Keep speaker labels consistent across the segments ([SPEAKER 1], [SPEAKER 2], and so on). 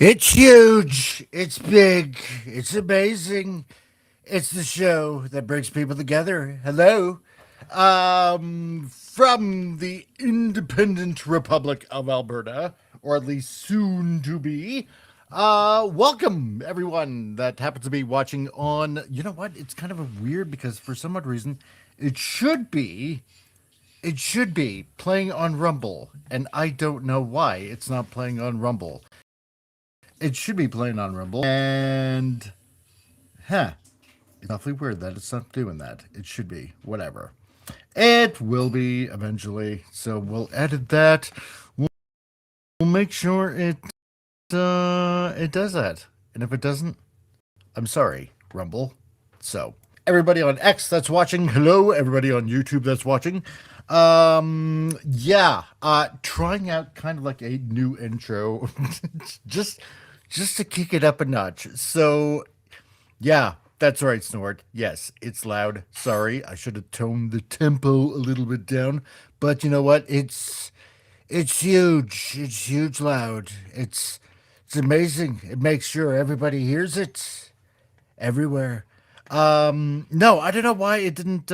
[SPEAKER 1] It's huge. It's big. It's amazing. It's the show that brings people together. Hello. From the independent Republic of Alberta, or at least soon to be. Welcome everyone that happens to be watching on. You know what? It's kind of a weird because for some odd reason, it should be it should be playing on Rumble, and I don't know why it's not playing on Rumble. It should be playing on Rumble, and it's awfully weird that it's not doing that. It should be whatever. It will be eventually, so we'll edit that. We'll make sure it does that, and if it doesn't, I'm sorry, Rumble. So everybody on X that's watching, hello. Everybody on YouTube that's watching. Trying out kind of like a new intro, just just to kick it up a notch. So yeah, that's right, Snort. Yes, it's loud. Sorry, I should have toned the tempo a little bit down. But you know what? It's huge. It's huge loud. It's amazing. It makes sure everybody hears it everywhere. No, I don't know why it didn't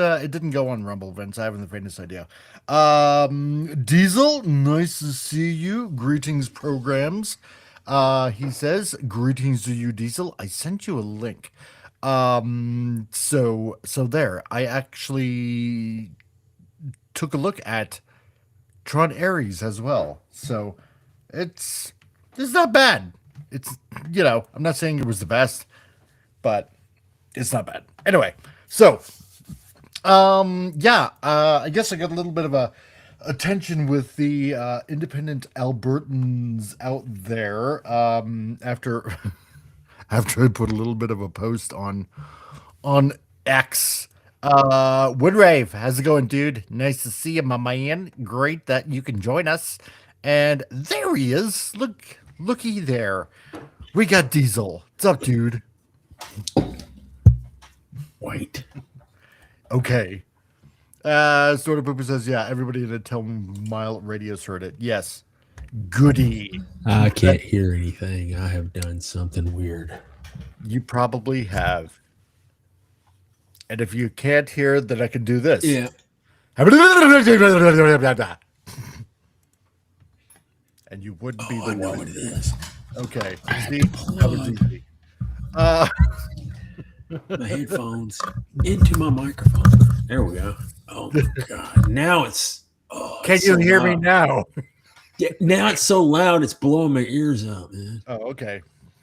[SPEAKER 1] go on Rumble, Vince. I haven't the faintest idea. Diesel, nice to see you. Greetings, programs. He says, greetings to you, Diesel. I sent you a link. So there. I actually took a look at Tron Ares as well. So it's it's not bad. It's I'm not saying it was the best, but it's not bad. Anyway, so I guess I got a little bit of a attention with the independent Albertans out there after after I put a little bit of a post on X. Woodrave, how's it going, dude? Nice to see you, my man. Great that you can join us. And there he is. Looky there. We got Diesel. What's up, dude?
[SPEAKER 2] Wait.
[SPEAKER 1] Okay. Sort of Pooper says, yeah, everybody in the 10 mile radius heard it. Yes. Goody.
[SPEAKER 2] I can't hear anything. I have done something weird.
[SPEAKER 1] You probably have. And if you can't hear, then I can do this.
[SPEAKER 2] Yeah.
[SPEAKER 1] And you wouldn't be the
[SPEAKER 2] I know
[SPEAKER 1] one.
[SPEAKER 2] what it is.
[SPEAKER 1] Okay. See? That was easy.
[SPEAKER 2] My headphones into my microphone. There we go. Oh my god! Now it's. Oh,
[SPEAKER 1] Can
[SPEAKER 2] it's
[SPEAKER 1] you
[SPEAKER 2] so
[SPEAKER 1] hear me
[SPEAKER 2] loud.
[SPEAKER 1] now?
[SPEAKER 2] Yeah, now it's so loud. It's blowing my ears out, man.
[SPEAKER 1] Oh, okay.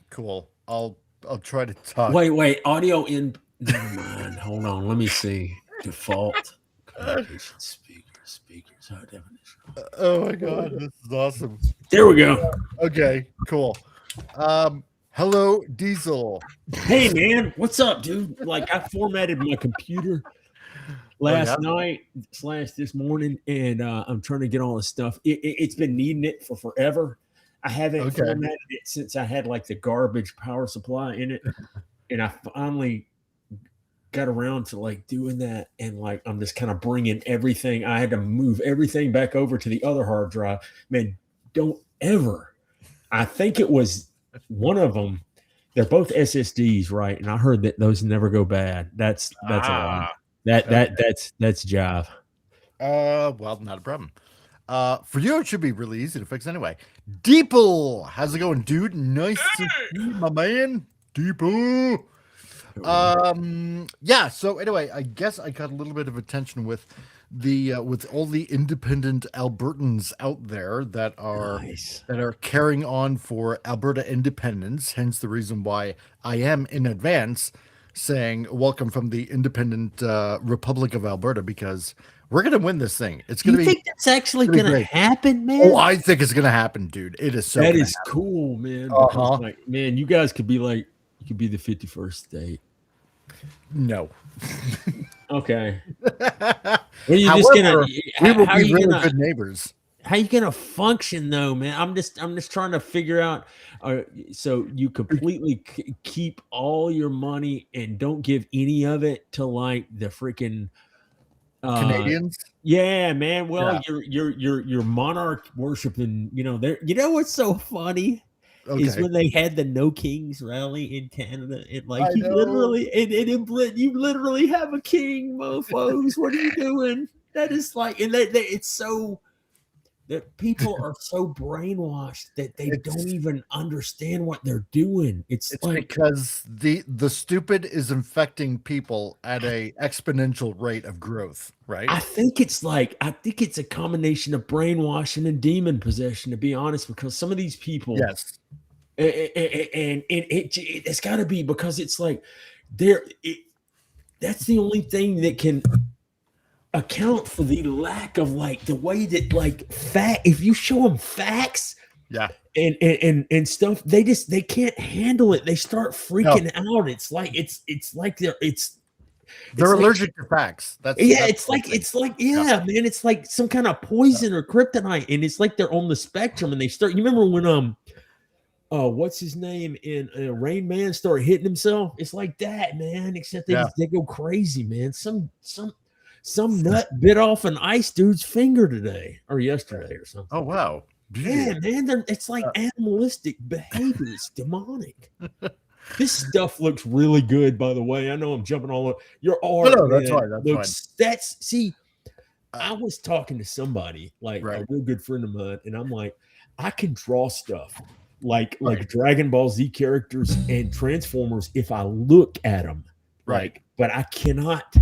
[SPEAKER 1] Cool. I'll try to talk.
[SPEAKER 2] Wait. Audio in. Never mind. Hold on. Let me see. Default communication speakers. High definition.
[SPEAKER 1] Oh my god, this is awesome.
[SPEAKER 2] There we go.
[SPEAKER 1] Okay, cool. Hello, Diesel.
[SPEAKER 2] Hey man, what's up, dude? Like I formatted my computer last night / this morning, and I'm trying to get all this stuff. It's been needing it for forever. I haven't formatted it since I had like the garbage power supply in it, and I finally got around to like doing that. And like I'm just kind of bringing everything. I had to move everything back over to the other hard drive. Man, don't ever. I think it was one of them. They're both SSDs, right? And I heard that those never go bad. That's a lie. That's jive.
[SPEAKER 1] Well, not a problem. For you, it should be really easy to fix anyway. Deeple, how's it going, dude? Nice to see you, my man. Deeple. Yeah. So anyway, I guess I got a little bit of attention with with all the independent Albertans out there that are carrying on for Alberta independence. Hence the reason why I am in advance saying welcome from the independent Republic of Alberta, because we're gonna win this thing. It's gonna
[SPEAKER 2] You
[SPEAKER 1] be.
[SPEAKER 2] think that's actually gonna happen, man?
[SPEAKER 1] Oh, I think it's gonna happen, dude. It is so.
[SPEAKER 2] That is cool, man. Because, like, man, you guys could be like, you could be the 51st state.
[SPEAKER 1] No.
[SPEAKER 2] Okay. Well, you just gonna.
[SPEAKER 1] We will be really good neighbors.
[SPEAKER 2] How you gonna function though, man? I'm just trying to figure out. So you completely keep all your money and don't give any of it to like the freaking
[SPEAKER 1] Canadians.
[SPEAKER 2] Yeah, man. Well, you're monarch worshiping. You know, there. You know what's so funny is
[SPEAKER 1] Okay.
[SPEAKER 2] when they had the No Kings rally in Canada, and like
[SPEAKER 1] I
[SPEAKER 2] you
[SPEAKER 1] know.
[SPEAKER 2] literally, you literally have a king, mofo's. What are you doing? That is like, and it's so that people are so brainwashed that they don't
[SPEAKER 1] It's
[SPEAKER 2] even understand what they're doing. It's
[SPEAKER 1] it's
[SPEAKER 2] like,
[SPEAKER 1] because the stupid is infecting people at a exponential rate of growth, right?
[SPEAKER 2] I think it's a combination of brainwashing and demon possession, to be honest, because some of these people,
[SPEAKER 1] Yes.
[SPEAKER 2] and it's got to be because it's like they're that's the only thing that can account for the lack of like the way that like fact. If you show them facts
[SPEAKER 1] Yeah.
[SPEAKER 2] and stuff, they can't handle it. They start
[SPEAKER 1] No,
[SPEAKER 2] freaking out. It's like
[SPEAKER 1] they're
[SPEAKER 2] it's like
[SPEAKER 1] allergic to facts. That's
[SPEAKER 2] yeah,
[SPEAKER 1] the whole thing. Yeah.
[SPEAKER 2] yeah, man, it's like some kind of
[SPEAKER 1] Yeah.
[SPEAKER 2] poison or kryptonite, and it's like they're on the spectrum, and they start. You remember when what's his name in Rain Man started hitting himself? It's like that, man. Except
[SPEAKER 1] Yeah.
[SPEAKER 2] they go crazy, man. Some nut bit off an ice dude's finger today or yesterday or something.
[SPEAKER 1] Oh wow.
[SPEAKER 2] Yeah, man, it's like animalistic behavior. It's demonic. This stuff looks really good, by the way. I know I'm jumping all over your art.
[SPEAKER 1] No, that's
[SPEAKER 2] man,
[SPEAKER 1] fine. That's fine.
[SPEAKER 2] See, I was talking to somebody, like
[SPEAKER 1] Right.
[SPEAKER 2] a real good friend of mine, and I'm like, I can draw stuff like
[SPEAKER 1] Right.
[SPEAKER 2] Dragon Ball Z characters and Transformers if I look at them.
[SPEAKER 1] Right.
[SPEAKER 2] But I cannot.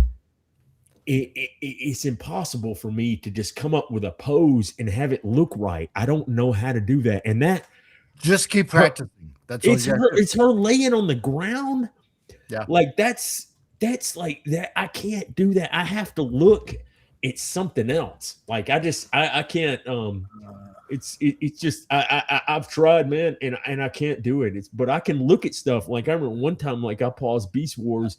[SPEAKER 2] It's impossible for me to just come up with a pose and have it look right. I don't know how to do that, and that
[SPEAKER 1] Just keep practicing. That's all
[SPEAKER 2] it's
[SPEAKER 1] you
[SPEAKER 2] her.
[SPEAKER 1] got to do.
[SPEAKER 2] It's her laying on the ground.
[SPEAKER 1] Yeah.
[SPEAKER 2] Like that's like that. I can't do that. I have to look at something else. Like I can't. It's just I've tried, man, and I can't do it. But I can look at stuff. Like I remember one time, like I paused Beast Wars,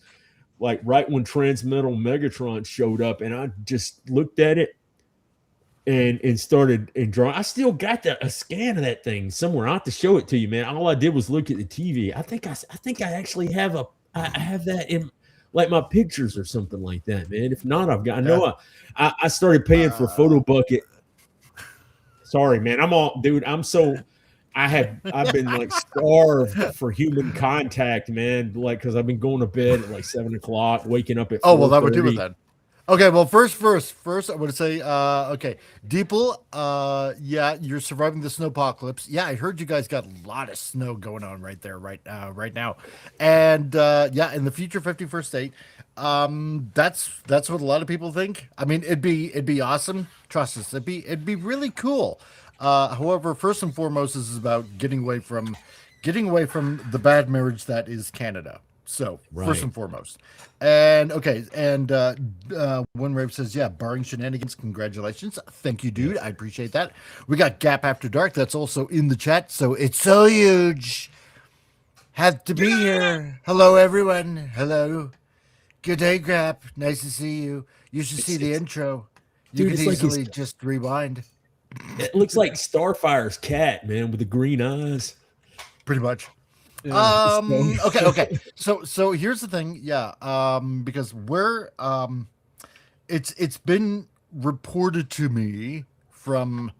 [SPEAKER 2] like right when Transmetal Megatron showed up, and I just looked at it and started and drawing. I still got a scan of that thing somewhere. I have to show it to you, man. All I did was look at the TV. I think I actually have I have that in like my pictures or something like that, man. If not, I know I started paying for Photo Bucket. Sorry, man. I've been like starved for human contact, man. Like, cause I've been going to bed at like 7 o'clock, waking up at
[SPEAKER 1] Oh well, that would do it
[SPEAKER 2] 4:30.
[SPEAKER 1] then. Okay, well, first, I want to say, okay, Deeple, yeah, you're surviving the snowpocalypse. Yeah, I heard you guys got a lot of snow going on right there, right now, and yeah, in the future 51st state, that's what a lot of people think. I mean, it'd be awesome. Trust us, it'd be really cool. However, first and foremost, this is about getting away from the bad marriage that is Canada. So first and foremost, and okay, and One Rape says, yeah, barring shenanigans, congratulations, thank you, dude, I appreciate that. We got Gap After Dark, that's also in the chat, so it's so huge. Had to be here. Hello, everyone. Hello. Good day, Gap. Nice to see you. You should see the intro. You could easily just rewind.
[SPEAKER 2] It looks like Starfire's cat, man, with the green eyes.
[SPEAKER 1] Pretty much. Okay. So here's the thing, yeah. Because it's been reported to me from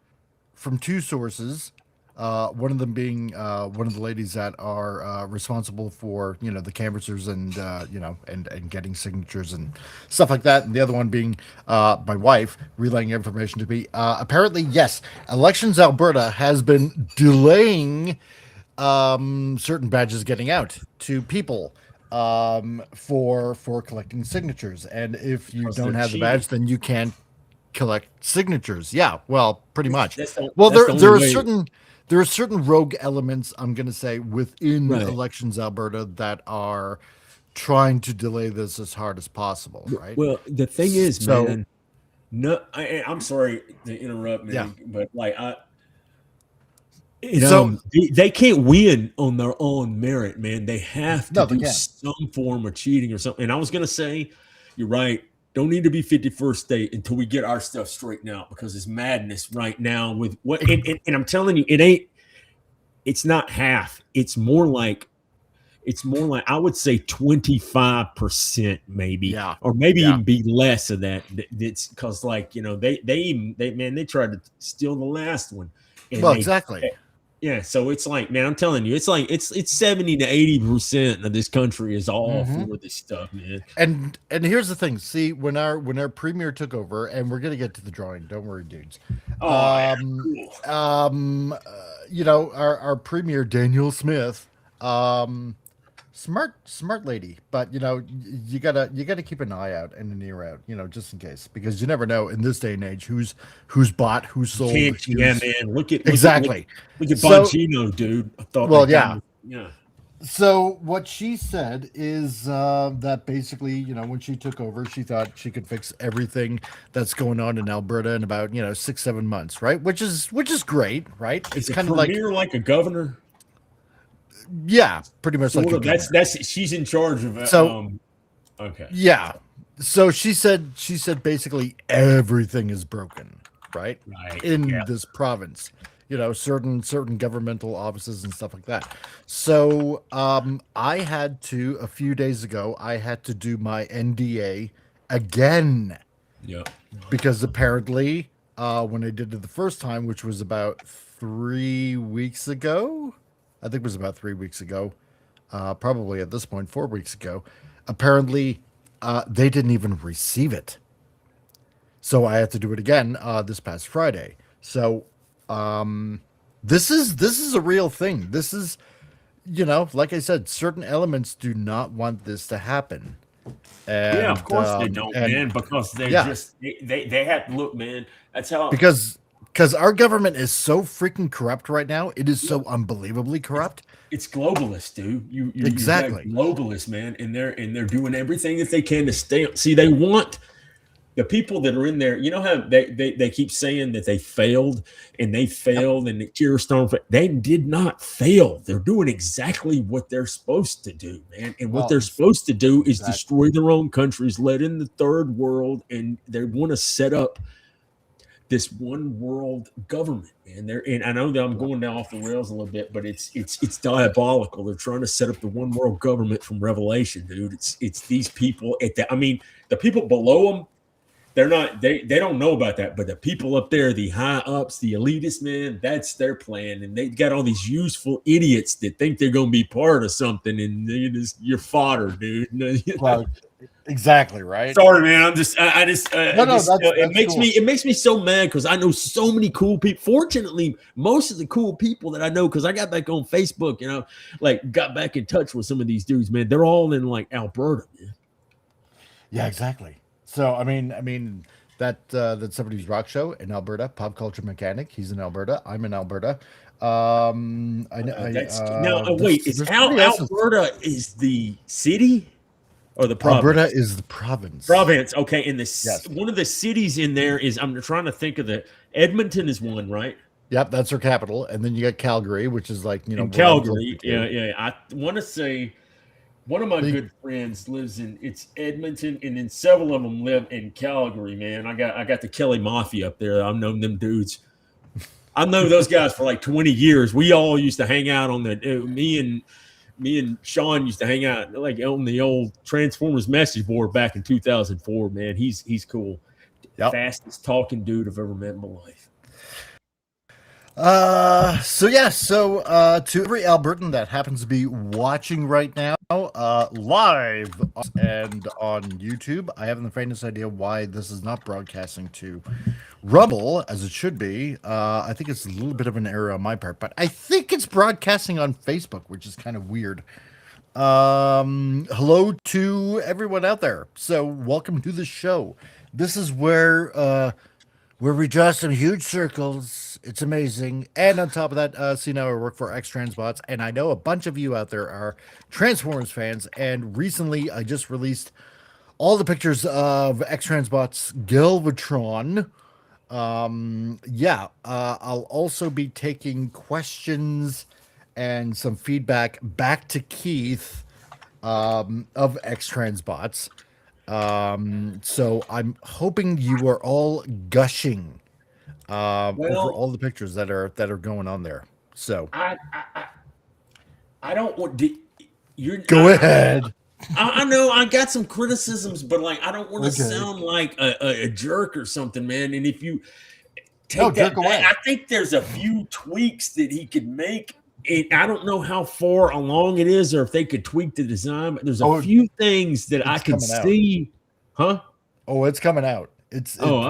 [SPEAKER 1] two sources. One of them being one of the ladies that are responsible for the canvassers and and getting signatures and stuff like that, and the other one being my wife relaying information to me. Apparently, yes, Elections Alberta has been delaying certain badges getting out to people for collecting signatures, and if you don't have the badge, then you can't collect signatures. Yeah, well, pretty much. Well, there are certain rogue elements, I'm going to say, within Elections Alberta that are trying to delay this as hard as possible, right?
[SPEAKER 2] Well, the thing is, man, no, I'm sorry to interrupt, man, but like they can't win on their own merit, man. They have to do some form of cheating or something. And I was going to say, you're right. Don't need to be 51st state until we get our stuff straightened out, because it's madness right now with what. And I'm telling you, it's not half. It's more like I would say 25% maybe, or maybe even be less of that. It's because they tried to steal the last one. And
[SPEAKER 1] exactly.
[SPEAKER 2] Yeah, so it's like, man, I'm telling you, it's like it's 70 to 80% of this country is all for this stuff, man.
[SPEAKER 1] And here's the thing. See, when our premier took over, and we're gonna get to the drawing. Don't worry, dudes.
[SPEAKER 2] Oh, yeah,
[SPEAKER 1] Um,
[SPEAKER 2] cool.
[SPEAKER 1] you know, our premier Daniel Smith, smart lady, but you know, you gotta keep an eye out and an ear out, you know, just in case, because you never know in this day and age who's bought, who's sold.
[SPEAKER 2] Yeah, man. Look at
[SPEAKER 1] Exactly.
[SPEAKER 2] Look at
[SPEAKER 1] So,
[SPEAKER 2] Bongino, dude. I thought
[SPEAKER 1] well,
[SPEAKER 2] that guy
[SPEAKER 1] yeah.
[SPEAKER 2] was- yeah.
[SPEAKER 1] So what she said is that basically, you know, when she took over, she thought she could fix everything that's going on in Alberta in about, you know, 6-7 months, right? Which is great, right?
[SPEAKER 2] It's
[SPEAKER 1] kind of like,
[SPEAKER 2] like a governor.
[SPEAKER 1] yeah, pretty much like a governor.
[SPEAKER 2] That's she's in charge of it.
[SPEAKER 1] So-
[SPEAKER 2] Okay.
[SPEAKER 1] Yeah. So she said basically everything is broken, right?
[SPEAKER 2] Right.
[SPEAKER 1] In
[SPEAKER 2] Yeah.
[SPEAKER 1] this province. You know, certain governmental offices and stuff like that. So I had to, a few days ago, I had to do my NDA again,
[SPEAKER 2] Yeah.
[SPEAKER 1] because apparently when I did it the first time, which was about 3 weeks ago, I think it was about 3 weeks ago, probably at this point 4 weeks ago, apparently they didn't even receive it. So I had to do it again this past Friday. So this is a real thing. This is, you know, like I said, certain elements do not want this to happen. And,
[SPEAKER 2] Yeah, of course they don't, man, because they
[SPEAKER 1] yeah.
[SPEAKER 2] just they have to look, man. That's how
[SPEAKER 1] because our government is so freaking corrupt right now. It is so unbelievably corrupt.
[SPEAKER 2] it's globalist, dude. You
[SPEAKER 1] Exactly.
[SPEAKER 2] got globalists, man, and they're doing everything that they can to stay. See, they want the people that are in there. You know how they keep saying that they failed and they failed and the Keirstone. They did not fail. They're doing exactly what they're supposed to do, man. And what they're supposed to do is destroy their own countries, let in the third world, and they want to set up this one world government, man. And I know that I'm going down off the rails a little bit, but it's diabolical. They're trying to set up the one world government from Revelation, dude. It's these people at that. I mean, the people below them, they're not, they don't know about that, but the people up there, the high ups, the elitists, man, that's their plan. And they got all these useful idiots that think they're going to be part of something, and you're fodder, dude.
[SPEAKER 1] Well, exactly, right.
[SPEAKER 2] Sorry, man. I'm just, it makes me so mad because I know so many cool people. Fortunately, most of the cool people that I know, because I got back on Facebook, you know, like got back in touch with some of these dudes, man. They're all in like Alberta, man.
[SPEAKER 1] Yeah, exactly. So I mean that somebody's rock show in Alberta, Pop Culture Mechanic. He's in Alberta. I'm in Alberta. I know.
[SPEAKER 2] Wait, is Alberta is the city or the province?
[SPEAKER 1] Alberta is the province.
[SPEAKER 2] Province, okay. And one of the cities in there is, I'm trying to think of Edmonton is one, right?
[SPEAKER 1] Yep, that's her capital, and then you got Calgary, which is like, you know,
[SPEAKER 2] Calgary. Yeah. I want to say one of my good friends lives in Edmonton, and then several of them live in Calgary. Man, I got the Kelly Mafia up there. I've known them dudes. I've known those guys for like 20 years. We all used to hang out on me and Sean used to hang out like on the old Transformers message board back in 2004. Man, he's cool.
[SPEAKER 1] Yep.
[SPEAKER 2] Fastest talking dude I've ever met in my life.
[SPEAKER 1] So to every Albertan that happens to be watching right now, live and on YouTube, I haven't the faintest idea why this is not broadcasting to Rumble as it should be. I think it's a little bit of an error on my part, but I think it's broadcasting on Facebook, which is kind of weird. Hello to everyone out there. So welcome to the show. This is where we draw some huge circles. It's amazing. And on top of that, see, now I work for X-Transbots, and I know a bunch of you out there are Transformers fans, and recently I just released all the pictures of X-Transbots Galvatron. I'll also be taking questions and some feedback back to Keith of X-Transbots. So I'm hoping you are all gushing over all the pictures that are going on there. So
[SPEAKER 2] I don't want you're
[SPEAKER 1] go ahead.
[SPEAKER 2] I know I got some criticisms, but like I don't want to sound like a jerk or something, man. And if you take that back. I think there's a few tweaks that he could make. And I don't know how far along it is, or if they could tweak the design. But there's a few things that I could see. Huh?
[SPEAKER 1] Oh, it's coming out. I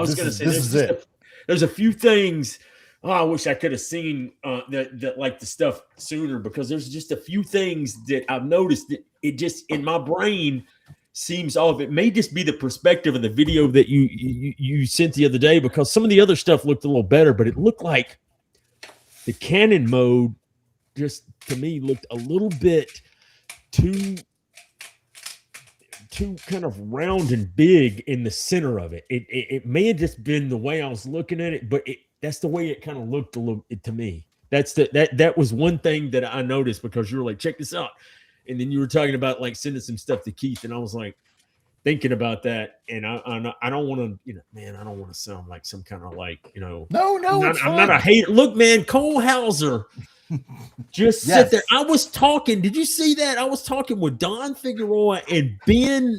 [SPEAKER 1] was going to say this is it.
[SPEAKER 2] There's a few things. Oh, I wish I could have seen that like the stuff sooner, because there's just a few things that I've noticed that it just in my brain seems off. It may just be the perspective of the video that you sent the other day, because some of the other stuff looked a little better, but it looked like the cannon mode just to me looked a little bit too kind of round and big in the center of it. It may have just been the way I was looking at it, but that's the way it kind of looked a little to me. That was one thing that I noticed, because you were like, check this out. And then you were talking about like sending some stuff to Keith. And I was like thinking about that. And I don't want to, man, I don't want to sound like some kind of like,
[SPEAKER 1] No,
[SPEAKER 2] I'm not a hater. Look, man, Cole Hauser just sit there. I was talking. Did you see that? I was talking with Don Figueroa and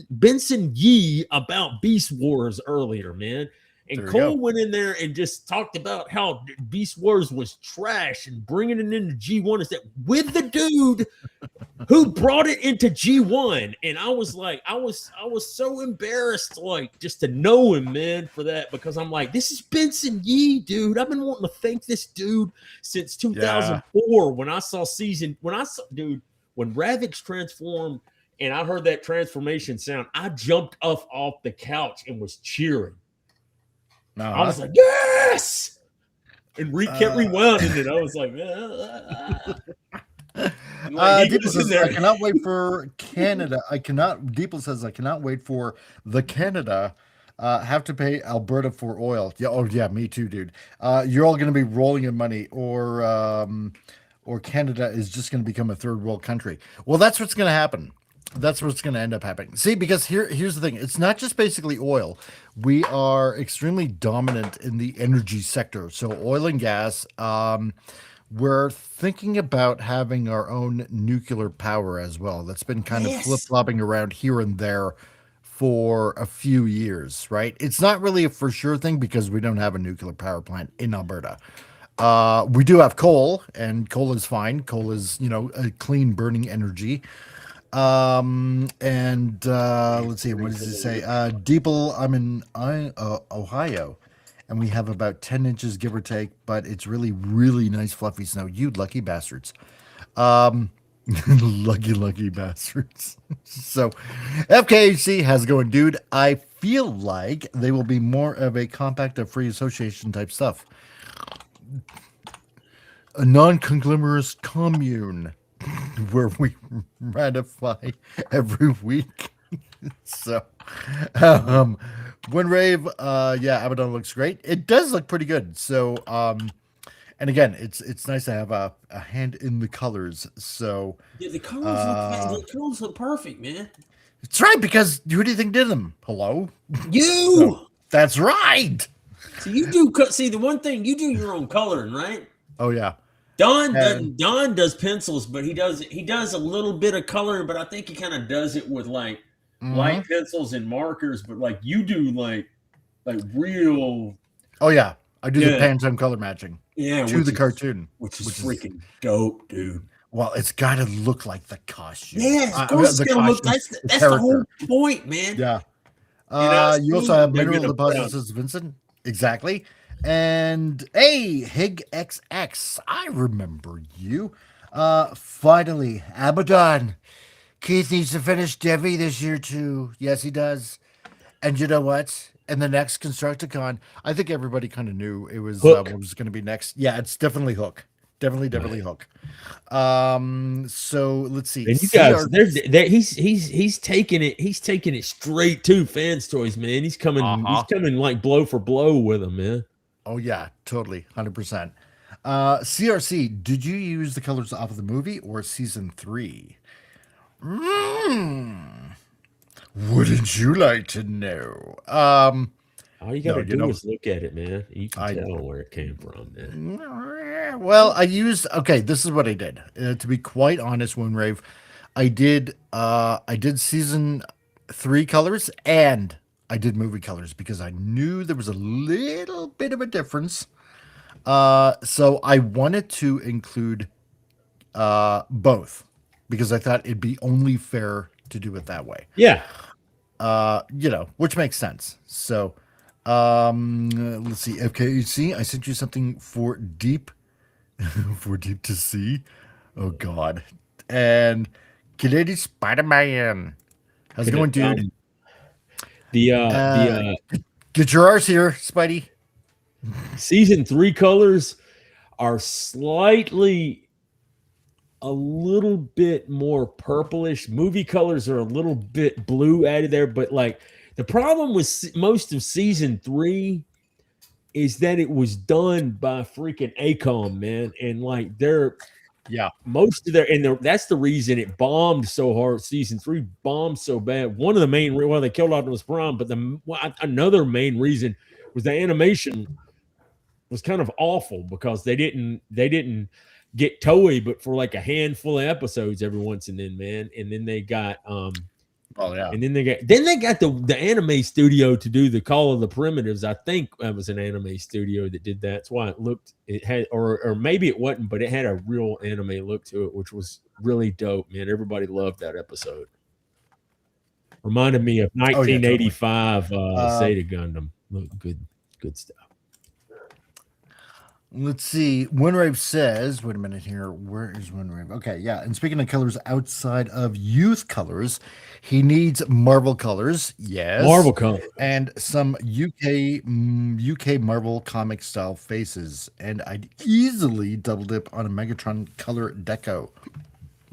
[SPEAKER 2] Benson Yee about Beast Wars earlier, man. And Cole went in there and just talked about how Beast Wars was trash and bringing it into G1 instead with the dude who brought it into G1. And I was like, I was so embarrassed, like, just to know him, man, for that, because I'm like, this is Benson Yee, dude. I've been wanting to thank this dude since 2004 when Ravix transformed and I heard that transformation sound, I jumped off the couch and was cheering. I was like, yes! And kept rewinding it. I was like,
[SPEAKER 1] Deeple says, I cannot wait for Canada. Deeple says, I cannot wait for the Canada. Have to pay Alberta for oil. Yeah, oh yeah, me too, dude. You're all going to be rolling in money, or Canada is just going to become a third world country. Well, that's what's going to happen. That's what's going to end up happening. See, because here's the thing. It's not just basically oil. We are extremely dominant in the energy sector. So oil and gas, we're thinking about having our own nuclear power as well. That's been kind of flip-flopping around here and there for a few years, right? It's not really a for sure thing because we don't have a nuclear power plant in Alberta. We do have coal, and coal is fine. Coal is, a clean burning energy. Let's see, what does it say? Deeple, I'm in Ohio, and we have about 10 inches, give or take, but it's really, really nice fluffy snow. You lucky bastards. Lucky bastards. So, FKHC, how's it going, dude? I feel like they will be more of a compact of free association type stuff. A non-conglomerate commune where we ratify every week. So, when Rave, Abaddon looks great. It does look pretty good. So, and again, it's nice to have a hand in the colors. So,
[SPEAKER 2] yeah, the colors look perfect, man.
[SPEAKER 1] That's right, because who do you think did them? Hello,
[SPEAKER 2] you.
[SPEAKER 1] So, that's right.
[SPEAKER 2] So you do. See, the one thing you do your own coloring, right?
[SPEAKER 1] Oh yeah.
[SPEAKER 2] Don does pencils, but he does a little bit of coloring, but I think he kind of does it with like light pencils and markers. But like you do, like real.
[SPEAKER 1] Oh yeah, I do the Pantone color matching.
[SPEAKER 2] Yeah,
[SPEAKER 1] to the cartoon,
[SPEAKER 2] which is freaking dope, dude.
[SPEAKER 1] Well, it's got to look like the costume.
[SPEAKER 2] Yeah, of course it's gonna look. That's the whole point, man.
[SPEAKER 1] Yeah. You also have mineral deposits, says Vincent. Exactly. And hey, Hig XX, I remember you. Finally, Abaddon. Keith needs to finish Devi this year too. Yes, he does. And you know what? And the next Constructicon, I think everybody kind of knew it was what was going to be next. Yeah, it's definitely Hook. Definitely Hook. So let's see.
[SPEAKER 2] And you guys, he's taking it straight to Fans Toys, man. He's coming like blow for blow with them, man.
[SPEAKER 1] Oh yeah, totally, 100%. CRC, did you use the colors off of the movie or season 3? Wouldn't you like to know?
[SPEAKER 2] All you gotta do is look at it, man. You can tell where it came from, man.
[SPEAKER 1] Well, this is what I did. To be quite honest, Moonrave, I did season 3 colors and I did movie colors because I knew there was a little bit of a difference So I wanted to include both because I thought it'd be only fair to do it that way.
[SPEAKER 2] Yeah.
[SPEAKER 1] Which makes sense. So, let's see. FKHC, I sent you something for deep, for deep to see. Oh God. And Canadian Spider-Man. How's it going, dude?
[SPEAKER 2] The
[SPEAKER 1] Get your arse here, Spidey.
[SPEAKER 2] season 3 colors are slightly a little bit more purplish. Movie colors are a little bit blue added there, but like the problem with most of season 3 is that it was done by freaking ACOM, man, and like they're most of their that's the reason it bombed so hard. Season 3 bombed so bad. One of the main they killed Optimus Prime, but another main reason was the animation was kind of awful because they didn't get Toei but for like a handful of episodes every once and then, man. And then they got and then they got the anime studio to do the Call of the Primitives. I think that was an anime studio that did that. That's why it had or maybe it wasn't, but it had a real anime look to it, which was really dope, man. Everybody loved that episode. Reminded me of 1985 Zeta Gundam. Good stuff.
[SPEAKER 1] Let's see. Winrave says, wait a minute here. Where is Winrave? Okay, yeah. And speaking of colors outside of youth colors, he needs Marvel colors. Yes.
[SPEAKER 2] Marvel color.
[SPEAKER 1] And some UK Marvel comic style faces. And I'd easily double dip on a Megatron color deco.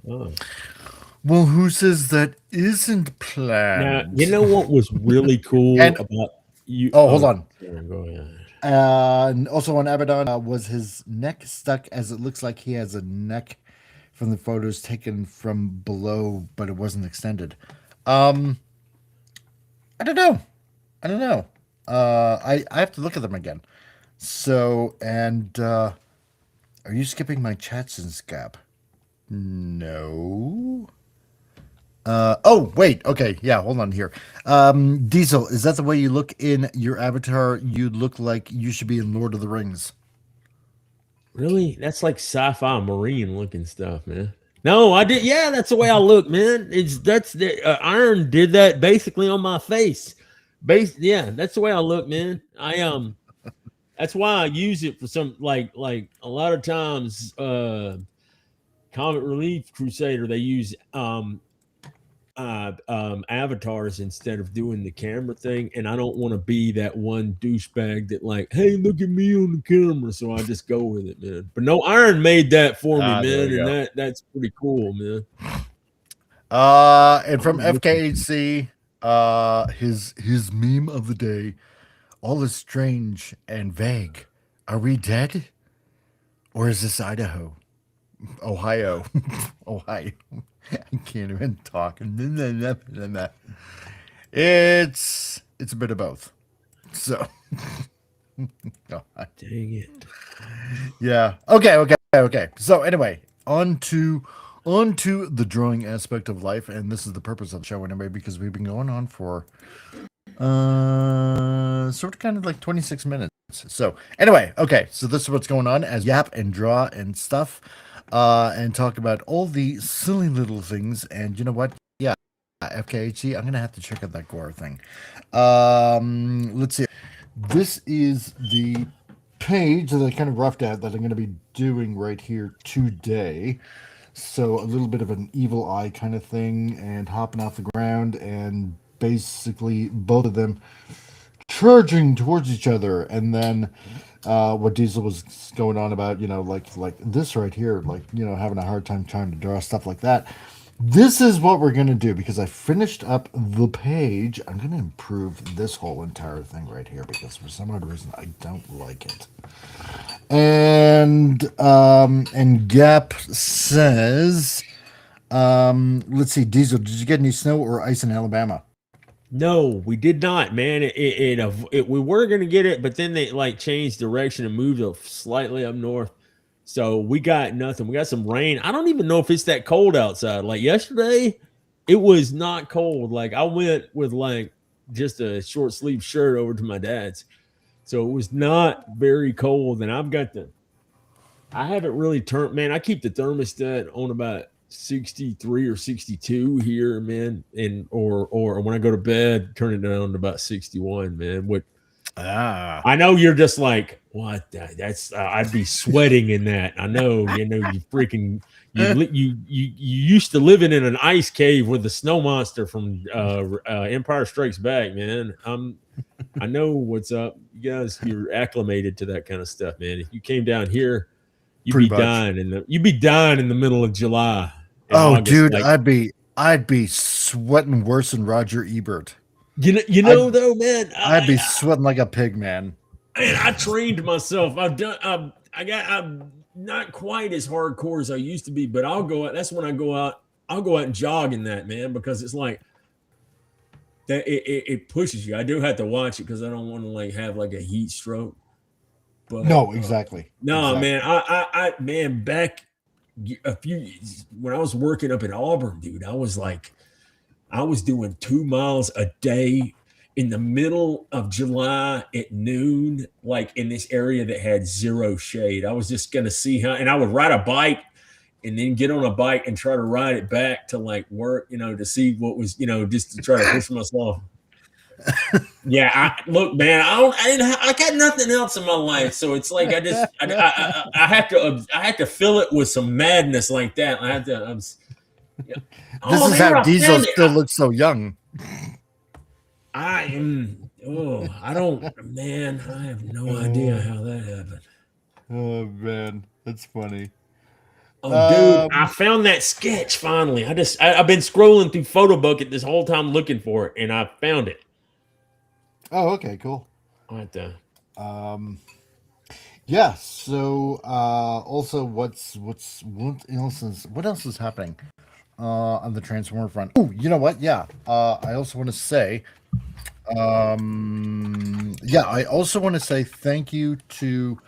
[SPEAKER 2] Oh.
[SPEAKER 1] Well, who says that isn't planned?
[SPEAKER 2] Now, you know what was really cool about you?
[SPEAKER 1] Oh, hold on.
[SPEAKER 2] Go ahead.
[SPEAKER 1] And also on Abaddon, was his neck stuck as it looks like he has a neck from the photos taken from below, but it wasn't extended. I don't know. I have to look at them again. So, and are you skipping my chats and Scap? No. Oh, wait. Okay. Yeah. Hold on here. Diesel, is that the way you look in your avatar? You look like you should be in Lord of the Rings.
[SPEAKER 2] Really? That's like sci-fi marine looking stuff, man. No, I did. Yeah, that's the way I look, man. That's the Iron did that basically on my face. Yeah, that's the way I look, man. That's why I use it for some like a lot of times. Comet Relief Crusader, they use avatars instead of doing the camera thing, and I don't want to be that one douchebag that like, hey, look at me on the camera, so I just go with it, man. But no, Iron made that for me, man, and that's pretty cool, man.
[SPEAKER 1] And from FKHC, his meme of the day: all is strange and vague. Are we dead, or is this Ohio? Ohio. I can't even talk. It's a bit of both. So,
[SPEAKER 2] dang it.
[SPEAKER 1] Yeah. Okay. So anyway, on to the drawing aspect of life, and this is the purpose of the show anyway, because we've been going on for sort of kind of like 26 minutes. So anyway, okay. So this is what's going on as yap and draw and stuff. And talk about all the silly little things. And you know what? Yeah, FKHC, I'm going to have to check out that gore thing. Let's see. This is the page that I kind of roughed out that I'm going to be doing right here today. So a little bit of an evil eye kind of thing and hopping off the ground and basically both of them charging towards each other. And then what Diesel was going on about, like this right here, like, having a hard time trying to draw stuff like that. This is what we're going to do because I finished up the page. I'm going to improve this whole entire thing right here because for some odd reason I don't like it. And Gap says, let's see, Diesel, did you get any snow or ice in Alabama?
[SPEAKER 2] No, we did not, man. We were going to get it, but then they like changed direction and moved slightly up north. So we got nothing. We got some rain. I don't even know if it's that cold outside. Like yesterday, it was not cold. Like I went with like just a short sleeve shirt over to my dad's. So it was not very cold. And I haven't really turned, man. I keep the thermostat on about 63 or 62 here, man. And or when I go to bed, turn it down to about 61, man. What I know you're just like, what? That's I'd be sweating in that. I know, you freaking you used to living in an ice cave with the snow monster from Empire Strikes Back, man. I know what's up. You guys, you're acclimated to that kind of stuff, man. If you came down here, you'd be dying in the middle of July.
[SPEAKER 1] Oh,
[SPEAKER 2] August,
[SPEAKER 1] dude,
[SPEAKER 2] like,
[SPEAKER 1] I'd be sweating worse than Roger Ebert.
[SPEAKER 2] Though, man,
[SPEAKER 1] I'd be sweating like a pig, man.
[SPEAKER 2] And I trained myself. I'm not quite as hardcore as I used to be, but I'll go out. That's when I go out. I'll go out and jog in that, man, because it's like that. It pushes you. I do have to watch it because I don't want to like have like a heat stroke. But
[SPEAKER 1] no, exactly.
[SPEAKER 2] No, man. Man, back a few when I was working up in Auburn, dude, I was doing 2 miles a day in the middle of July at noon, like in this area that had zero shade. I was just going to see how, and I would ride a bike and then get on a bike and try to ride it back to like work, to see what was, just to try to push myself. Yeah. Look, man, I got nothing else in my life. So it's like, I have to fill it with some madness like that.
[SPEAKER 1] This is how Diesel still looks so young.
[SPEAKER 2] I have no idea how that happened.
[SPEAKER 1] Oh, man, that's funny.
[SPEAKER 2] Oh, dude, I found that sketch finally. I've been scrolling through Photo Bucket this whole time looking for it, and I found it.
[SPEAKER 1] Oh, okay, cool.
[SPEAKER 2] Right there.
[SPEAKER 1] Yeah. So, also, what else is happening on the Transformer front? Oh, you know what? Yeah. I also want to say, thank you to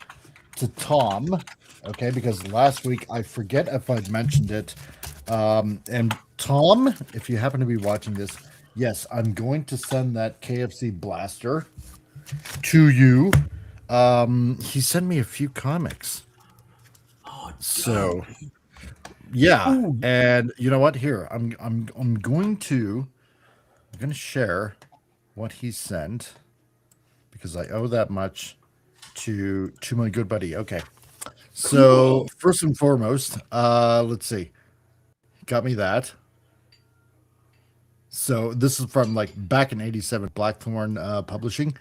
[SPEAKER 1] Tom. Okay, because last week I forget if I'd mentioned it. And Tom, if you happen to be watching this, yes, I'm going to send that KFC blaster to you. He sent me a few comics.
[SPEAKER 2] Oh,
[SPEAKER 1] so yeah. Ooh. And you know what? Here, I'm going to share what he sent because I owe that much to my good buddy. Okay. So first and foremost, let's see. Got me that. So this is from like back in '87, Blackthorn Publishing.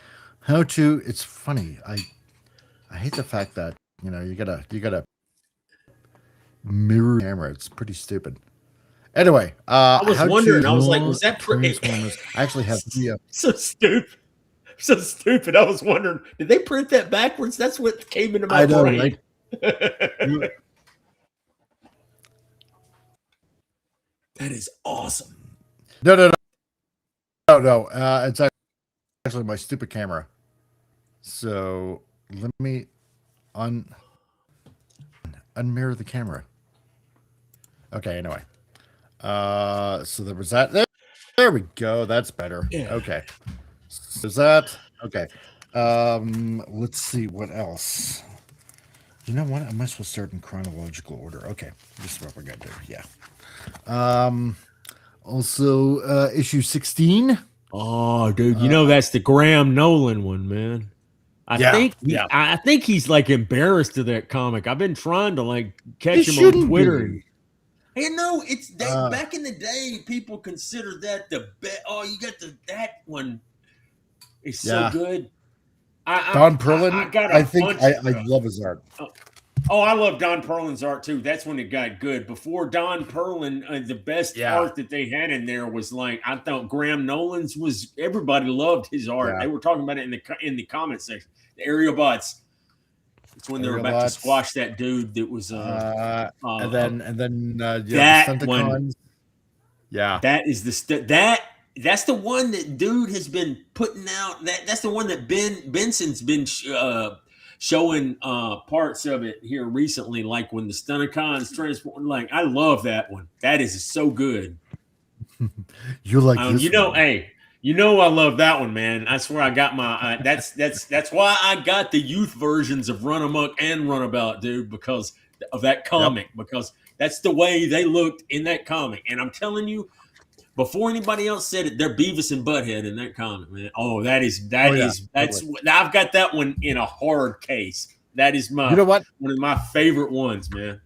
[SPEAKER 1] It's funny. I hate the fact that you gotta mirror camera. It's pretty stupid. Anyway,
[SPEAKER 2] I was wondering. I was like, was that
[SPEAKER 1] Transformers? I actually have
[SPEAKER 2] so stupid. So stupid. I was wondering, did they print that backwards? That's what came into my brain. Right? That is awesome.
[SPEAKER 1] No. It's actually my stupid camera. So let me unmirror the camera. Okay. Anyway, so there was that. There we go. That's better. Yeah. Okay. So is that okay? Let's see what else. You know what? I might as well start in chronological order. Okay, this is what we're gonna do. Yeah. Also, issue 16.
[SPEAKER 2] Oh, dude, that's the Graham Nolan one, man. I think he's like embarrassed of that comic. I've been trying to like catch him on Twitter. It's back in the day, people considered that the best. Oh, you got that one. It's so good.
[SPEAKER 1] Don Perlin. I love his art.
[SPEAKER 2] Oh, I love Don Perlin's art too. That's when it got good. Before Don Perlin, the best art that they had in there was like, I thought Graham Nolan's was. Everybody loved his art. They were talking about it in the comment section. The Aerial Bots. It's when they were about to squash that dude that was.
[SPEAKER 1] And then
[SPEAKER 2] that
[SPEAKER 1] the
[SPEAKER 2] one. Yeah, that is That's the one that dude has been putting out. That's the one that Benson's been showing parts of it here recently, like when the Stunticons transport. Like, I love that one. That is so good.
[SPEAKER 1] You like this one.
[SPEAKER 2] Hey, You know I love that one, man. I swear I got my. That's why I got the youth versions of Run Amok and Runabout, dude, because of that comic. Yep. Because that's the way they looked in that comic, and I'm telling you, before anybody else said it, they're Beavis and Butthead in that comic, man. Oh, that's I've got that one in a hard case. That is my, one of my favorite ones, man.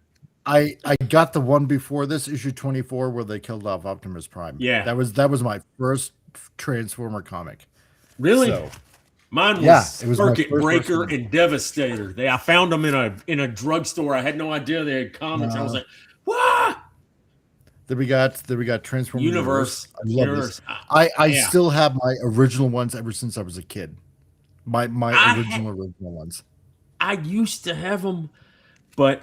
[SPEAKER 1] I got the one before this, issue 24, where they killed off Optimus Prime.
[SPEAKER 2] Yeah,
[SPEAKER 1] that was my first Transformer comic.
[SPEAKER 2] Really?
[SPEAKER 1] So,
[SPEAKER 2] mine was Circuit Breaker and Devastator. I found them in a drugstore. I had no idea they had comics. I was like, what?
[SPEAKER 1] Then we got Transformers
[SPEAKER 2] Universe.
[SPEAKER 1] I love this. I still have my original ones ever since I was a kid. My original ones.
[SPEAKER 2] I used to have them, but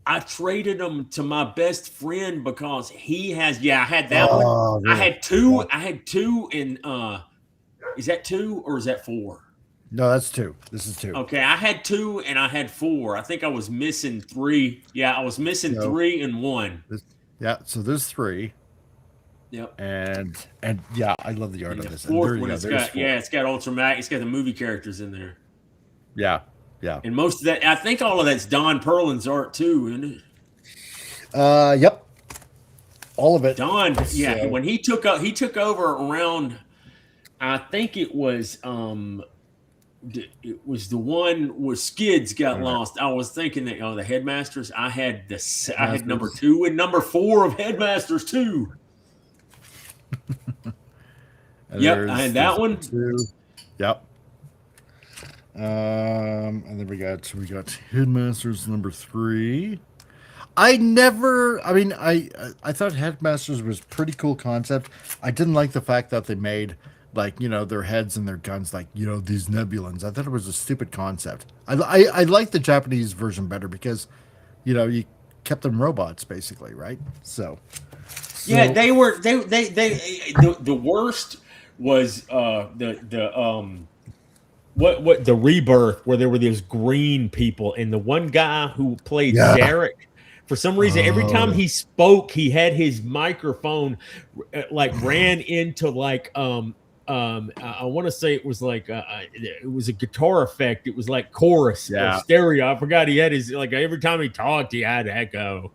[SPEAKER 2] I traded them to my best friend because he has. Yeah, I had that one. Really? I had two. Yeah. I had two in. Is that 2 or is that 4?
[SPEAKER 1] No, that's 2. This is 2.
[SPEAKER 2] Okay, I had 2 and I had 4. I think I was missing 3. Yeah, I was missing 3 and 1.
[SPEAKER 1] Yeah, so there's 3.
[SPEAKER 2] Yep.
[SPEAKER 1] And yeah, I love the art of this.
[SPEAKER 2] Fourth one, it's got Ultramax. It's got the movie characters in there.
[SPEAKER 1] Yeah, yeah.
[SPEAKER 2] And most of that, I think all of that's Don Perlin's art too, isn't it?
[SPEAKER 1] Yep. All of it.
[SPEAKER 2] Don, yeah. When he took over around, I think it was the one where Skids got lost. I was thinking that the Headmasters. I had number 2 and number 4 of Headmasters too. Yep, I had that one.
[SPEAKER 1] 2. Yep. And then we got Headmasters number 3. I thought Headmasters was pretty cool concept. I didn't like the fact that they made their heads and their guns these nebulons. I thought it was a stupid concept. I like the Japanese version better because you kept them robots basically, right? So
[SPEAKER 2] yeah, they were the worst was the Rebirth, where there were those green people, and the one guy who played Derek, for some reason every time he spoke he had his microphone ran into I want to say it was it was a guitar effect. It was like chorus or stereo. I forgot he had his every time he talked he had echo.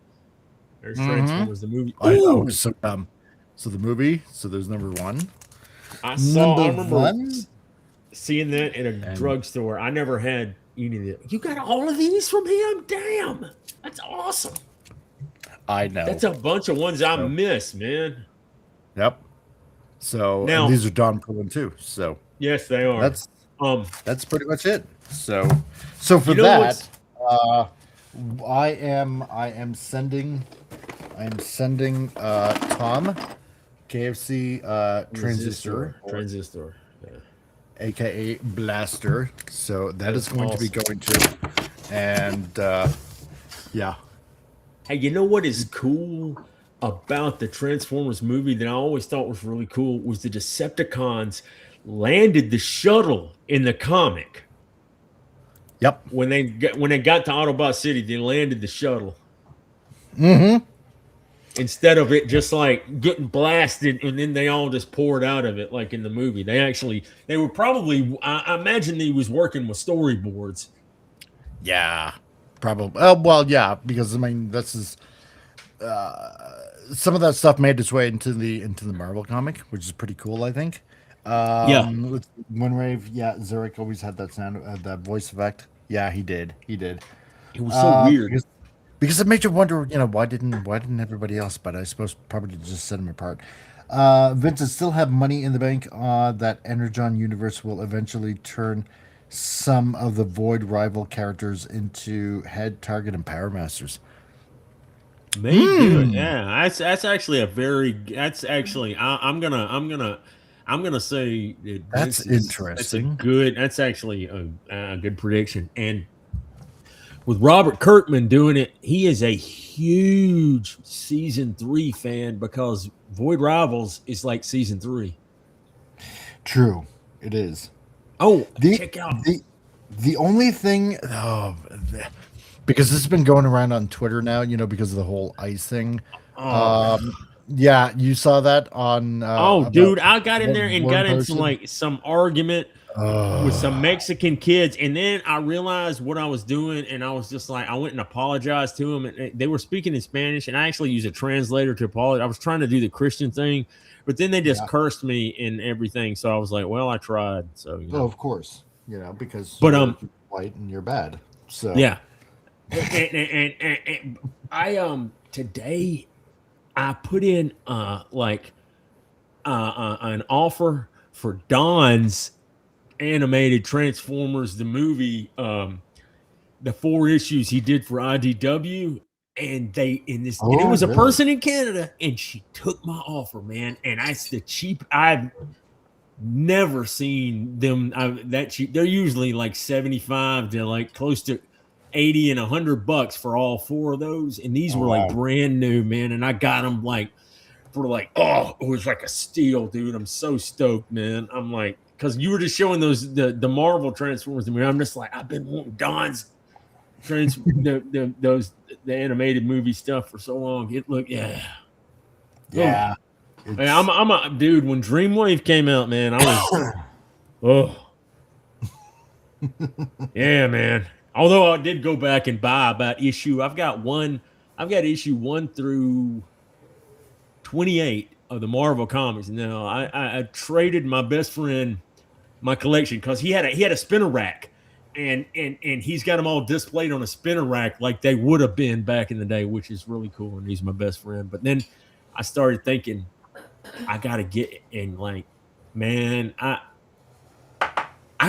[SPEAKER 2] There's Transformers the movie.
[SPEAKER 1] So the movie. So there's number 1.
[SPEAKER 2] I remember seeing that in a drugstore. I never had any of it. You got all of these from him? Damn, that's awesome.
[SPEAKER 1] I know.
[SPEAKER 2] That's a bunch of ones I miss, man.
[SPEAKER 1] Yep. So now these are Don Perlin too. So
[SPEAKER 2] yes, they are.
[SPEAKER 1] That's pretty much it. So for that, I am sending Tom KFC Transistor, aka Blaster. So that's going to be going to, and yeah.
[SPEAKER 2] Hey, you know what is cool about the Transformers movie that I always thought was really cool was the Decepticons landed the shuttle in the comic.
[SPEAKER 1] Yep.
[SPEAKER 2] When they got to Autobot City, they landed the shuttle.
[SPEAKER 1] Mm-hmm.
[SPEAKER 2] Instead of it just getting blasted and then they all just poured out of it like in the movie. They were probably, I imagine he was working with storyboards.
[SPEAKER 1] Yeah, probably. Well, yeah, because this is some of that stuff made its way into the Marvel comic, which is pretty cool, I think. With Moonrave, Zurich always had that sound, that voice effect. Yeah, he did. It
[SPEAKER 2] was so weird.
[SPEAKER 1] Because it made you wonder, why didn't everybody else? But I suppose probably just set them apart. Vincent still have money in the bank that Energon Universe will eventually turn some of the Void rival characters into Head, Target, and Power Masters.
[SPEAKER 2] Maybe do it. Yeah, that's actually I'm gonna say
[SPEAKER 1] that's interesting.
[SPEAKER 2] That's actually a good prediction. And with Robert Kirkman doing it, he is a huge season 3 fan because Void Rivals is like season 3.
[SPEAKER 1] True, it is.
[SPEAKER 2] Check out
[SPEAKER 1] the only thing. Because this has been going around on Twitter now, because of the whole ice thing. Yeah, you saw that on
[SPEAKER 2] Dude, I got in there and
[SPEAKER 1] Warren
[SPEAKER 2] got into
[SPEAKER 1] posted?
[SPEAKER 2] like some argument with some Mexican kids, and then I realized what I was doing, and I was just like, I went and apologized to them, and they were speaking in Spanish, and I actually used a translator to apologize. I was trying to do the Christian thing, but then they just cursed me and everything. So I was like, well, I tried. So
[SPEAKER 1] Oh, of course, because
[SPEAKER 2] but
[SPEAKER 1] you're white and you're bad. So
[SPEAKER 2] yeah, and I today I put in an offer for Don's animated Transformers the movie, the 4 issues he did for IDW, and and it was a person in Canada, and she took my offer, man. And that's the cheap. I've never seen them that cheap. They're usually like 75 to like close to 80 and $100 for all 4 of those, and these were like brand new, man. And I got them like for like, it was like a steal, dude. I'm so stoked, man. I'm like, because you were just showing those the Marvel Transformers to me. I'm just like, I've been wanting Don's the animated movie stuff for so long. It looked, yeah. Hey, I'm a dude. When Dreamwave came out, man, I was yeah, man. Although I did go back and buy about issue. I've got issue 1 through 28 of the Marvel comics. Now I traded my best friend my collection because he had a spinner rack, and he's got them all displayed on a spinner rack like they would have been back in the day, which is really cool. And he's my best friend. But then I started thinking, I gotta get in. Like, man, I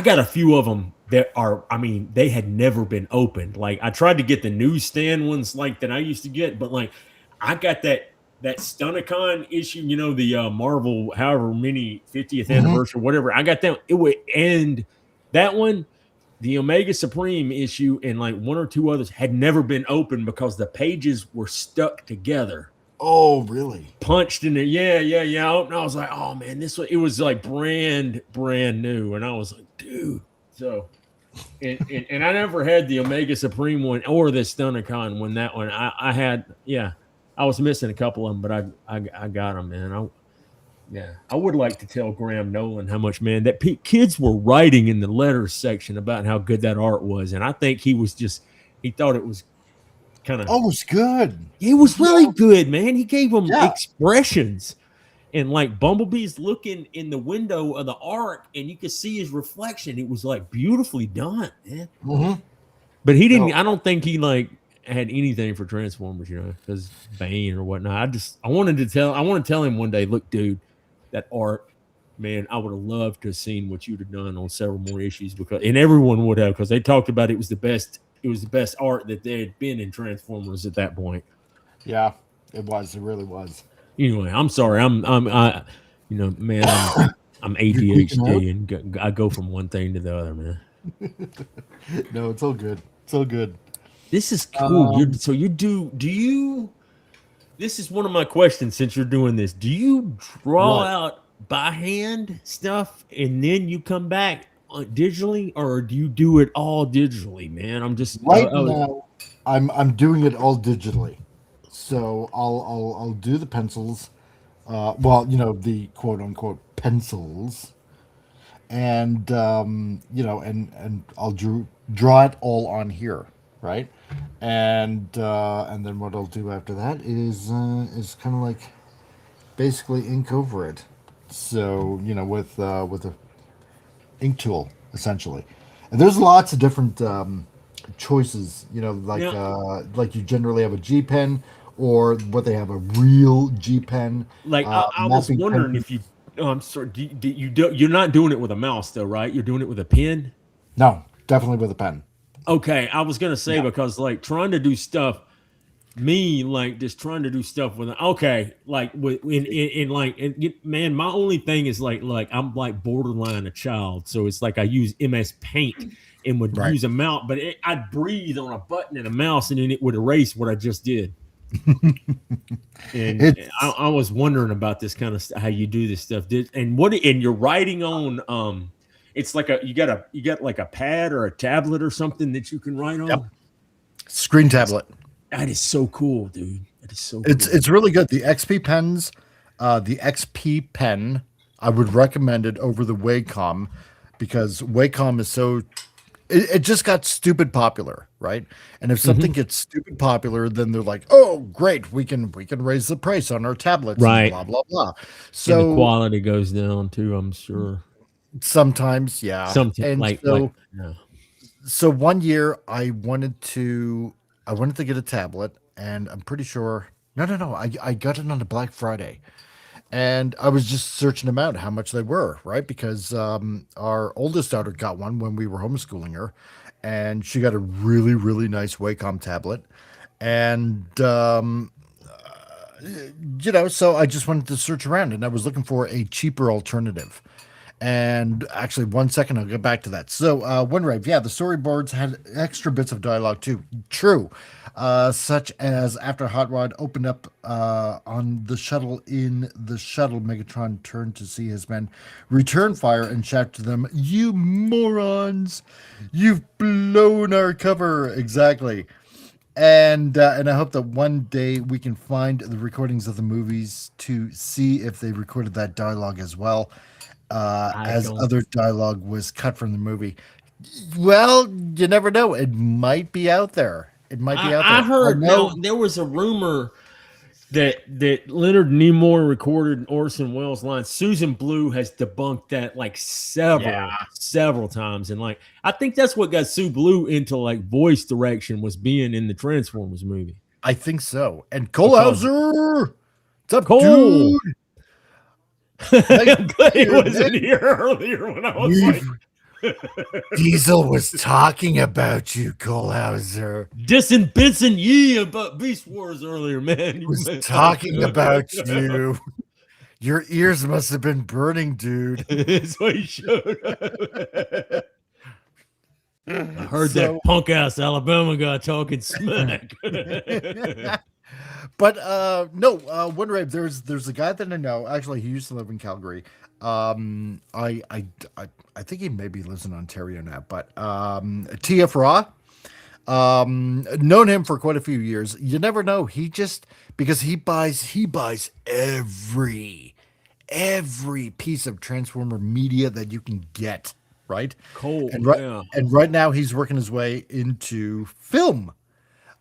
[SPEAKER 2] got a few of them that are, I mean, they had never been opened. Like, I tried to get the newsstand ones like that I used to get, but like I got that Stunnicon issue, the Marvel, however many 50th anniversary, whatever. I got that. It would end that one, the Omega Supreme issue, and like 1 or 2 others had never been opened because the pages were stuck together.
[SPEAKER 1] Oh, really?
[SPEAKER 2] Punched in there. Yeah. And I was like, oh man, it was like brand new. And I was like, dude. So, and I never had the Omega Supreme one or the Stunnicon when that one. I had, I was missing a couple of them, but I got them, man. I would like to tell Graham Nolan how much, man, that kids were writing in the letters section about how good that art was, and I think he thought it was kind of.
[SPEAKER 1] Oh, it was good.
[SPEAKER 2] It was really good, man. He gave them expressions, and like Bumblebee's looking in the window of the ark, and you could see his reflection. It was like beautifully done, man. But he didn't. I don't think he like had anything for Transformers, because Bane or whatnot. I want to tell him one day, look, dude, that art, man, I would have loved to have seen what you'd have done on several more issues, and everyone would have, because they talked about it was the best art that there had been in Transformers at that point.
[SPEAKER 1] Yeah, it was. It really was.
[SPEAKER 2] Anyway, I'm sorry. I'm man, I'm ADHD and I go from one thing to the other, man.
[SPEAKER 1] No, it's all good. It's all good.
[SPEAKER 2] This is cool. This is one of my questions since you're doing this. Do you draw out by hand stuff and then you come back digitally, or do you do it all digitally, man? I'm just
[SPEAKER 1] now I'm doing it all digitally. So I'll do the pencils. The quote unquote pencils. And and I'll draw it all on here, right? And then what I'll do after that is kind of like basically ink over it. So with a ink tool essentially. And there's lots of different choices. Like you generally have a G pen, or what they have, a real G pen.
[SPEAKER 2] Like I was wondering if you. Oh, I'm sorry. You're not doing it with a mouse though, right? You're doing it with a pen.
[SPEAKER 1] No, definitely with a pen.
[SPEAKER 2] Okay, I was gonna say because like trying to do stuff, just trying to do stuff with man, my only thing is like I'm like borderline a child, so it's like I use MS Paint and would use a mouse, but I'd breathe on a button and a mouse, and then it would erase what I just did. And I was wondering about this kind of how you do this stuff. And you're writing on it's like you got like a pad or a tablet or something that you can write on.
[SPEAKER 1] Yep. Screen tablet.
[SPEAKER 2] That is so cool, dude. It's so
[SPEAKER 1] It's really good. The XP pens, the XP pen, I would recommend it over the Wacom because Wacom is so it just got stupid popular, right? And if something gets stupid popular, then they're like, "Oh, great, we can raise the price on our tablets and
[SPEAKER 2] right.
[SPEAKER 1] blah blah blah."
[SPEAKER 2] And the
[SPEAKER 1] So
[SPEAKER 2] quality goes down too, I'm sure.
[SPEAKER 1] sometimes, yeah.
[SPEAKER 2] Something
[SPEAKER 1] And
[SPEAKER 2] like yeah.
[SPEAKER 1] so one year I wanted to get a tablet, and I'm pretty sure no, I got it on a Black Friday. And I was just searching them out, how much they were, right? Because our oldest daughter got one when we were homeschooling her, and she got a really, really nice Wacom tablet. And, so I just wanted to search around and I was looking for a cheaper alternative. And actually, one second, I'll get back to that. So, OneRave, yeah, the storyboards had extra bits of dialogue too. True, such as after Hot Rod opened up on the shuttle Megatron turned to see his men return fire and shout to them, "You morons! You've blown our cover!" Exactly. And I hope that one day we can find the recordings of the movies to see if they recorded that dialogue as well,
[SPEAKER 2] I
[SPEAKER 1] as
[SPEAKER 2] don't
[SPEAKER 1] other dialogue was cut from the movie. Well, you never know. It might be out there. It might be out
[SPEAKER 2] I
[SPEAKER 1] there. I
[SPEAKER 2] heard now
[SPEAKER 1] know.
[SPEAKER 2] there was a rumor that Leonard Nimoy recorded Orson Welles' line. Susan Blue has debunked that like several times, and like I think that's what got Sue Blue into like voice direction was being in the Transformers movie.
[SPEAKER 1] I think so. And
[SPEAKER 2] Because
[SPEAKER 1] Colehauser, what's up,
[SPEAKER 2] Cole,
[SPEAKER 1] dude? Nice
[SPEAKER 2] I'm glad he
[SPEAKER 1] here,
[SPEAKER 2] wasn't
[SPEAKER 1] man.
[SPEAKER 2] here earlier when I was like
[SPEAKER 1] Diesel was talking about you, Colehauser.
[SPEAKER 2] dissing Benson Yee about Beast Wars earlier, man.
[SPEAKER 1] He was talking about you. Your ears must have been burning, dude.
[SPEAKER 2] That's why he showed up. I heard that
[SPEAKER 1] So-
[SPEAKER 2] punk ass Alabama guy talking smack.
[SPEAKER 1] But no, OneRave, there's a guy that I know. Actually, he used to live in Calgary. I think he maybe lives in Ontario now. But TF Raw, known him for quite a few years. You never know. He just because he buys every piece of Transformer media that you can get. Right,
[SPEAKER 2] Cold,
[SPEAKER 1] and right,
[SPEAKER 2] yeah.
[SPEAKER 1] and right now he's working his way into film.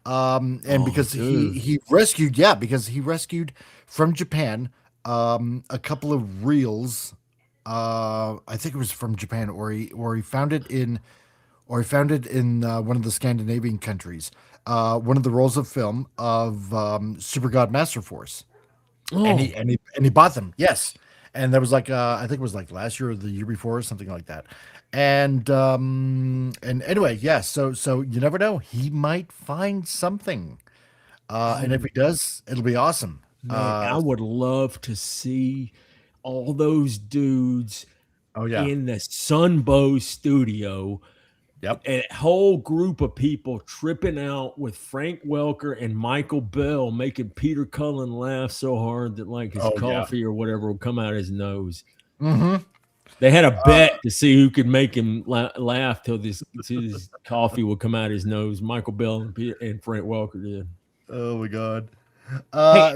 [SPEAKER 1] And because
[SPEAKER 2] dude.
[SPEAKER 1] he rescued from Japan a couple of reels. I think it was from Japan, or he found it in one of the Scandinavian countries. One of the rolls of film of Super God Master Force, and he bought them. Yes, and that was like I think it was like last year or the year before or something like that. And anyway, yeah. So you never know. He might find something, and if he does, it'll be awesome.
[SPEAKER 2] Man, I would love to see all those dudes
[SPEAKER 1] Oh yeah.
[SPEAKER 2] in the Sunbow studio.
[SPEAKER 1] Yep.
[SPEAKER 2] A whole group of people tripping out with Frank Welker and Michael Bell making Peter Cullen laugh so hard that like his coffee or whatever will come out his nose.
[SPEAKER 1] Mm-hmm.
[SPEAKER 2] They had a bet to see who could make him laugh till this coffee would come out his nose. Michael Bell and Frank Welker did.
[SPEAKER 1] Oh my god.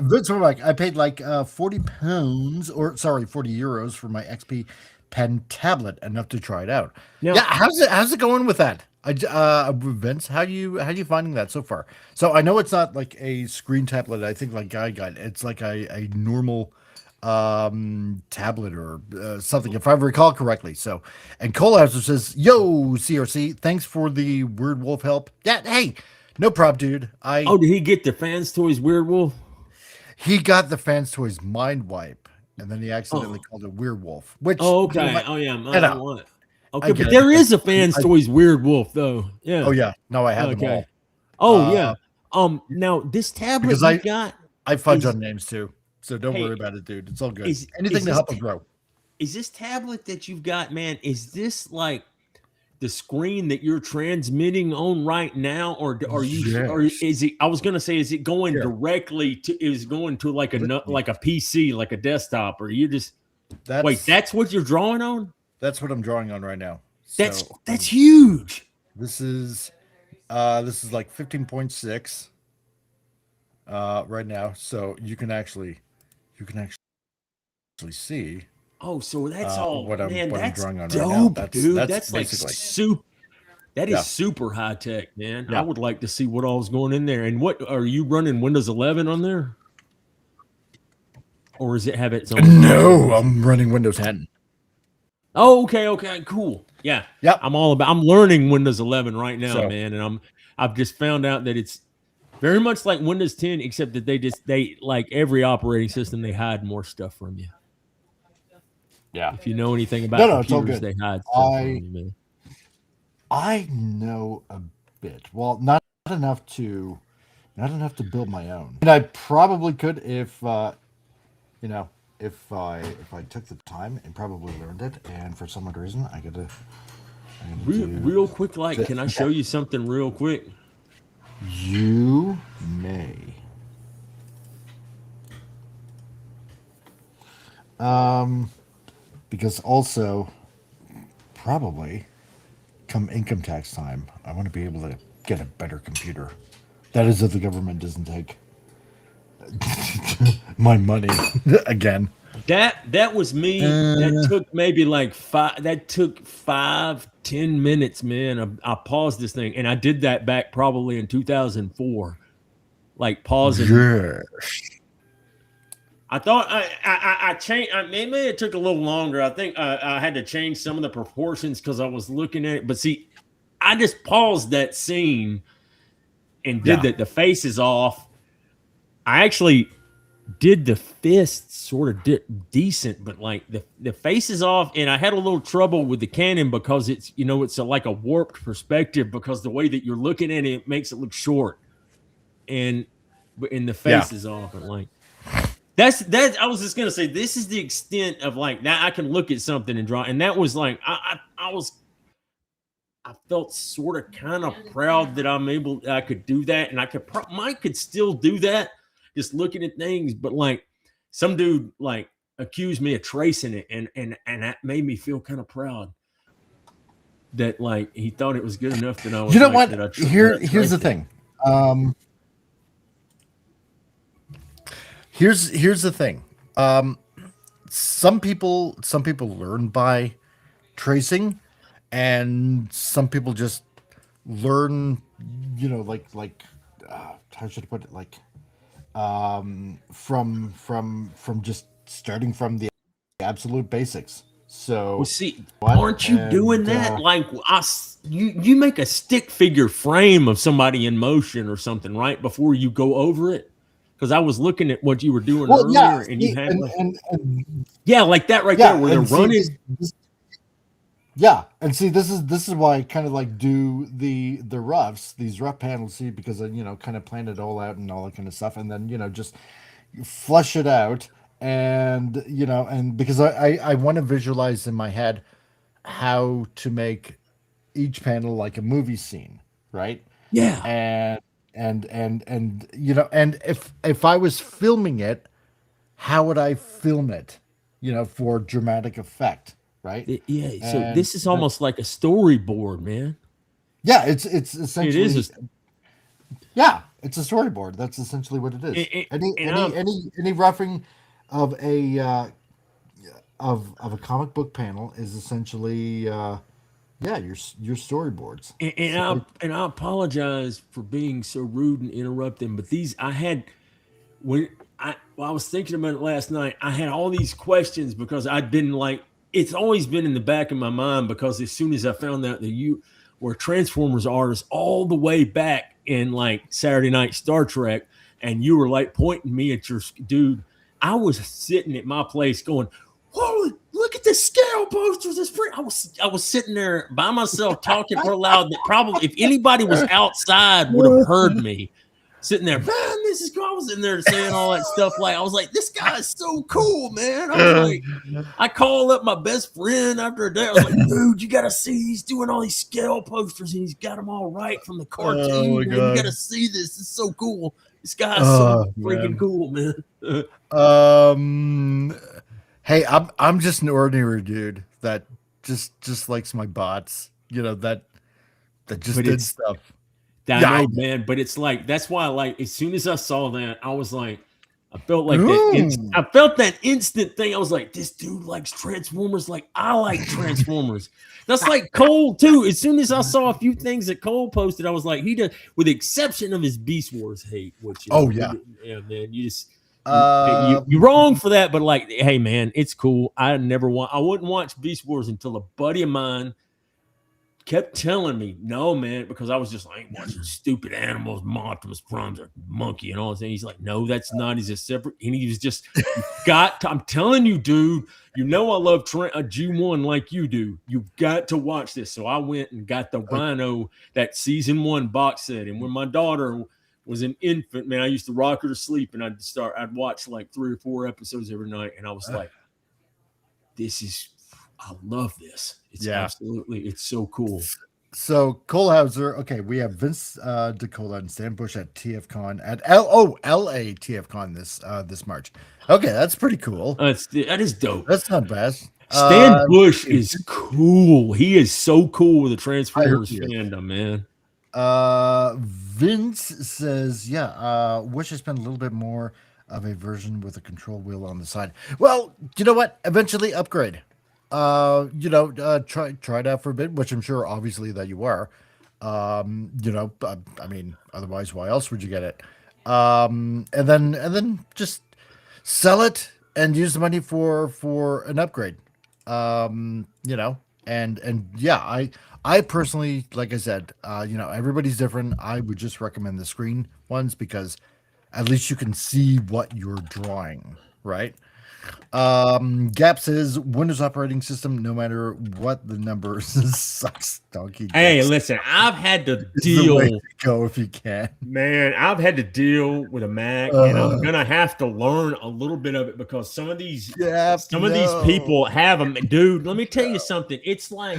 [SPEAKER 1] Vince Mike, I paid like 40 pounds, or sorry, 40 euros for my XP pen tablet, enough to try it out.
[SPEAKER 2] Now-
[SPEAKER 1] Yeah, how's it going with that? Vince, how you finding that so far? So I know it's not like a screen tablet. I think like Guy got it's like a normal tablet or something, if I recall correctly. So, and Colehauser says, "Yo, CRC, thanks for the Weird Wolf help." Yeah, hey, no problem, dude.
[SPEAKER 2] Did he get the Fans Toys Weird Wolf?
[SPEAKER 1] He got the Fans Toys Mind Wipe, and then he accidentally called it Weird Wolf. Which
[SPEAKER 2] Okay. Okay, but there is a Fans Toys Weird Wolf though. Yeah.
[SPEAKER 1] Oh yeah, no, I have them all.
[SPEAKER 2] Oh yeah. Now this tablet
[SPEAKER 1] because
[SPEAKER 2] you got.
[SPEAKER 1] I fudge on names too, so don't worry about it, dude. It's all good. Anything to help him grow.
[SPEAKER 2] Is this tablet that you've got, man? Is this like the screen that you're transmitting on right now, or are you?
[SPEAKER 1] Yes.
[SPEAKER 2] Or is it? I was gonna say, is it going directly to? Is it going to like a PC, like a desktop, or you just? That's what you're drawing on.
[SPEAKER 1] That's what I'm drawing on right now.
[SPEAKER 2] That's huge.
[SPEAKER 1] This is like 15.6. right now, so you can actually see
[SPEAKER 2] Oh, so that's all, man.
[SPEAKER 1] what I'm
[SPEAKER 2] That's
[SPEAKER 1] drawing on right now.
[SPEAKER 2] dope, dude.
[SPEAKER 1] That's
[SPEAKER 2] That's like
[SPEAKER 1] basically
[SPEAKER 2] super. That is
[SPEAKER 1] yeah
[SPEAKER 2] super high tech, man. I
[SPEAKER 1] yeah.
[SPEAKER 2] would like to see what all's going in there. And what are you running Windows 11 on there, or is it have its own
[SPEAKER 1] No,
[SPEAKER 2] operating?
[SPEAKER 1] I'm running Windows 10.
[SPEAKER 2] Oh, okay, cool. Yeah,
[SPEAKER 1] Yep.
[SPEAKER 2] I'm learning Windows 11 right now,
[SPEAKER 1] So
[SPEAKER 2] man, and I've just found out that it's very much like Windows 10, except that they like every operating system, they hide more stuff from you.
[SPEAKER 1] yeah.
[SPEAKER 2] If you know anything
[SPEAKER 1] No,
[SPEAKER 2] about
[SPEAKER 1] no, it's all
[SPEAKER 2] computers,
[SPEAKER 1] good.
[SPEAKER 2] they hide stuff from
[SPEAKER 1] I
[SPEAKER 2] you, man.
[SPEAKER 1] I know a bit. Well, not enough to build my own. And I probably could if you know, if I took the time and probably learned it. And for some odd reason, I gotta do.
[SPEAKER 2] Real quick, like, can I show you something real quick?
[SPEAKER 1] You may. Because also probably come income tax time, I want to be able to get a better computer. That is if the government doesn't take my money again.
[SPEAKER 2] That was me. That
[SPEAKER 1] Uh,
[SPEAKER 2] took maybe like five. That took 5-10 minutes, man. I paused this thing, and I did that back probably in 2004. Like pausing.
[SPEAKER 1] yeah.
[SPEAKER 2] I thought I changed. Maybe it took a little longer. I think I had to change some of the proportions because I was looking at it. But see, I just paused that scene and did
[SPEAKER 1] Yeah.
[SPEAKER 2] that. The face is off. I actually did the fist sort of decent, but like the face is off, and I had a little trouble with the Canon because it's it's like a warped perspective because the way that you're looking at it makes it look short, and the
[SPEAKER 1] Yeah.
[SPEAKER 2] face is off, and like that's I was just gonna say this is the extent of like now I can look at something and draw, and that was like I felt sort of kind of proud that I could do that, and Mike could still do that, just looking at things. But like some dude like accused me of tracing it, and that made me feel kind of proud that like he thought it was good enough that I was
[SPEAKER 1] You know
[SPEAKER 2] like
[SPEAKER 1] what?
[SPEAKER 2] that
[SPEAKER 1] Here's the thing. Um, here's the thing. Some people learn by tracing, and some people just learn. How should I put it? From just starting from the absolute basics.
[SPEAKER 2] Well,
[SPEAKER 1] So
[SPEAKER 2] see,
[SPEAKER 1] what?
[SPEAKER 2] aren't you doing
[SPEAKER 1] And
[SPEAKER 2] that? Like you make a stick figure frame of somebody in motion or something right before you go over it. Because I was looking at what you were doing
[SPEAKER 1] well, yeah,
[SPEAKER 2] earlier, and you
[SPEAKER 1] see,
[SPEAKER 2] had like
[SPEAKER 1] and
[SPEAKER 2] yeah, like that right there
[SPEAKER 1] yeah,
[SPEAKER 2] where they're
[SPEAKER 1] and see
[SPEAKER 2] running.
[SPEAKER 1] yeah, and see this is why I kind of like do the roughs, these rough panels, see, because I kind of plan it all out and all that kind of stuff, and then just flush it out, and and because I want to visualize in my head how to make each panel like a movie scene, right?
[SPEAKER 2] Yeah,
[SPEAKER 1] And and and if I was filming it, how would I film it? For dramatic effect, right?
[SPEAKER 2] yeah. So
[SPEAKER 1] And
[SPEAKER 2] this is almost like a storyboard, man.
[SPEAKER 1] yeah, it's
[SPEAKER 2] It is,
[SPEAKER 1] essentially yeah, it's a storyboard. That's essentially what it is.
[SPEAKER 2] and I'm
[SPEAKER 1] Any roughing of a of a comic book panel is essentially yeah, your storyboards. So
[SPEAKER 2] and I apologize for being so rude and interrupting, but these I had when I was thinking about it last night. I had all these questions because I'd been like, it's always been in the back of my mind because as soon as I found out that you were a Transformers artist all the way back in like Saturday Night Star Trek, and you were like pointing me at your dude, I was sitting at my place going, holy, look at the scale posters. I was sitting there by myself talking real loud that probably if anybody was outside would have heard me sitting there, man, this is cool. I was in there saying all that stuff. Like, I was like, this guy is so cool, man. I was like, I called up my best friend after a day. I was like, dude, you got to see, he's doing all these scale posters and he's got them all right from the
[SPEAKER 1] oh
[SPEAKER 2] cartoon,
[SPEAKER 1] my
[SPEAKER 2] man. You got
[SPEAKER 1] god.
[SPEAKER 2] to see this. It's so cool. This guy's so freaking
[SPEAKER 1] Man.
[SPEAKER 2] cool, man.
[SPEAKER 1] Um hey, I'm just an ordinary dude that just likes my bots, that just
[SPEAKER 2] But
[SPEAKER 1] did stuff.
[SPEAKER 2] I know, man. But it's like, that's why, like, as soon as I saw that, I was like, I felt like I felt that instant thing. I was like, this dude likes Transformers like I like Transformers. That's like Cole too. As soon as I saw a few things that Cole posted, I was like, he does, with the exception of his Beast Wars hate, which yeah, man, you just you're wrong for that. But like, hey, man, it's cool. I wouldn't watch Beast Wars until a buddy of mine kept telling me, no, man, because I was just like, watching stupid animals, Optimus Prime's a monkey and all this. And he's like, no, that's not. He's a separate. And he was just, I'm telling you, dude, you know, I love a G1 like you do. You've got to watch this. So I went and got the Rhino, that season 1 box set. And when my daughter was an infant, man, I used to rock her to sleep, and I'd watch like 3 or 4 episodes every night. And I was like, I love this. It's absolutely, it's so cool.
[SPEAKER 1] So Cole Hauser, okay, we have Vince DeCola and Stan Bush at TFCon at LA TFCon this March. Okay, that's pretty cool.
[SPEAKER 2] That is dope.
[SPEAKER 1] That's not bad.
[SPEAKER 2] Stan Bush is cool. He is so cool with the Transformers fandom, man.
[SPEAKER 1] Vince says, wish I spent a little bit more of a version with a control wheel on the side. Well, you know what? Eventually upgrade. Try it out for a bit, which I'm sure obviously that you are. I mean, otherwise why else would you get it? And then just sell it and use the money for an upgrade. I personally, like I said, everybody's different. I would just recommend the screen ones because at least you can see what you're drawing, right? Gap says Windows operating system, no matter what the numbers, sucks. Donkey.
[SPEAKER 2] Hey, listen, I've had to deal.
[SPEAKER 1] The way to go if you can,
[SPEAKER 2] man. I've had to deal with a Mac, and I'm gonna have to learn a little bit of it because some of these people have them. Dude, let me tell you something. It's like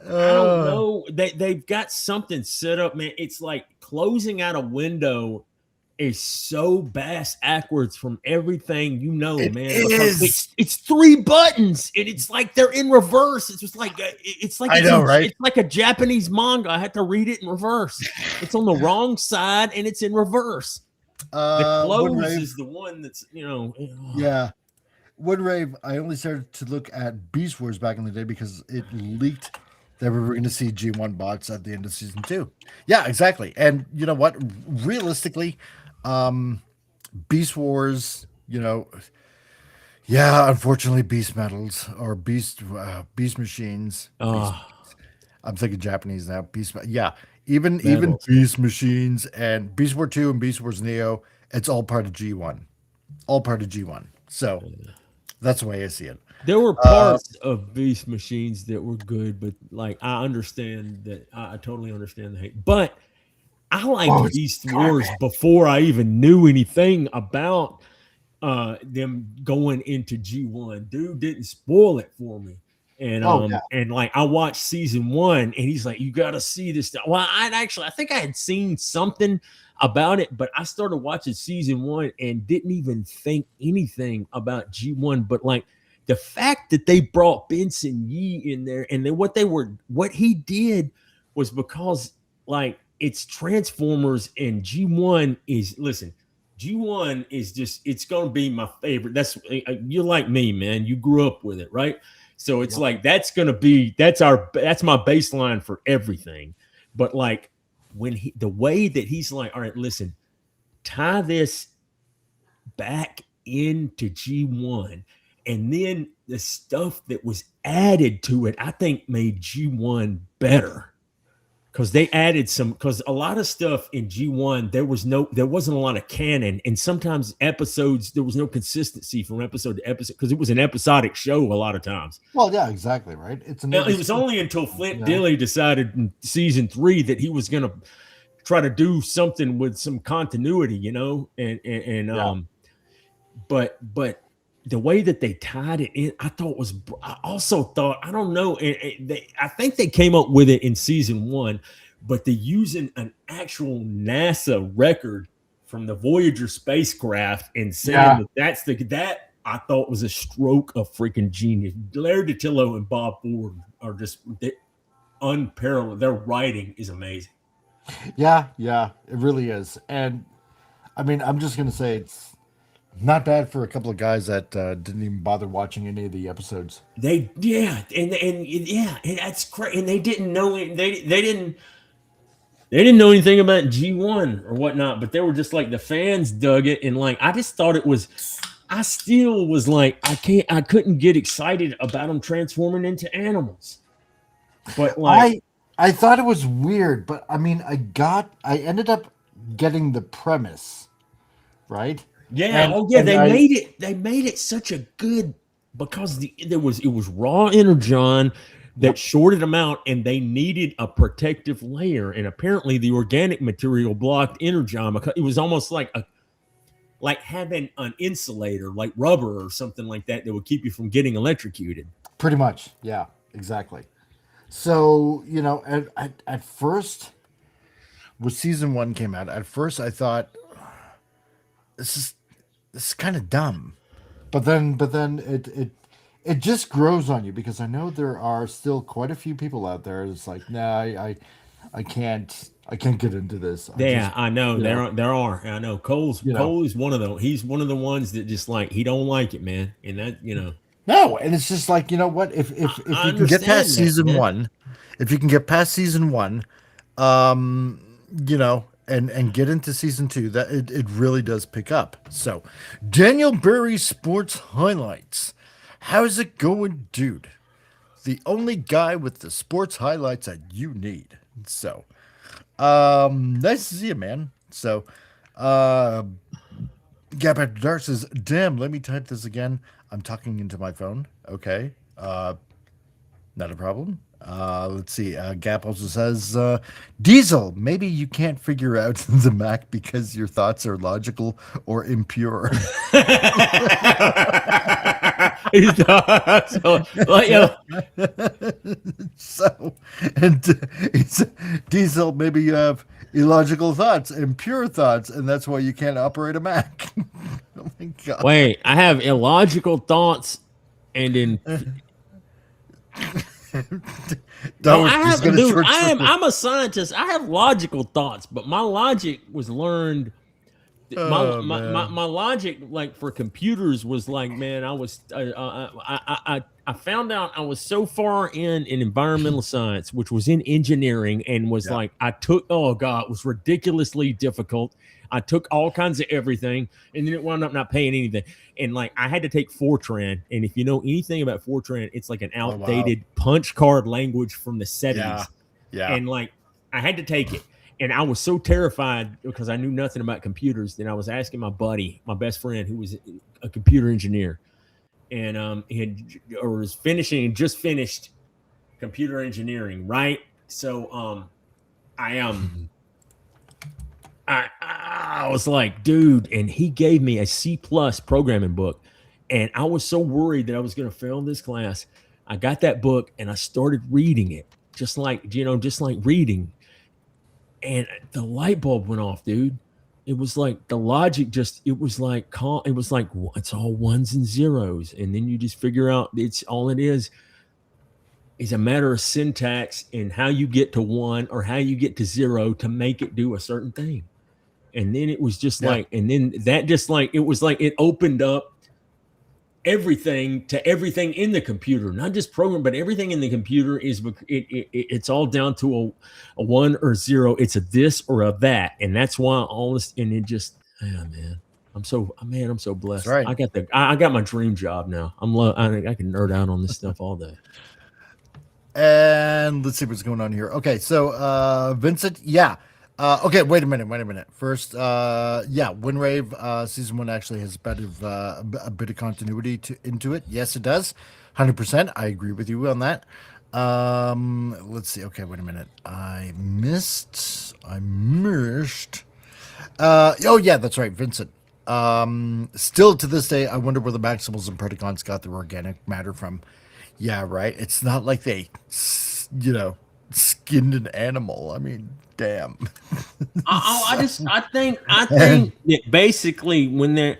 [SPEAKER 2] I don't know. They've got something set up, man. It's like closing out a window is so backwards from everything, man. It's 3 buttons and it's like they're in reverse. It's just like I know, right? It's like a Japanese manga. I had to read it in reverse. It's on the wrong side and it's in reverse. The close is the one that's
[SPEAKER 1] Yeah. Woodrave, I only started to look at Beast Wars back in the day because it leaked that we were going to see G1 bots at the end of season 2. Yeah, exactly. And you know what? Realistically, Beast Wars, unfortunately, beast metals or beast machines. I'm thinking Japanese now. Even beast machines and Beast Wars 2 and Beast Wars Neo. It's all part of G1. So that's the way I see it.
[SPEAKER 2] There were parts of beast machines that were good, but like I understand that. I totally understand the hate, but I liked Beast Wars before I even knew anything about them going into G1. Dude didn't spoil it for me. And and like I watched season 1 and he's like, you got to see this stuff. Well, I think I had seen something about it, but I started watching season 1 and didn't even think anything about G1. But like the fact that they brought Benson Yee in there and then what he did was because like it's Transformers and G1 is just, it's going to be my favorite. You're like me, man. You grew up with it, right? So it's like, that's my baseline for everything. But like the way that he's like, all right, listen, tie this back into G1. And then the stuff that was added to it, I think made G1 better. Because they added because a lot of stuff in G1, there wasn't a lot of canon. And sometimes episodes, there was no consistency from episode to episode because it was an episodic show a lot of times.
[SPEAKER 1] Well, yeah, exactly, right? It
[SPEAKER 2] was only until Flint Dille decided in season 3 that he was going to try to do something with some continuity, but the way that they tied it in, I also thought, I don't know. I think they came up with it in season 1, but they're using an actual NASA record from the Voyager spacecraft and saying that I thought was a stroke of freaking genius. Larry DiTillo and Bob Ford are just unparalleled. Their writing is amazing.
[SPEAKER 1] Yeah, it really is. And I mean, I'm just gonna say it's not bad for a couple of guys that didn't even bother watching any of the episodes.
[SPEAKER 2] And that's great. And they didn't know it. They didn't know anything about G1 or whatnot, but they were just like the fans dug it, and like I just thought it was. I still was like I couldn't get excited about them transforming into animals, but like
[SPEAKER 1] I thought it was weird, but I mean, I ended up getting the premise, right?
[SPEAKER 2] yeah,
[SPEAKER 1] And
[SPEAKER 2] oh yeah,
[SPEAKER 1] and I
[SPEAKER 2] they made it such a good because it was raw energon that
[SPEAKER 1] Yep,
[SPEAKER 2] shorted them out, and they needed a protective layer, and apparently the organic material blocked energon because it was almost like having an insulator like rubber or something like that that would keep you from getting electrocuted.
[SPEAKER 1] pretty much. Yeah, exactly. So, at first, when season one came out, at first I thought this is this is kind of dumb. But then it just grows on you because I know there are still quite a few people out there. It's like, nah, I can't get into this. I
[SPEAKER 2] Yeah,
[SPEAKER 1] just,
[SPEAKER 2] I know
[SPEAKER 1] you know,
[SPEAKER 2] there are. I know
[SPEAKER 1] you know.
[SPEAKER 2] Cole is one of them. He's one of the ones that just like he don't like it, man. And that
[SPEAKER 1] No, and it's just like, you know what? If
[SPEAKER 2] I
[SPEAKER 1] you can get past
[SPEAKER 2] understand that,
[SPEAKER 1] season
[SPEAKER 2] man.
[SPEAKER 1] one, if you can get past season one, um, and get into season two, that it really does pick up. So, Daniel Berry Sports Highlights. How's it going, dude? The only guy with the sports highlights that you need. So, nice to see you, man. So, uh, Gap After Dark says, damn, let me type this again. I'm talking into my phone. Okay. Not a problem. Let's see. Gap also says, Diesel, maybe you can't figure out the Mac because your thoughts are logical or impure.
[SPEAKER 2] So, like,
[SPEAKER 1] So, and it's Diesel, maybe you have illogical thoughts, impure thoughts, and that's why you can't operate a Mac. Oh my God.
[SPEAKER 2] wait, I have illogical thoughts, and in no,
[SPEAKER 1] That was
[SPEAKER 2] I
[SPEAKER 1] just
[SPEAKER 2] have,
[SPEAKER 1] going to
[SPEAKER 2] dude.
[SPEAKER 1] short circuit.
[SPEAKER 2] I'm a scientist. I have logical thoughts, but my logic was learned.
[SPEAKER 1] Oh, man.
[SPEAKER 2] My logic, like for computers, was like, man, I found out I was so far in environmental science, which was in engineering, and was
[SPEAKER 1] Yeah.
[SPEAKER 2] like, I took, oh god, it was ridiculously difficult. I took all kinds of everything, and then it wound up not paying anything. And like, I had to take Fortran, and if you know anything about Fortran, it's like an
[SPEAKER 1] Oh, wow.
[SPEAKER 2] outdated punch card language from the
[SPEAKER 1] Yeah.
[SPEAKER 2] 70s,
[SPEAKER 1] Yeah.
[SPEAKER 2] and like, I had to take it. And I was so terrified because I knew nothing about computers. Then I was asking my buddy, my best friend, who was a computer engineer, and he had or was finishing, just finished computer engineering, right? So I I was like, dude, and he gave me a C plus programming book, and I was so worried that I was going to fail this class. I got that book and I started reading it, just like reading, and the light bulb went off, dude. It was like the logic just, it was like it's all ones and zeros, and then you just figure out it's all it is a matter of syntax and how you get to one or how you get to zero to make it do a certain thing. And then it was just
[SPEAKER 1] Yeah.
[SPEAKER 2] like, and then that just like, it was like it opened up everything to everything in the computer, not just program, but everything in the computer it's all down to a one or zero. It's a this or a that, and that's why all this, and it just, yeah, man, I'm so
[SPEAKER 1] That's
[SPEAKER 2] blessed.
[SPEAKER 1] right.
[SPEAKER 2] I got my dream job now. I can nerd out on this stuff all day.
[SPEAKER 1] And let's see what's going on here. Okay, so Vincent, yeah. Okay, wait a minute. First, yeah, Windwave season one actually has a bit of continuity into it. Yes, it does, 100%. I agree with you on that. Let's see. Okay, wait a minute. I missed. Oh yeah, that's right, Vincent. Still to this day, I wonder where the Maximals and Predacons got their organic matter from. Yeah, right. It's not like they, skinned an animal. I mean, damn.
[SPEAKER 2] I
[SPEAKER 1] And
[SPEAKER 2] think that basically when they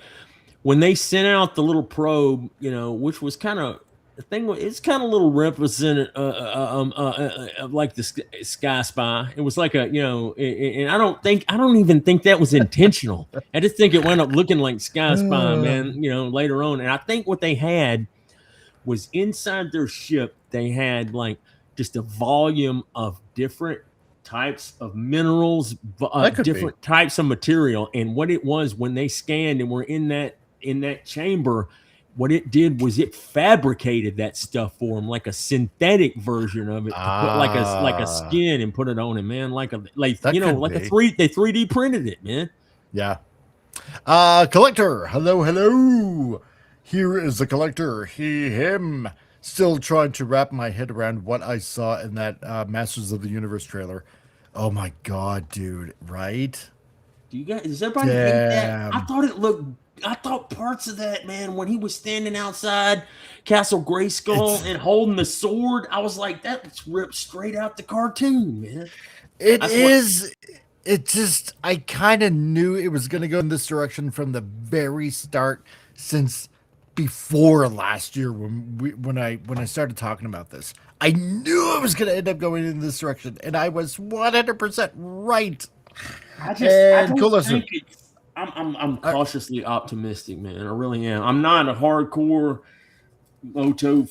[SPEAKER 2] sent out the little probe, which was kind of the thing it's kind of a little represented of like the Sky Spy. It was like a, and I don't even think that was intentional. I just think it wound up looking like Sky Spy, man, later on. And I think what they had was inside their ship, they had like just a volume of different types of minerals, different types of material. And what it was when they scanned and were in that chamber, what it did was it fabricated that stuff for them, like a synthetic version of it, to put like a skin and put it on him, man. They 3D printed it, man.
[SPEAKER 1] Yeah. Collector, hello. Here is the collector, he, him. Still trying to wrap my head around what I saw in that Masters of the Universe trailer. Oh my god, dude! Right?
[SPEAKER 2] Does everybody hate that? I thought parts of that, man, when he was standing outside Castle Grayskull and holding the sword, I was like, that's ripped straight out the cartoon, man.
[SPEAKER 1] I kind of knew it was going to go in this direction from the very start, since before last year when I started talking about this. I knew it was going to end up going in this direction, and I was 100% right.
[SPEAKER 2] I'm cautiously optimistic, man. I really am. I'm not a hardcore Motu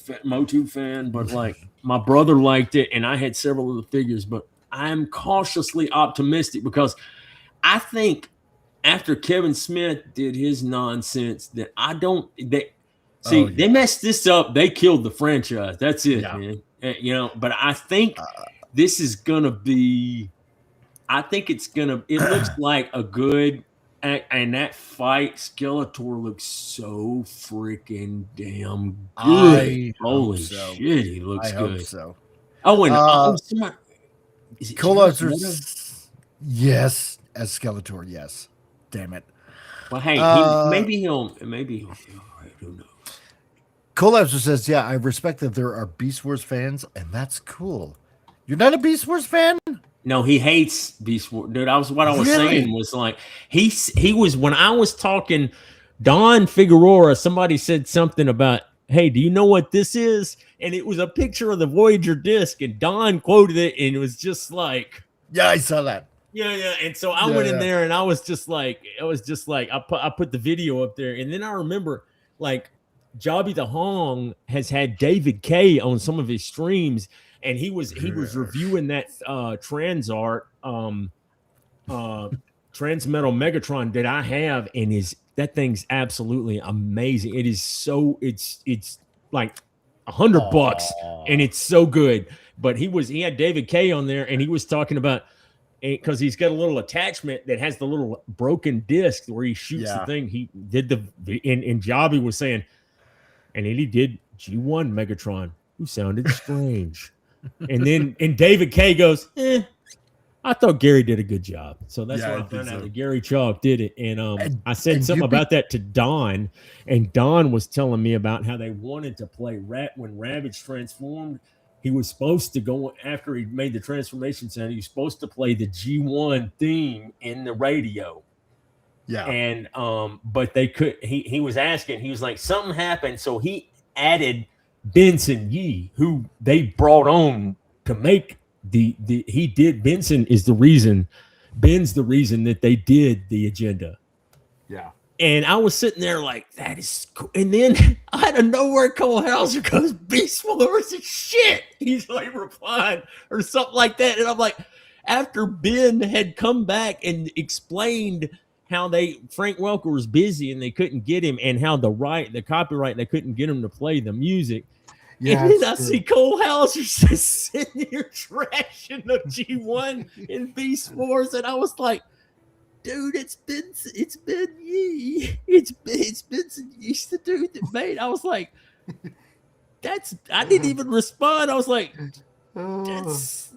[SPEAKER 2] fan, but like my brother liked it, and I had several of the figures. But I'm cautiously optimistic because I think after Kevin Smith did his nonsense, that they messed this up. They killed the franchise. That's it, man. But I think this is gonna be. I think it looks like a good, and that fight, Skeletor looks so freaking damn good. Holy shit, he looks good. I hope
[SPEAKER 1] so.
[SPEAKER 2] Oh, and is it
[SPEAKER 1] yes, as Skeletor, yes. Damn it.
[SPEAKER 2] Well, hey, maybe he'll all right, who knows?
[SPEAKER 1] Collapser says, yeah, I respect that there are Beast Wars fans, and that's cool. You're not a Beast Wars fan?
[SPEAKER 2] No, he hates Beast Wars, dude. What I was saying was like he was when I was talking. Don Figueroa, somebody said something about, hey, do you know what this is? And it was a picture of the Voyager disc, and Don quoted it, and it was just like,
[SPEAKER 1] yeah, I saw that.
[SPEAKER 2] Yeah. And so I went in there, and I was just like, I put the video up there, and then I remember like Jobby the Hong has had David K on some of his streams. And he was reviewing that Transart Transmetal Megatron that I have, and that thing's absolutely amazing. It is it's like $100 and it's so good. But he had David K on there, and he was talking about, because he's got a little attachment that has the little broken disc where he shoots the thing. He did and Jobby was saying, and then he did G1 Megatron, who sounded strange. And David K goes, I thought Gary did a good job. So that's why I found out that Gary Chalk did it. And I said something about that to Don, and Don was telling me about how they wanted to play when Ravage transformed. He was supposed to go, after he made the transformation sound, he was supposed to play the G1 theme in the radio.
[SPEAKER 1] Yeah.
[SPEAKER 2] And but they could, he was asking, he was like, something happened. So he added Benson Yee, who they brought on to make Benson is the reason, Ben's the reason that they did the agenda.
[SPEAKER 1] Yeah.
[SPEAKER 2] And I was sitting there like, that is cool. And then out of nowhere, Cole Hauser goes, Beast Wars is shit. He's like replying or something like that. And I'm like, after Ben had come back and explained how Frank Welker was busy and they couldn't get him, and how the copyright, they couldn't get him to play the music. Yeah, and then I see Cole Hauser just sitting here trashing the G1 in Beast Wars, and I was like, dude, it's Ben Yee. It's Benson Yee's the dude that made. I was like, I didn't even respond. I was like, that's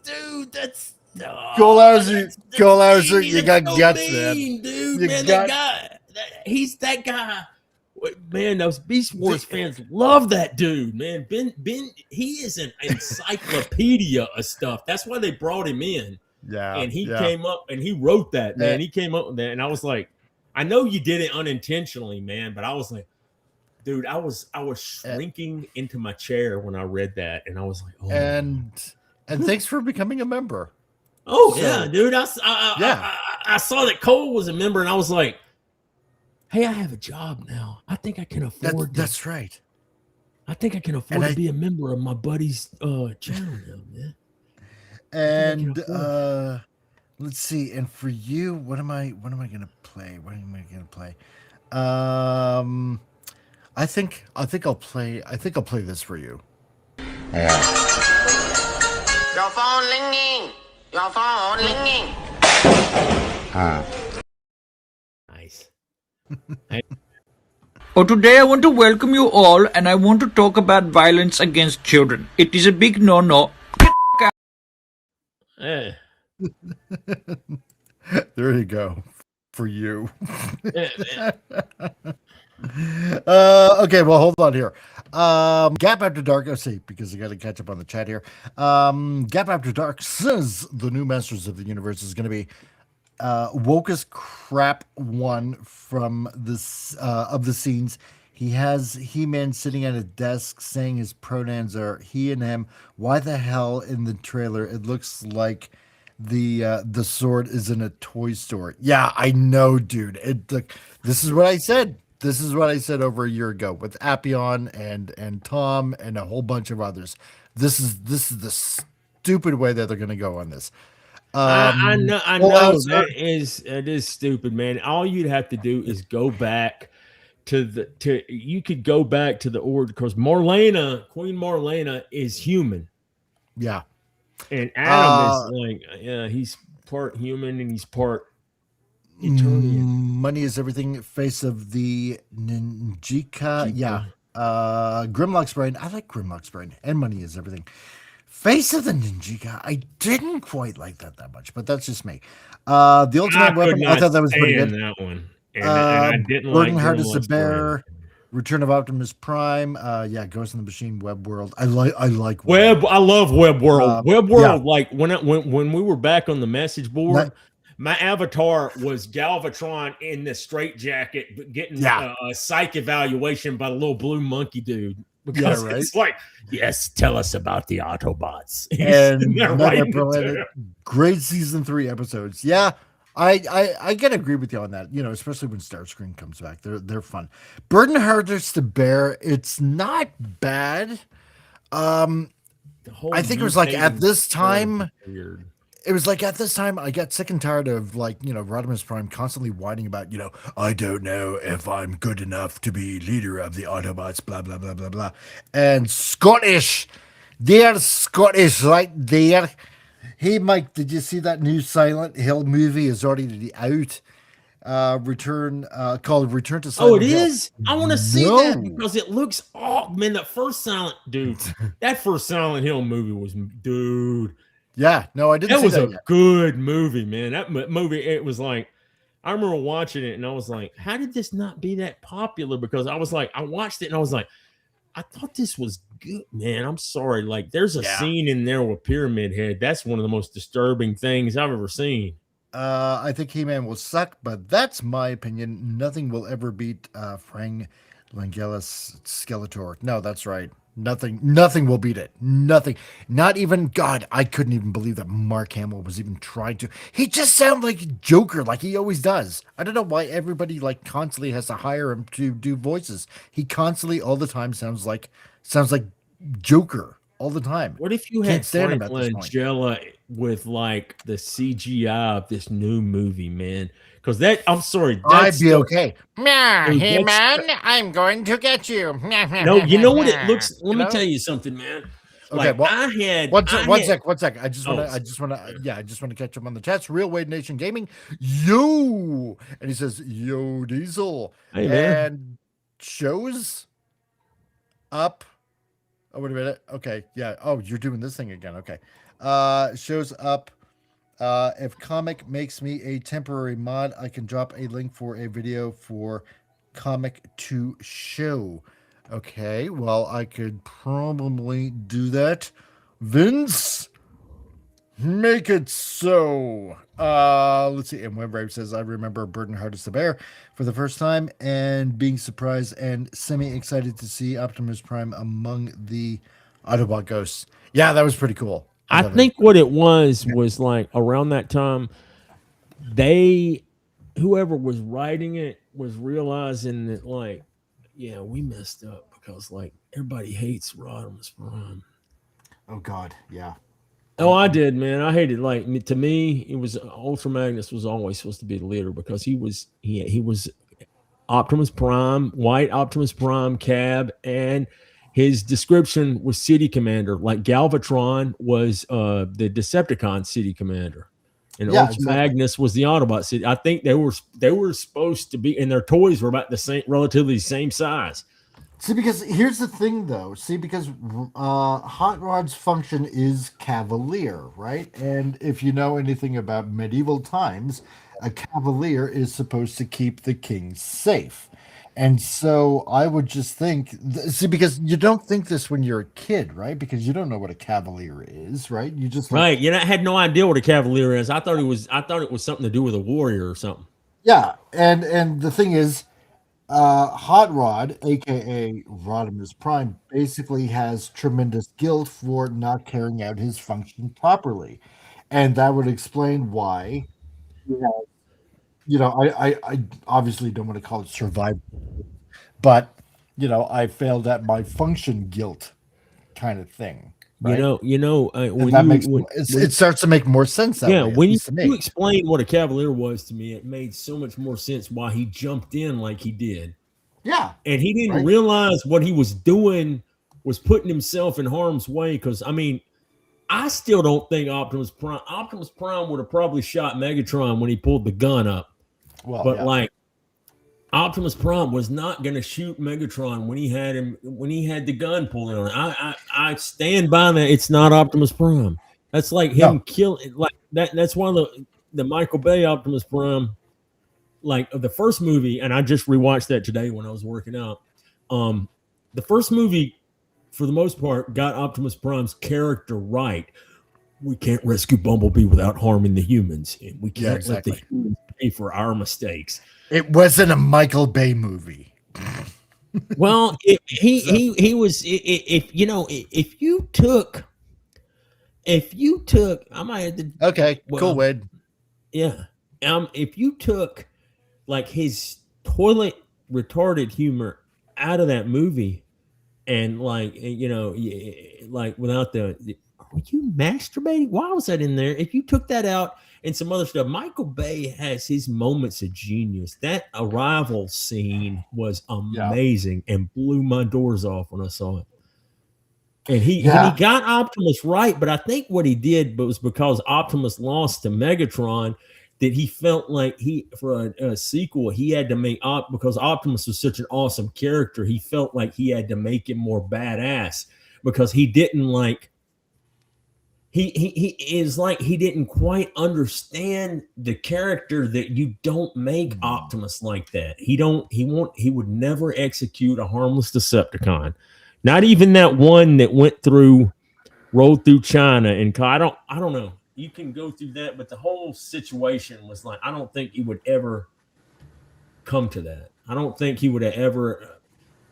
[SPEAKER 1] Cole Hauser, you got guts, man.
[SPEAKER 2] Dude, he's that guy. Man, those Beast Wars fans love that dude, man. Ben, he is an encyclopedia of stuff. That's why they brought him in.
[SPEAKER 1] Yeah.
[SPEAKER 2] And he came up and he wrote that, man. He came up with that. And I was like, I know you did it unintentionally, man, but I was like, dude, I was shrinking into my chair when I read that, and I was like, oh,
[SPEAKER 1] and thanks for becoming a member.
[SPEAKER 2] Oh, yeah, dude. I saw that Cole was a member, and I was like, hey, I have a job now. I think I can afford
[SPEAKER 1] that's right.
[SPEAKER 2] I think I can afford to be a member of my buddy's channel now, man.
[SPEAKER 1] And let's see. And for you, what am I gonna play? I think I'll play this for you.
[SPEAKER 3] Yeah. Your phone ringing. Your phone ringing.
[SPEAKER 2] Nice.
[SPEAKER 4] Today I want to welcome you all, and I want to talk about violence against children. It is a big no-no.
[SPEAKER 2] Yeah.
[SPEAKER 1] There you go. For you. Okay, well, hold on here. Gap After Dark, let's see, because I got to catch up on the chat here. Gap After Dark says the new Masters of the Universe is going to be woke as crap one from this of the scenes. He has He-Man sitting at a desk saying his pronouns are he and him. Why the hell in the trailer it looks like the sword is in a toy store? Yeah, I know, dude. This is what I said. This is what I said over a year ago with Appion and Tom and a whole bunch of others. This is the stupid way that they're going to go on this.
[SPEAKER 2] I know it is stupid, man. All you'd have to do is go back you could go back to the order, because Queen Marlena is human.
[SPEAKER 1] Yeah.
[SPEAKER 2] And Adam is like, yeah, he's part human and he's part Eternian.
[SPEAKER 1] Money is everything. Face of the Ninjika. Yeah. Grimlock's brain. I like Grimlock's brain. And money is everything. Face of the Ninjika. I didn't quite like that much, but that's just me. The ultimate weapon. I thought that was pretty good.
[SPEAKER 2] That one. And I didn't
[SPEAKER 1] Burden
[SPEAKER 2] like
[SPEAKER 1] Hard as a Bear. Return of Optimus Prime. Yeah, Ghost in the Machine. Web World. I like
[SPEAKER 2] Web. I love Web World. Web World. Yeah. Like when we were back on the message board. My avatar was Galvatron in the straitjacket, but getting a psych evaluation by the little blue monkey dude. Because it's like, yes, tell us about the Autobots.
[SPEAKER 1] And great season 3 episodes. Yeah, I can agree with you on that. You know, especially when Starscream comes back, they're fun. Burden Hardest to Bear. It's not bad. I think it was like at this time.
[SPEAKER 2] Weird.
[SPEAKER 1] It was like at this time I got sick and tired of, like, you know, Rodimus Prime constantly whining about, you know, I don't know if I'm good enough to be leader of the Autobots, blah, blah, blah, blah, blah. And Scottish, they're Scottish right there. Hey, Mike, did you see that new Silent Hill movie is already out? Called Return to Silent Hill.
[SPEAKER 2] Oh, it is? I want to see that because it looks, man, that first Silent Hill movie was, dude.
[SPEAKER 1] Yeah, no, I didn't see that.
[SPEAKER 2] That was a good movie, man. That movie, it was like, I remember watching it and I was like, how did this not be that popular? Because I was like, I watched it and I was like, I thought this was good, man. I'm sorry. Like, there's a scene in there with Pyramid Head. That's one of the most disturbing things I've ever seen.
[SPEAKER 1] I think He-Man will suck, but that's my opinion. Nothing will ever beat Frank Langella's Skeletor. No, that's right. Nothing will beat it. Nothing. Not even, God, I couldn't even believe that Mark Hamill was even trying to. He just sounded like Joker, like he always does. I don't know why everybody like constantly has to hire him to do voices. He constantly, all the time, sounds like Joker all the time.
[SPEAKER 2] What if you had Frank Langella with like the CGI of this new movie, man? Because I'm sorry.
[SPEAKER 1] I'd be okay.
[SPEAKER 3] Hey, man, I'm going to get you.
[SPEAKER 2] No, you know what it looks. Let me tell you something, man.
[SPEAKER 1] Okay,
[SPEAKER 2] like,
[SPEAKER 1] well, one sec. I just want to catch up on the chats. Real Wade Nation Gaming, yo, and he says, yo, Diesel,
[SPEAKER 2] hey, man.
[SPEAKER 1] And shows up. Oh, wait a minute. Okay, yeah. Oh, you're doing this thing again. Okay, shows up. If Comic makes me a temporary mod, I can drop a link for a video for Comic to show. Okay, well, I could probably do that. Vince, Make it so. Let's see. And Webbrave says, I remember Burden Hardest to Bear for the first time and being surprised and semi-excited to see Optimus Prime among the Autobot ghosts. Yeah, that was pretty cool.
[SPEAKER 2] I think what it was like around that time, whoever was writing it was realizing that, like, yeah, we messed up because, like, everybody hates Rodimus Prime.
[SPEAKER 1] Oh God, yeah.
[SPEAKER 2] Oh, I did, man. I hated, like, to me, it was Ultra Magnus was always supposed to be the leader because he was Optimus Prime, white Optimus Prime cab, and his description was city commander. Like Galvatron was the Decepticon city commander, and Ultra Magnus was the Autobot city. I think they were supposed to be, and their toys were about the same, relatively same size.
[SPEAKER 1] See, because here's the thing, though. See, because Hot Rod's function is cavalier, right? And if you know anything about medieval times, a cavalier is supposed to keep the king safe. And so I would just think, see, because you don't think this when you're a kid, right? Because you don't know what a cavalier is, right? You just
[SPEAKER 2] right. You know, I had no idea what a cavalier is. I thought it was something to do with a warrior or something.
[SPEAKER 1] Yeah, and the thing is, Hot Rod, aka Rodimus Prime, basically has tremendous guilt for not carrying out his function properly, and that would explain why. I obviously don't want to call it survival, but I failed at my function guilt kind of thing. Right? It starts to make more sense that way.
[SPEAKER 2] When you explain what a cavalier was to me, it made so much more sense why he jumped in like he did.
[SPEAKER 1] Yeah.
[SPEAKER 2] And he didn't realize what he was doing was putting himself in harm's way. Because, I mean, I still don't think Optimus Prime would have probably shot Megatron when he pulled the gun up. Well, but like, Optimus Prime was not going to shoot Megatron when he had the gun pulled on. I stand by that. It's not Optimus Prime. That's like him killing, like that. That's one of the Michael Bay Optimus Prime, like the first movie. And I just rewatched that today when I was working out. The first movie, for the most part, got Optimus Prime's character right. We can't rescue Bumblebee without harming the humans, and we can't let the humans pay for our mistakes.
[SPEAKER 1] It wasn't a Michael Bay movie.
[SPEAKER 2] Well, he was. If you took, I might have to.
[SPEAKER 1] Okay, cool, Wade.
[SPEAKER 2] Yeah. If you took like his toilet retarded humor out of that movie, and like without the. Were you masturbating? Why was that in there? If you took that out and some other stuff, Michael Bay has his moments of genius. That arrival scene was amazing and blew my doors off when I saw it. And he got Optimus right, but I think what he did was because Optimus lost to Megatron, that he felt like for a sequel he had to make because Optimus was such an awesome character. He felt like he had to make him more badass because he didn't like. He is like he didn't quite understand the character that you don't make Optimus like that. He would never execute a harmless Decepticon. Not even that one that rolled through China. And I don't know. You can go through that, but the whole situation was like, I don't think he would ever come to that. I don't think he would have ever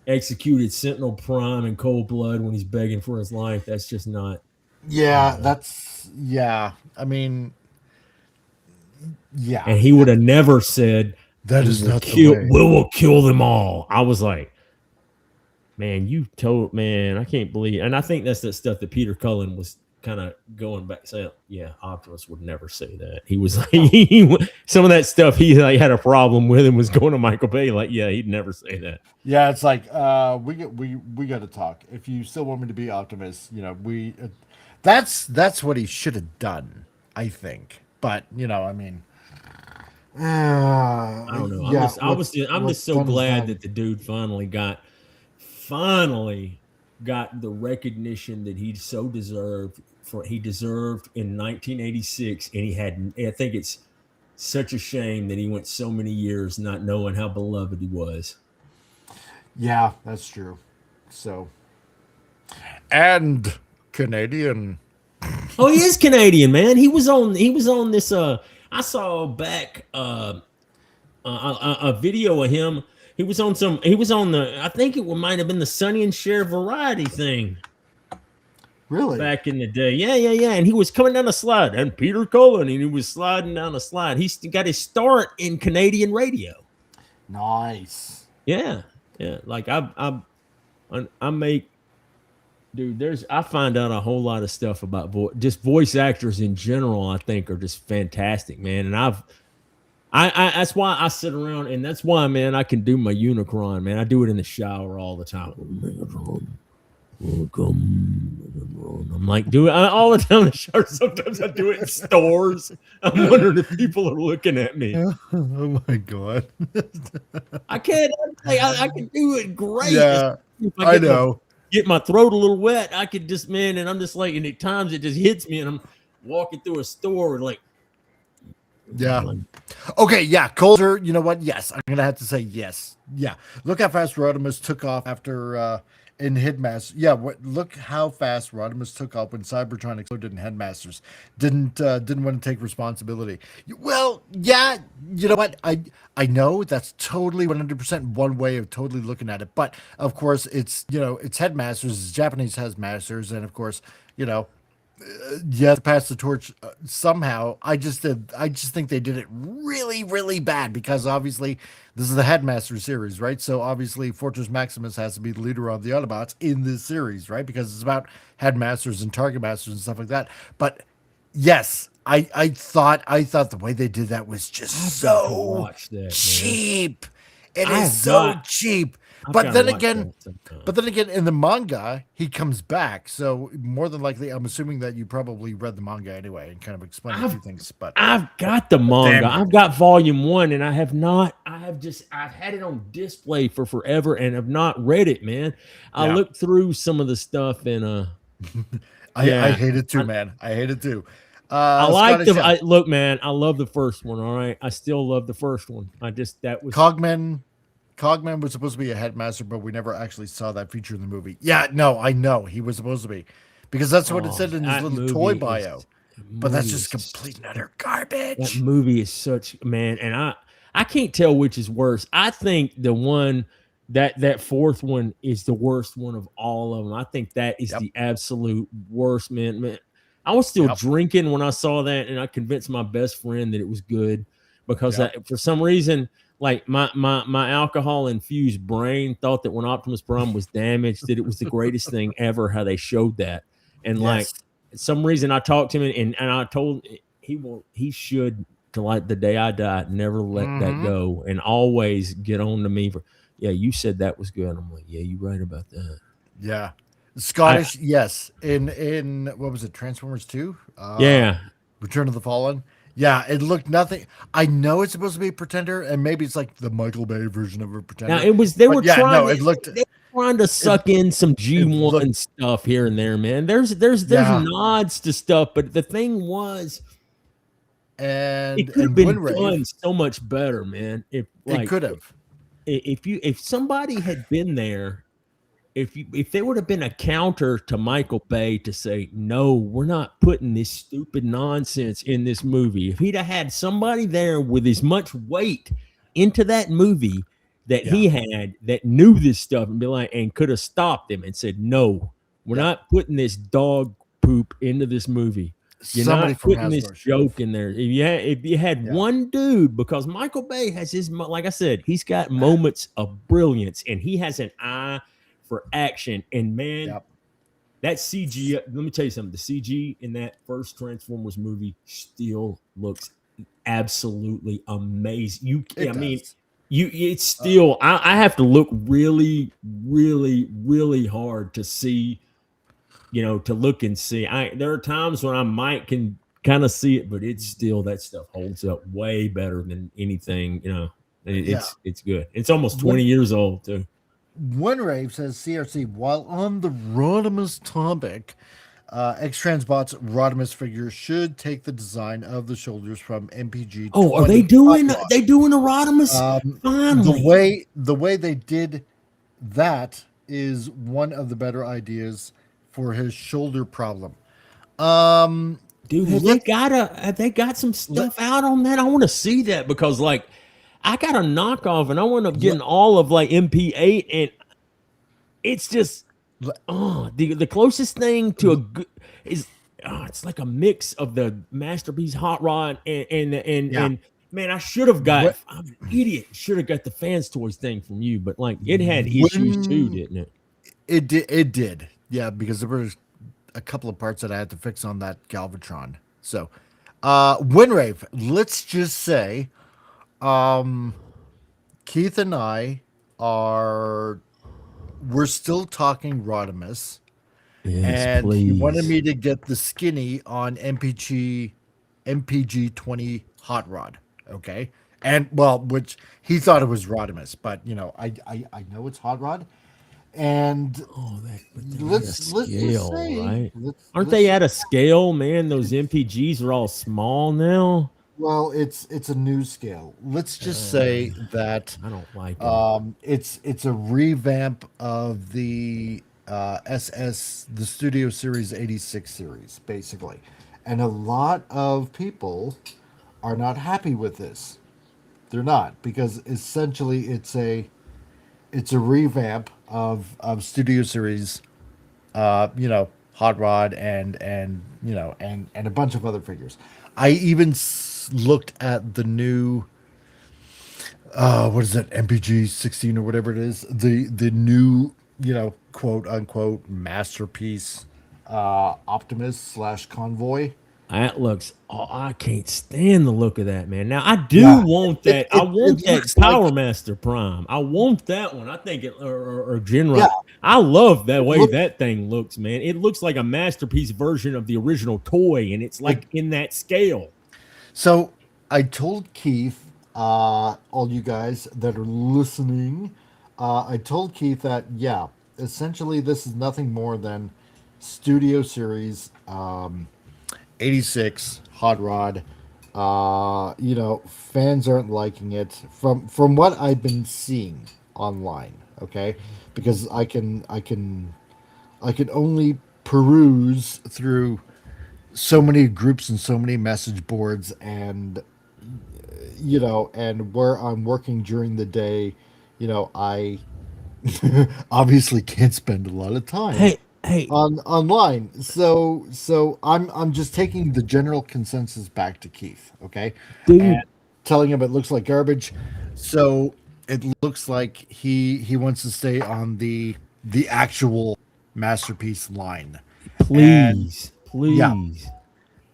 [SPEAKER 2] executed Sentinel Prime in cold blood when he's begging for his life. That's just not.
[SPEAKER 1] Yeah, I mean, yeah.
[SPEAKER 2] And he would have never said
[SPEAKER 1] that is not the way.
[SPEAKER 2] We will kill them all. I was like, man, I can't believe. And I think that's that stuff that Peter Cullen was kind of going back saying, yeah, Optimus would never say that. He was like, some of that stuff he had a problem with and was going to Michael Bay like, yeah, he'd never say that.
[SPEAKER 1] Yeah, it's like we got to talk. If you still want me to be Optimus, that's what he should have done, I think. But I mean,
[SPEAKER 2] I don't know. Yeah, I'm just so glad that the dude finally got the recognition that he so deserved. He deserved in 1986, and I think it's such a shame that he went so many years not knowing how beloved he was.
[SPEAKER 1] Yeah, that's true. So, and Canadian.
[SPEAKER 2] Oh, he is Canadian, man. He was on this. I saw back a video of him. He was on the. I think it might have been the Sonny and Cher variety thing.
[SPEAKER 1] Really?
[SPEAKER 2] Back in the day. Yeah. And he was coming down a slide, and Peter Cullen, and he was sliding down a slide. He got his start in Canadian radio.
[SPEAKER 1] Nice.
[SPEAKER 2] Yeah. Like I make, dude, I find out a whole lot of stuff about just voice actors in general. I think are just fantastic, man. And that's why I sit around, and that's why, man, I can do my Unicron, man. I do it in the shower all the time. I'm like, do it all the time in the shower. Sometimes I do it in stores. I'm wondering if people are looking at me.
[SPEAKER 1] Oh my god.
[SPEAKER 2] I can't. I can do it great.
[SPEAKER 1] Yeah, I know.
[SPEAKER 2] Get my throat a little wet. I could just, man, and I'm just like, and at times it just hits me, and I'm walking through a store like.
[SPEAKER 1] Yeah. Okay. Yeah. Colder. You know what? Yes. I'm gonna have to say yes. Yeah. Look how fast Rodimus took off after in Headmasters. Yeah. Look how fast Rodimus took off when Cybertron exploded in Headmasters. Didn't want to take responsibility. Well, yeah. You know what? I know that's totally 100% one way of totally looking at it, but of course it's it's Headmasters, it's Japanese Headmasters, and of course you have to pass the torch somehow. I just think they did it really, really bad because obviously this is the Headmaster series, right? So obviously Fortress Maximus has to be the leader of the Autobots in this series, right? Because it's about Headmasters and Target Masters and stuff like that. But yes, I thought the way they did that was just so cheap. It is so cheap. But then again, in the manga, he comes back. So more than likely, I'm assuming that you probably read the manga anyway and kind of explained a few things. But
[SPEAKER 2] I've got the manga. I've got volume 1, and I have not. I've had it on display for forever, and have not read it, man. I looked through some of the stuff, and
[SPEAKER 1] I hate it too, man. I hate it too.
[SPEAKER 2] I like the look, man. I love the first one. All right, I still love the first one.
[SPEAKER 1] Cogman was supposed to be a headmaster, but we never actually saw that feature in the movie. Yeah, no, I know he was supposed to be because that's what it said in his little toy bio. But that's just complete and utter garbage.
[SPEAKER 2] That movie is such, man, and I can't tell which is worse. I think the one that fourth one is the worst one of all of them. I think that is the absolute worst, man. I was still drinking when I saw that, and I convinced my best friend that it was good because for some reason. Like my alcohol infused brain thought that when Optimus Prime was damaged, that it was the greatest thing ever. How they showed that, and like some reason I talked to him and I told he should to like the day I die never let that go and always get on to me for you said that was good. I'm like you're right about that.
[SPEAKER 1] Yeah, Scottish yes in what was it Transformers 2? Return of the Fallen. Yeah, it looked nothing. I know it's supposed to be a Pretender, and maybe it's like the Michael Bay version of a Pretender.
[SPEAKER 2] Now they were trying to suck in some G1 stuff here and there, man. There's nods to stuff, but the thing was, it could have been done so much better, man. It
[SPEAKER 1] could have.
[SPEAKER 2] If somebody had been there. If there would have been a counter to Michael Bay to say, no, we're not putting this stupid nonsense in this movie. If he'd have had somebody there with as much weight into that movie that he had that knew this stuff and be like, and could have stopped him and said, no, we're not putting this dog poop into this movie. You're not putting this joke in there. If you had one dude, because Michael Bay has his, like I said, he's got moments of brilliance and he has an eye for action, and man, that CG. Let me tell you something. The CG in that first Transformers movie still looks absolutely amazing. It's still. I have to look really, really, really hard to see. To look and see. There are times when I can kind of see it, but it's still that stuff holds up way better than anything. It's good. It's almost 20 years old too.
[SPEAKER 1] One Rave says CRC, while on the Rodimus topic, X-Transbot's Rodimus figure should take the design of the shoulders from MPG.
[SPEAKER 2] Oh, are they doing a Rodimus? Finally.
[SPEAKER 1] The way they did that is one of the better ideas for his shoulder problem.
[SPEAKER 2] Dude, have they got some stuff out on that? I want to see that because like I got a knockoff and I wound up getting all of like MP8 and it's just the closest thing to a good is it's like a mix of the Masterpiece Hot Rod and man, I should have got I'm an idiot. Should have got the Fans Toys thing from you, but like it had issues too, didn't it?
[SPEAKER 1] It did. Yeah, because there were a couple of parts that I had to fix on that Galvatron. So, Winrave, let's just say, Keith and I we're still talking Rodimus.
[SPEAKER 2] Yes,
[SPEAKER 1] and
[SPEAKER 2] please.
[SPEAKER 1] he wanted me to get the skinny on MPG 20 Hot Rod. Okay. And well, which he thought it was Rodimus, but you know, I know it's Hot Rod. And let's
[SPEAKER 2] scale, right? Aren't they at a scale, man? Those MPGs are all small now.
[SPEAKER 1] Well, it's a new scale. Let's just say that
[SPEAKER 2] I don't like it.
[SPEAKER 1] It's a revamp of the the Studio Series 86 series, basically. And a lot of people are not happy with this. They're not, because essentially it's a revamp of Studio Series, Hot Rod and a bunch of other figures. I even looked at the new, what is that, MPG 16 or whatever it is, the new, quote unquote masterpiece, Optimus / Convoy.
[SPEAKER 2] That looks. Oh, I can't stand the look of that, man. Now I do want that. I want that Power Master Prime. I want that one. I think it or Genra. Yeah. I love that way that thing looks, man. It looks like a masterpiece version of the original toy, and it's like in that scale.
[SPEAKER 1] So I told Keith, all you guys that are listening, I told Keith that essentially this is nothing more than Studio Series 86 Hot Rod. Fans aren't liking it from what I've been seeing online. Okay, because I can only peruse through so many groups and so many message boards, and and where I'm working during the day, I obviously can't spend a lot of time.
[SPEAKER 2] Hey,
[SPEAKER 1] online. So I'm just taking the general consensus back to Keith, okay?
[SPEAKER 2] Dude.
[SPEAKER 1] And telling him it looks like garbage. So it looks like he wants to stay on the actual masterpiece line.
[SPEAKER 2] Please.
[SPEAKER 1] Yeah.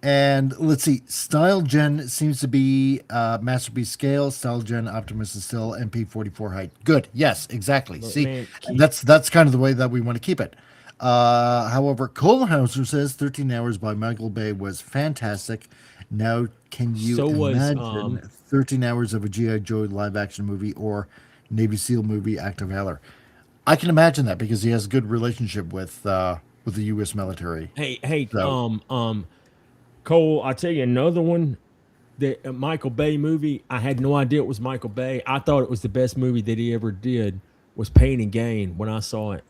[SPEAKER 1] And let's see, Style Gen seems to be masterpiece scale. Style Gen Optimus is still MP44 height. Good. Yes, exactly.
[SPEAKER 2] Look,
[SPEAKER 1] see,
[SPEAKER 2] man,
[SPEAKER 1] that's kind of the way that we want to keep it. However, Kohlhauser says 13 Hours by Michael Bay was fantastic. Now, can you imagine 13 hours of a G.I. Joe live action movie or Navy SEAL movie, Act of Valor? I can imagine that because he has a good relationship with the U.S. military.
[SPEAKER 2] Hey, so. Cole, I'll tell you another one. The Michael Bay movie. I had no idea it was Michael Bay. I thought it was the best movie that he ever did. Was Pain and Gain. When I saw it,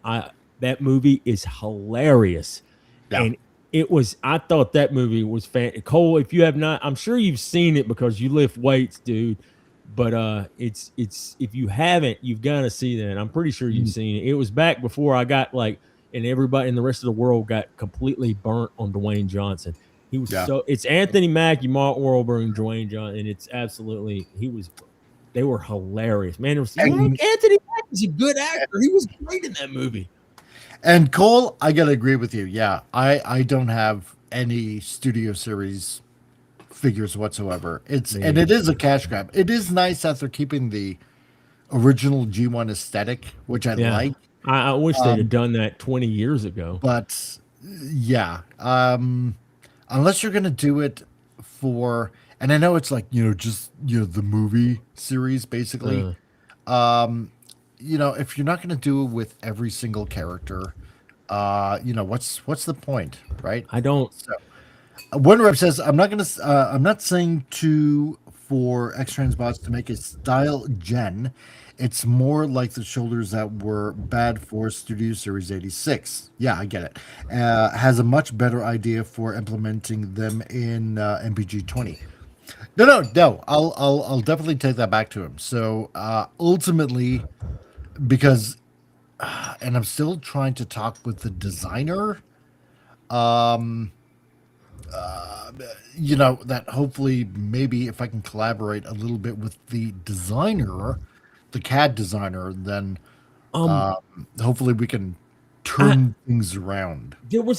[SPEAKER 2] that movie is hilarious, and I thought that movie was fan. Cole, if you have not, I'm sure you've seen it because you lift weights, dude. But it's if you haven't, you've got to see that. I'm pretty sure you've seen it. It was back before I got and everybody in the rest of the world got completely burnt on Dwayne Johnson. He was it's Anthony Mackie, Mark Wahlberg, and Dwayne Johnson, and it's absolutely they were hilarious, man. Anthony Mackie's a good actor. He was great in that movie.
[SPEAKER 1] And Cole, I gotta agree with you. Yeah, I don't have any Studio Series figures whatsoever. It is a cash grab. It is nice that they're keeping the original G1 aesthetic, which I like.
[SPEAKER 2] I wish they'd have done that 20 years ago.
[SPEAKER 1] But unless you're gonna do it for, and I know it's like just the movie series basically. If you're not gonna do it with every single character, what's the point, right?
[SPEAKER 2] I don't.
[SPEAKER 1] So, one rep says I'm not saying for X-Transbots to make a Style Gen. It's more like the shoulders that were bad for Studio Series 86. Yeah, I get it. Has a much better idea for implementing them in MPG 20. No. I'll definitely take that back to him. So ultimately, because and I'm still trying to talk with the designer. That hopefully maybe if I can collaborate a little bit with the designer, the CAD designer, then
[SPEAKER 2] Um,
[SPEAKER 1] hopefully we can
[SPEAKER 2] I
[SPEAKER 1] turn things around.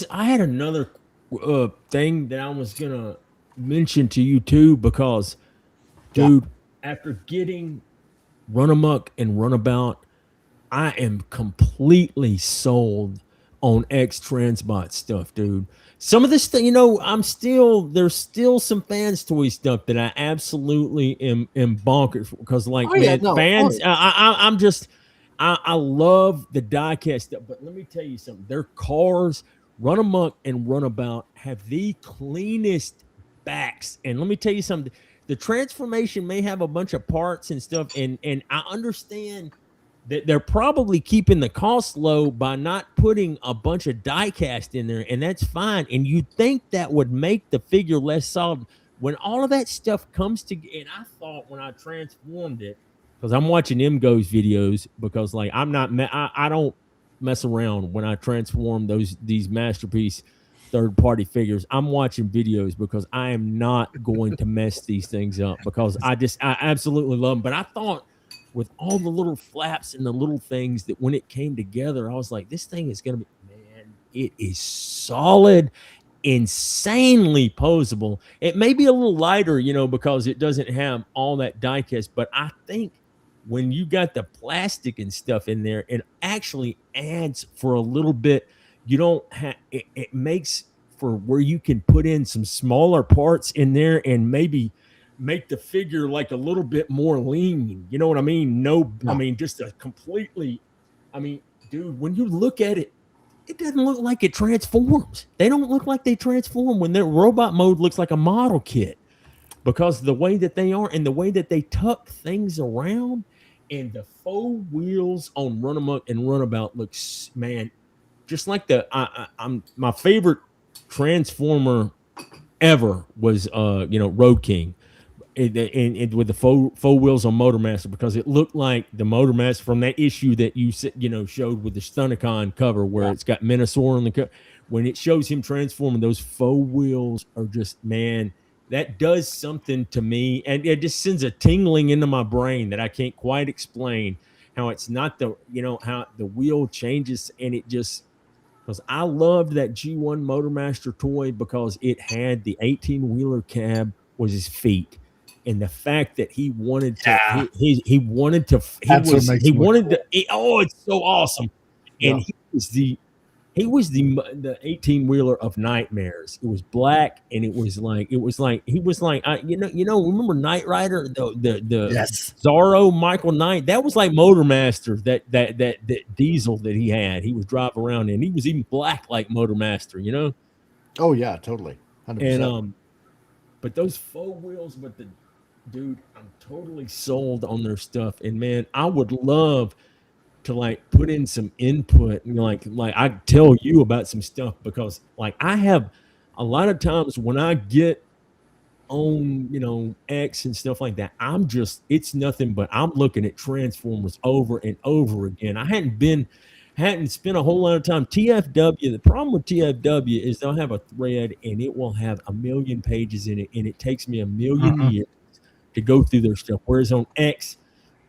[SPEAKER 2] I had another thing that I was gonna mention to you too, because
[SPEAKER 1] Yeah.
[SPEAKER 2] dude, after getting Run Amok and Runabout, I am completely sold on X Transbot stuff, dude. Some of this thing, there's still some fans toy stuff that I absolutely am bonkers because, like,
[SPEAKER 1] Oh yeah,
[SPEAKER 2] man,
[SPEAKER 1] no. Oh,
[SPEAKER 2] fans, I'm just, I love the diecast stuff. But let me tell you something: their cars, Run Amok and Runabout, have the cleanest backs. And let me tell you something: the transformation may have a bunch of parts and stuff, and I understand that they're probably keeping the cost low by not putting a bunch of die cast in there, and that's fine. And you think that would make the figure less solid when all of that stuff comes together. And I thought when I transformed it, because I'm watching MGo's videos, because like I don't mess around when I transform these masterpiece third party figures. I'm watching videos because I am not going to mess these things up, because I absolutely love them. But I thought, with all the little flaps and the little things, that when it came together, I was like, this thing is going to be, man, it is solid, insanely posable. It may be a little lighter, because it doesn't have all that diecast, but I think when you got the plastic and stuff in there, it actually adds for a little bit. You don't have it makes for where you can put in some smaller parts in there and maybe make the figure like a little bit more lean. You know what I mean? I mean, just a completely, I mean, dude, when you look at it, it doesn't look like it transforms. They don't look like they transform when their robot mode looks like a model kit, because the way that they are and the way that they tuck things around, and the faux wheels on Run Amok and Runabout looks, man, just like I'm my favorite Transformer ever was Road King. And with the faux wheels on Motormaster, because it looked like the Motormaster from that issue that you showed with the Stunnicon cover, where it's got Minosaur on the cover. When it shows him transforming, those faux wheels are just, man, that does something to me, and it just sends a tingling into my brain that I can't quite explain. How it's not how the wheel changes, and it just, because I loved that G1 Motormaster toy because it had the 18-wheeler cab was his feet. And the fact that he wanted to, he wanted to, it's so awesome. And he was the 18-wheeler of nightmares. It was black, and it was like remember Knight Rider, the
[SPEAKER 1] Yes.
[SPEAKER 2] Zorro Michael Knight? That was like Motormaster, that diesel that he had. He was driving around, and he was even black like Motormaster,
[SPEAKER 1] Oh yeah, totally. 100%.
[SPEAKER 2] And but those faux wheels, dude, I'm totally sold on their stuff. And man, I would love to like put in some input, and like I tell you about some stuff, because like I have a lot of times when I get on X and stuff like that, it's nothing but I'm looking at Transformers over and over again. I hadn't spent a whole lot of time. TFW, the problem with TFW is they'll have a thread and it will have 1 million pages in it, and it takes me 1 million years to go through their stuff. Whereas on X,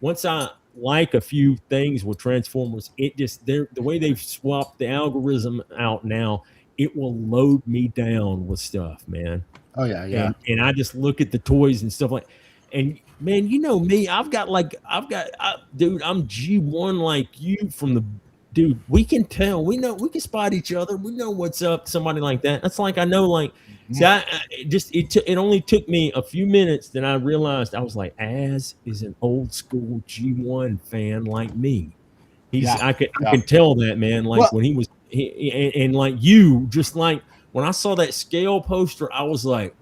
[SPEAKER 2] once I like a few things with Transformers, the way they've swapped the algorithm out now, it will load me down with stuff, man.
[SPEAKER 1] Oh yeah.
[SPEAKER 2] And I just look at the toys and stuff and man, you know me, dude, I'm G1 like you from the, dude, we can tell, we can spot each other. We know what's up, somebody like that. That's like, I know, like, see, it only took me a few minutes, then I realized, I was like, Az is an old school G1 fan like me. I can tell that, man. Like when he was, and like you, just like when I saw that scale poster, I was like,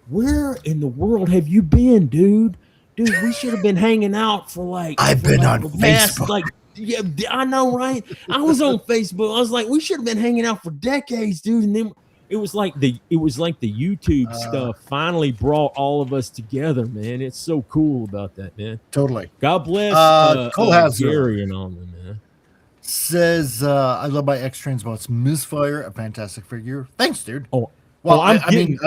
[SPEAKER 2] where in the world have you been, dude? dude, we should have been hanging out for like.
[SPEAKER 1] I've been on
[SPEAKER 2] the past,
[SPEAKER 1] Facebook.
[SPEAKER 2] like, yeah, I know, right? I was on Facebook. I was like, we should have been hanging out for decades, dude. And then it was like the YouTube stuff finally brought all of us together, man. It's so cool about that, man.
[SPEAKER 1] Totally.
[SPEAKER 2] God bless
[SPEAKER 1] Cole Hazard
[SPEAKER 2] Gary and all them, man.
[SPEAKER 1] says, I love my X-Transbots Misfire, a fantastic figure. Thanks, dude.
[SPEAKER 2] Oh,
[SPEAKER 1] Well,
[SPEAKER 2] I'm
[SPEAKER 1] I mean,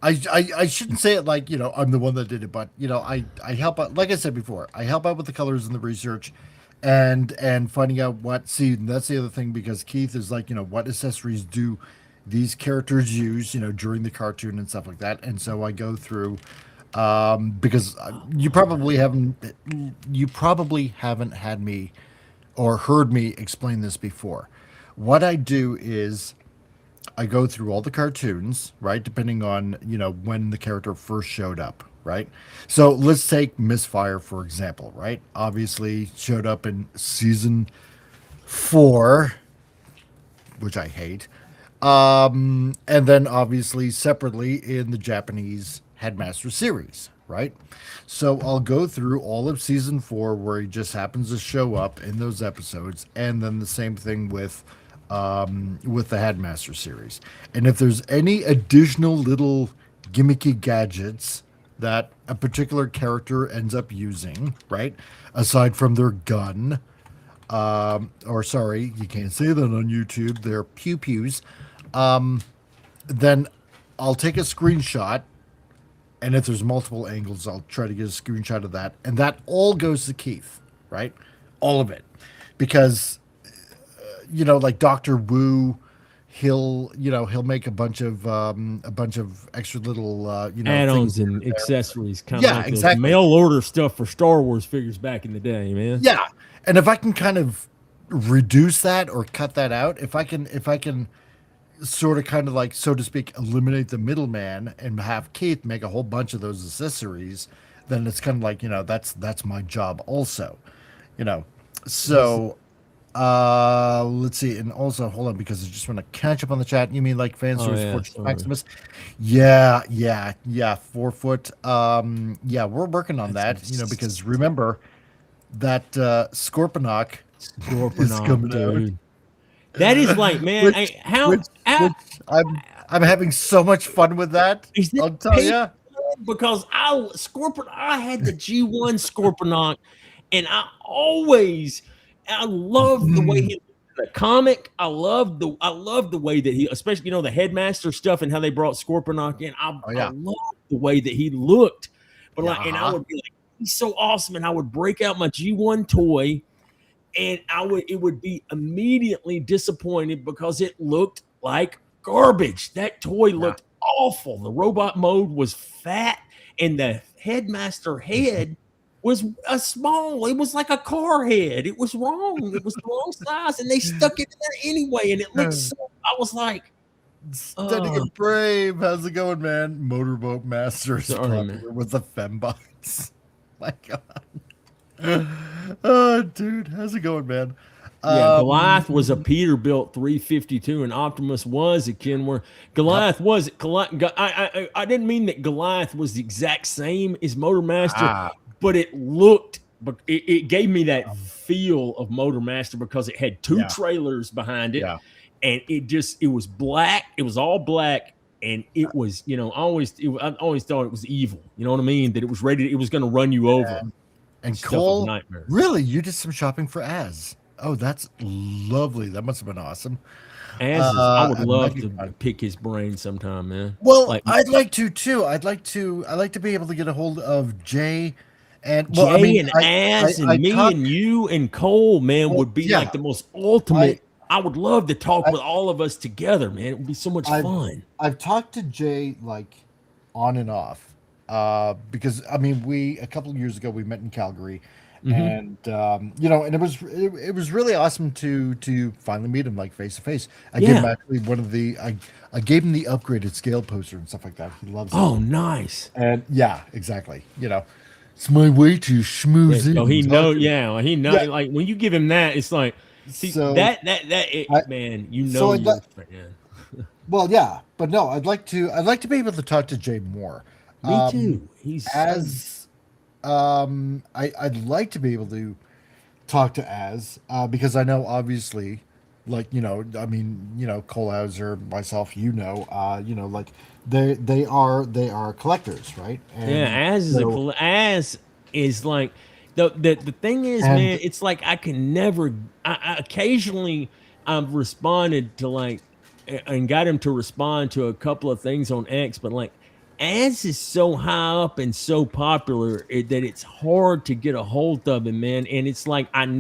[SPEAKER 1] I shouldn't say it like, I'm the one that did it, but I help out. Like I said before, I help out with the colors and the research, and finding out what. See, that's the other thing, because Keith is like, what accessories do these characters use, during the cartoon and stuff like that, and so I go through, because you probably haven't had me or heard me explain this before. What I do is I go through all the cartoons, right? Depending on, when the character first showed up, right? So let's take Misfire, for example, right? Obviously showed up in season 4, which I hate. And then obviously separately in the Japanese Headmaster series, right? So I'll go through all of season 4 where he just happens to show up in those episodes. And then the same thing with the Headmaster series. And if there's any additional little gimmicky gadgets that a particular character ends up using, right, aside from their gun, or sorry, you can't say that on YouTube, they're pew-pews, then I'll take a screenshot, and if there's multiple angles, I'll try to get a screenshot of that, and that all goes to Keith, right? All of it. Because like Dr. Wu, he'll make a bunch of extra little
[SPEAKER 2] add-ons and accessories, kind of
[SPEAKER 1] yeah,
[SPEAKER 2] like
[SPEAKER 1] exactly.
[SPEAKER 2] mail order stuff for Star Wars figures back in the day, man.
[SPEAKER 1] Yeah, and if I can kind of reduce that or cut that out, if I can sort of kind of like, so to speak, eliminate the middleman and have Keith make a whole bunch of those accessories, then it's kind of like, that's my job also, so. Let's see, and also hold on, because I just want to catch up on the chat. You mean like Fansource Fortress Maximus? Yeah, 4 foot. Yeah, we're working on that. Because remember that Scorponok is coming out.
[SPEAKER 2] That is like, man,
[SPEAKER 1] I'm having so much fun with that. I'll tell you,
[SPEAKER 2] because I had the G1 Scorponok, and I love the way he the comic. I love the way that he, especially the Headmaster stuff and how they brought Scorponok in. I love the way that he looked. But and I would be like, he's so awesome, and I would break out my G1 toy, and it would be immediately disappointed because it looked like garbage. That toy looked awful. The robot mode was fat, and the Headmaster head was it was like a car head. It was wrong. It was the wrong size, and they stuck it in there anyway. And it looked I was like,
[SPEAKER 1] Steady and Brave, how's it going, man? Motorboat Master is popular with the fembots. My God. Oh, dude, how's it going, man?
[SPEAKER 2] Goliath was a Peterbilt 352, and Optimus was a Kenworth. Goliath was I didn't mean that Goliath was the exact same as Motormaster, but it looked, but it gave me that feel of Motormaster because it had two trailers behind it, and it was black. It was all black, and it was, I always thought it was evil. You know what I mean? That it was ready. It was going to run you over.
[SPEAKER 1] And Cole, really, you did some shopping for Az. Oh, that's lovely. That must have been awesome.
[SPEAKER 2] I would love to pick his brain sometime, man.
[SPEAKER 1] Well, I'd like to too. I'd like to be able to get a hold of Jay and
[SPEAKER 2] me and you and Cole, man, would be like the most ultimate. I would love to talk with all of us together, man. It would be so much fun.
[SPEAKER 1] I've talked to Jay like on and off, because a couple of years ago we met in Calgary. And and it was really awesome to finally meet him like face to face. I gave him actually I gave him the upgraded scale poster and stuff like that. He loves it.
[SPEAKER 2] Oh, nice.
[SPEAKER 1] And exactly. It's my way to schmooze in.
[SPEAKER 2] So he knows. Like when you give him that, it's like, see,
[SPEAKER 1] so,
[SPEAKER 2] man,
[SPEAKER 1] Well, yeah, but no, I'd like to be able to talk to Jay more.
[SPEAKER 2] Me too. He's
[SPEAKER 1] I'd like to be able to talk to Az, because I know obviously, like, I mean, Cole Hauser, myself, like they are collectors, right?
[SPEAKER 2] Yeah,
[SPEAKER 1] And so
[SPEAKER 2] as is like the thing is,
[SPEAKER 1] and
[SPEAKER 2] man, it's like I can never. I occasionally I've responded to like and got him to respond to a couple of things on X, but like as is so high up and so popular that it's hard to get a hold of him, man. And it's like I
[SPEAKER 1] well,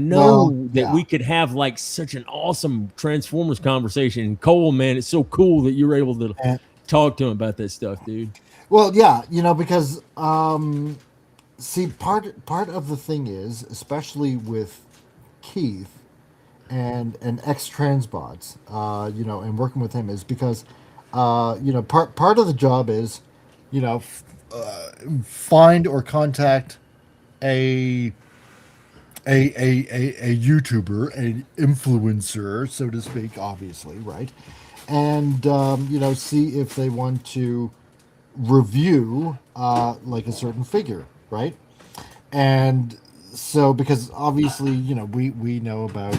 [SPEAKER 2] know that
[SPEAKER 1] yeah.
[SPEAKER 2] we could have like such an awesome Transformers conversation. And Cole, man, it's so cool that you're able to
[SPEAKER 1] And,
[SPEAKER 2] talk to him about that stuff, dude.
[SPEAKER 1] well, yeah, because see, part of the thing is, especially with Keith and ex transbots, and working with him is because, part of the job is, find or contact a a YouTuber, an influencer, so to speak, obviously, right? And see if they want to review like a certain figure, right? And so, because obviously, we know about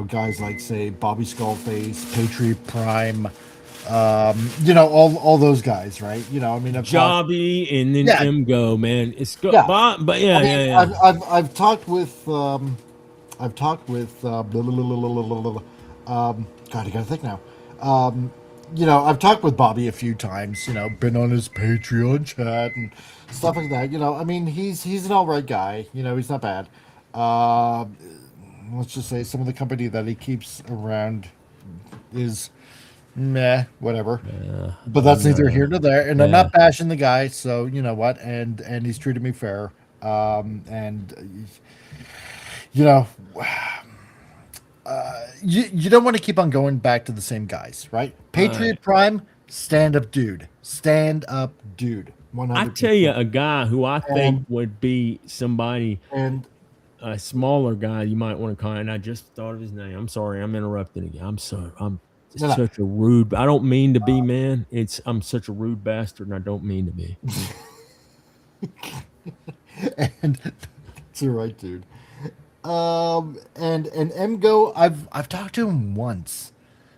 [SPEAKER 1] guys like, say, Bobby Skullface, Patriot Prime, all those guys, right? I mean, I've talked.
[SPEAKER 2] Jobby and then
[SPEAKER 1] Yeah,
[SPEAKER 2] MGO, man. It's go,
[SPEAKER 1] yeah.
[SPEAKER 2] but
[SPEAKER 1] I
[SPEAKER 2] yeah,
[SPEAKER 1] mean,
[SPEAKER 2] yeah, yeah.
[SPEAKER 1] I've talked with blah, blah, blah, blah, blah, blah, blah. God, I gotta think now. I've talked with Bobby a few times. Been on his Patreon chat and stuff like that. I mean, he's an all right guy. He's not bad. Uh, let's just say some of the company that he keeps around is meh, whatever. But that's neither here nor there. And I'm
[SPEAKER 2] Yeah.
[SPEAKER 1] not bashing the guy, so you know what? And he's treated me fair. And you know, you don't want to keep on going back to the same guys, right? Patriot Prime, stand up dude,
[SPEAKER 2] I tell you,
[SPEAKER 1] 100%.
[SPEAKER 2] a guy who I think
[SPEAKER 1] And
[SPEAKER 2] would be somebody,
[SPEAKER 1] and
[SPEAKER 2] a smaller guy you might want to call. And I just thought of his name. I'm sorry, I'm interrupting again. I'm
[SPEAKER 1] no, no.
[SPEAKER 2] such a rude. I don't mean to be, man. I'm such a rude bastard, and I don't mean to be.
[SPEAKER 1] And that's all right, dude. And Mgo, I've talked to him once,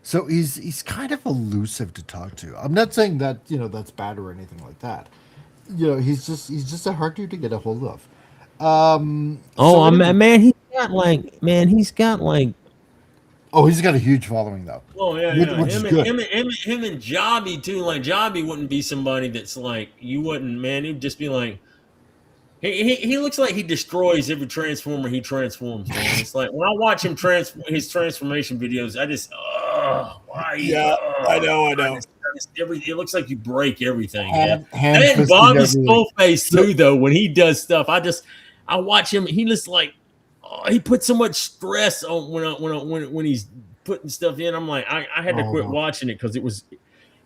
[SPEAKER 1] so he's kind of elusive to talk to. I'm not saying that that's bad or anything like that. He's just a hard dude to get a hold of.
[SPEAKER 2] Oh,
[SPEAKER 1] So anyway,
[SPEAKER 2] man, he's got like.
[SPEAKER 1] oh, he's got a huge following though,
[SPEAKER 2] Oh yeah,
[SPEAKER 1] which,
[SPEAKER 2] yeah.
[SPEAKER 1] which is good.
[SPEAKER 2] Him and Jobby too. Like Jobby wouldn't be somebody that's like you wouldn't, man. He'd just be like he looks like he destroys every transformer he transforms, man. It's like when I watch him his transformation videos, I just why
[SPEAKER 1] Yeah, I know,
[SPEAKER 2] it looks like you break everything, man.
[SPEAKER 1] Hand
[SPEAKER 2] And
[SPEAKER 1] fisting
[SPEAKER 2] Bobby
[SPEAKER 1] everything.
[SPEAKER 2] Skullface
[SPEAKER 1] So
[SPEAKER 2] too, though. When he does stuff, I watch him. He looks like he puts so much stress on when he's putting stuff in. I'm like, I had to
[SPEAKER 1] oh
[SPEAKER 2] quit
[SPEAKER 1] no,
[SPEAKER 2] watching it because it was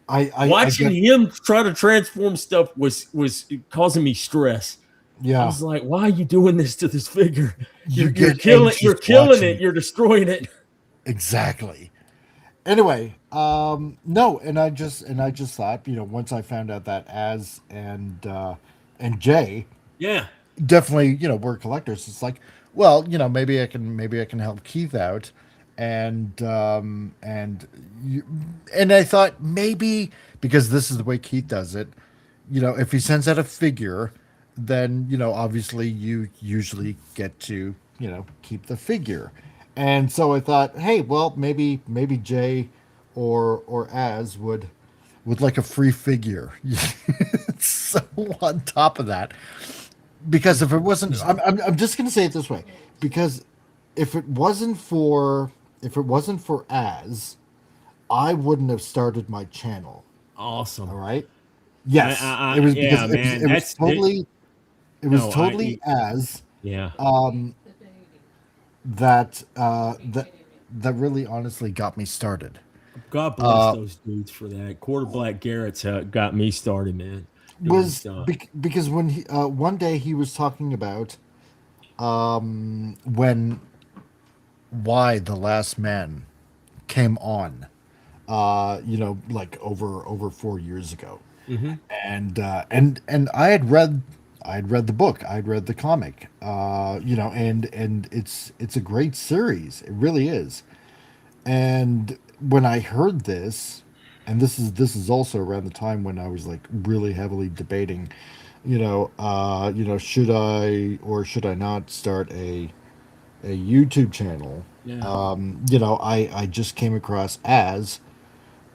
[SPEAKER 1] I
[SPEAKER 2] watching
[SPEAKER 1] get
[SPEAKER 2] him try to transform stuff was causing me stress. I
[SPEAKER 1] yeah.
[SPEAKER 2] was like, why are you doing this to this figure?
[SPEAKER 1] You
[SPEAKER 2] You're
[SPEAKER 1] get
[SPEAKER 2] killing
[SPEAKER 1] anxious
[SPEAKER 2] you're killing
[SPEAKER 1] watching
[SPEAKER 2] it. You're destroying it.
[SPEAKER 1] exactly. Anyway, no, and I just thought, once I found out that Az and Jay
[SPEAKER 2] Yeah.
[SPEAKER 1] definitely, were collectors, it's like, well, maybe I can help Keith out, and I thought maybe because this is the way Keith does it, if he sends out a figure, then obviously you usually get to keep the figure, and so I thought, hey, well, maybe Jay or Az would like a free figure. So on top of that, because if it wasn't, I'm just gonna say it this way, because if it wasn't for Az, I wouldn't have started my channel. All
[SPEAKER 2] Awesome.
[SPEAKER 1] right. Yes, it was because
[SPEAKER 2] Yeah,
[SPEAKER 1] it was,
[SPEAKER 2] man.
[SPEAKER 1] it was totally it was
[SPEAKER 2] No,
[SPEAKER 1] totally Az
[SPEAKER 2] yeah.
[SPEAKER 1] that really honestly got me started.
[SPEAKER 2] God bless those dudes for that. Quarter Black Garrett's got me started, man. Doing
[SPEAKER 1] Was
[SPEAKER 2] stuff.
[SPEAKER 1] because when one day he was talking about when why the last man came on, like over 4 years ago,
[SPEAKER 2] Mm-hmm.
[SPEAKER 1] and I had read I'd read the book, I'd read the comic, and it's a great series. It really is. And when I heard this, and this is also around the time when I was like really heavily debating, should I or should I not start a YouTube channel?
[SPEAKER 2] Yeah.
[SPEAKER 1] I just came across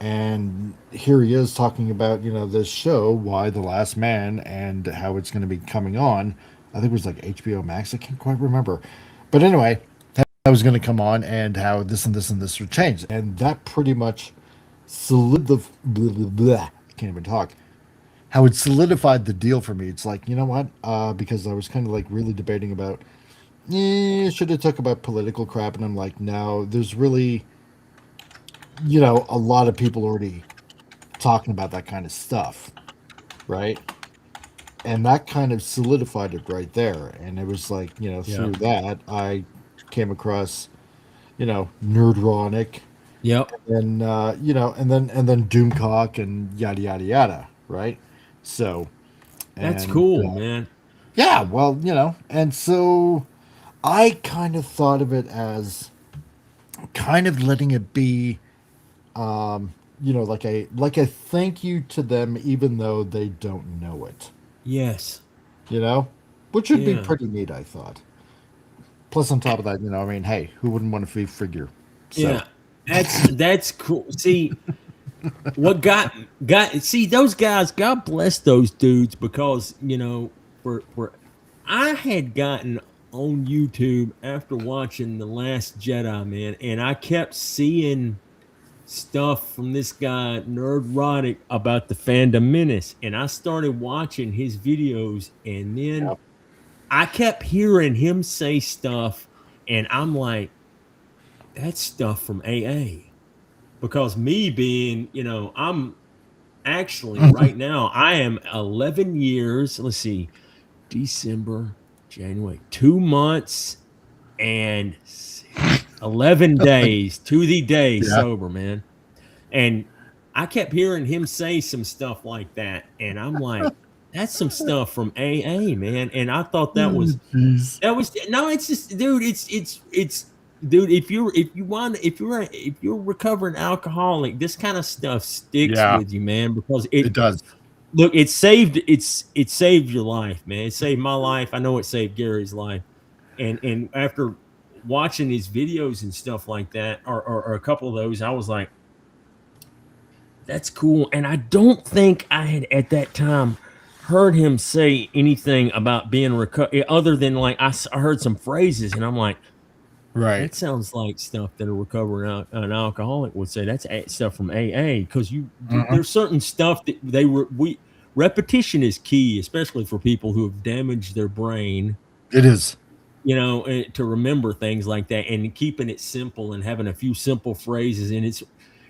[SPEAKER 1] and here he is talking about this show, Why the Last Man, and how it's going to be coming on. I think it was like HBO Max. I can't quite remember, but anyway, that was going to come on, and how this and this and this would change, and that pretty much solidified. I can't even talk. How it solidified the deal for me. It's like, you know what? Because I was kind of like really debating about, should have talk about political crap, and I'm like, no, there's really, a lot of people already talking about that kind of stuff, right? And that kind of solidified it right there. And it was like, through that, I came across, Nerdronic,
[SPEAKER 2] Yep.
[SPEAKER 1] and and then Doomcock and yada yada yada, right? So
[SPEAKER 2] That's
[SPEAKER 1] and
[SPEAKER 2] cool, man.
[SPEAKER 1] yeah, well, and so I kind of thought of it as kind of letting it be, like a thank you to them, even though they don't know it,
[SPEAKER 2] Yes.
[SPEAKER 1] which would be
[SPEAKER 2] Yeah.
[SPEAKER 1] pretty neat, I thought. Plus, on top of that, I mean, hey, who wouldn't want a free figure? So,
[SPEAKER 2] Yeah. That's cool. See, what got see those guys, God bless those dudes, because for I had gotten on YouTube after watching The Last Jedi, man, and I kept seeing stuff from this guy Nerdrotic about the Fandom Menace, and I started watching his videos, and then
[SPEAKER 1] Yep.
[SPEAKER 2] I kept hearing him say stuff, and I'm like, that's stuff from AA. Because me being, I'm actually right now, I am 11 years, let's see, December, January, 2 months and 11 days to the day
[SPEAKER 1] Yeah.
[SPEAKER 2] sober, man. And I kept hearing him say some stuff like that. And I'm like, that's some stuff from AA, man. And I thought
[SPEAKER 1] Jeez.
[SPEAKER 2] no, it's just, dude, it's dude, if you're a recovering alcoholic, this kind of stuff sticks
[SPEAKER 1] Yeah.
[SPEAKER 2] with you, man, because
[SPEAKER 1] It does.
[SPEAKER 2] look, it saved your life, man. It saved my life. I know it saved Gary's life. And after watching his videos and stuff like that, or a couple of those, I was like, that's cool. And I don't think I had at that time heard him say anything about being other than like I heard some phrases, and I'm like,
[SPEAKER 1] Right.
[SPEAKER 2] that sounds like stuff that a recovering an alcoholic would say. That's stuff from AA, because there's certain stuff that repetition is key, especially for people who have damaged their brain.
[SPEAKER 1] It is.
[SPEAKER 2] To remember things like that, and keeping it simple and having a few simple phrases, and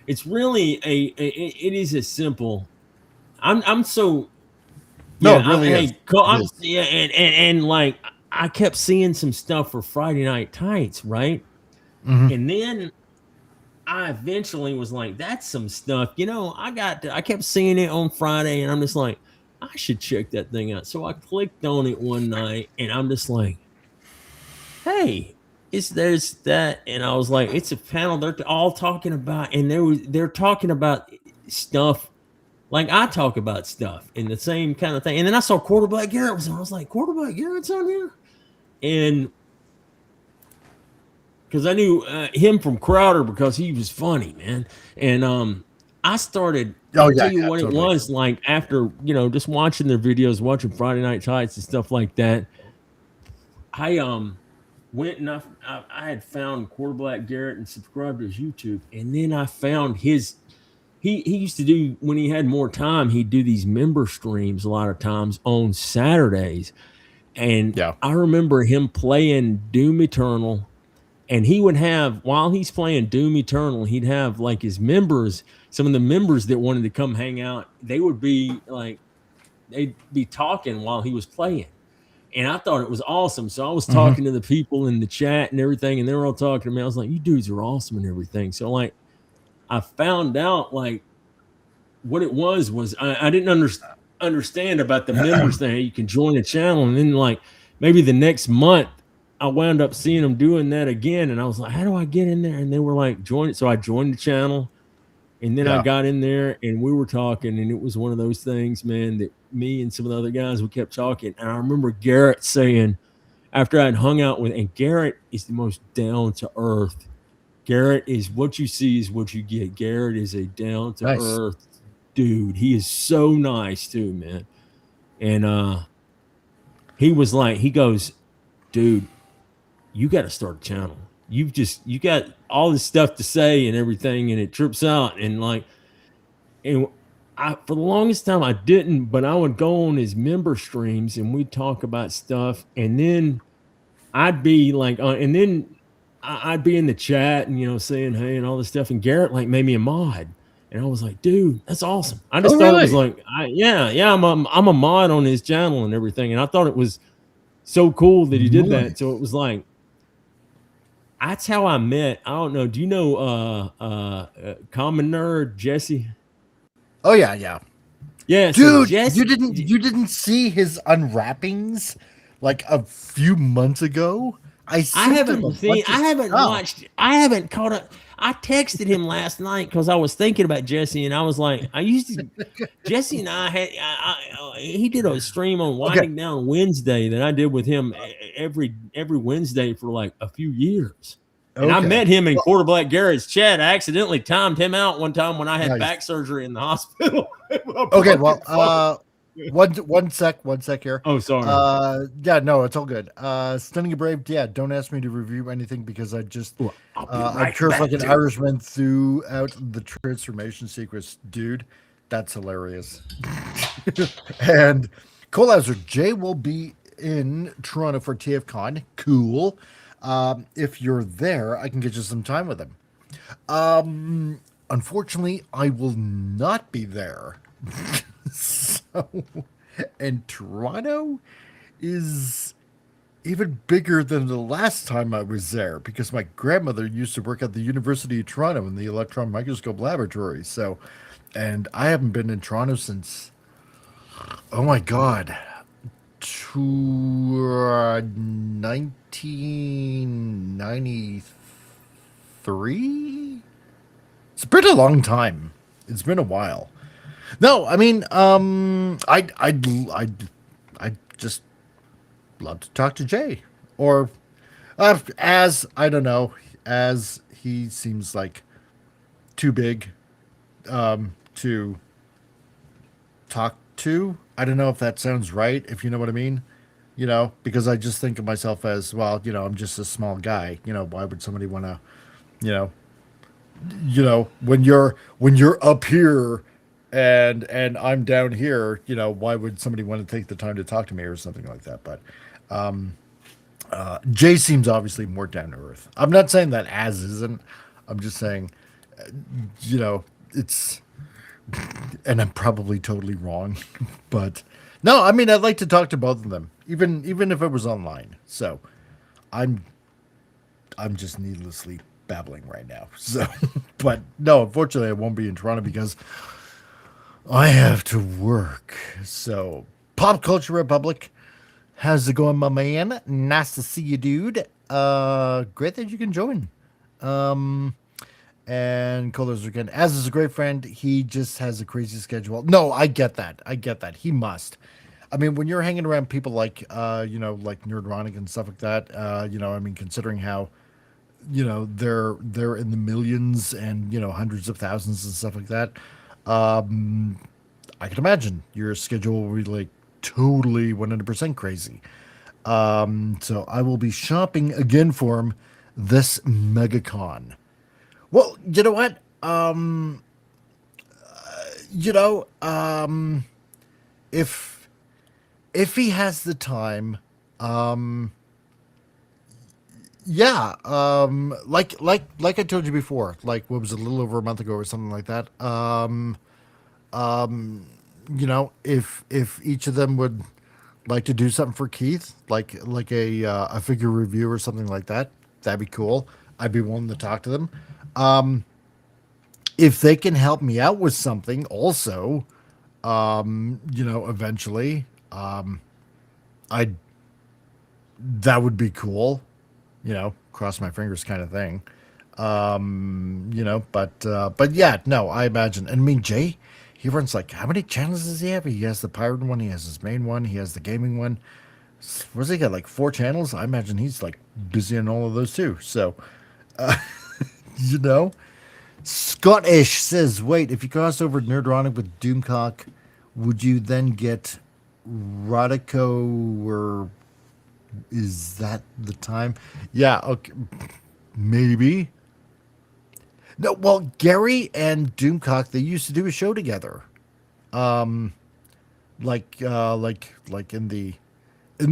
[SPEAKER 2] it's really it is a simple. I'm so
[SPEAKER 1] No,
[SPEAKER 2] yeah.
[SPEAKER 1] it really is. It is.
[SPEAKER 2] Yeah, and like I kept seeing some stuff for Friday Night Tights, right?
[SPEAKER 1] Mhm.
[SPEAKER 2] And then I eventually was like, that's some stuff. I kept seeing it on Friday, and I'm just like, I should check that thing out. So I clicked on it one night, and I'm just like, hey, there's that. And I was like, it's a panel they're all talking about, and they're talking about stuff like I talk about stuff in the same kind of thing. And then I saw Quarterback Garrett was on. I was like, Quarterback Garrett's on here? And because I knew him from Crowder, because he was funny, man. And I started,
[SPEAKER 1] Oh,
[SPEAKER 2] I'll
[SPEAKER 1] yeah,
[SPEAKER 2] tell you
[SPEAKER 1] yeah,
[SPEAKER 2] what
[SPEAKER 1] totally.
[SPEAKER 2] it was like after, just watching their videos, watching Friday Night Tights and stuff like that. I went and I had found Quarterback Garrett and subscribed to his YouTube. And then I found his, he used to do, when he had more time, he'd do these member streams a lot of times on Saturdays. And
[SPEAKER 1] Yeah.
[SPEAKER 2] I remember him playing Doom Eternal, and he would have, while he's playing Doom Eternal, he'd have like his members, some of the members that wanted to come hang out, they would be like, they'd be talking while he was playing. And I thought it was awesome. So I was talking to the people in the chat and everything, and they were all talking to me. I was like, you dudes are awesome and everything. So like, I found out like what it was I didn't understand. understand about the members thing. You can join a channel, and then like maybe the next month, I wound up seeing them doing that again, and I was like, "How do I get in there?" And they were like, "Join it." So I joined the channel, and then I got in there, and we were talking, and it was one of those things, man, that me and some of the other guys, we kept talking, and I remember Garrett saying, after I'd hung out with, and Garrett is the most down to earth. Garrett is what you see is what you get. Garrett is a down to earth dude. He is so nice too, man. And he was like, he goes, dude, you got to start a channel. You got all this stuff to say and everything, and it trips out. And like, and for the longest time I didn't, but I would go on his member streams and we'd talk about stuff, and then I'd be like, and then I'd be in the chat and, you know, saying hey and all this stuff. And Garrett like made me a mod, and I was like, dude, that's awesome. I just thought it was like, I'm a mod on his channel and everything. And I thought it was so cool that he did that. So it was like, that's how I met. I don't know. Do you know Common Nerd Jesse?
[SPEAKER 1] Oh yeah.
[SPEAKER 2] Yeah,
[SPEAKER 1] dude,
[SPEAKER 2] so Jesse,
[SPEAKER 1] you didn't see his unwrappings like a few months ago? I haven't
[SPEAKER 2] caught up. I texted him last night because I was thinking about Jesse, and I was like, Jesse and I had, he did a stream on Winding Down Wednesday that I did with him every Wednesday for like a few years. And I met him in Quarter Black Garrett's chat. I accidentally timed him out one time when I had back surgery in the hospital.
[SPEAKER 1] Okay, well, one sec here.
[SPEAKER 2] Oh, sorry.
[SPEAKER 1] Yeah, no, it's all good. Stunning and Brave. Yeah, don't ask me to review anything because I just I curse like an Irishman throughout the transformation sequence, dude. That's hilarious. And Colauser Jay will be in Toronto for TFCon. Cool. If you're there, I can get you some time with him. Unfortunately, I will not be there. So, and Toronto is even bigger than the last time I was there because my grandmother used to work at the University of Toronto in the electron microscope laboratory. So, and I haven't been in Toronto since, oh my God, 1993. It's been a long time. It's been a while. No, I mean, I'd just love to talk to Jay, or as I don't know, as he seems like too big to talk to. I don't know if that sounds right, if you know what I mean. You know, because I just think of myself as, well, you know, I'm just a small guy. You know, why would somebody want to, you know, when you're up here and I'm down here, you know, why would somebody want to take the time to talk to me or something like that? But Jay seems obviously more down to earth. I'm not saying that Az isn't. I'm just saying, you know, it's, and I'm probably totally wrong, but no, I mean, I'd like to talk to both of them, even if it was online. So I'm just needlessly babbling right now. So, but no, unfortunately I won't be in Toronto because I have to work. So, Pop Culture Republic, how's it going, my man? Nice to see you, dude. Great that you can join. And Colors again, as is a great friend, he just has a crazy schedule. No, I get that. He must. I mean, when you're hanging around people like, you know, like Nerdronic and stuff like that, you know, I mean, considering how, you know, they're in the millions and, you know, hundreds of thousands and stuff like that. I can imagine your schedule will be like totally 100% crazy. So I will be shopping again for him this MegaCon. Well, you know what? You know, if he has the time, yeah, like I told you before, like what was it, a little over a month ago or something like that. You know, if each of them would like to do something for Keith, like a figure review or something like that, that'd be cool. I'd be willing to talk to them. If they can help me out with something also, Eventually, I that would be cool, cross my fingers kind of thing. But yeah, no, I imagine. And I mean, Jay, he runs like, how many channels does he have? He has the pirate one, he has his main one, he has the gaming one. What's he got, like 4 channels? I imagine he's like busy on all of those too. So, uh, you know, Scottish says, wait, if you cross over Nerdronic with Doomcock, would you then get Rodico, or is that the time? Yeah, okay, maybe. No, well, Gary and Doomcock, they used to do a show together. Like in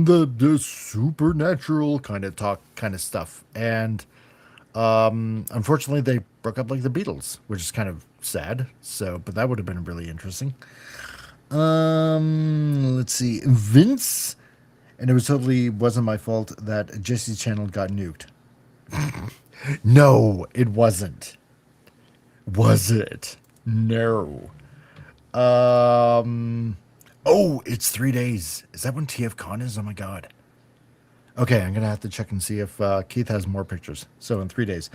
[SPEAKER 1] the supernatural kind of talk kind of stuff. And unfortunately they broke up like the Beatles, which is kind of sad. So, but that would have been really interesting. Let's see. Vince, and it was totally wasn't my fault that Jesse's channel got nuked. No, it wasn't. Was it? No. Oh, it's 3 days. Is that when TFCon is? Oh my god. Okay, I'm gonna have to check and see if Keith has more pictures. So in 3 days.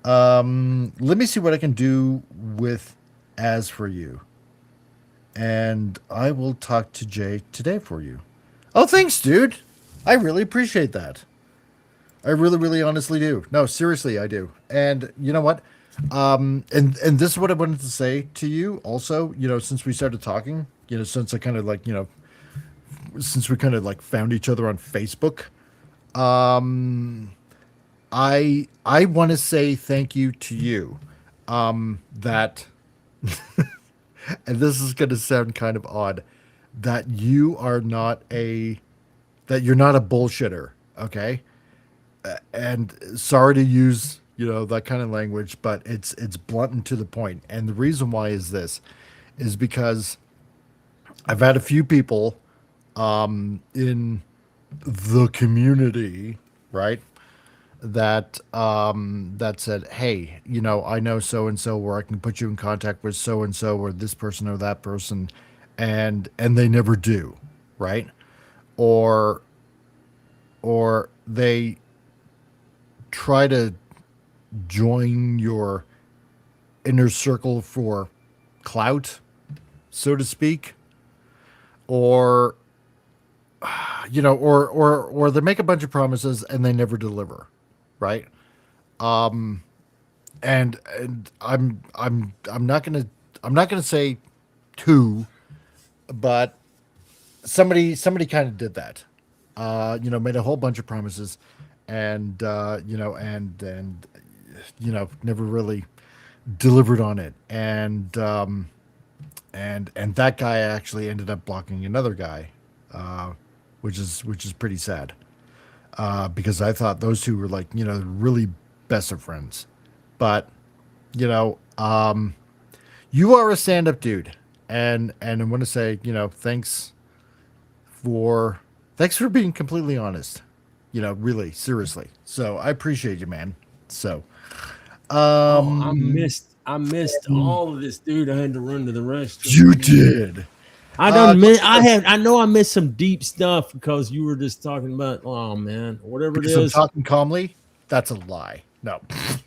[SPEAKER 1] Let me see what I can do with As for You. And I will talk to Jay today for you. Oh, thanks, dude. I really appreciate that. I really, really honestly do. No, seriously, I do. And you know what? And this is what I wanted to say to you also, since we started talking, since I kind of like, since we kind of like found each other on Facebook, I want to say thank you to you. That and this is going to sound kind of odd, that you're not a bullshitter, okay? And sorry to use that kind of language, but it's blunt and to the point. And the reason why is because I've had a few people in the community, right, that said, hey, I know so and so, where I can put you in contact with so and so, or this person or that person, and they never do, right? Or they try to join your inner circle for clout, so to speak, or or they make a bunch of promises and they never deliver, right? And I'm not gonna say who, but somebody kind of did that. Made a whole bunch of promises, and never really delivered on it. And that guy actually ended up blocking another guy, which is pretty sad. Because I thought those two were like, really best of friends. But, you are a stand-up dude. And I want to say, thanks for being completely honest. Really, seriously. So I appreciate you, man. So,
[SPEAKER 2] I missed all of this, dude. I had to run to the restroom.
[SPEAKER 1] You did.
[SPEAKER 2] I know I missed some deep stuff because you were just talking about, oh man, whatever
[SPEAKER 1] because
[SPEAKER 2] it is.
[SPEAKER 1] I'm talking calmly. That's a lie.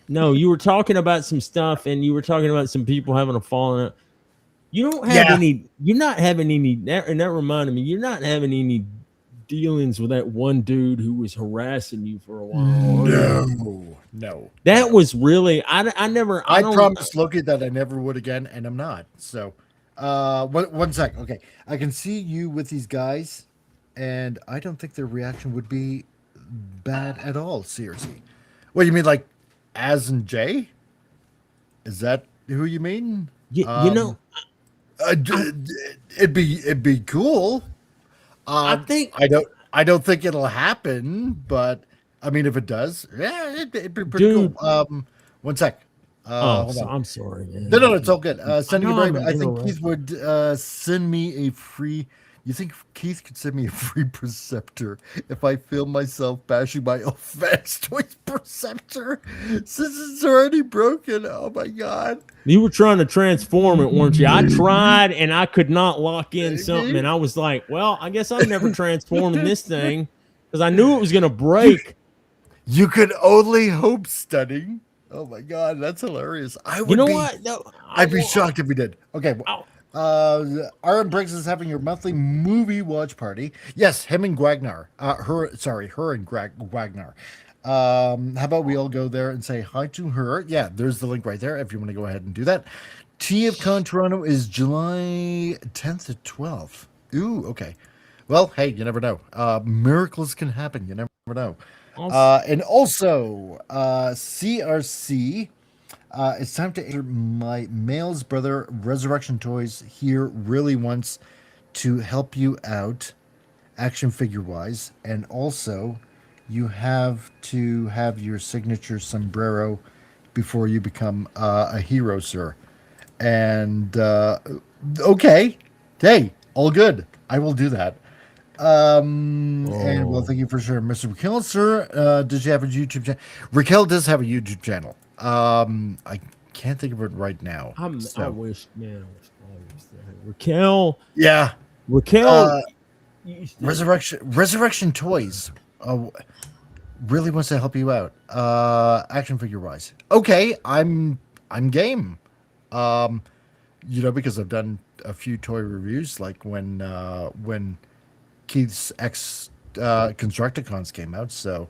[SPEAKER 2] No, you were talking about some stuff, and you were talking about some people having a falling out. You don't have any. You're not having any. And that reminded me, you're not having any dealings with that one dude who was harassing you for a while.
[SPEAKER 1] No.
[SPEAKER 2] That was really. I
[SPEAKER 1] promised Loki that I never would again, and I'm not. So, one sec. Okay, I can see you with these guys, and I don't think their reaction would be bad at all. Seriously. What do you mean, like Az and Jay? Is that who you mean? It'd be cool. I don't think it'll happen, but I mean, if it does, yeah, it'd be pretty cool. One sec. Hold on.
[SPEAKER 2] I'm sorry, man.
[SPEAKER 1] No, it's all good. Sending you very. I think Keith would send me a free You think Keith could send me a free Perceptor if I film myself bashing my Fast Toys Perceptor? Since it's already broken. Oh my god.
[SPEAKER 2] You were trying to transform it, weren't you? I tried and I could not lock in something. And I was like, well, I guess I'm never transforming this thing because I knew it was going to break.
[SPEAKER 1] You could only hope, Stunning. Oh my god, that's hilarious.
[SPEAKER 2] What? No,
[SPEAKER 1] I'd be shocked if we did. Okay. RM Briggs is having your monthly movie watch party. Yes, him and Gwagnar. Her and Gwagnar. How about we all go there and say hi to her? Yeah, there's the link right there if you want to go ahead and do that. TFCon Toronto is July 10th to 12th. Ooh, okay. Well, hey, you never know. Miracles can happen. You never know. And also, CRC. It's time to enter my male's brother Resurrection Toys here really wants to help you out action figure wise, and also you have to have your signature sombrero before you become a hero, sir. And okay, hey, all good. I will do that. And well, thank you for sure, Mr. Raquel, sir. Does you have a YouTube channel? Raquel does have a YouTube channel. I can't think of it right now.
[SPEAKER 2] I wish, man, I was there. Raquel.
[SPEAKER 1] Yeah.
[SPEAKER 2] Raquel.
[SPEAKER 1] Resurrection Toys. Really wants to help you out. Action figure wise. Okay, I'm game. Because I've done a few toy reviews, like when Keith's X Constructicons came out. So,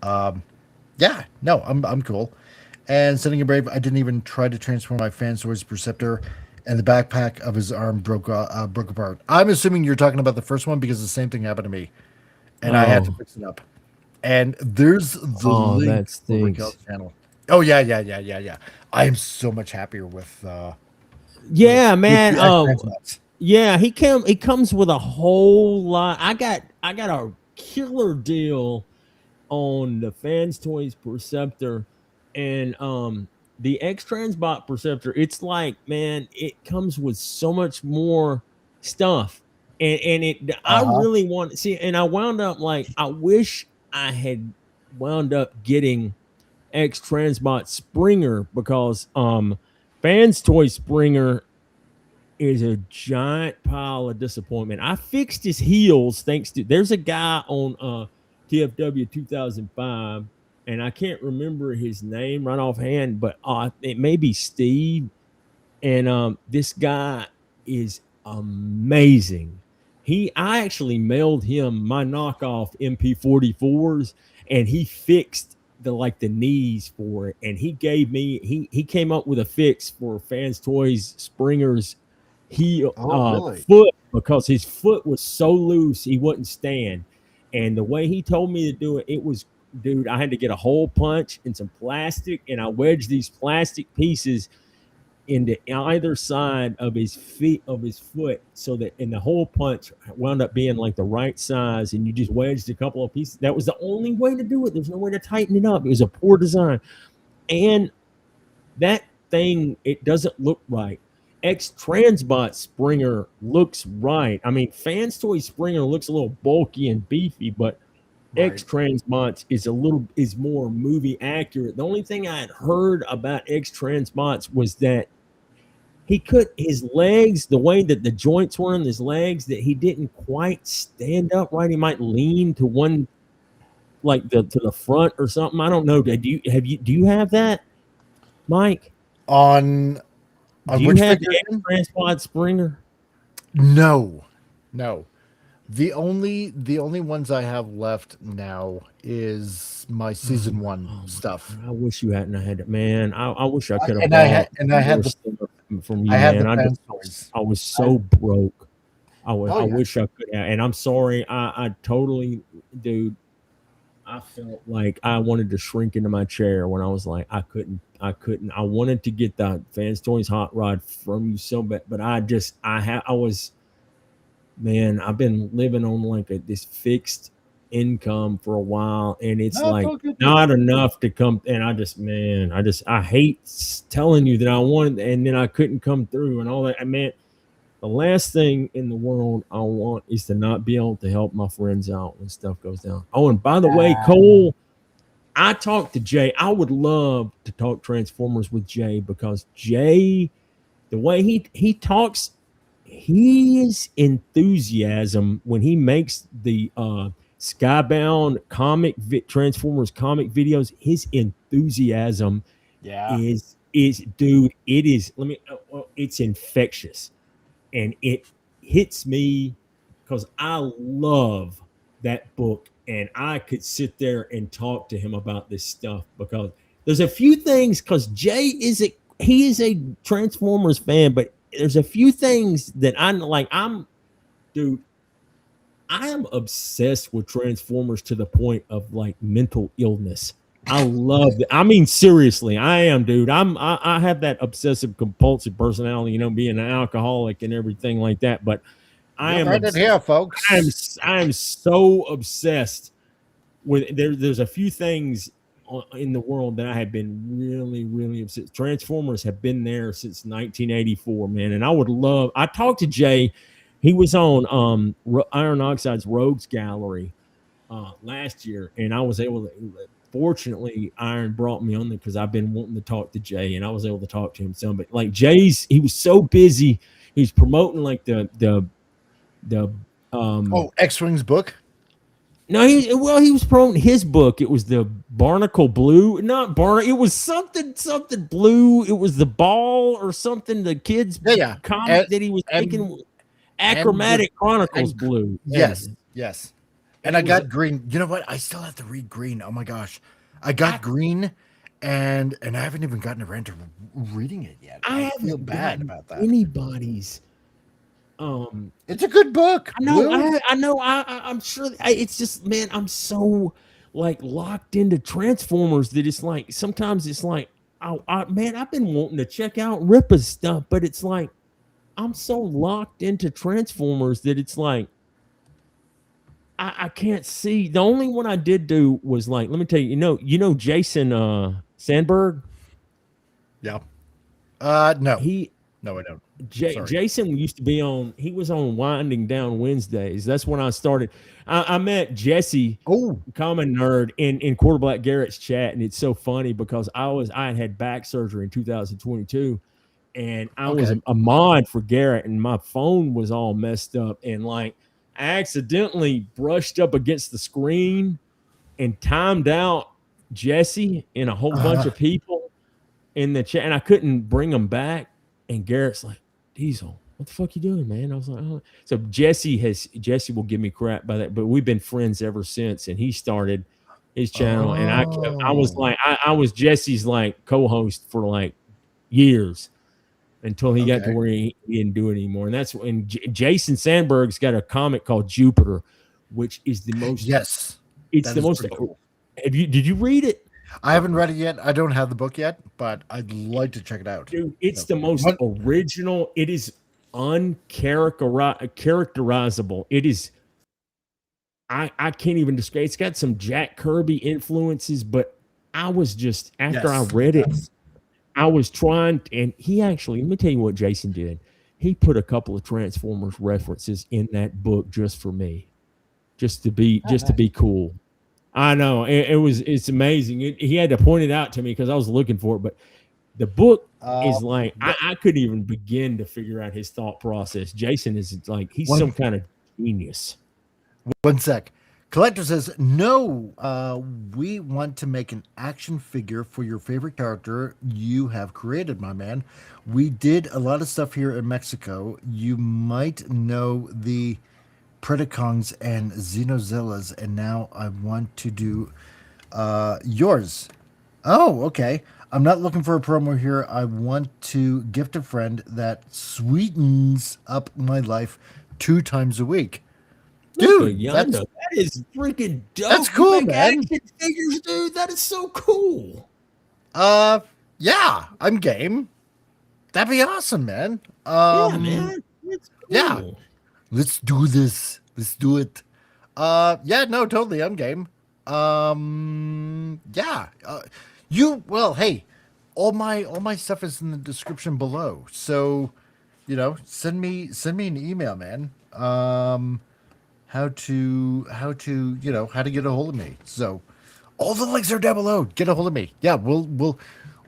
[SPEAKER 1] yeah, no, I'm cool. And sending a brave, I didn't even try to transform my Fan Toys Perceptor, and the backpack of his arm broke apart. I'm assuming you're talking about the first one because the same thing happened to me, and I had to fix it up. And there's the link for Raquel's channel. Oh yeah. I am so much happier with.
[SPEAKER 2] Yeah, man. Yeah, he comes with a whole lot. I got a killer deal on the Fans Toys Perceptor, and the X Transbot Perceptor. It's like, man, it comes with so much more stuff, and I really want to see. And I wound up like, I wish I had wound up getting X Transbot Springer, because Fans Toy Springer is a giant pile of disappointment. I fixed his heels thanks to, there's a guy on TFW 2005, and I can't remember his name right offhand, but it may be Steve. And this guy is amazing. I actually mailed him my knockoff MP44s, and he fixed the knees for it. And he gave me, he came up with a fix for Fans Toys Springer's really? Foot, because his foot was so loose he wouldn't stand. And the way he told me to do it, it was, dude, I had to get a hole punch and some plastic, and I wedged these plastic pieces into either side of his foot, so that in the hole punch wound up being like the right size, and you just wedged a couple of pieces. That was the only way to do it. There's no way to tighten it up. It was a poor design, and that thing, it doesn't look right. X Transbot Springer looks right. I mean, Fans Toy Springer looks a little bulky and beefy, but right. X Transbots is more movie accurate. The only thing I had heard about X Transbots was that his legs, the way that the joints were in his legs, that he didn't quite stand up right. He might lean to one, like to the front or something. I don't know. Do you have that, Mike?
[SPEAKER 1] On
[SPEAKER 2] do you have the X Transbot Springer?
[SPEAKER 1] No. The only ones I have left now is my season 1 stuff.
[SPEAKER 2] I wish you hadn't had it, man. I wish I could have.
[SPEAKER 1] I had from you, man.
[SPEAKER 2] I was so broke. I wish I could have, and I'm sorry. I totally, dude. I felt like I wanted to shrink into my chair when I was like, I couldn't. I wanted to get the Fans Toys Hot Rod from you so bad, but man, I've been living on like this fixed income for a while, and it's not enough to come. And I hate telling you that I wanted, and then I couldn't come through and all that. I mean, The last thing in the world I want is to not be able to help my friends out when stuff goes down. Oh, and by the way, Cole, I talked to Jay. I would love to talk Transformers with Jay because Jay, the way he talks, his enthusiasm when he makes the Skybound Transformers comic videos, his enthusiasm is dude, it is it's infectious, and it hits me because I love that book, and I could sit there and talk to him about this stuff because there's a few things, because Jay is a Transformers fan, but there's a few things that dude, I am obsessed with Transformers to the point of like mental illness. I love it. I mean, seriously, I am, dude. I have that obsessive compulsive personality, being an alcoholic and everything like that. But I am
[SPEAKER 1] right here, folks.
[SPEAKER 2] I am so obsessed with there's a few things in the world that I have been really, really obsessed. Transformers have been there since 1984, man. And I talked to Jay. He was on Iron Oxide's Rogues Gallery last year, and I was able to. Fortunately, Iron brought me on there because I've been wanting to talk to Jay, and I was able to talk to him some. But like he was so busy. He's promoting like the
[SPEAKER 1] X-Wing's book.
[SPEAKER 2] No, he was promoting his book. It was the Barnacle Blue, not Barnacle. It was something blue. It was the ball or something. The kids comic that he was making. Achromatic Chronicles Blue.
[SPEAKER 1] Yes. And I got green. You know what? I still have to read green. Oh my gosh. I got green and I haven't even gotten around to reading it yet. I feel bad about that.
[SPEAKER 2] Anybody's
[SPEAKER 1] it's a good book.
[SPEAKER 2] I know. I'm sure it's just, man, I'm so like locked into Transformers that it's like sometimes it's like man, I've been wanting to check out Ripa's stuff, but it's like I'm so locked into Transformers that it's like I can't see. The only one I did do was like, let me tell you, Jason Sandberg?
[SPEAKER 1] Yeah. No. No, I don't.
[SPEAKER 2] Jason used to be he was on Winding Down Wednesdays. That's when I started. I met Jesse, Common Nerd, in Quarter Black Garrett's chat, and it's so funny because I had back surgery in 2022, and I was a mod for Garrett, and my phone was all messed up, and like I accidentally brushed up against the screen and timed out Jesse and a whole bunch of people in the chat, and I couldn't bring them back. And Garrett's like, Diesel, what the fuck you doing, man? I was like, oh. So Jesse will give me crap by that, but we've been friends ever since. And he started his channel, and I was like, I was Jesse's like co-host for like years until he got to where he didn't do it anymore. And that's when Jason Sandberg's got a comic called Jupiter, which is the most.
[SPEAKER 1] Yes,
[SPEAKER 2] it's the most. Cool. Did you read it?
[SPEAKER 1] I haven't read it yet. I don't have the book yet, but I'd like to check it out.
[SPEAKER 2] Dude, it's the most original. It is uncharacterizable. It is. I can't even describe. It's got some Jack Kirby influences, but I was just after I read it. I was trying, and he actually, let me tell you what Jason did. He put a couple of Transformers references in that book just for me, just to be cool. I know it's amazing. He had to point it out to me because I was looking for it, but the book is like I couldn't even begin to figure out his thought process. Jason is like he's some kind of genius.
[SPEAKER 1] One sec. Collector says, no, we want to make an action figure for your favorite character you have created, my man. We did a lot of stuff here in Mexico. You might know the Predacons and Xenozillas, and now I want to do yours. Oh, okay. I'm not looking for a promo here. I want to gift a friend that sweetens up my life 2 times a week. Dude, that
[SPEAKER 2] is freaking dope.
[SPEAKER 1] That's cool, man.
[SPEAKER 2] Action figures, dude. That is so cool.
[SPEAKER 1] Yeah, I'm game. That'd be awesome, man.
[SPEAKER 2] Yeah, man. It's cool.
[SPEAKER 1] Yeah. Let's do this. Let's do it. Yeah, no, totally. I'm game. Yeah. Hey, all my stuff is in the description below. So send me an email, man. How to get a hold of me. So all the links are down below. Get a hold of me. Yeah, we'll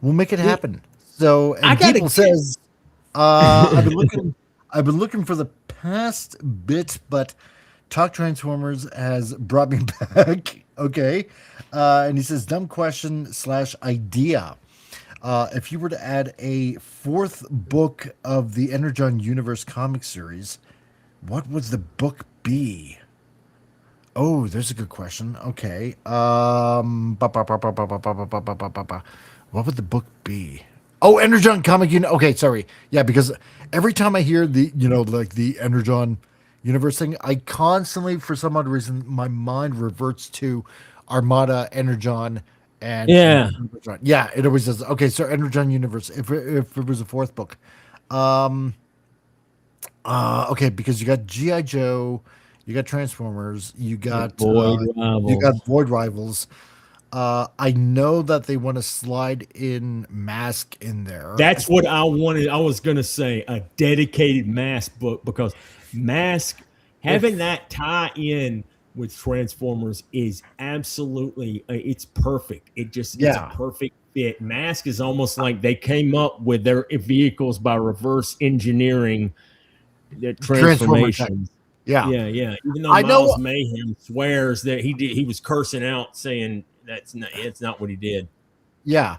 [SPEAKER 1] make it happen. So, and people says, I've been looking for the past bit, but Talk Transformers has brought me back. Okay. And he says, dumb question / idea. If you were to add a 4th book of the Energon Universe comic series, what would the book be? Oh, there's a good question. Okay. What would the book be? Oh, Energon comic unit. Okay, sorry. Yeah, because every time I hear the, like the Energon universe thing, I constantly, for some odd reason, my mind reverts to Armada, Energon, and Energon. Yeah, it always does. Okay, so Energon universe. If it was a 4th book, okay, because you got GI Joe, you got Transformers, you got Void Rivals. I know that they want to slide in Mask in there.
[SPEAKER 2] That's what I wanted. I was going to say a dedicated Mask book, because Mask, having that tie in with Transformers is absolutely, it's perfect. It's a perfect fit. Mask is almost like they came up with their vehicles by reverse engineering their transformations.
[SPEAKER 1] Yeah.
[SPEAKER 2] Even though Miles Mayhem swears that he was cursing out, saying it's not what he did.
[SPEAKER 1] Yeah,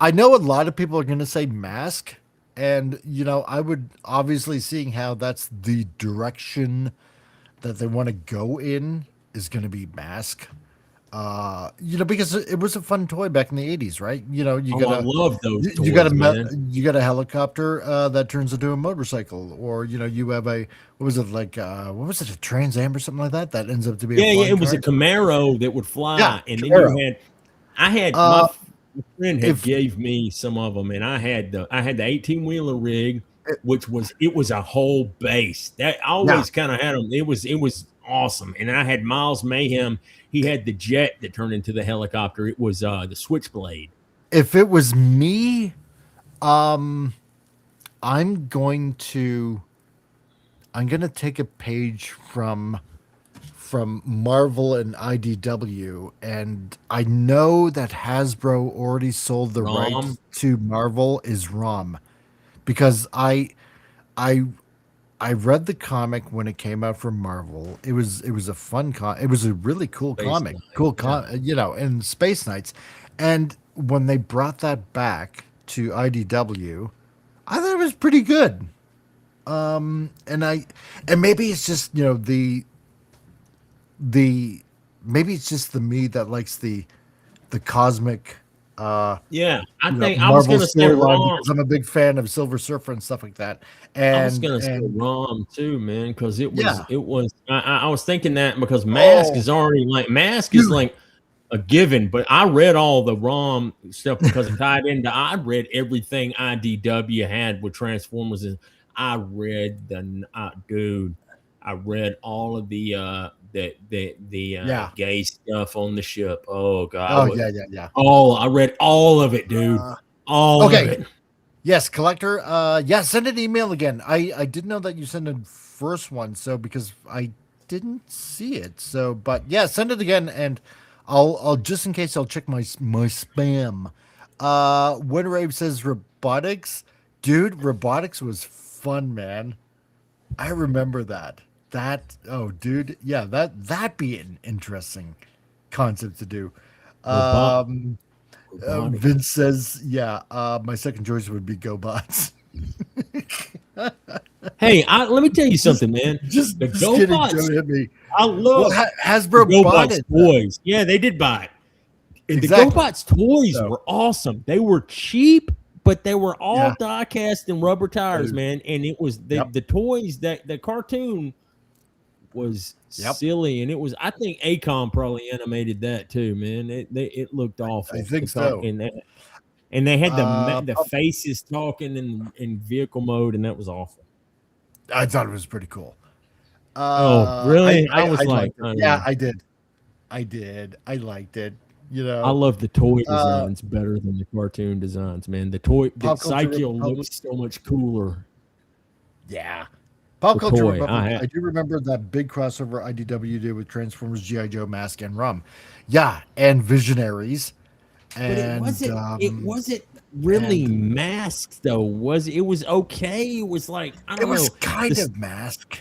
[SPEAKER 1] I know a lot of people are going to say Mask, and I would obviously, seeing how that's the direction that they want to go in, is going to be Mask. Because it was a fun toy back in the 80s, right?
[SPEAKER 2] I love those toys,
[SPEAKER 1] you got a helicopter that turns into a motorcycle, or you have a what was it, a Trans Am or something like that ends up to be
[SPEAKER 2] it was a Camaro that would fly, and
[SPEAKER 1] Camaro.
[SPEAKER 2] Then my friend gave me some of them, and I had the 18-wheeler rig, which was a whole base that I always kind of had them. It was awesome. And I had Miles Mayhem. He had the jet that turned into the helicopter. It was the Switchblade.
[SPEAKER 1] If it was me, I'm going to take a page from Marvel and IDW, and I know that Hasbro already sold the rights to Marvel is ROM, because I read the comic when it came out from Marvel. It was a fun it was a really cool comic, in Space Knights. And when they brought that back to IDW, I thought it was pretty good. And maybe it's just, maybe it's just the me that likes the cosmic
[SPEAKER 2] I think
[SPEAKER 1] Marvel
[SPEAKER 2] I was going to say ROM,
[SPEAKER 1] because I'm a big fan of Silver Surfer and stuff like that. And
[SPEAKER 2] I was going to say ROM too, man, because it was. I was thinking that because Mask is already is like a given, but I read all the ROM stuff because it tied into. I read everything IDW had with Transformers, and I read I read all of the gay stuff on the ship. Oh God! Oh, I read all of it, dude. All of it.
[SPEAKER 1] Yes, Collector. Send an email again. I didn't know that you sent a first one, so because I didn't see it. So, but yeah, send it again, and I'll just in case I'll check my spam. Winrave says robotics, dude. Robotics was fun, man. I remember that. Dude, yeah, that'd be an interesting concept to do. Vince says, my second choice would be GoBots.
[SPEAKER 2] Hey, let me tell you something, man. Just the GoBots. I love
[SPEAKER 1] Hasbro bought it.
[SPEAKER 2] Toys. Yeah, they did buy it. And the GoBots toys were awesome. They were cheap, but they were all die cast and rubber tires, man. And it was the toys that the cartoon was silly, and it was. I think Acom probably animated that too, man. It looked awful.
[SPEAKER 1] I think so.
[SPEAKER 2] And they had the faces talking in vehicle mode, and that was awful.
[SPEAKER 1] I thought it was pretty cool.
[SPEAKER 2] Really? I was like,
[SPEAKER 1] I did. I liked it.
[SPEAKER 2] I love the toy designs better than the cartoon designs, man. The Psycho looks so much cooler.
[SPEAKER 1] Yeah. Pop
[SPEAKER 2] The
[SPEAKER 1] culture.
[SPEAKER 2] toy.
[SPEAKER 1] I do remember that big crossover IDW did with Transformers, G.I. Joe, Mask, and Rum. Yeah, and Visionaries.
[SPEAKER 2] But it
[SPEAKER 1] And
[SPEAKER 2] wasn't really
[SPEAKER 1] and
[SPEAKER 2] masked though, was it? It was okay. It was like, I
[SPEAKER 1] it
[SPEAKER 2] don't
[SPEAKER 1] was
[SPEAKER 2] know.
[SPEAKER 1] kind
[SPEAKER 2] This,
[SPEAKER 1] of Mask.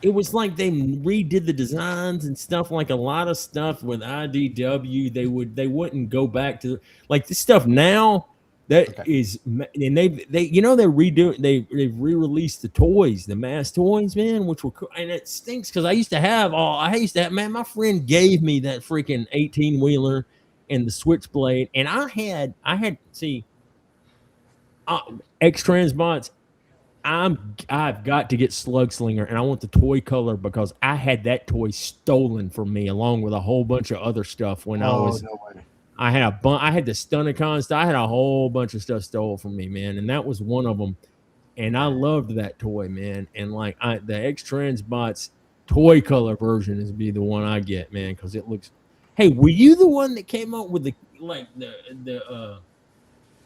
[SPEAKER 2] it was like they redid the designs and stuff. Like a lot of stuff with IDW, they wouldn't go back to like this stuff now. That
[SPEAKER 1] Okay.
[SPEAKER 2] is, and they've re-released the toys, the mass toys, man, which were cool. And it stinks because I used to have, man, my friend gave me that freaking 18-wheeler and the Switchblade, and I had see, X Transbots. I've got to get Slugslinger, and I want the toy color because I had that toy stolen from me along with a whole bunch of other stuff when
[SPEAKER 1] No way.
[SPEAKER 2] I had the Stunnicon stuff. I had a whole bunch of stuff stolen from me, man, and that was one of them. And I loved that toy, man. And like the X Transbots toy color version is be the one I get, man, because it looks. Hey, were you the one that came up with the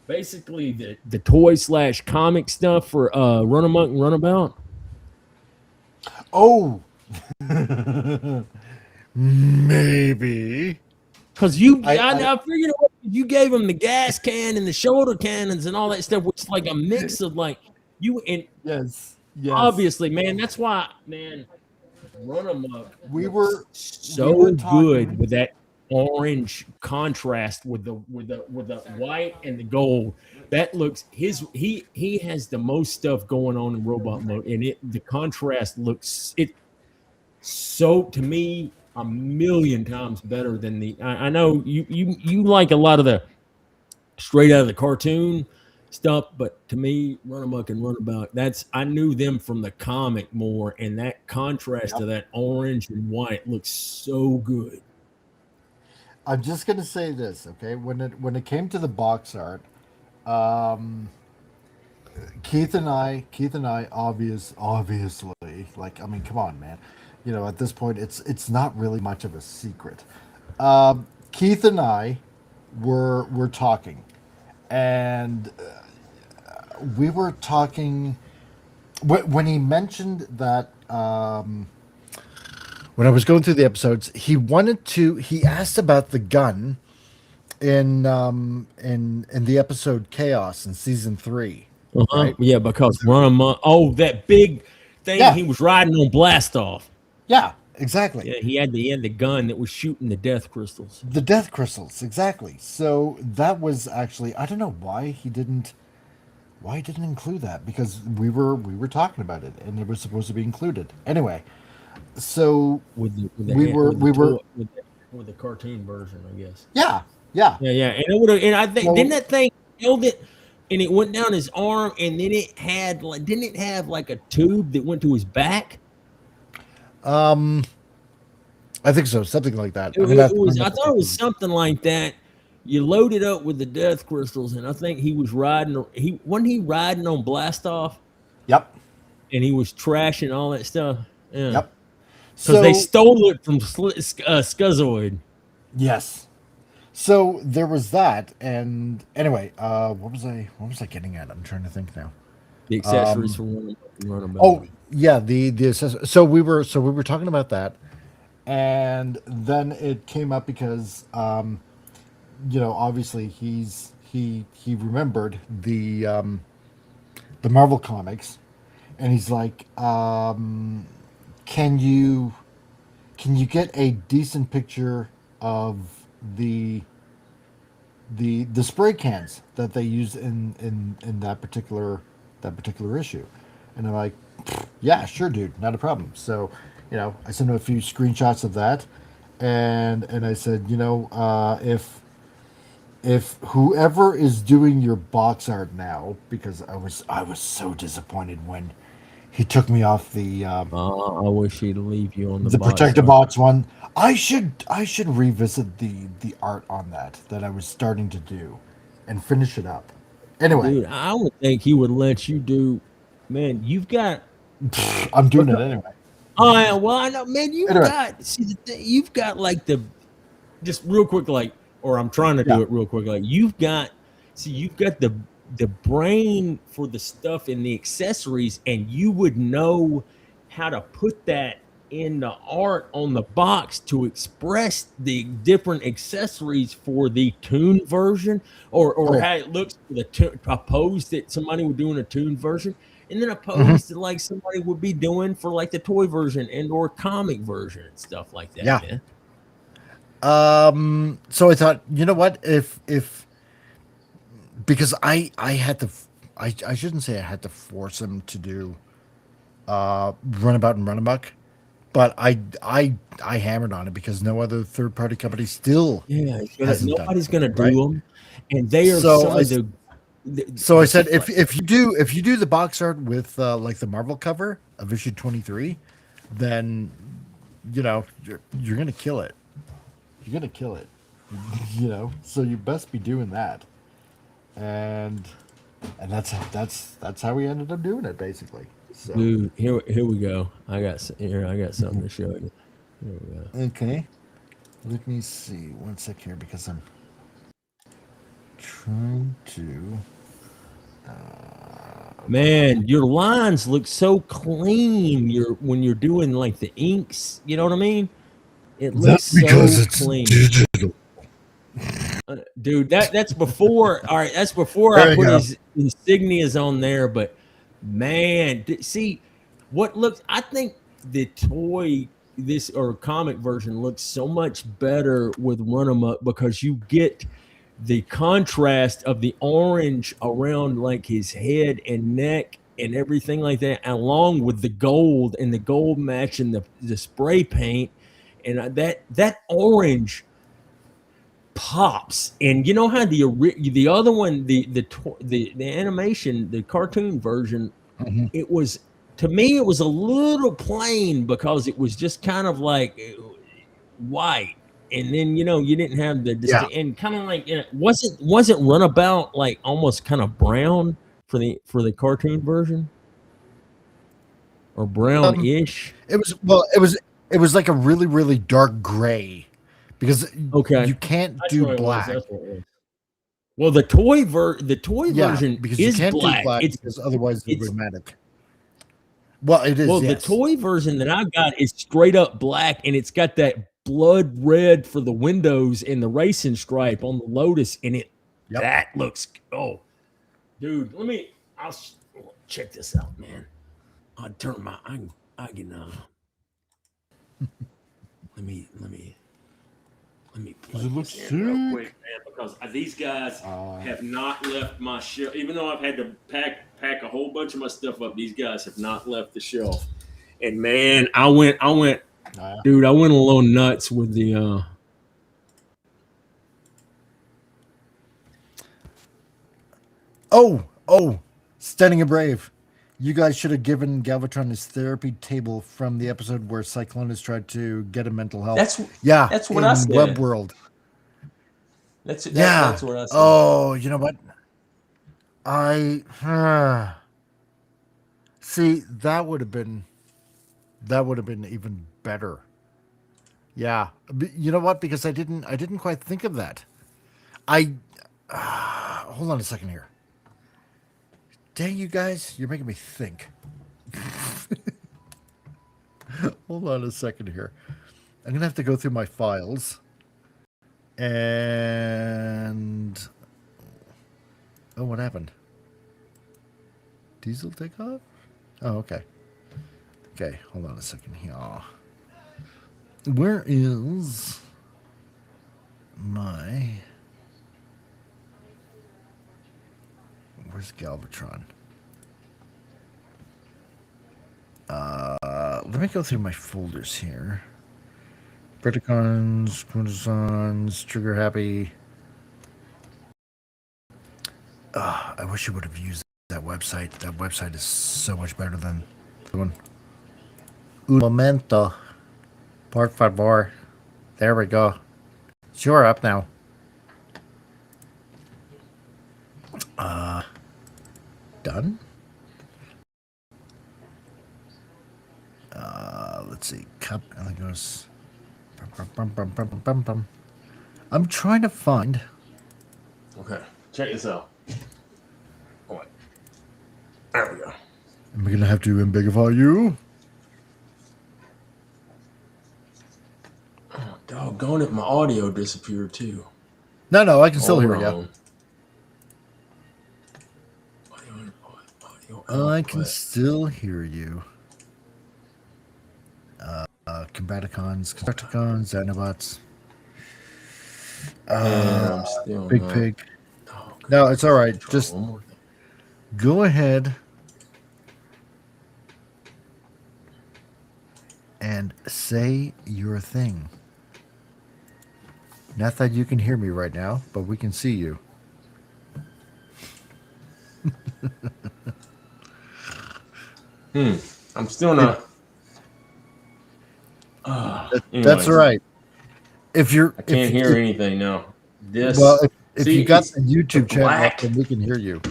[SPEAKER 2] basically the toy / comic stuff for Run Amok and Runabout?
[SPEAKER 1] Oh, maybe.
[SPEAKER 2] Because I figured out you gave them the gas can and the shoulder cannons and all that stuff, which is like a mix of like you and
[SPEAKER 1] Yes.
[SPEAKER 2] obviously, man. That's why, man, Run Amok.
[SPEAKER 1] We were
[SPEAKER 2] so
[SPEAKER 1] talking,
[SPEAKER 2] good with that orange contrast with the white and the gold. That looks he has the most stuff going on in robot mode, and the contrast looks so to me a million times better than the. I know you like a lot of the straight out of the cartoon stuff, but to me, Run Amok and Runabout, I knew them from the comic more, and that contrast to that orange and white looks so good.
[SPEAKER 1] I'm just gonna say this, okay? When it came to the box art, Keith and I obviously, like, I mean, come on, man. You know, at this point, it's not really much of a secret. Keith and I were talking, and we were talking when he mentioned that. When I was going through the episodes, he asked about the gun in the episode Chaos in season 3. Right?
[SPEAKER 2] Yeah, because Run Amok. Oh, that big thing he was riding on Blast Off.
[SPEAKER 1] Yeah, exactly.
[SPEAKER 2] Yeah, he had the gun that was shooting the death crystals.
[SPEAKER 1] The death crystals, exactly. So that was actually, I don't know why he didn't include that, because we were talking about it and it was supposed to be included. Anyway, so with
[SPEAKER 2] the cartoon version, I guess.
[SPEAKER 1] Yeah.
[SPEAKER 2] And it would have, and I think didn't that thing held it, and it went down his arm, and then it had like, didn't it have like a tube that went to his back?
[SPEAKER 1] I think so, something like that.
[SPEAKER 2] I thought it was something like that. You load it up with the death crystals, and I think he was riding. Wasn't he riding on Blast Off?
[SPEAKER 1] Yep.
[SPEAKER 2] And he was trashing all that stuff. Yeah.
[SPEAKER 1] Yep.
[SPEAKER 2] Because they stole it from Scuzoid.
[SPEAKER 1] Yes. So there was that, and anyway, what was I getting at? I'm trying to think now.
[SPEAKER 2] The accessories for Runabout.
[SPEAKER 1] Oh yeah, the accessories. So we were talking about that, and then it came up because obviously he remembered the Marvel comics, and he's like, can you get a decent picture of the spray cans that they use in that particular issue? And I'm like, yeah, sure, dude, not a problem. So, I sent him a few screenshots of that, and I said, if whoever is doing your box art now, because I was so disappointed when he took me off the.
[SPEAKER 2] I wish he'd leave you on
[SPEAKER 1] the Protector Box one. I should revisit the art on that I was starting to do, and finish it up. Anyway,
[SPEAKER 2] dude, I would think he would let you do. Man, you've got.
[SPEAKER 1] I'm doing it anyway.
[SPEAKER 2] Oh yeah, well I know, man. You've got like just real quick, like, or I'm trying to do it real quick, like you've got the the brain for the stuff in the accessories, and you would know how to put that in the art on the box to express the different accessories for the tune version, or how it looks for the a pose that somebody would do in a tune version, and then a pose that like somebody would be doing for like the toy version and or comic version and stuff like that.
[SPEAKER 1] Yeah.
[SPEAKER 2] Man.
[SPEAKER 1] So I thought, you know what, if because I had to, I shouldn't say I had to force him to do Runabout and Runamuck, but I hammered on it because no other third party company still
[SPEAKER 2] Nobody's gonna do
[SPEAKER 1] right?
[SPEAKER 2] them, and they are
[SPEAKER 1] So
[SPEAKER 2] some
[SPEAKER 1] I,
[SPEAKER 2] of the.
[SPEAKER 1] So I said, if you do the box art with like the Marvel cover of issue 23, then you know you're gonna kill it. You're gonna kill it. You know, so you best be doing that. And that's how we ended up doing it basically. So.
[SPEAKER 2] Dude, here we go. I got something to show you. Here we go.
[SPEAKER 1] Okay, let me see 1 sec here because I'm trying to.
[SPEAKER 2] Man, your lines look so clean. When you're doing like the inks, you know what I mean? It looks so clean.
[SPEAKER 1] Digital.
[SPEAKER 2] Dude, that's before. All right, that's before I put his insignias on there. But man, see what looks. I think the toy or comic version looks so much better with Run 'em Up because you get the contrast of the orange around like his head and neck and everything like that, along with the gold matching the spray paint, and that orange pops. And you know how the other one, the animation, the cartoon version, it was, to me, it was a little plain because it was just kind of like white. And then you didn't have the and kind of like wasn't Runabout like almost kind of brown for the cartoon version or brownish?
[SPEAKER 1] It was like a really really dark gray because you can't do black.
[SPEAKER 2] Well, the toy version
[SPEAKER 1] because
[SPEAKER 2] is
[SPEAKER 1] you can't
[SPEAKER 2] black.
[SPEAKER 1] do black because otherwise it's automatic. Well, it is.
[SPEAKER 2] Well, the toy version that I got is straight up black, and it's got that blood red for the windows and the racing stripe on the Lotus, and that looks dude. I'll check this out, man. I'll turn my I can let me
[SPEAKER 1] Does it look
[SPEAKER 2] sick real quick, man, because these guys have not left my shelf. Even though I've had to pack a whole bunch of my stuff up, these guys have not left the shelf. And man, I went dude, I went a little nuts with the
[SPEAKER 1] Stunning and Brave. You guys should have given Galvatron his therapy table from the episode where Cyclonus tried to get him mental health.
[SPEAKER 2] That's what I said.
[SPEAKER 1] Web World.
[SPEAKER 2] That's what I said.
[SPEAKER 1] Oh, you know what? See, that would have been even better. Yeah, you know what? Because I didn't quite think of that. Hold on a second here. Dang, you guys, you're making me think. Hold on a second here. I'm gonna have to go through my files. And what happened? Diesel take off? Oh, okay. Okay, hold on a second here. Where is my... Where's Galvatron? Let me go through my folders here. Predacons, Quintessons, Trigger Happy. I wish you would have used that website. That website is so much better than the one. Un momento. Por favor. There we go. Sure, up now. Done? Let's see. Cup, and it goes... I'm trying to find...
[SPEAKER 2] Okay, check this out.
[SPEAKER 1] Am I gonna have to ambigify you?
[SPEAKER 2] Oh, doggone it, my audio disappeared too.
[SPEAKER 1] No, I can still hear
[SPEAKER 2] Hold
[SPEAKER 1] you.
[SPEAKER 2] on. Audio
[SPEAKER 1] I can
[SPEAKER 2] output.
[SPEAKER 1] still hear you. Combaticons, Constructicons, Dinobots.
[SPEAKER 2] And I'm still
[SPEAKER 1] Big
[SPEAKER 2] not.
[SPEAKER 1] Pig.
[SPEAKER 2] Oh, okay.
[SPEAKER 1] No, it's all right.
[SPEAKER 2] Try
[SPEAKER 1] Just
[SPEAKER 2] one more thing.
[SPEAKER 1] go ahead and say your thing. Not that you can hear me right now, but we can see you.
[SPEAKER 2] I'm still not.
[SPEAKER 1] That's
[SPEAKER 2] Anyways,
[SPEAKER 1] all right. If you're,
[SPEAKER 2] I can't hear anything now. This,
[SPEAKER 1] well, if
[SPEAKER 2] see,
[SPEAKER 1] you got
[SPEAKER 2] it's
[SPEAKER 1] the YouTube channel up,
[SPEAKER 2] black
[SPEAKER 1] then we can hear you.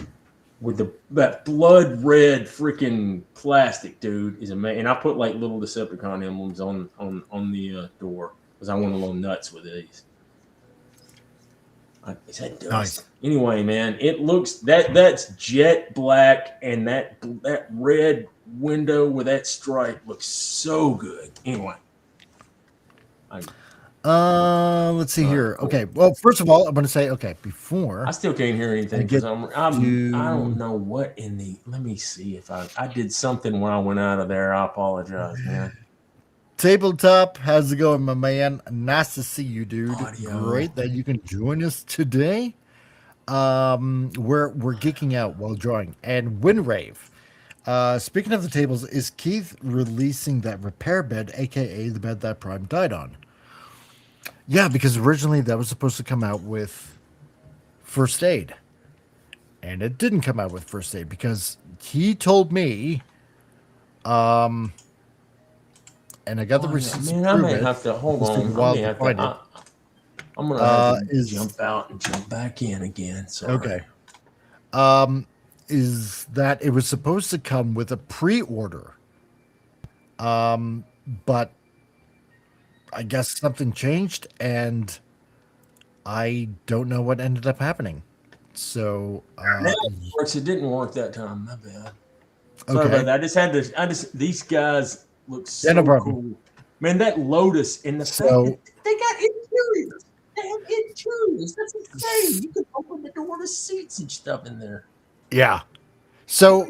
[SPEAKER 2] with that blood red freaking plastic, dude, is amazing. And I put like little Decepticon emblems on the door because I went a little nuts with these. Is that dust?
[SPEAKER 1] Nice.
[SPEAKER 2] Anyway, man, it looks that's jet black, and that red window with that stripe looks so good. Anyway,
[SPEAKER 1] Let's see here.
[SPEAKER 2] cool.
[SPEAKER 1] Okay. Well, first of all, I'm going to say, okay, before
[SPEAKER 2] I still can't hear anything because I don't know what in the. Let me see if I did something when I went out of there. I apologize, man.
[SPEAKER 1] Tabletop, how's it going, my man? Nice to see you, dude.
[SPEAKER 2] Audio.
[SPEAKER 1] Great that you can join us today. We're geeking out while drawing. And Winrave. Speaking of the tables, is Keith releasing that repair bed, aka the bed that Prime died on? Yeah, because originally that was supposed to come out with first aid. And it didn't come out with first aid because he told me, and I got the receipts.
[SPEAKER 2] Man, I may have to hold on. I may have to. I'm gonna have to jump out and jump back in again. Sorry.
[SPEAKER 1] Okay. Is that it was supposed to come with a pre-order, but I guess something changed, and I don't know what ended up happening. So
[SPEAKER 2] It didn't work that time. My bad. Sorry about that. I just these guys look so cool. Man, that Lotus and the fact that they got interiors. They have interiors. That's insane. You can open the door to seats and stuff in there.
[SPEAKER 1] Yeah. So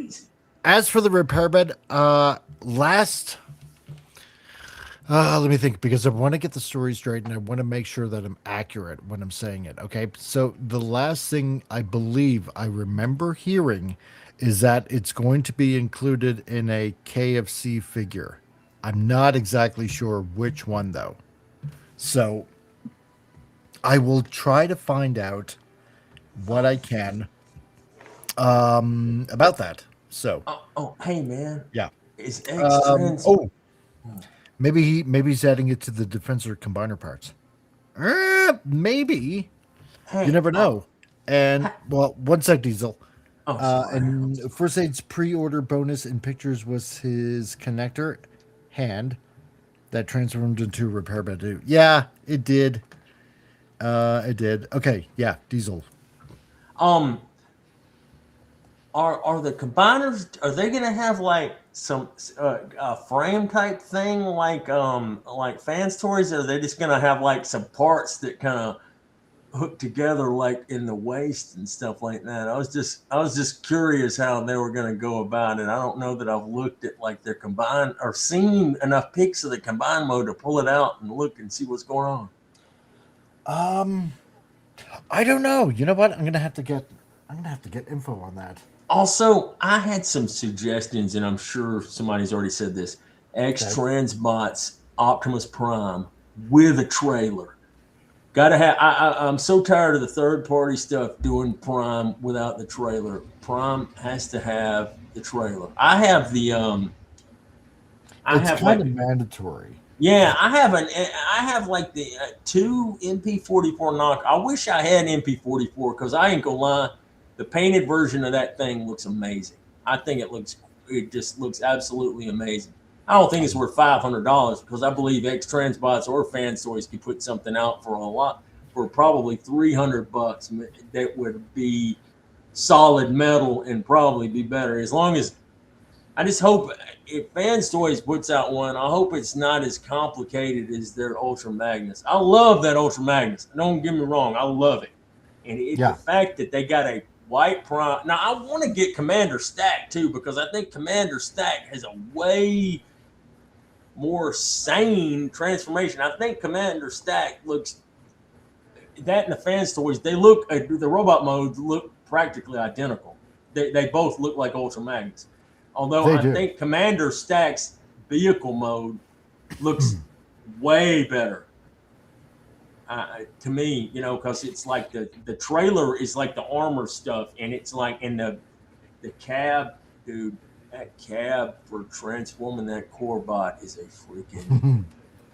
[SPEAKER 1] as for the repair bed, let me think, because I want to get the story straight and I want to make sure that I'm accurate when I'm saying it. Okay. So the last thing I believe I remember hearing is that it's going to be included in a KFC figure. I'm not exactly sure which one though. So I will try to find out what I can about that. So
[SPEAKER 2] hey man.
[SPEAKER 1] Yeah.
[SPEAKER 2] Is X-Trans
[SPEAKER 1] maybe he's adding it to the Defensor combiner parts. Maybe. Hey, you never know. And well, one sec, Diesel. And First Aid's pre-order bonus in pictures was his connector hand that transformed into a repair bed. Yeah, it did. It did. Okay, yeah, Diesel.
[SPEAKER 2] Are the combiners? Are they gonna have like some frame type thing like fan stories? Or are they just gonna have like some parts that kind of hook together like in the waist and stuff like that? I was just curious how they were gonna go about it. I don't know that I've looked at like their combined or seen enough pics of the combined mode to pull it out and look and see what's going
[SPEAKER 1] on. I don't know. You know what? I'm gonna have to get info on that.
[SPEAKER 2] Also, I had some suggestions, and I'm sure somebody's already said this. X-Transbots Optimus Prime with a trailer. Gotta have. I'm so tired of the third-party stuff doing Prime without the trailer. Prime has to have the trailer. I have the.
[SPEAKER 1] It's kind of mandatory.
[SPEAKER 2] Yeah, I have like the 2 MP44 knock. I wish I had MP44 because I ain't gonna lie. The painted version of that thing looks amazing. I think it just looks absolutely amazing. I don't think it's worth $500 because I believe X-Transbots or Fan Stories could put something out for probably $300 that would be solid metal and probably be better. As long as I just hope if Fans Toys puts out one, I hope it's not as complicated as their Ultra Magnus. I love that Ultra Magnus. Don't get me wrong, I love it. And the fact that they got a white prime. Now I want to get Commander Stack too, because I think Commander Stack has a way more sane transformation. I think Commander Stack looks that in the Fans Toys. They look the robot modes look practically identical. They both look like Ultra Magnus. Although I think Commander Stack's vehicle mode looks way better to me, you know, because it's like the trailer is like the armor stuff, and it's like in the cab, dude. That cab for transforming that core bot is a freaking.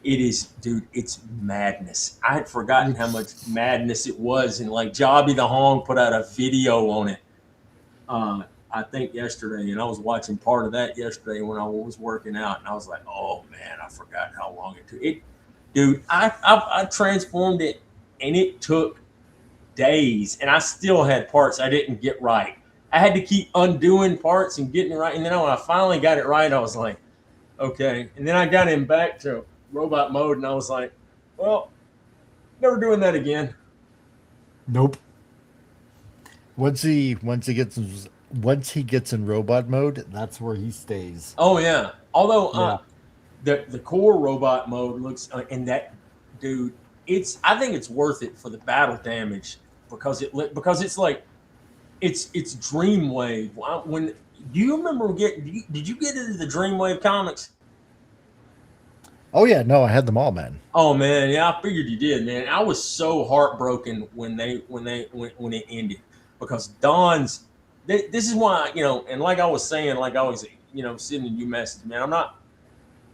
[SPEAKER 2] It is, dude. It's madness. I had forgotten how much madness it was, and like Jobby the Hong put out a video on it. I think yesterday, and I was watching part of that yesterday when I was working out, and I was like, "Oh man, I forgot how long it took." Dude, I transformed it, and it took days, and I still had parts I didn't get right. I had to keep undoing parts and getting it right, and then when I finally got it right, I was like, "Okay." And then I got him back to robot mode, and I was like, "Well, never doing that again."
[SPEAKER 1] Nope. Once he gets in robot mode, that's where he stays.
[SPEAKER 2] Oh yeah. Although the core robot mode looks and that dude, I think it's worth it for the battle damage because it's like it's Dreamwave. When do you remember did you get into the Dreamwave comics?
[SPEAKER 1] Oh yeah, no, I had them all, man.
[SPEAKER 2] Oh man, yeah, I figured you did, man. I was so heartbroken when it ended because Dawn's. This is why, you know, and like I was saying, like I was, you know, sending you messages, man. I'm not,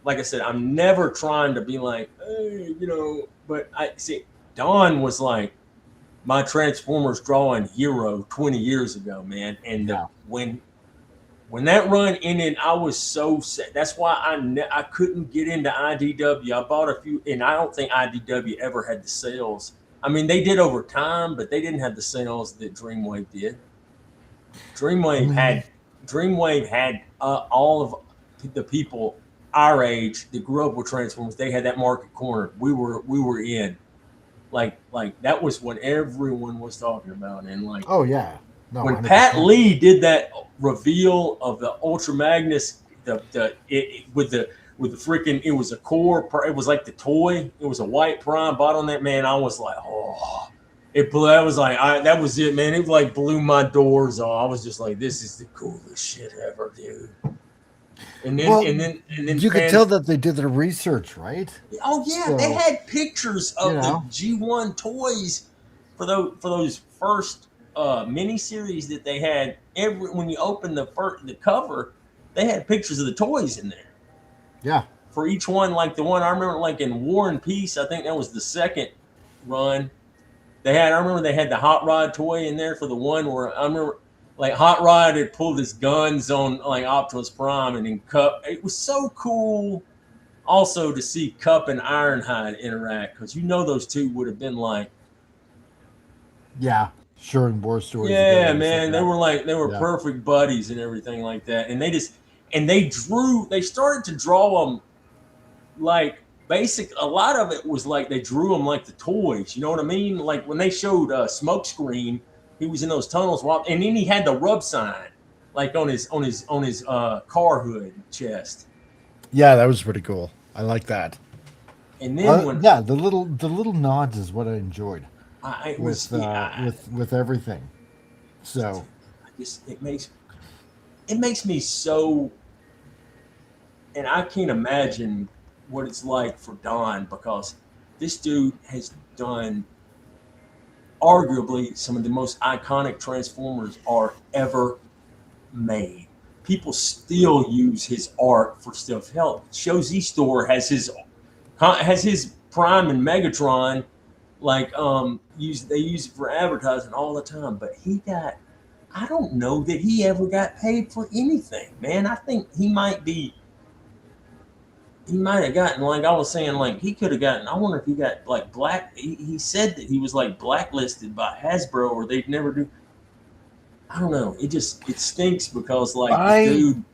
[SPEAKER 2] like I said, I'm never trying to be like, hey, you know, but I see Dawn was like my Transformers drawing hero 20 years ago, man. And when that run ended, I was so sad. That's why I couldn't get into IDW. I bought a few, and I don't think IDW ever had the sales. I mean, they did over time, but they didn't have the sales that Dreamwave did. Dreamwave had all of the people our age that grew up with Transformers. They had that market corner. We were in, like that was what everyone was talking about. And like,
[SPEAKER 1] oh yeah, no,
[SPEAKER 2] when
[SPEAKER 1] 100%.
[SPEAKER 2] Pat Lee did that reveal of the Ultra Magnus, with the freaking, it was a core. It was like the toy. It was a white prime bot on that, man. I was like, oh. That was it, man. It like blew my doors off. I was just like, this is the coolest shit ever, dude. And then
[SPEAKER 1] you could tell that they did their research, right?
[SPEAKER 2] Oh yeah, so, they had pictures of the G1 toys for those first miniseries that they had. When you open the cover, they had pictures of the toys in there.
[SPEAKER 1] Yeah.
[SPEAKER 2] For each one, like the one I remember, like in War and Peace, I think that was the second run. I remember they had the Hot Rod toy in there for the one where I remember like Hot Rod had pulled his guns on like Optimus Prime and then Cup. It was so cool also to see Cup and Ironhide interact because you know those two would have been like.
[SPEAKER 1] Yeah, sure, in war stories.
[SPEAKER 2] Yeah, man, they were perfect buddies and everything like that. And they started to draw them like. A lot of it was like they drew them like the toys, you know what I mean? Like when they showed Smokescreen, he was in those tunnels, and then he had the rub sign, like on his car hood chest.
[SPEAKER 1] Yeah, that was pretty cool. I like that.
[SPEAKER 2] And then
[SPEAKER 1] the little nods is what I enjoyed. With everything. So
[SPEAKER 2] it makes me so, and I can't imagine what it's like for Don because this dude has done arguably some of the most iconic Transformers are ever made. People still use his art for stuff. Hell, Show Z Store has his Prime and Megatron, like they use it for advertising all the time. But I don't know that he ever got paid for anything, man. I think he might have gotten, like I was saying, like he could have gotten, I wonder if he got like he said that he was like blacklisted by Hasbro or they'd never do. I don't know. It stinks because like dude.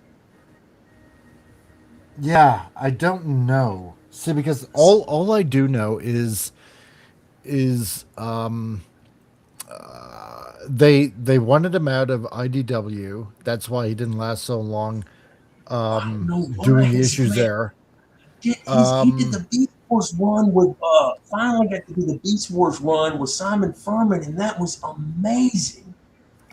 [SPEAKER 1] Yeah, I don't know. See, because all I do know is they wanted him out of IDW. That's why he didn't last so long
[SPEAKER 2] I don't know why
[SPEAKER 1] doing the
[SPEAKER 2] his
[SPEAKER 1] issues
[SPEAKER 2] man
[SPEAKER 1] there.
[SPEAKER 2] he did the Beast Wars run with finally got to do the Beast Wars run with Simon Furman, and that was amazing.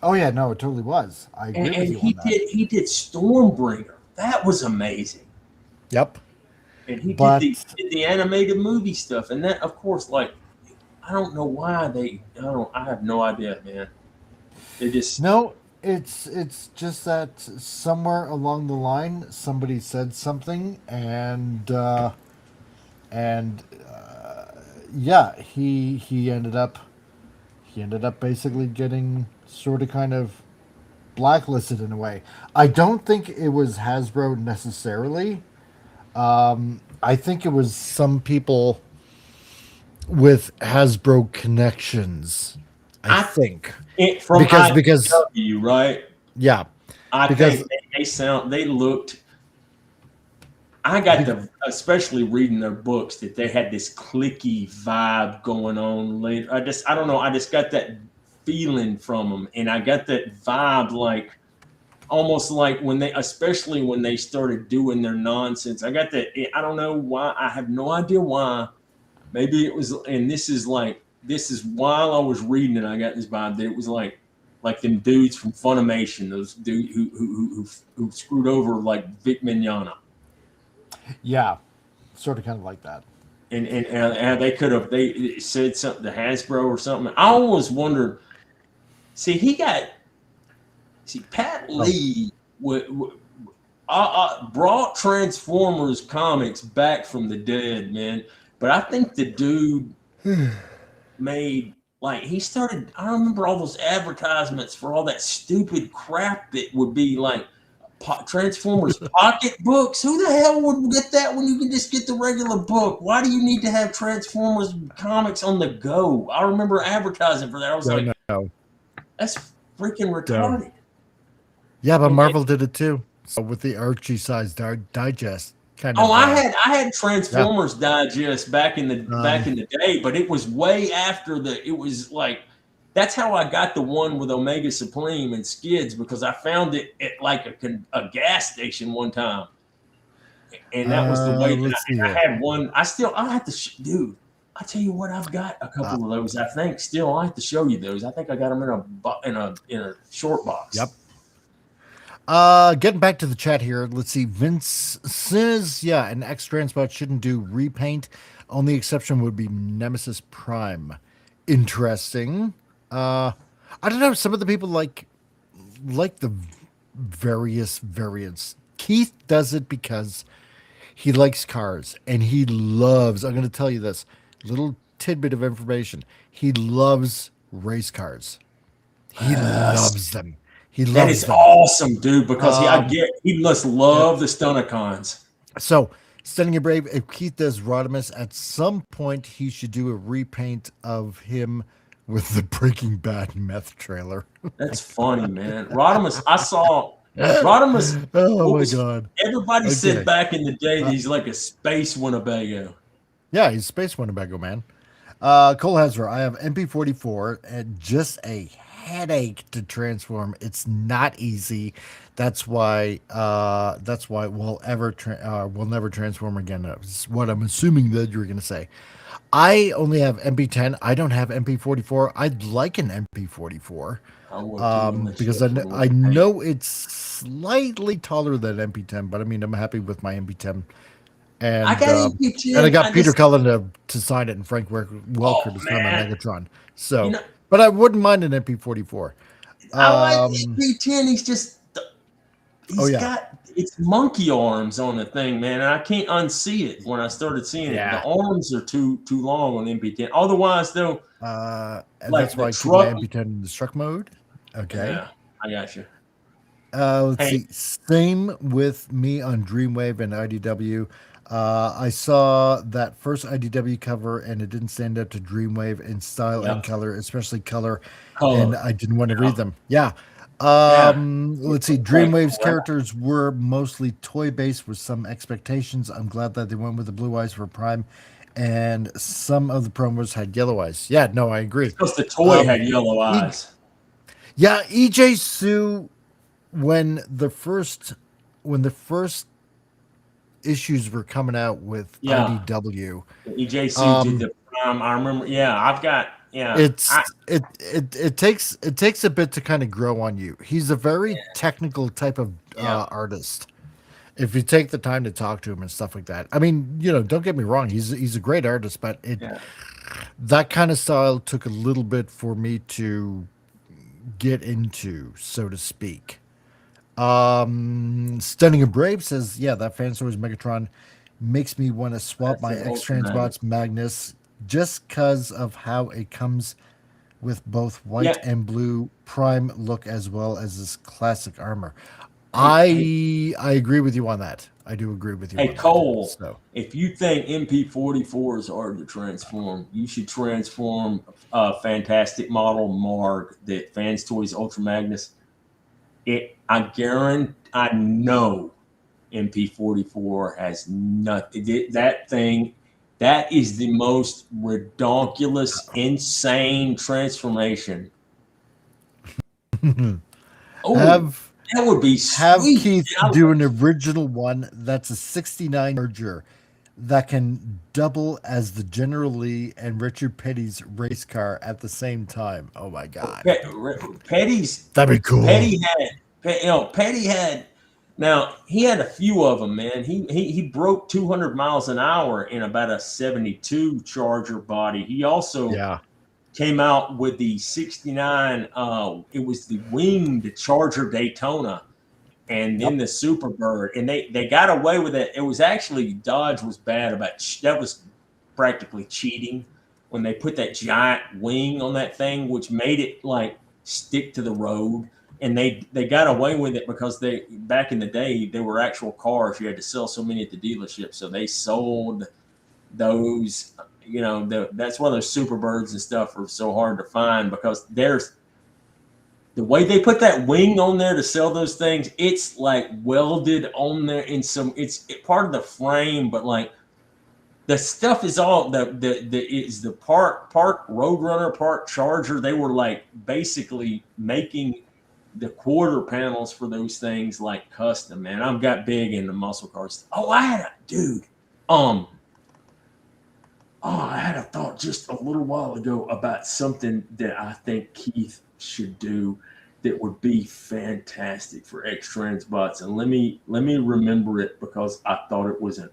[SPEAKER 1] Oh yeah, no, it totally was. I agree with
[SPEAKER 2] And
[SPEAKER 1] you on that.
[SPEAKER 2] he did Stormbringer. That was amazing.
[SPEAKER 1] Yep.
[SPEAKER 2] And he
[SPEAKER 1] But
[SPEAKER 2] did the animated movie stuff, and that of course, like I don't know why I have no idea, man. They just
[SPEAKER 1] no, it's just that somewhere along the line somebody said something and yeah, he ended up basically getting sort of kind of blacklisted in a way. I don't think it was Hasbro necessarily. I think it was some people with Hasbro connections. I
[SPEAKER 2] I
[SPEAKER 1] think
[SPEAKER 2] it from
[SPEAKER 1] because
[SPEAKER 2] IDW, right?
[SPEAKER 1] yeah,
[SPEAKER 2] I
[SPEAKER 1] because
[SPEAKER 2] think they looked. I got the especially reading their books that they had this clicky vibe going on later. I don't know. I just got that feeling from them, and I got that vibe like almost like when they, especially when they started doing their nonsense. I got that. I don't know why. I have no idea why. Maybe it was, and this is while I was reading it, I got this vibe that it was like them dudes from Funimation, those dude who screwed over like Vic Mignogna.
[SPEAKER 1] yeah, sort of kind of like that.
[SPEAKER 2] And they could have they said something to Hasbro or something. I always wondered. See, Pat
[SPEAKER 1] Oh,
[SPEAKER 2] Lee brought Transformers comics back from the dead, man. But I think the dude made like he started. I remember all those advertisements for all that stupid crap that would be like Transformers pocket books. Who the hell would get that when you can just get the regular book? Why do you need to have Transformers comics on the go? I remember advertising for that. I was
[SPEAKER 1] don't
[SPEAKER 2] like,
[SPEAKER 1] know.
[SPEAKER 2] that's freaking
[SPEAKER 1] Don't.
[SPEAKER 2] retarded.
[SPEAKER 1] Yeah, but
[SPEAKER 2] And,
[SPEAKER 1] Marvel did it too. So with the Archie size digest kind
[SPEAKER 2] oh,
[SPEAKER 1] of.
[SPEAKER 2] I had
[SPEAKER 1] Yeah.
[SPEAKER 2] Transformers Digest back in the day, but it was way after it was like that's how I got the one with Omega Supreme and Skids because I found it at like a gas station one time. And that was the way that
[SPEAKER 1] Let's see
[SPEAKER 2] I
[SPEAKER 1] here.
[SPEAKER 2] had one. I have to, dude. I tell you what, I've got a
[SPEAKER 1] Uh,
[SPEAKER 2] couple of those. I think still, I have to show you those. I think I got them in a short box.
[SPEAKER 1] yep. Getting back to the chat here. Let's see. Vince says, yeah, an X Transport shouldn't do repaint. Only exception would be Nemesis Prime. Interesting. I don't know. Some of the people like the various variants. Keith does it because he likes cars and he loves. I'm going to tell you this little tidbit of information. He loves race cars. He loves them. He
[SPEAKER 2] That
[SPEAKER 1] loves
[SPEAKER 2] is
[SPEAKER 1] them.
[SPEAKER 2] awesome, dude. Because
[SPEAKER 1] Um,
[SPEAKER 2] he must
[SPEAKER 1] yeah.
[SPEAKER 2] love the Stunticons.
[SPEAKER 1] So, Stunning and Brave, if Keith does Rodimus, at some point he should do a repaint of him with the Breaking Bad meth trailer.
[SPEAKER 2] That's funny, man. Rodimus, I saw Rodimus.
[SPEAKER 1] Oh
[SPEAKER 2] What
[SPEAKER 1] my
[SPEAKER 2] was
[SPEAKER 1] God.
[SPEAKER 2] everybody said
[SPEAKER 1] Okay.
[SPEAKER 2] back in the day that
[SPEAKER 1] Uh,
[SPEAKER 2] he's like a space Winnebago.
[SPEAKER 1] yeah, he's Space Winnebago, man. Cole Hazard, I have MP44 and just a headache to transform. It's not easy. That's why we'll never transform again. That's what I'm assuming that you're gonna say. I only have MP10. I don't have MP44. I'd like an MP44
[SPEAKER 2] I would too, unless you
[SPEAKER 1] because
[SPEAKER 2] got some
[SPEAKER 1] I
[SPEAKER 2] real paint.
[SPEAKER 1] know it's slightly taller than MP10, but I mean I'm happy with my MP10
[SPEAKER 2] I
[SPEAKER 1] and
[SPEAKER 2] got
[SPEAKER 1] um, and I
[SPEAKER 2] MP10.
[SPEAKER 1] got Peter Cullen to sign it and Frank
[SPEAKER 2] Oh
[SPEAKER 1] Welker to sign my
[SPEAKER 2] man,
[SPEAKER 1] Megatron.
[SPEAKER 2] you
[SPEAKER 1] So,
[SPEAKER 2] know,
[SPEAKER 1] but I wouldn't mind an MP44.
[SPEAKER 2] I like
[SPEAKER 1] Um,
[SPEAKER 2] MP10.
[SPEAKER 1] oh
[SPEAKER 2] He's
[SPEAKER 1] yeah,
[SPEAKER 2] got it's monkey arms on the thing, man, and I can't unsee it when I started seeing it. The
[SPEAKER 1] yeah,
[SPEAKER 2] arms are too long on MP10. Otherwise, though,
[SPEAKER 1] and that's
[SPEAKER 2] like the
[SPEAKER 1] why I keep my
[SPEAKER 2] truck.
[SPEAKER 1] MP10 in the struck mode. Okay.
[SPEAKER 2] Yeah, I got you.
[SPEAKER 1] Let's
[SPEAKER 2] Hey,
[SPEAKER 1] see. Same with me on Dreamwave and IDW. I saw that first IDW cover and it didn't stand up to Dreamwave in style and
[SPEAKER 2] yep,
[SPEAKER 1] color, especially color, and
[SPEAKER 2] color.
[SPEAKER 1] I didn't want to
[SPEAKER 2] Yeah.
[SPEAKER 1] read them. Yeah. Let's see. Dreamwave's characters were mostly toy based with some expectations. I'm glad that they went with the blue eyes for Prime, and some of the promos had yellow eyes. Yeah, no, I agree.
[SPEAKER 2] Because the toy had yellow eyes.
[SPEAKER 1] Yeah, EJ Sue, when the first issues were coming out with IDW,
[SPEAKER 2] EJ Sue did the Prime. I remember. Yeah, I've got. Yeah,
[SPEAKER 1] it takes a bit to kind of grow on you. He's a very technical type of artist. If you take the time to talk to him and stuff like that. I mean, don't get me wrong. He's a great artist, but that kind of style took a little bit for me to get into, so to speak. Stunning and Brave says, that fan stories Megatron makes me want to swap my X-Transbots Magnus just because of how it comes with both white and blue Prime look as well as this classic armor. I agree with you on that. I do agree with you.
[SPEAKER 2] Hey, Cole, if you think MP44s are hard to transform, you should transform a fantastic model Marg that Fans Toys Ultra Magnus. I know MP44 has nothing. That thing, that is the most ridiculous, insane transformation. That would be sweet.
[SPEAKER 1] Have Keith do an original one that's a 69 Charger that can double as the General Lee and Richard Petty's race car at the same time. Oh my God.
[SPEAKER 2] Petty's,
[SPEAKER 1] that'd be cool.
[SPEAKER 2] Petty had, now he had a few of them, man. He broke 200 miles an hour in about a 72 Charger body. He also came out with the 69. It was the winged Charger Daytona, and then the Superbird, and they got away with it. It was actually Dodge was bad about that. Was practically cheating when they put that giant wing on that thing, which made it like stick to the road. And they got away with it because back in the day they were actual cars. You had to sell so many at the dealership, so they sold those. That's why those Superbirds and stuff are so hard to find, because there's the way they put that wing on there to sell those things. It's like welded on there in some. It's part of the frame, but like the stuff is all the Park Roadrunner, Park Charger. They were like basically making the quarter panels for those things like custom, man. I've got big into muscle cars. I had a thought just a little while ago about something that I think Keith should do that would be fantastic for X-Transbots. And let me remember it, because I thought it was I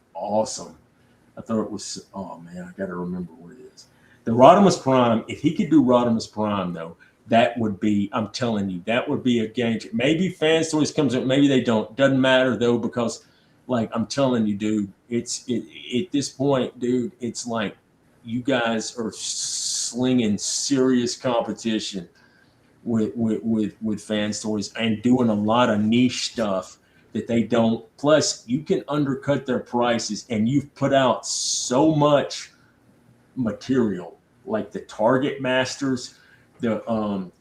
[SPEAKER 2] thought it was, oh man, I got to remember what it is. The Rodimus Prime, if he could do Rodimus Prime though, that would be, I'm telling you, that would be a game changer. Maybe Fans Toys comes up, maybe they don't. Doesn't matter though, because like I'm telling you, dude, at this point, dude, it's like you guys are slinging serious competition with Fans Toys and doing a lot of niche stuff that they don't. Plus, you can undercut their prices, and you've put out so much material, like the Target Masters. I'm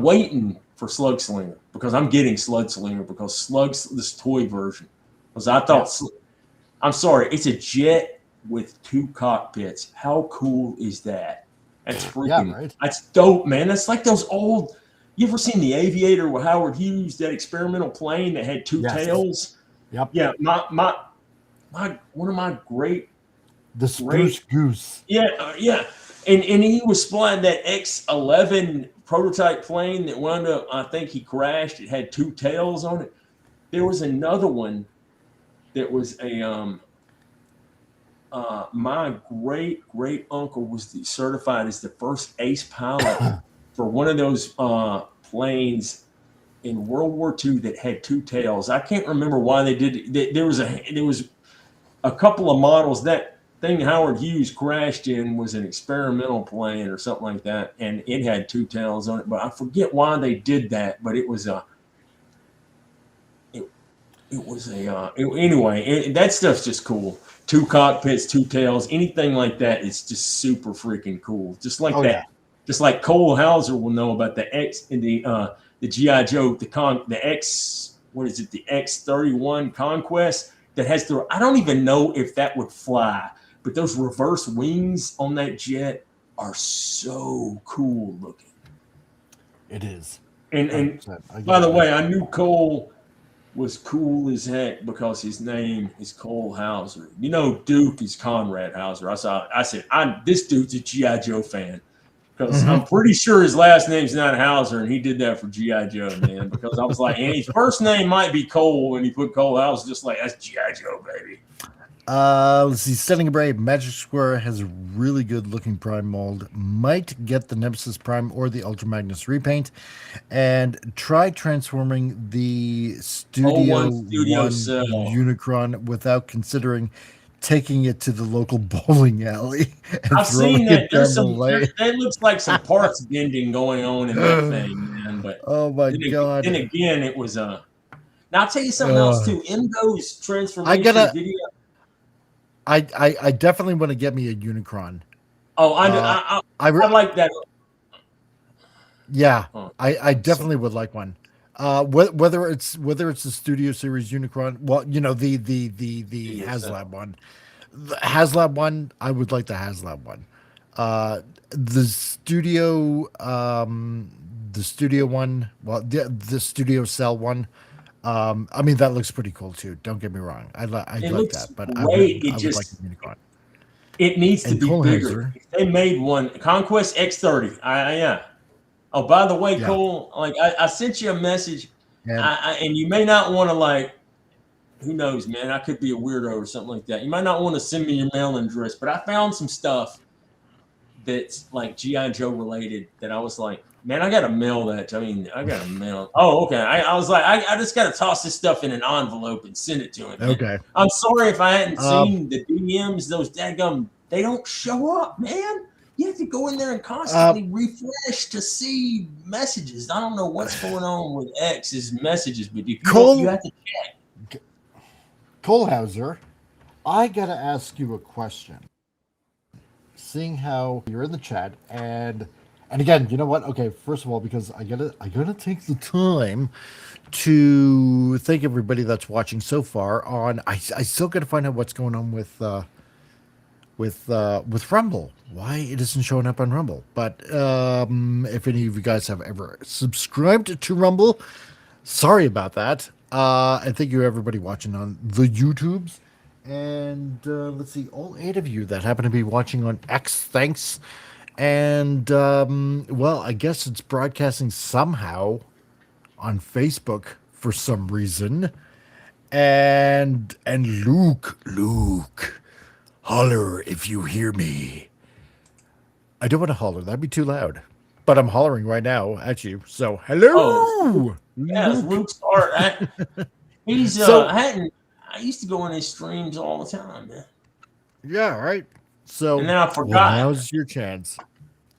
[SPEAKER 2] waiting for Slug Slinger, because I'm getting Slug Slinger because this toy version. Because I thought, I'm sorry, it's a jet with 2 cockpits. How cool is that? That's freaking, that's dope, man. That's like those old, you ever seen The Aviator with Howard Hughes, that experimental plane that had 2 tails?
[SPEAKER 1] Yep.
[SPEAKER 2] Yeah, one of my great,
[SPEAKER 1] the Spruce Goose.
[SPEAKER 2] Yeah. And he was flying that X-11 prototype plane that wound up, I think he crashed. It had 2 tails on it. There was another one that was a my great uncle was certified as the first ace pilot for one of those planes in World War II that had 2 tails. I can't remember why they did it. There was a couple of models. That thing Howard Hughes crashed in was an experimental plane or something like that, and it had 2 tails on it. But I forget why they did that. But it was anyway. That stuff's just cool. 2 cockpits, 2 tails, anything like that is just super freaking cool. Just like that. Just like Cole Hauser will know about the GI Joe, the X, what is it, the X-31 Conquest that has the, I don't even know if that would fly, but those reverse wings on that jet are so cool looking.
[SPEAKER 1] It is.
[SPEAKER 2] And by the way, I knew Cole was cool as heck because his name is Cole Hauser. You know, Duke is Conrad Hauser. I said, this dude's a G.I. Joe fan. Because I'm pretty sure his last name's not Hauser, and he did that for G.I. Joe, man. Because I was like, and his first name might be Cole, and he put Cole Hauser, just like, that's G.I. Joe, baby.
[SPEAKER 1] Let's see. Setting a Brave. Magic Square has a really good looking prime mold. Might get the Nemesis Prime or the Ultra Magnus repaint. And try transforming the Studio One Unicron without considering taking it to the local bowling alley.
[SPEAKER 2] I've seen that. That looks like some parts bending going on in that thing, man. But
[SPEAKER 1] oh my god!
[SPEAKER 2] Then again, it was Now I'll tell you something else too. Endo's transformation video.
[SPEAKER 1] I definitely want to get me a Unicron.
[SPEAKER 2] Oh, I like that.
[SPEAKER 1] Yeah, I definitely would like one. Whether it's the Studio Series Unicron, well, you know, the HasLab one. The HasLab one, I would like the HasLab one. The Studio one, well, the Studio Cell one. I mean, that looks pretty cool too. Don't get me wrong. I like that, but I would like a Unicron.
[SPEAKER 2] It needs to be bigger. If they made one Conquest X30. Yeah. Oh, by the way, Cole, like I sent you a message, and you may not want to, like, who knows, man? I could be a weirdo or something like that. You might not want to send me your mailing address, but I found some stuff that's like G.I. Joe related that I was like, man, I got to mail that. I mean, I got to mail. Oh, okay. I was like, I just got to toss this stuff in an envelope and send it to him. Man.
[SPEAKER 1] Okay.
[SPEAKER 2] I'm sorry if I hadn't seen the DMs, those dadgum, they don't show up, man. You have to go in there and constantly refresh to see messages. I don't know what's going on with X's messages, but if you have to check.
[SPEAKER 1] Cole Hauser, I got to ask you a question. Seeing how you're in the chat, and again, you know what? Okay, first of all, because I gotta take the time to thank everybody that's watching so far. I still got to find out what's going on with Rumble, why it isn't showing up on Rumble. But if any of you guys have ever subscribed to Rumble, sorry about that. And thank you everybody watching on the YouTubes. And let's see, all 8 of you that happen to be watching on X, thanks. And well, I guess it's broadcasting somehow on Facebook for some reason. And Luke. Holler if you hear me. I don't want to holler. That'd be too loud. But I'm hollering right now at you. So, hello.
[SPEAKER 2] Oh, yeah, Luke's art. He's I used to go in his streams all the time, man.
[SPEAKER 1] Yeah, right. So,
[SPEAKER 2] and now I forgot.
[SPEAKER 1] Well, now's your chance.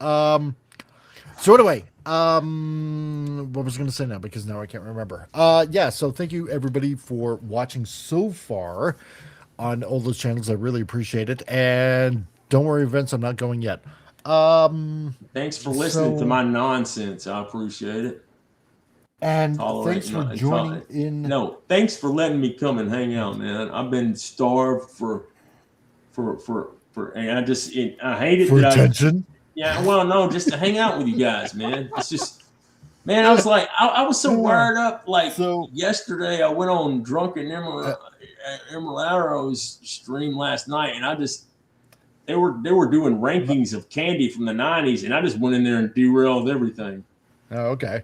[SPEAKER 1] So anyway, what was I going to say now? Because now I can't remember. Yeah. So thank you everybody for watching so far on all those channels. I really appreciate it. And don't worry, Vince, I'm not going yet.
[SPEAKER 2] Thanks for listening to my nonsense. I appreciate it.
[SPEAKER 1] And thanks for joining in.
[SPEAKER 2] No, thanks for letting me come and hang out, man. I've been starved for and I hate it
[SPEAKER 1] for attention.
[SPEAKER 2] Yeah, well, no, just to hang out with you guys, man. It's just, man, I was like, I was so wired up. Like yesterday, I went on Drunken Emerald Arrow's stream last night, and they were doing rankings of candy from the 90s, and I just went in there and derailed everything.
[SPEAKER 1] Oh, okay.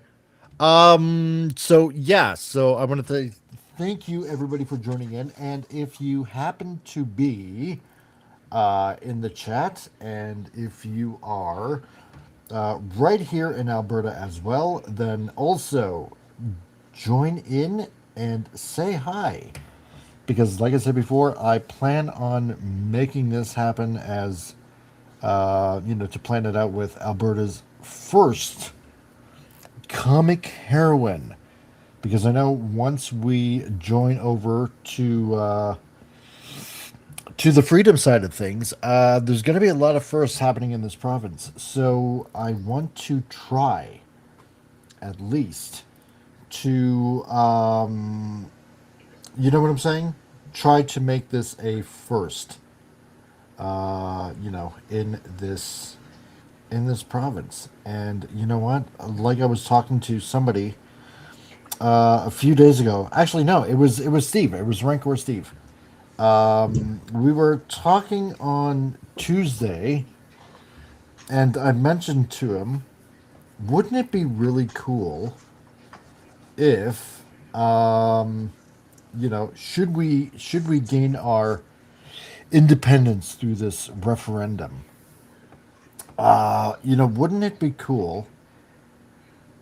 [SPEAKER 1] So yeah, so I want to thank you everybody for joining in, and if you happen to be in the chat, and if you are right here in Alberta as well, then also join in and say hi, because like I said before, I plan on making this happen as to plan it out with Alberta's first comic heroine, because I know once we join over to to the freedom side of things, there's going to be a lot of firsts happening in this province. So I want to try, at least, to, you know what I'm saying? Try to make this a first, in this province. And you know what? Like I was talking to somebody a few days ago. Actually, no, it was Steve. It was Rancor Steve. We were talking on Tuesday, and I mentioned to him, wouldn't it be really cool if, should we gain our independence through this referendum? Wouldn't it be cool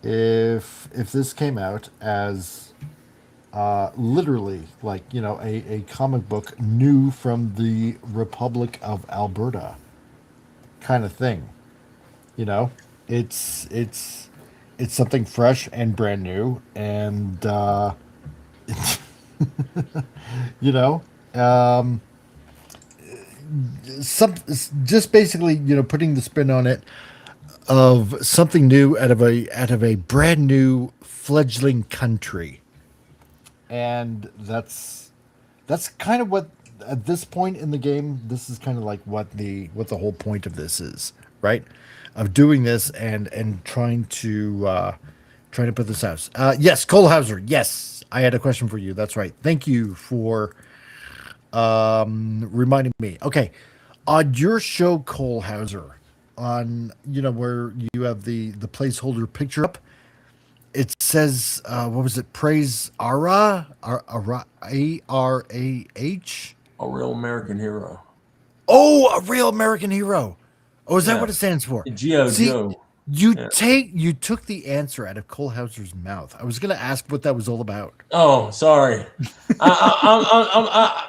[SPEAKER 1] if this came out as literally like a comic book new from the Republic of Alberta kind of thing? You know, it's something fresh and brand new, and you know, um, some just basically putting the spin on it of something new out of a brand new fledgling country. And that's kind of what, at this point in the game, this is kind of like what the whole point of this is, right? Of doing this and trying to put this out. Yes, Cole Hauser. Yes, I had a question for you. That's right. Thank you for reminding me. Okay, on your show, Cole Hauser, on where you have the placeholder picture up, it says, what was it? Praise Ara, Arah.
[SPEAKER 5] A real American hero.
[SPEAKER 1] Oh, a real American hero. Oh, is that
[SPEAKER 5] Yeah.
[SPEAKER 1] what it stands for?
[SPEAKER 5] G.I.
[SPEAKER 1] See,
[SPEAKER 5] Joe.
[SPEAKER 1] you
[SPEAKER 5] Yeah.
[SPEAKER 1] you took the answer out of Cole Hauser's mouth. I was gonna ask what that was all about.
[SPEAKER 5] Oh, sorry.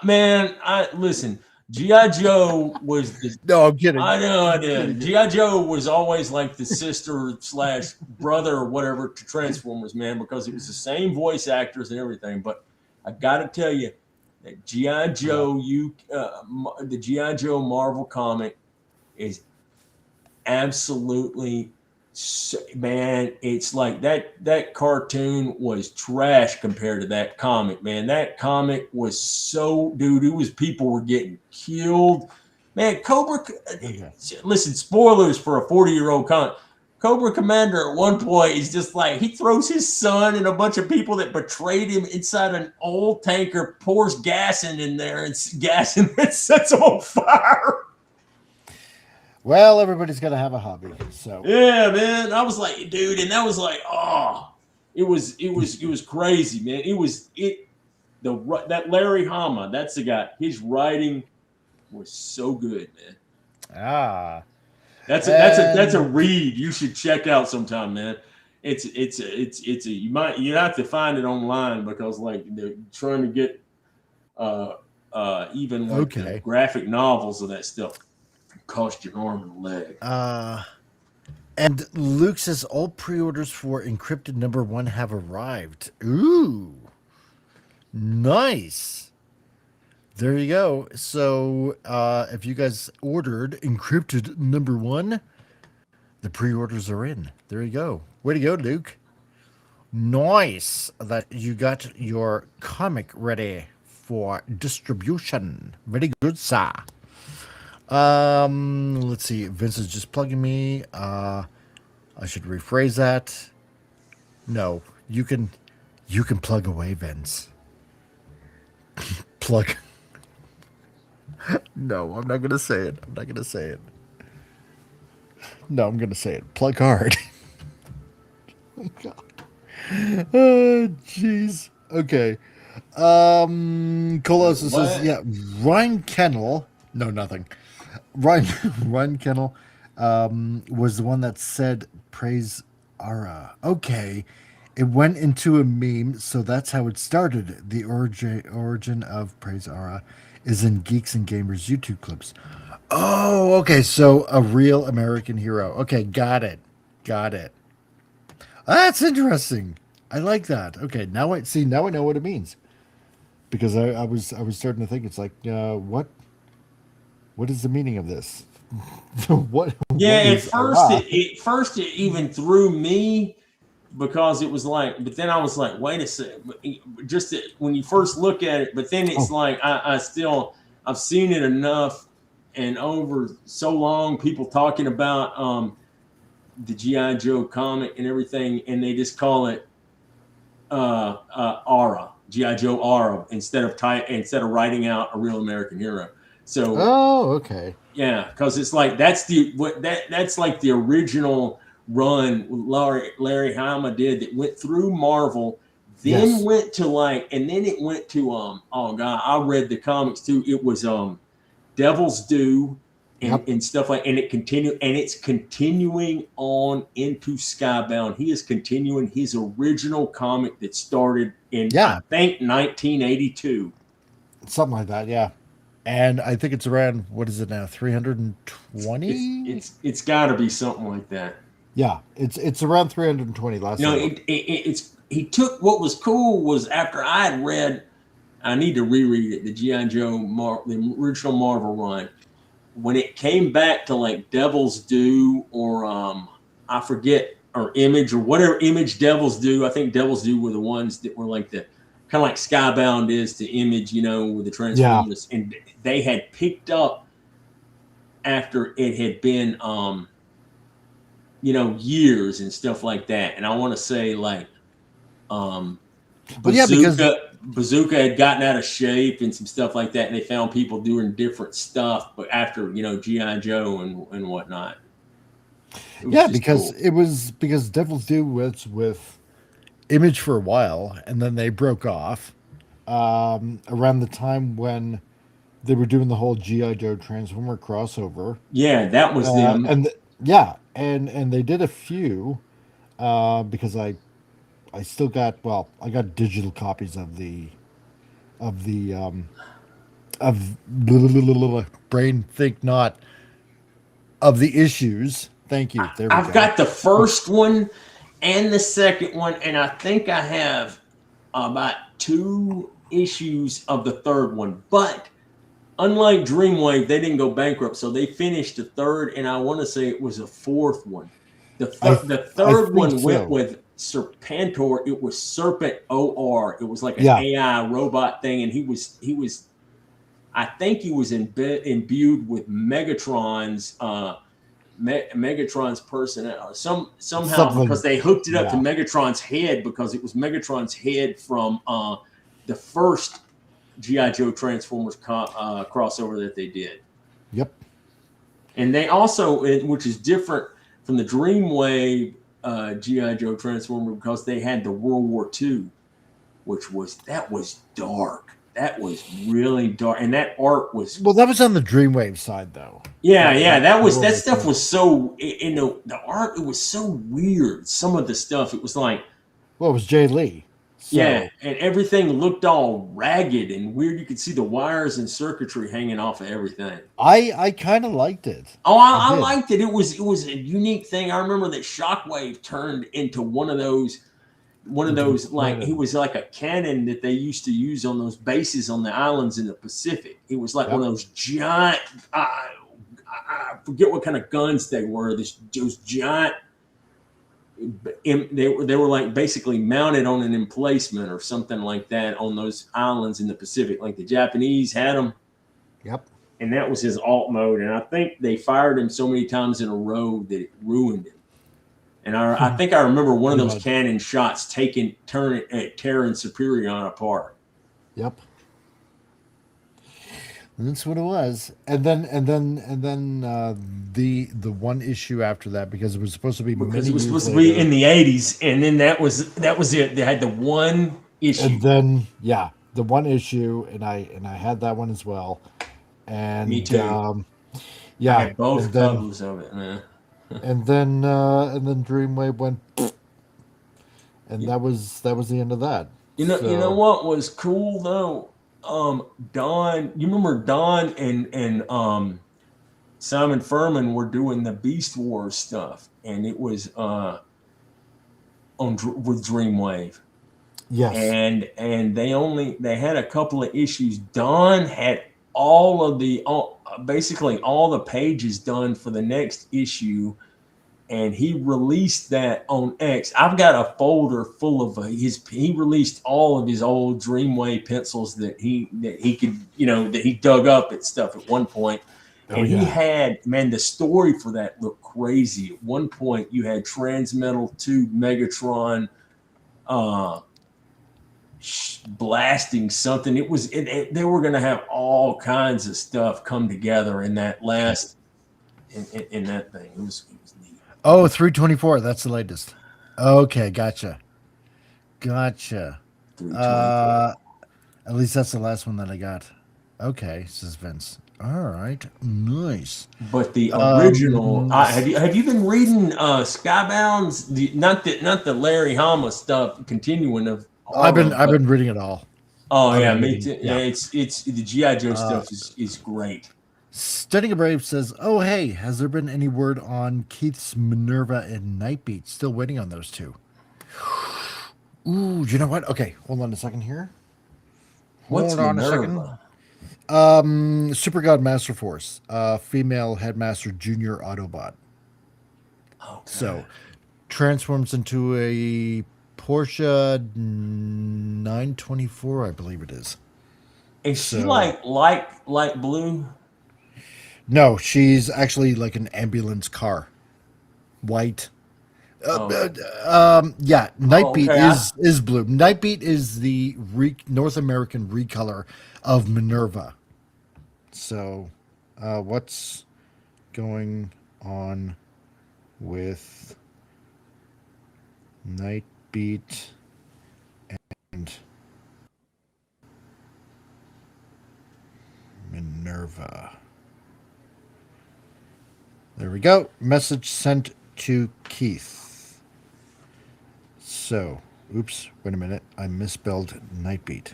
[SPEAKER 5] Man, listen. G.I. Joe was the.
[SPEAKER 1] No, I'm kidding.
[SPEAKER 5] I know I did. G.I. Joe was always like the sister / brother or whatever to Transformers, man, because it was the same voice actors and everything. But I got to tell you that G.I. Joe, the G.I. Joe Marvel comic is absolutely, man, it's like that cartoon was trash compared to that comic, man. That comic was so, dude, people were getting killed, man. Listen, spoilers for a 40-year-old comic. Cobra Commander at one point is just like, he throws his son and a bunch of people that betrayed him inside an old tanker, pours gas in there, and gas and it sets them on fire.
[SPEAKER 1] Well, everybody's got to have a hobby, so
[SPEAKER 5] Yeah, man. I was like, dude, and that was like, oh, it was crazy, man. That Larry Hama, that's the guy. His writing was so good, man. That's a read you should check out sometime, man. You have to find it online because like they're trying to get even like the graphic novels of that stuff. Cost your arm and a leg.
[SPEAKER 1] And Luke says all pre-orders for Encrypted #1 have arrived. Ooh, nice. There you go. So if you guys ordered Encrypted #1, the pre-orders are in. There you go. Way to go, Luke. Nice that you got your comic ready for distribution. Very good, sir. Let's see. Vince is just plugging me. I should rephrase that. No, you can plug away, Vince. Plug. No, I'm not gonna say it. No, I'm gonna say it. Plug hard. Oh God. Oh jeez. Okay. Colosus says, yeah, Ryan Kennel. No, nothing. Ryan Kennel was the one that said praise Ara. Okay. It went into a meme, so that's how it started. The origin of praise Ara is in Geeks and Gamers YouTube clips. Oh, okay. So a real American hero. Okay, got it. That's interesting. I like that. Okay, now I know what it means. Because I was starting to think it's like, what what is the meaning of this? what?
[SPEAKER 5] Yeah,
[SPEAKER 1] what
[SPEAKER 5] at
[SPEAKER 1] is
[SPEAKER 5] first
[SPEAKER 1] Allah?
[SPEAKER 5] it even threw me because it was like, but then I was like, wait a second, just when you first look at it, but then it's like I've seen it enough, and over so long, people talking about the GI Joe comic and everything, and they just call it Aura, GI Joe Aura, instead of writing out a real American hero. So
[SPEAKER 1] Okay.
[SPEAKER 5] yeah, because it's like that's like the original run Larry Hama did that went through Marvel, then went to and then it went to oh god, I read the comics too. It was Devil's Due and stuff and it's continuing on into Skybound. He is continuing his original comic that started in I think 1982.
[SPEAKER 1] Something like that, yeah. And I think it's around, what is it now, 320?
[SPEAKER 5] It's got to be something like that.
[SPEAKER 1] Yeah, it's around 320 last time.
[SPEAKER 5] He took what was cool was after I had read, I need to reread it, the G.I. Joe, the original Marvel run. When it came back to Devil's Due or I forget, or Image or whatever Image Devil's Due, I think Devil's Due were the ones that were the kind of like Skybound is to Image, with the Transformers. Yeah. And they had picked up after it had been, years and stuff like that. And I want to say Bazooka had gotten out of shape and some stuff like that. And they found people doing different stuff, but after, G.I. Joe and whatnot.
[SPEAKER 1] Yeah, because cool. Devil's Due was with Image for a while, and then they broke off around the time when they were doing the whole G.I. Joe Transformer crossover.
[SPEAKER 5] Yeah, that was them.
[SPEAKER 1] And they did a few because I still got I got digital copies of brain think not of the issues. Thank you. There we
[SPEAKER 5] I've got the first one and the second one, and I think I have about 2 issues of the third one. But unlike Dreamwave, they didn't go bankrupt, so they finished the third, and I want to say it was a 4th one. The third one went with Serpentor. It was Serpent OR. It was like an AI robot thing, and he was. I think he was imbued with Megatron's. Megatron's personnel somehow because they hooked it up to Megatron's head because it was Megatron's head from the first G.I. Joe Transformers crossover that they did.
[SPEAKER 1] Yep. And
[SPEAKER 5] they also, which is different from the Dreamwave G.I. Joe Transformer, because they had the World War II, which was dark. That was really dark, and that art was
[SPEAKER 1] that was on the Dreamwave side, though.
[SPEAKER 5] Yeah, that stuff was so the art. It was so weird. Some of the stuff, it was like,
[SPEAKER 1] it was Jay Lee.
[SPEAKER 5] So. Yeah, and everything looked all ragged and weird. You could see the wires and circuitry hanging off of everything.
[SPEAKER 1] I kind of liked it.
[SPEAKER 5] Oh, I liked it. It was a unique thing. I remember that Shockwave turned into one of those he was like a cannon that they used to use on those bases on the islands in the Pacific. It was like one of those giant I forget what kind of guns they were. Those giant they were like basically mounted on an emplacement or something like that on those islands in the Pacific. Like the Japanese had them.
[SPEAKER 1] Yep.
[SPEAKER 5] And that was his alt mode. And I think they fired him so many times in a row that it ruined him. And I think I remember one of those cannon shots tearing Superion apart.
[SPEAKER 1] Yep. And that's what it was. And then the one issue after that, because it was supposed to be
[SPEAKER 5] to be in the 80s, and then that was it. They had the one issue.
[SPEAKER 1] And then the one issue, and I had that one as well. And
[SPEAKER 5] me too.
[SPEAKER 1] I
[SPEAKER 5] had both covers of it, man.
[SPEAKER 1] and then Dreamwave went, and that was the end of that.
[SPEAKER 5] You know what was cool though? Don, you remember Don and Simon Furman were doing the Beast Wars stuff, and it was with Dreamwave.
[SPEAKER 1] Yes.
[SPEAKER 5] And they had a couple of issues. Don had basically all the pages done for the next issue, and he released that on X. I've got a folder full of he released all of his old Dreamway pencils that he could, that he dug up at stuff at one point. And he had, man, the story for that looked crazy. At one point, you had Transmetal 2 Megatron blasting something. They were going to have all kinds of stuff come together in that last in that thing. It was neat.
[SPEAKER 1] Oh, 324. That's the latest. Okay, gotcha. At least that's the last one that I got. Okay, says Vince. All right, nice.
[SPEAKER 5] But the original, have you been reading Skybound's? Not the Larry Hama stuff. Continuing of.
[SPEAKER 1] I've been reading it all.
[SPEAKER 5] Oh yeah, me too. Yeah, it's the GI Joe stuff is great.
[SPEAKER 1] Studying a Brave says, "Oh hey, has there been any word on Keith's Minerva and Nightbeat? Still waiting on those two." Ooh, you know what? Okay, hold on a second here.
[SPEAKER 5] What's Minerva?
[SPEAKER 1] Super God Master Force, female Headmaster Junior Autobot.
[SPEAKER 5] Okay.
[SPEAKER 1] So transforms into a Porsche 924, I believe it is.
[SPEAKER 5] Is she like light blue?
[SPEAKER 1] No, she's actually like an ambulance car, white. Yeah, Nightbeat is blue. Nightbeat is the North American recolor of Minerva. So, what's going on with Nightbeat and Minerva? There we go. Message sent to Keith. So, oops, wait a minute. I misspelled Nightbeat.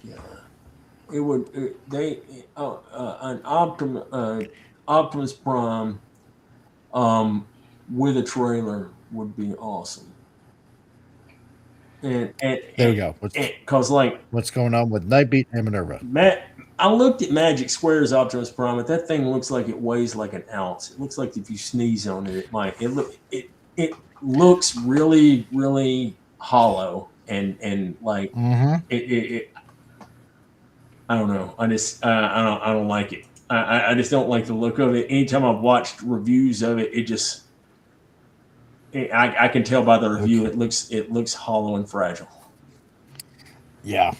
[SPEAKER 5] Yeah. It would an Optimus Prime with a trailer would be awesome. And
[SPEAKER 1] there we go. What's going on with Nightbeat and Minerva?
[SPEAKER 5] I looked at Magic Square's Optimus Prime, but that thing looks like it weighs like an ounce. It looks like if you sneeze on it, it might. It looks really, really hollow and like it. I don't know. I don't like it. I just don't like the look of it. Anytime I've watched reviews of it, I can tell by the review it looks hollow and fragile.
[SPEAKER 1] Yeah.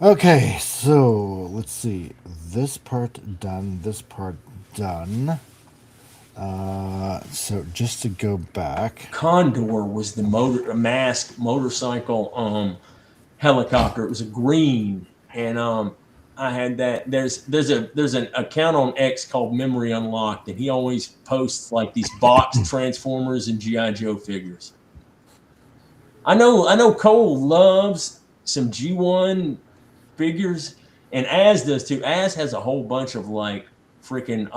[SPEAKER 1] Okay, so let's see. This part done. So just to go back,
[SPEAKER 5] Condor was the masked motorcycle helicopter. It was a green, and I had that. There's an account on X called Memory Unlocked, and he always posts like these boxed Transformers and GI Joe figures. I know Cole loves some G1 figures, and Az does too. Az has a whole bunch of like freaking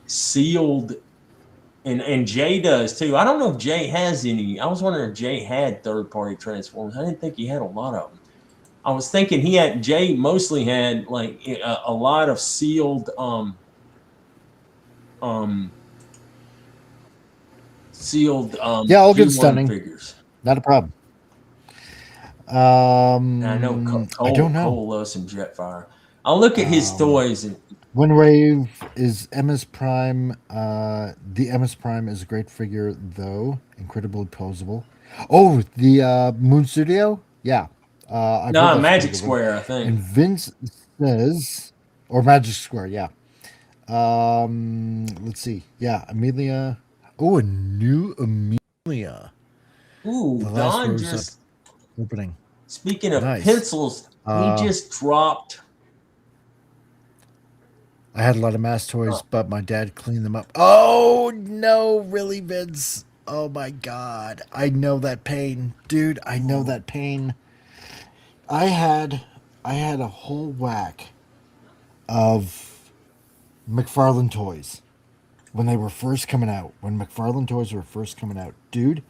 [SPEAKER 5] sealed, and Jay does too. I don't know if Jay has any. I was wondering if Jay had third-party Transformers. I didn't think he had a lot of them. I was thinking Jay mostly had like a lot of sealed
[SPEAKER 1] yeah, I'll get stunning
[SPEAKER 5] figures.
[SPEAKER 1] Not a problem.
[SPEAKER 5] I know
[SPEAKER 1] I don't know.
[SPEAKER 5] Cole loves some Jetfire. I'll look at his toys and.
[SPEAKER 1] Windwave is MS Prime. The MS Prime is a great figure, though incredibly posable. Oh, the Moon Studio, yeah.
[SPEAKER 5] Magic Square, I think.
[SPEAKER 1] And Vince says, or Magic Square, yeah. Let's see, yeah, Amelia. Oh, a new Amelia.
[SPEAKER 5] Ooh, Don just
[SPEAKER 1] opening.
[SPEAKER 5] Speaking of pencils, he just dropped.
[SPEAKER 1] I had a lot of mass toys, but my dad cleaned them up. Oh no, really, Vince? Oh my God, I know that pain, dude. I know that pain. I had a whole whack of McFarlane toys when they were first coming out. When McFarlane toys were first coming out, dude,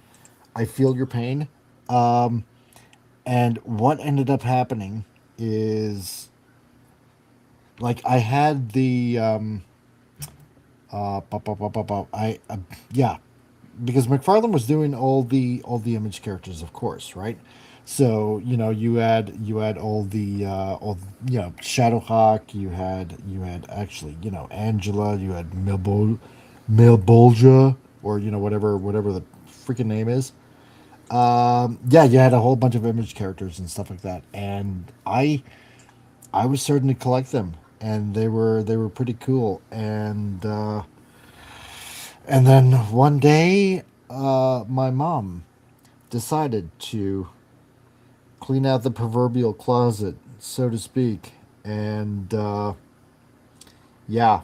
[SPEAKER 1] I feel your pain. And what ended up happening is like I had the yeah, because McFarlane was doing all the image characters, of course, right? So you had all Shadowhawk, you had actually Angela, you had Milbolja, or whatever the freaking name is. Yeah, you had a whole bunch of image characters and stuff like that, and I was starting to collect them, and they were pretty cool, and then one day, my mom decided to clean out the proverbial closet, so to speak, and yeah,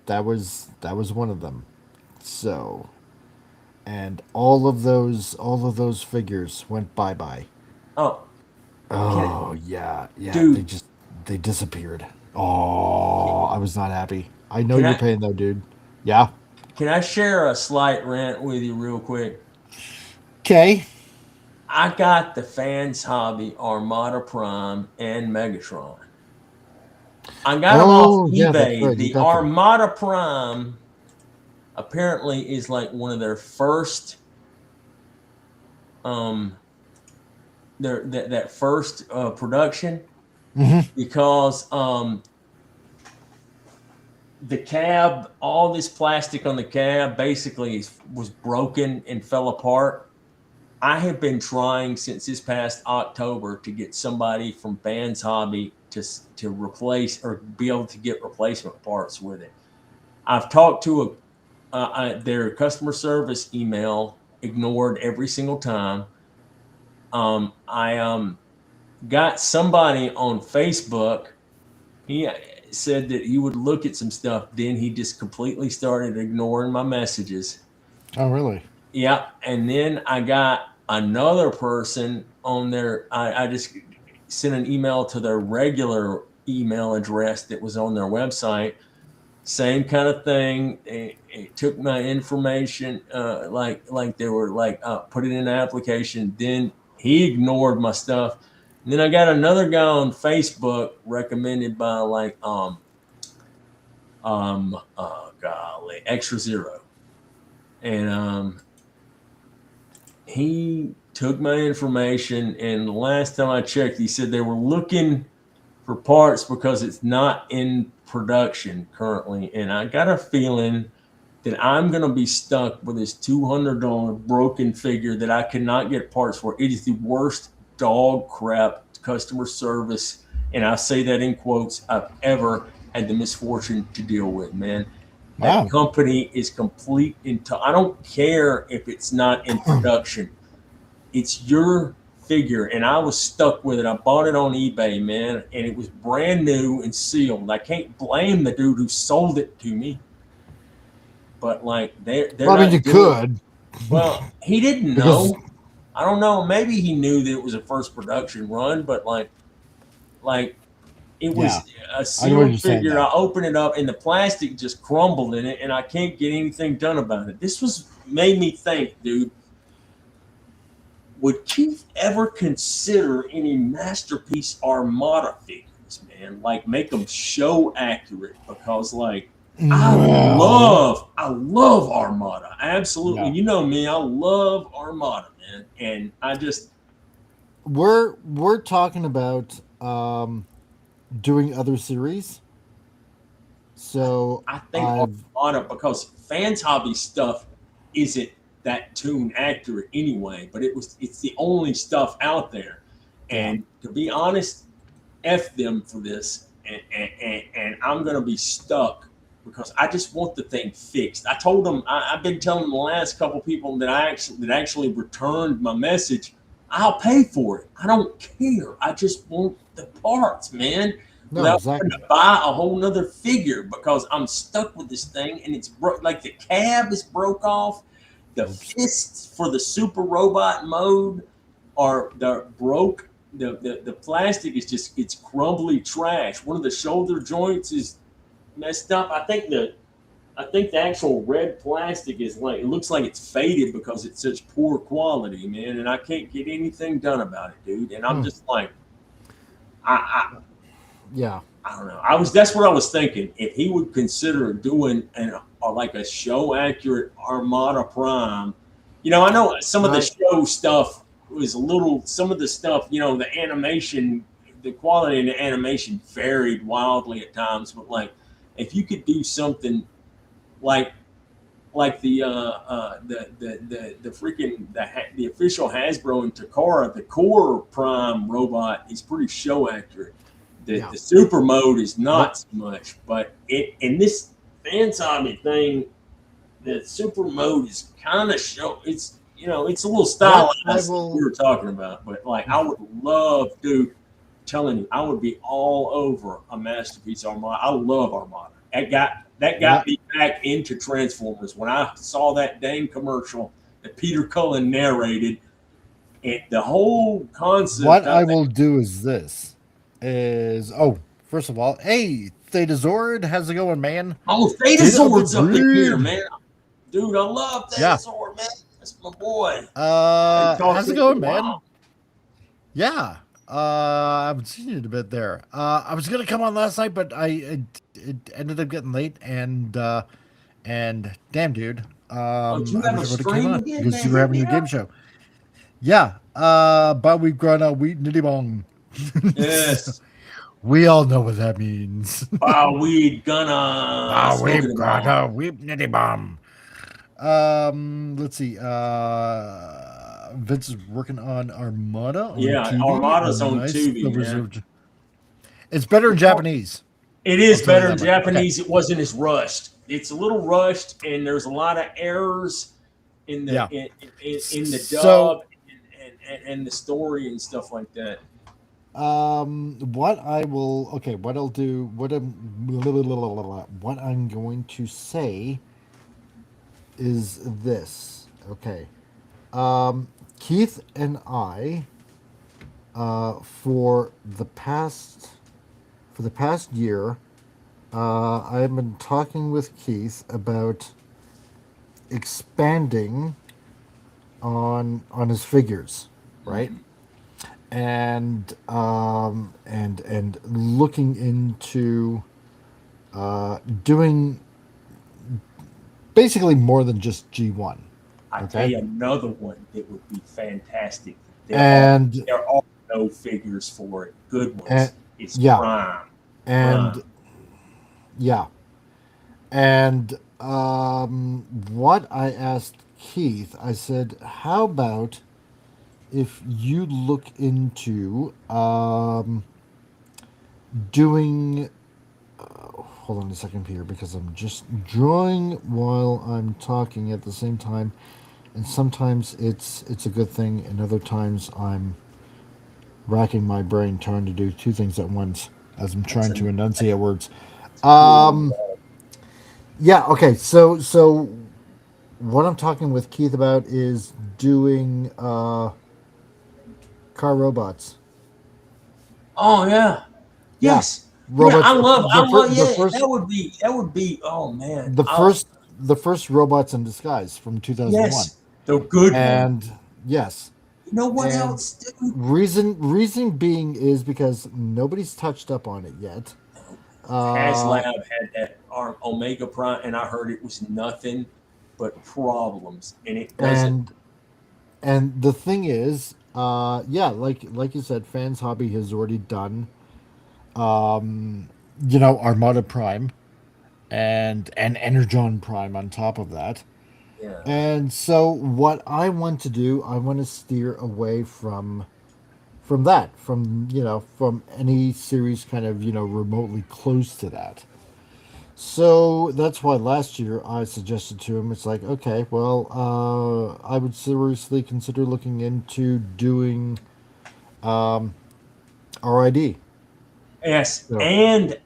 [SPEAKER 1] that was one of them. So, and all of those figures went bye bye.
[SPEAKER 5] Oh, can,
[SPEAKER 1] Oh yeah, yeah, they
[SPEAKER 5] dude,
[SPEAKER 1] just they disappeared. Oh, I was not happy. I know
[SPEAKER 5] can
[SPEAKER 1] your
[SPEAKER 5] I
[SPEAKER 1] pain though, dude. Yeah.
[SPEAKER 5] can I share a slight rant with you real quick?
[SPEAKER 1] Okay.
[SPEAKER 5] I got the Fans Hobby Armada Prime and Megatron. I got them off
[SPEAKER 1] Oh yeah, that's
[SPEAKER 5] eBay.
[SPEAKER 1] right. You
[SPEAKER 5] The
[SPEAKER 1] got them.
[SPEAKER 5] Armada Prime apparently is like one of their first um that first production, because the cab, all this plastic on the cab basically was broken and fell apart. I have been trying since this past October to get somebody from Fans Hobby to replace or be able to get replacement parts with it. I've talked to their customer service email, ignored every single time. I got somebody on Facebook. He said that he would look at some stuff. Then he just completely started ignoring my messages.
[SPEAKER 1] Oh really?
[SPEAKER 5] Yeah. And then I got another person on there. I just sent an email to their regular email address that was on their website. Same kind of thing. It took my information, like they were like put it in an application. Then he ignored my stuff. And then I got another guy on Facebook recommended by golly, Extra Zero, and he took my information. And the last time I checked, he said they were looking for parts because it's not in production currently. And I got a feeling that I'm going to be stuck with this $200 broken figure that I cannot get parts for. It is the worst dog crap customer service, and I say that in quotes, I've ever had the misfortune to deal with, man. That
[SPEAKER 1] Wow.
[SPEAKER 5] company is complete I don't care if it's not in production. It's your figure, and I was stuck with it. I bought it on eBay, man, and it was brand new and sealed. I can't blame the dude who sold it to me, but like they're
[SPEAKER 1] Well, I mean,
[SPEAKER 5] not
[SPEAKER 1] you
[SPEAKER 5] doing.
[SPEAKER 1] could
[SPEAKER 5] Well, he didn't
[SPEAKER 1] because
[SPEAKER 5] know. I don't know. Maybe he knew that it was a first production run, but like it
[SPEAKER 1] yeah,
[SPEAKER 5] was a
[SPEAKER 1] I know what you're
[SPEAKER 5] sealed
[SPEAKER 1] saying
[SPEAKER 5] figure.
[SPEAKER 1] though.
[SPEAKER 5] I opened it up and the plastic just crumbled in it, and I can't get anything done about it. This was made me think, dude. Would Keith ever consider any Masterpiece Armada figures, man? Like make them show accurate, because like
[SPEAKER 1] Well,
[SPEAKER 5] I love Armada. Absolutely.
[SPEAKER 1] yeah,
[SPEAKER 5] You know me, I love Armada, man. And I just
[SPEAKER 1] we're talking about doing other series. So
[SPEAKER 5] I think
[SPEAKER 1] I've
[SPEAKER 5] Armada, because Fans Hobby stuff isn't that tune accurate anyway, but it's the only stuff out there.
[SPEAKER 1] yeah.
[SPEAKER 5] And to be honest, F them for this, and I'm gonna be stuck because I just want the thing fixed. I told them, I've been telling the last couple people that actually returned my message. I'll pay for it. I don't care. I just want the parts, man.
[SPEAKER 1] No,
[SPEAKER 5] Without having
[SPEAKER 1] exactly.
[SPEAKER 5] to buy a whole nother figure, because I'm stuck with this thing, and it's like the cab is broke off. The
[SPEAKER 1] Oops.
[SPEAKER 5] fists for the super robot mode are broke. The plastic is just, it's crumbly trash. One of the shoulder joints is messed up. I think the actual red plastic is like, it looks like it's faded because it's such poor quality, man. And I can't get anything done about it, dude. And I'm just like,
[SPEAKER 1] Yeah.
[SPEAKER 5] I don't know. That's what I was thinking. If he would consider doing like a show accurate Armada Prime, I know some of the show stuff was a little. Some of the stuff, the animation, the quality of the animation varied wildly at times. But like, if you could do something like the freaking the official Hasbro and Takara, the core Prime robot is pretty show accurate. The super mode is not so much, but in this fan zombie thing, the super mode is kind of show. It's it's a little stylized like we were talking about, but like I would love, dude. Telling you, I would be all over a Masterpiece Armada. I love Armada. That got me back into Transformers when I saw that dang commercial that Peter Cullen narrated. And the whole concept.
[SPEAKER 1] What I will do is this. First of all, hey, Theta Zord, how's it going, man?
[SPEAKER 5] Oh, Theta Zord's up in here, man. Dude, I love Theta Zord, man. That's my boy.
[SPEAKER 1] How's it going, man? Yeah. I haven't seen you in a bit there. I was gonna come on last night, but it ended up getting late, and damn, dude.
[SPEAKER 5] You have a stream again,
[SPEAKER 1] because you were having your game show. Yeah. But we've grown a wheat nitty bong.
[SPEAKER 5] Yes.
[SPEAKER 1] We all know what that means.
[SPEAKER 5] We've got
[SPEAKER 1] a wheat nitty bomb. Let's see. Vince is working on Armada.
[SPEAKER 5] Armada's on Tubi.
[SPEAKER 1] Yeah. It's better in Japanese.
[SPEAKER 5] It is better in Japanese. Okay. It wasn't as rushed. It's a little rushed, and there's a lot of errors in the in the dub and the story and stuff like that.
[SPEAKER 1] What I'm going to say is this. Okay. Keith and I, for the past year, I have been talking with Keith about expanding on his figures, right? And looking into doing basically more than just G1.
[SPEAKER 5] I tell you another one that would be fantastic. There are no figures for it. Good ones. It's Prime.
[SPEAKER 1] And what I asked Keith, I said, how about if you look into doing hold on a second, Peter, because I'm just drawing while I'm talking at the same time, and sometimes it's a good thing, and other times I'm racking my brain trying to do two things at once as I'm trying to enunciate words. Okay, so what I'm talking with Keith about is doing car robots.
[SPEAKER 5] Oh yeah. Yes.
[SPEAKER 1] Robots.
[SPEAKER 5] I love that would be oh man.
[SPEAKER 1] The first Robots in Disguise from 2001.
[SPEAKER 5] Yes. The good
[SPEAKER 1] and
[SPEAKER 5] one.
[SPEAKER 1] Yes.
[SPEAKER 5] You know what else, dude?
[SPEAKER 1] Reason being is because nobody's touched up on it yet.
[SPEAKER 5] HasLab had that Omega Prime, and I heard it was nothing but problems, and it doesn't.
[SPEAKER 1] And the thing is, like you said, Fans Hobby has already done, Armada Prime, and Energon Prime on top of that.
[SPEAKER 5] Yeah.
[SPEAKER 1] And so what I want to do, I want to steer away from that, from any series kind of, remotely close to that. So that's why last year I suggested to him, it's like, okay, well, I would seriously consider looking into doing RID.
[SPEAKER 5] Yes, so, and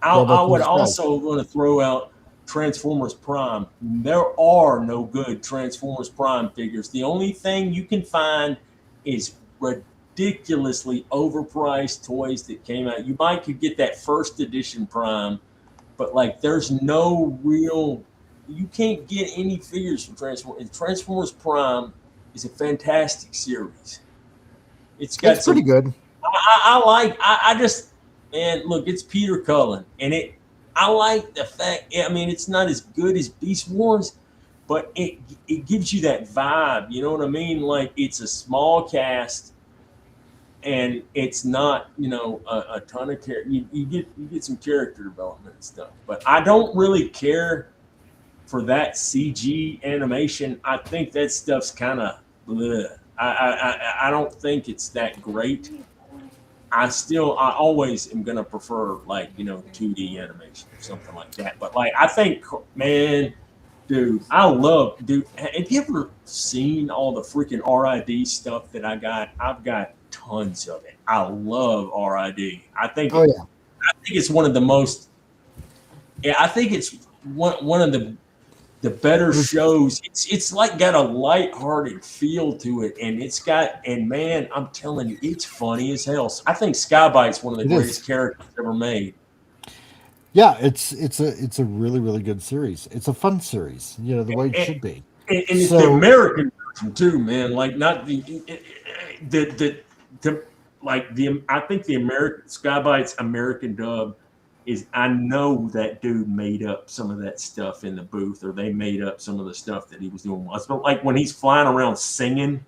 [SPEAKER 5] I would also want to throw out Transformers Prime. There are no good Transformers Prime figures. The only thing you can find is ridiculously overpriced toys that came out. You could get that first edition Prime, but like there's no real, you can't get any figures from Transformers. And Transformers Prime is a fantastic series. It's pretty
[SPEAKER 1] good.
[SPEAKER 5] I just, man, look, it's Peter Cullen, and I like the fact. I mean, it's not as good as Beast Wars, but it gives you that vibe. You know what I mean? Like, it's a small cast, and it's not, a ton of character. You get some character development and stuff, but I don't really care for that CG animation. I think that stuff's kind of, I don't think it's that great. I always am gonna prefer, like, 2D animation or something like that. But, like, I think, man, dude, have you ever seen all the freaking RID stuff that I got? I've got tons of it. I love RID. I think it's one of the most. Yeah, I think it's one of the better shows. It's like got a lighthearted feel to it, and man, I'm telling you, it's funny as hell. I think Skybite's one of the greatest characters ever made.
[SPEAKER 1] Yeah, it's a really, really good series. It's a fun series, the way it should be.
[SPEAKER 5] And it's the American version too, man. Like, not I think the American Skybite's American dub is, I know that dude made up some of that stuff in the booth, or they made up some of the stuff that he was doing. But, like, when he's flying around singing,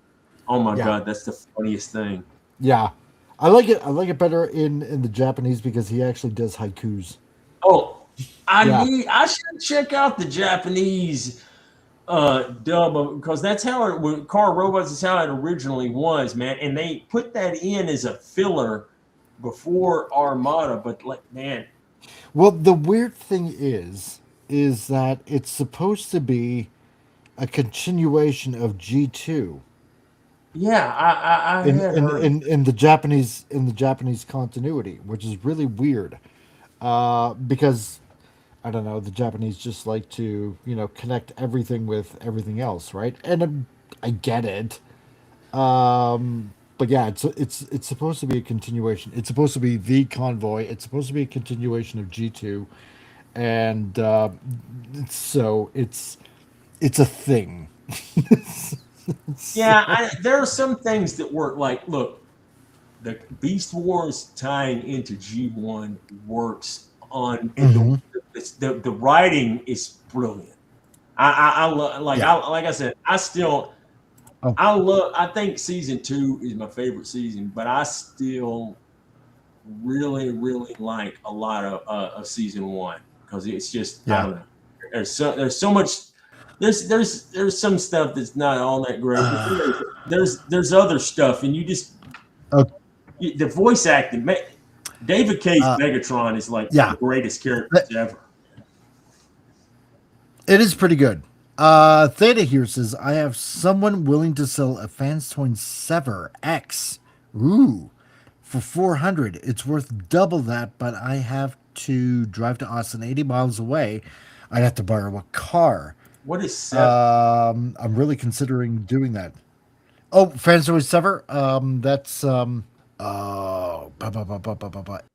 [SPEAKER 5] oh my God, that's the funniest thing.
[SPEAKER 1] Yeah, I like it. I like it better in the Japanese because he actually does haikus.
[SPEAKER 5] Oh, I should check out the Japanese dub, because that's how Car Robots is how it originally was, man. And they put that in as a filler before Armada, but, like, man.
[SPEAKER 1] Well, the weird thing is that it's supposed to be a continuation of G2.
[SPEAKER 5] Yeah, I
[SPEAKER 1] in the Japanese continuity, which is really weird, because I don't know, the Japanese just like to connect everything with everything else, right? And I get it, but yeah, it's supposed to be a continuation. It's supposed to be the convoy. It's supposed to be a continuation of G2, and so it's a thing.
[SPEAKER 5] Yeah, there are some things that work. Like, look, the Beast Wars tying into G1 works on, and the writing is brilliant. I love, like, like I said, I think season 2 is my favorite season, but I still really, really like a lot of season 1, because it's just, I don't know. There's so much. There's some stuff that's not all that great. There's other stuff, and you just the voice acting. David Cage Megatron is like the greatest character ever.
[SPEAKER 1] It is pretty good. Theta here says, I have someone willing to sell a Fans Toy Sever X. Ooh, for $400. It's worth double that, but I have to drive to Austin 80 miles away. I'd have to borrow a car.
[SPEAKER 5] What is Sever?
[SPEAKER 1] I'm really considering doing that. Oh, Fans Toy Sever. That's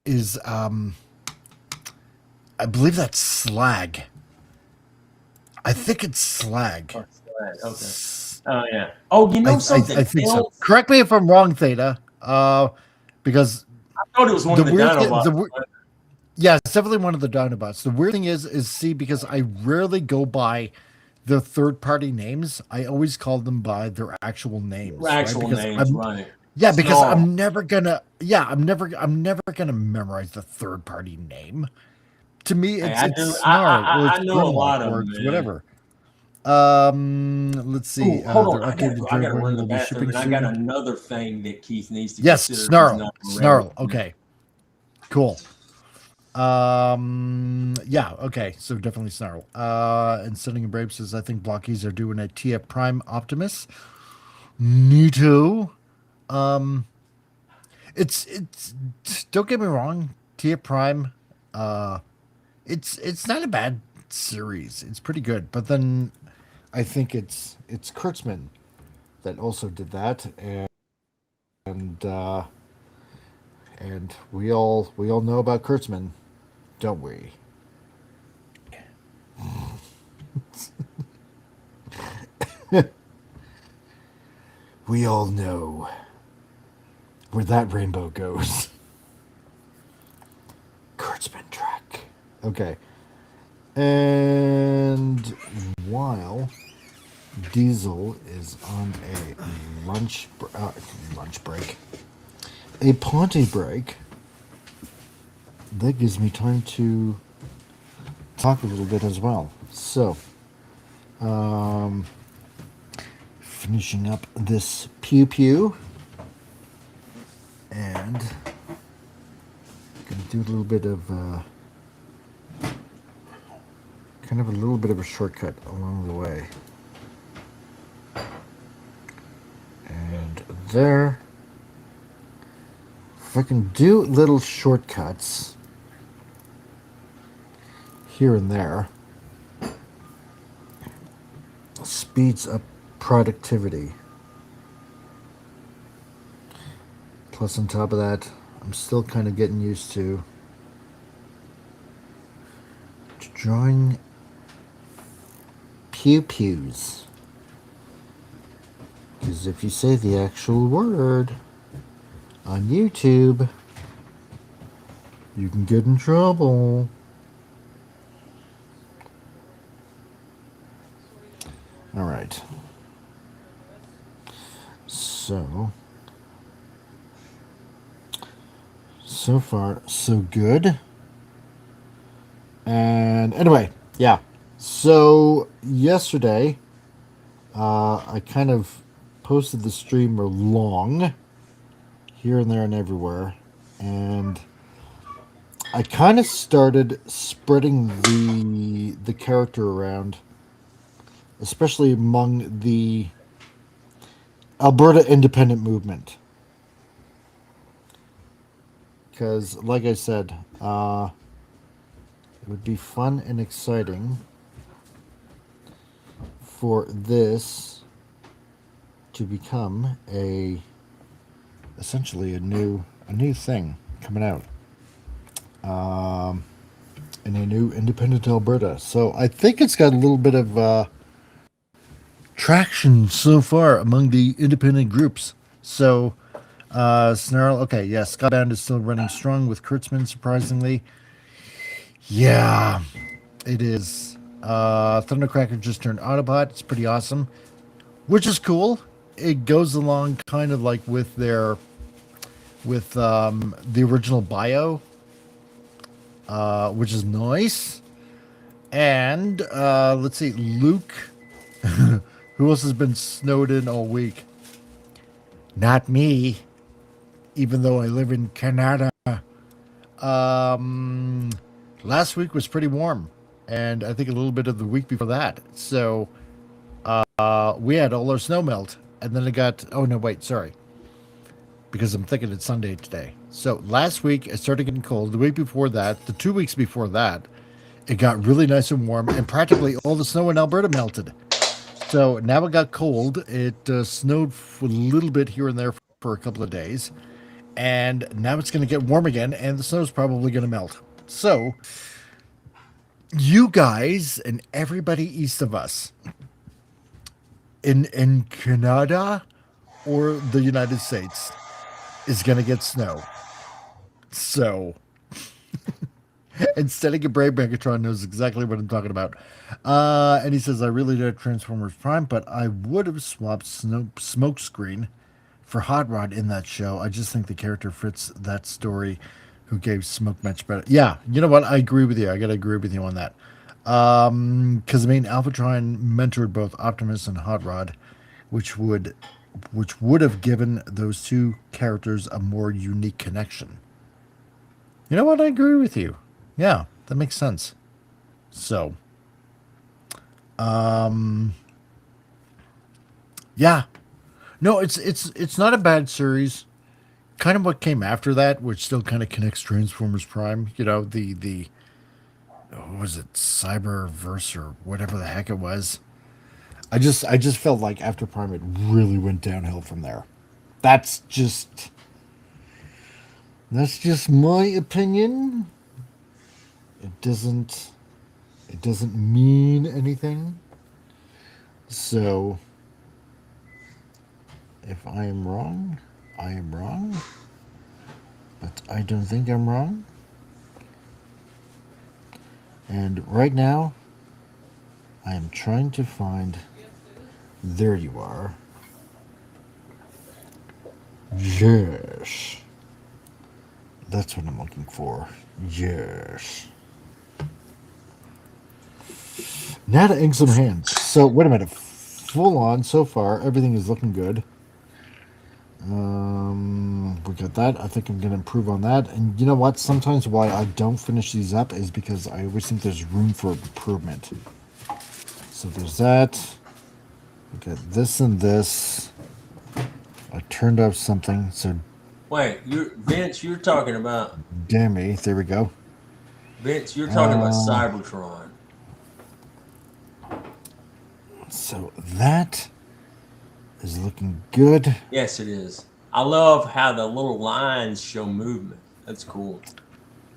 [SPEAKER 1] is I believe that's Slag. I think it's Slag.
[SPEAKER 5] Oh, Slag. Okay. Oh yeah. Oh, something?
[SPEAKER 1] I think so. Correct me if I'm wrong, Theta. Because
[SPEAKER 5] I thought it was one of the Dinobots.
[SPEAKER 1] Yeah, it's definitely one of the Dinobots. The weird thing is see, because I rarely go by the third-party names, I always call them by their actual names.
[SPEAKER 5] Right?
[SPEAKER 1] Yeah, because I'm never gonna memorize the third-party name. To me, it's Snarl.
[SPEAKER 5] I know a lot of them,
[SPEAKER 1] whatever. Let's see.
[SPEAKER 5] Hold on, I gotta run to the bathroom, and I got another thing that Keith needs to consider.
[SPEAKER 1] Snarl. Okay, cool. Yeah, okay, so definitely Snarl. And Stunning and Brave says, I think Blockies are doing a TF Prime Optimus. Neato. It's don't get me wrong, TF Prime, it's not a bad series. It's pretty good, but then I think it's Kurtzman that also did that, and we all know about Kurtzman, don't we? We all know. where that rainbow goes. Kurtzman track. Okay. And while Diesel is on a lunch break, a Ponte break, that gives me time to talk a little bit as well. So, finishing up this pew pew, and gonna do a little bit of kind of a little bit of a shortcut along the way. And there, if I can do little shortcuts here and there, speeds up productivity. Plus, on top of that, I'm still kind of getting used to drawing pew-pews. Because if you say the actual word on YouTube, you can get in trouble. All right. So far, so good. And anyway, yeah. So yesterday, I kind of posted the stream long, here and there and everywhere, and I kind of started spreading the character around, especially among the Alberta independent movement. Because, like I said, it would be fun and exciting for this to become essentially a new thing coming out in a new independent Alberta. So I think it's got a little bit of traction so far among the independent groups. So Snarl, okay, yeah, Skybound is still running strong with Kurtzman, surprisingly. Yeah, it is. Thundercracker just turned Autobot. It's pretty awesome, which is cool. It goes along kind of like with the original bio, which is nice. And let's see, Luke. Who else has been snowed in all week? Not me, even though I live in Canada. Last week was pretty warm, and I think a little bit of the week before that. So we had all our snow melt, and then it got, oh no, wait, sorry. Because I'm thinking it's Sunday today. So last week it started getting cold. The week before that, the 2 weeks before that, it got really nice and warm, and practically all the snow in Alberta melted. So now it got cold. It snowed a little bit here and there for a couple of days. And now it's going to get warm again, and the snow's probably going to melt. So, you guys and everybody east of us in Canada or the United States is going to get snow. So, instead of Brave Megatron knows exactly what I'm talking about. And he says, I really did Transformers Prime, but I would have swapped Smokescreen for Hot Rod in that show. I just think the character fits that story who gave Smoke much better. Yeah, you know what? I agree with you. I got to agree with you on that. Because, I mean, Alphatron mentored both Optimus and Hot Rod, which would have given those two characters a more unique connection. You know what? I agree with you. Yeah, that makes sense. So, yeah. No, it's not a bad series. Kind of what came after that, which still kind of connects Transformers Prime. You know, the what was it, Cyberverse or whatever the heck it was. I just felt like after Prime it really went downhill from there. That's just my opinion. It doesn't mean anything. So if I am wrong, I am wrong. but I don't think I'm wrong. And right now, I am trying to find. There you are. Yes. That's what I'm looking for. Yes. Now to ink some hands. So, wait a minute. Full on so far. Everything is looking good. We got that. I think I'm going to improve on that. And you know what? Sometimes why I don't finish these up is because I always think there's room for improvement. So there's that. We got this and this. I turned off something. So
[SPEAKER 5] Wait, Vince, you're talking about
[SPEAKER 1] damn me. There we go.
[SPEAKER 5] Vince, you're talking about Cybertron.
[SPEAKER 1] So that is looking good.
[SPEAKER 5] Yes, it is. I love how the little lines show movement. That's cool.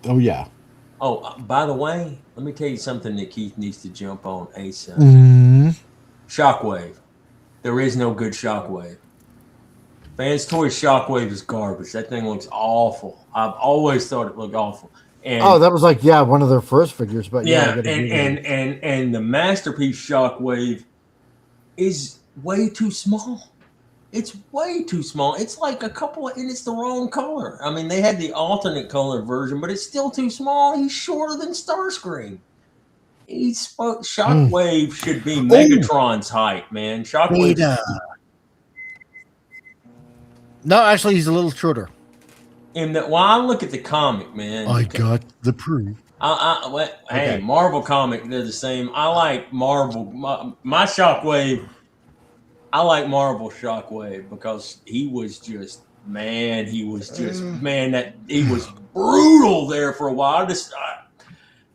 [SPEAKER 1] Oh, yeah.
[SPEAKER 5] Oh, by the way, let me tell you something that Keith needs to jump on ASAP. Shockwave. There is no good Shockwave. Fans Toy Shockwave is garbage. That thing looks awful. I've always thought it looked awful. And
[SPEAKER 1] that was like, one of their first figures, but
[SPEAKER 5] and the Masterpiece Shockwave is way too small. It's way too small. It's like a couple of, and it's the wrong color. I mean, they had the alternate color version, but it's still too small. He's shorter than Starscream. Shockwave should be Megatron's height, man. Shockwave.
[SPEAKER 1] No, actually, he's a little shorter.
[SPEAKER 5] I look at the comic, man.
[SPEAKER 1] I got the proof.
[SPEAKER 5] Hey, Marvel comic, they're the same. I like Marvel. My Shockwave. I like Marvel Shockwave because he was just man. He was brutal there for a while.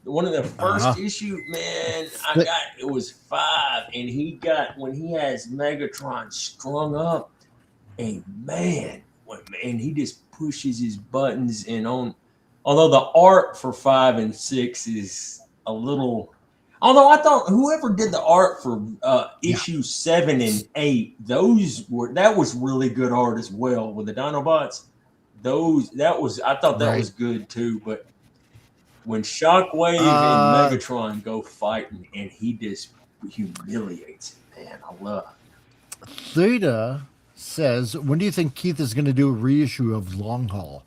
[SPEAKER 5] One of the first issue, man, it was 5, and when he has Megatron strung up, and man, and he just pushes his buttons and on. Although the art for 5 and 6 is a little. Although I thought whoever did the art for issue 7 and 8, that was really good art as well with the Dinobots. I thought that was good too. But when Shockwave and Megatron go fighting and he just humiliates it, man, I love it.
[SPEAKER 1] Theta says, when do you think Keith is going to do a reissue of Long Haul?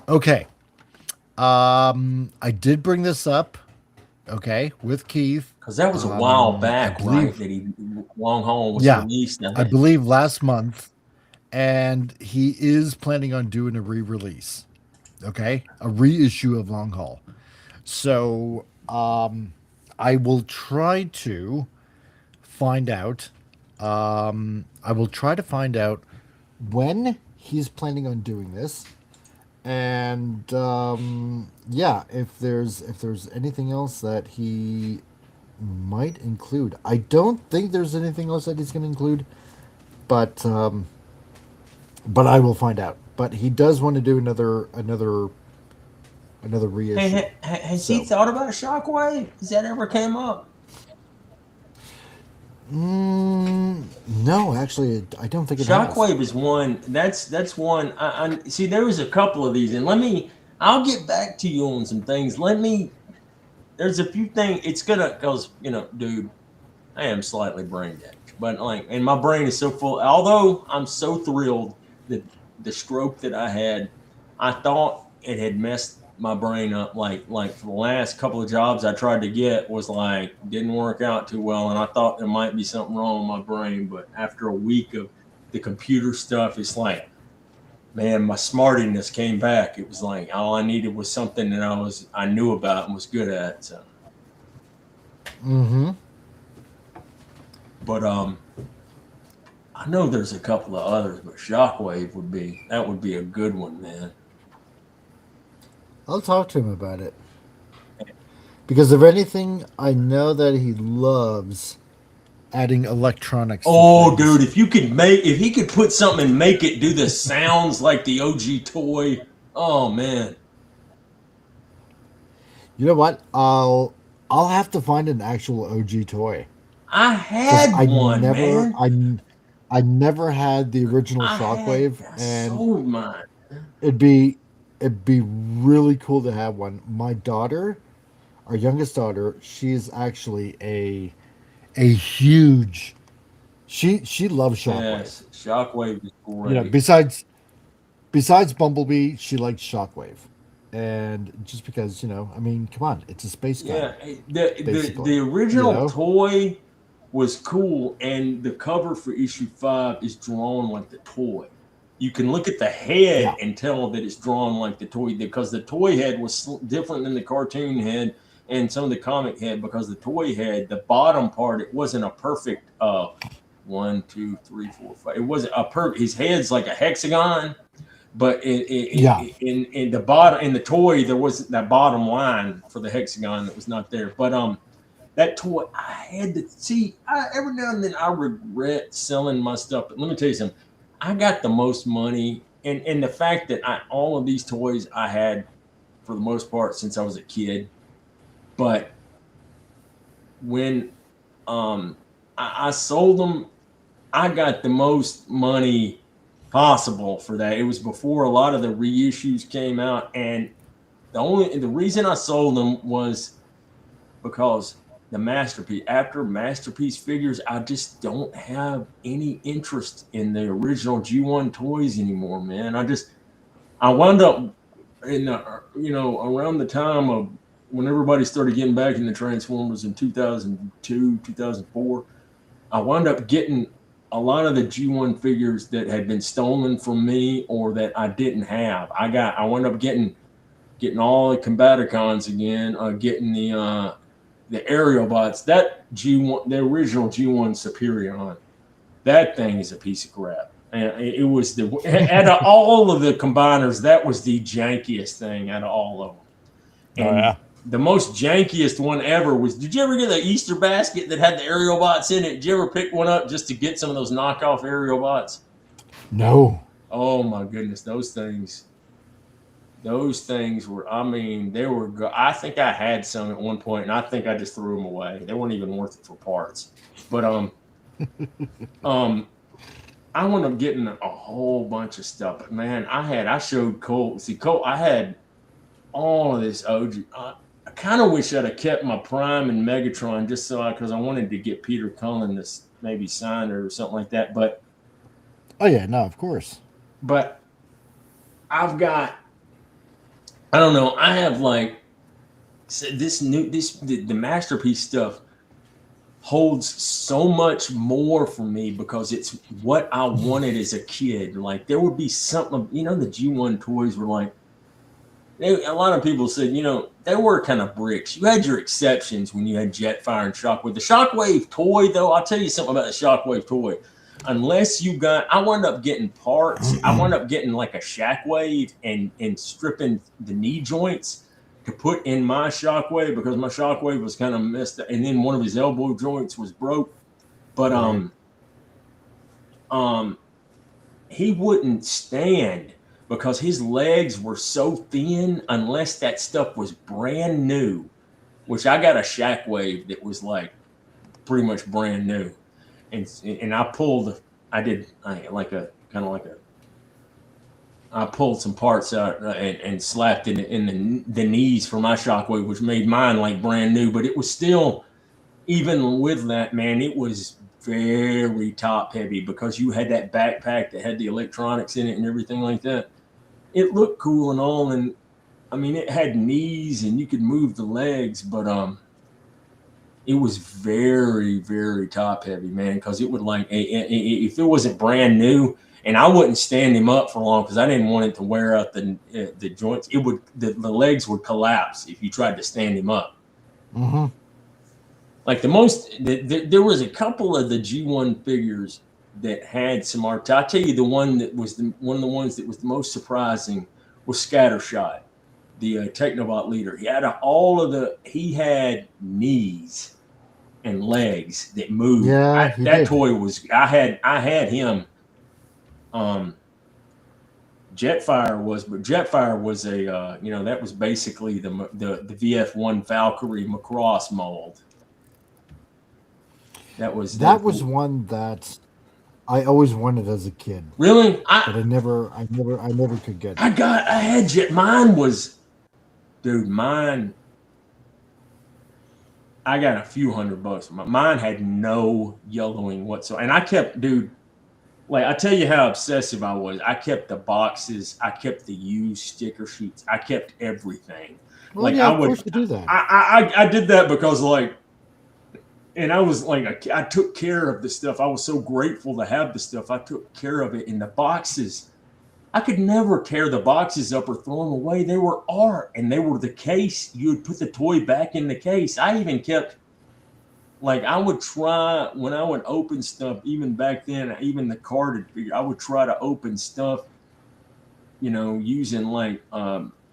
[SPEAKER 1] Okay. I did bring this up. Okay, with Keith.
[SPEAKER 5] Because that was a while back, right? That Long Haul was released.
[SPEAKER 1] I believe last month. And he is planning on doing a re-release. Okay? A reissue of Long Haul. So, I will try to find out. I will try to find out when he's planning on doing this. And if there's anything else that he might include, I don't think there's anything else that he's going to include, but I will find out. But he does want to do another reissue.
[SPEAKER 5] Has he thought about Shockwave? Has that ever came up?
[SPEAKER 1] No, actually, I don't think it
[SPEAKER 5] Shockwave is one. That's one. I see. There was a couple of these, and I'll get back to you on some things. There's a few things. It's because dude, I am slightly brain damaged, but and my brain is so full. Although I'm so thrilled that the stroke that I had, I thought it had messed my brain up. Like for the last couple of jobs I tried to get was didn't work out too well, and I thought there might be something wrong with my brain. But after a week of the computer stuff, it's man, my smartiness came back. It was all I needed was something that I knew about and was good at. So. But I know there's a couple of others, but Shockwave would be a good one, man.
[SPEAKER 1] I'll talk to him about it. Because if anything, I know that he loves adding electronics.
[SPEAKER 5] Oh, dude, if he could put something and make it do the sounds like the OG toy. Oh, man.
[SPEAKER 1] You know what? I'll have to find an actual OG toy.
[SPEAKER 5] I had one, man.
[SPEAKER 1] I never had the original Shockwave, and
[SPEAKER 5] sold mine.
[SPEAKER 1] it'd be it'd be really cool to have one. My daughter, our youngest daughter, she is actually a huge. She loves Shockwave.
[SPEAKER 5] Yes, Shockwave is
[SPEAKER 1] You know,
[SPEAKER 5] great.
[SPEAKER 1] besides Bumblebee, she likes Shockwave, and just because I mean, come on, it's a space gun,
[SPEAKER 5] Yeah, the
[SPEAKER 1] basically. You
[SPEAKER 5] original
[SPEAKER 1] know,
[SPEAKER 5] toy was cool, and the cover for issue 5 is drawn like the toy. You can look at the head
[SPEAKER 1] yeah,
[SPEAKER 5] and tell that it's drawn like the toy because the toy head was different than the cartoon head and some of the comic head because the toy head, the bottom part, it wasn't a perfect 1, 2, 3, 4, 5. It wasn't a perfect. His head's like a hexagon, but
[SPEAKER 1] yeah.
[SPEAKER 5] in the bottom in the toy there was that bottom line for the hexagon that was not there. But that toy I had to see. Every now and then I regret selling my stuff. But let me tell you something. I got the most money, and the fact that all of these toys I had for the most part since I was a kid. But when I sold them, I got the most money possible for that. It was before a lot of the reissues came out, and the reason I sold them was because the masterpiece after masterpiece figures, I just don't have any interest in the original G1 toys anymore, man. I wound up in around the time of when everybody started getting back into Transformers in 2002, 2004. I wound up getting a lot of the G1 figures that had been stolen from me or that I didn't have. I wound up getting all the Combaticons again, getting the Aerobots. That G1, the original G1 Superion, that thing is a piece of crap. And it was out of all of the combiners, that was the jankiest thing out of all of them. And the most jankiest one ever was, did you ever get the Easter basket that had the Aerobots in it? Did you ever pick one up just to get some of those knockoff Aerobots?
[SPEAKER 1] No.
[SPEAKER 5] Oh my goodness, those things were, I mean, they were good. I think I had some at one point, and I think I just threw them away. They weren't even worth it for parts. But I wound up getting a whole bunch of stuff. But man, I showed Cole. See, Cole, I had all of this OG. I kind of wish I'd have kept my Prime and Megatron just because I wanted to get Peter Cullen to maybe sign or something like that. But
[SPEAKER 1] Oh yeah, no, of course.
[SPEAKER 5] I've got, I don't know, I have like the masterpiece stuff holds so much more for me because it's what I wanted as a kid. Like there would be something, the G1 toys were like, a lot of people said, they were kind of bricks. You had your exceptions when you had Jetfire and Shockwave. The Shockwave toy, though, I'll tell you something about the Shockwave toy. Unless I wound up getting parts. I wound up getting like a Shockwave and stripping the knee joints to put in my Shockwave because my Shockwave was kind of messed up. And then one of his elbow joints was broke. But he wouldn't stand because his legs were so thin unless that stuff was brand new, which I got a Shockwave that was like pretty much brand new. And I pulled some parts out and slapped it in the knees for my Shockwave, which made mine like brand new. But it was still, even with that, man, it was very top heavy because you had that backpack that had the electronics in it and everything like that. It looked cool and all, and I mean it had knees and you could move the legs, but it was very, very top heavy, man, because it would like if it wasn't brand new, and I wouldn't stand him up for long because I didn't want it to wear out the joints. It would the legs would collapse if you tried to stand him up.
[SPEAKER 1] Mm-hmm.
[SPEAKER 5] Like there was a couple of the G1 figures that had some art. I'll tell you the one that was one of the ones that was the most surprising was Scattershot, the Technobot leader. He had knees and legs that moved.
[SPEAKER 1] Yeah,
[SPEAKER 5] toy was, I had him. Jetfire was a that was basically the VF1 Valkyrie Macross mold. That was
[SPEAKER 1] one that I always wanted as a kid,
[SPEAKER 5] Really?
[SPEAKER 1] but I never could get it.
[SPEAKER 5] I had Jet. Mine was, dude. Mine. I got a few $100. Mine had no yellowing whatsoever, and I kept, dude. Like, I tell you how obsessive I was. I kept the boxes. I kept the used sticker sheets. I kept everything.
[SPEAKER 1] Well,
[SPEAKER 5] like
[SPEAKER 1] yeah,
[SPEAKER 5] I
[SPEAKER 1] of
[SPEAKER 5] would.
[SPEAKER 1] course you do that.
[SPEAKER 5] I did that because like, and I was like, I took care of the stuff. I was so grateful to have the stuff. I took care of it in the boxes. I could never tear the boxes up or throw them away. They were art, and they were the case. You would put the toy back in the case. I even kept. Like I would try when I would open stuff, even back then, even the carded figure, I would try to open stuff, using like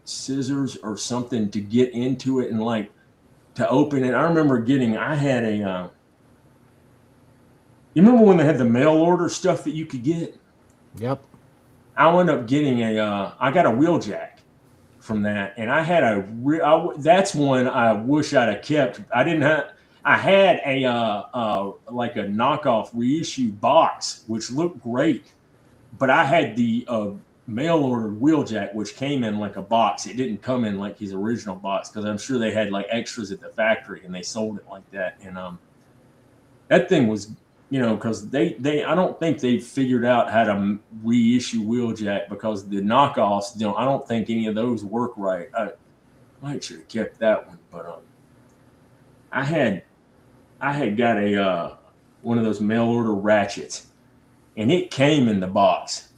[SPEAKER 5] scissors or something to get into it and like to open it. I remember I had a, you remember when they had the mail order stuff that you could get?
[SPEAKER 1] Yep.
[SPEAKER 5] I wound up getting I got a wheel jack from that, and I had that's one I wish I'd have kept. I had a like a knockoff reissue box, which looked great, but I had the mail ordered wheeljack, which came in like a box. It didn't come in like his original box because I'm sure they had like extras at the factory and they sold it like that. And that thing was, because they I don't think they figured out how to reissue wheeljack because the knockoffs I don't think any of those work right. I might should have kept that one, but I had got a one of those mail order ratchets, and it came in the box,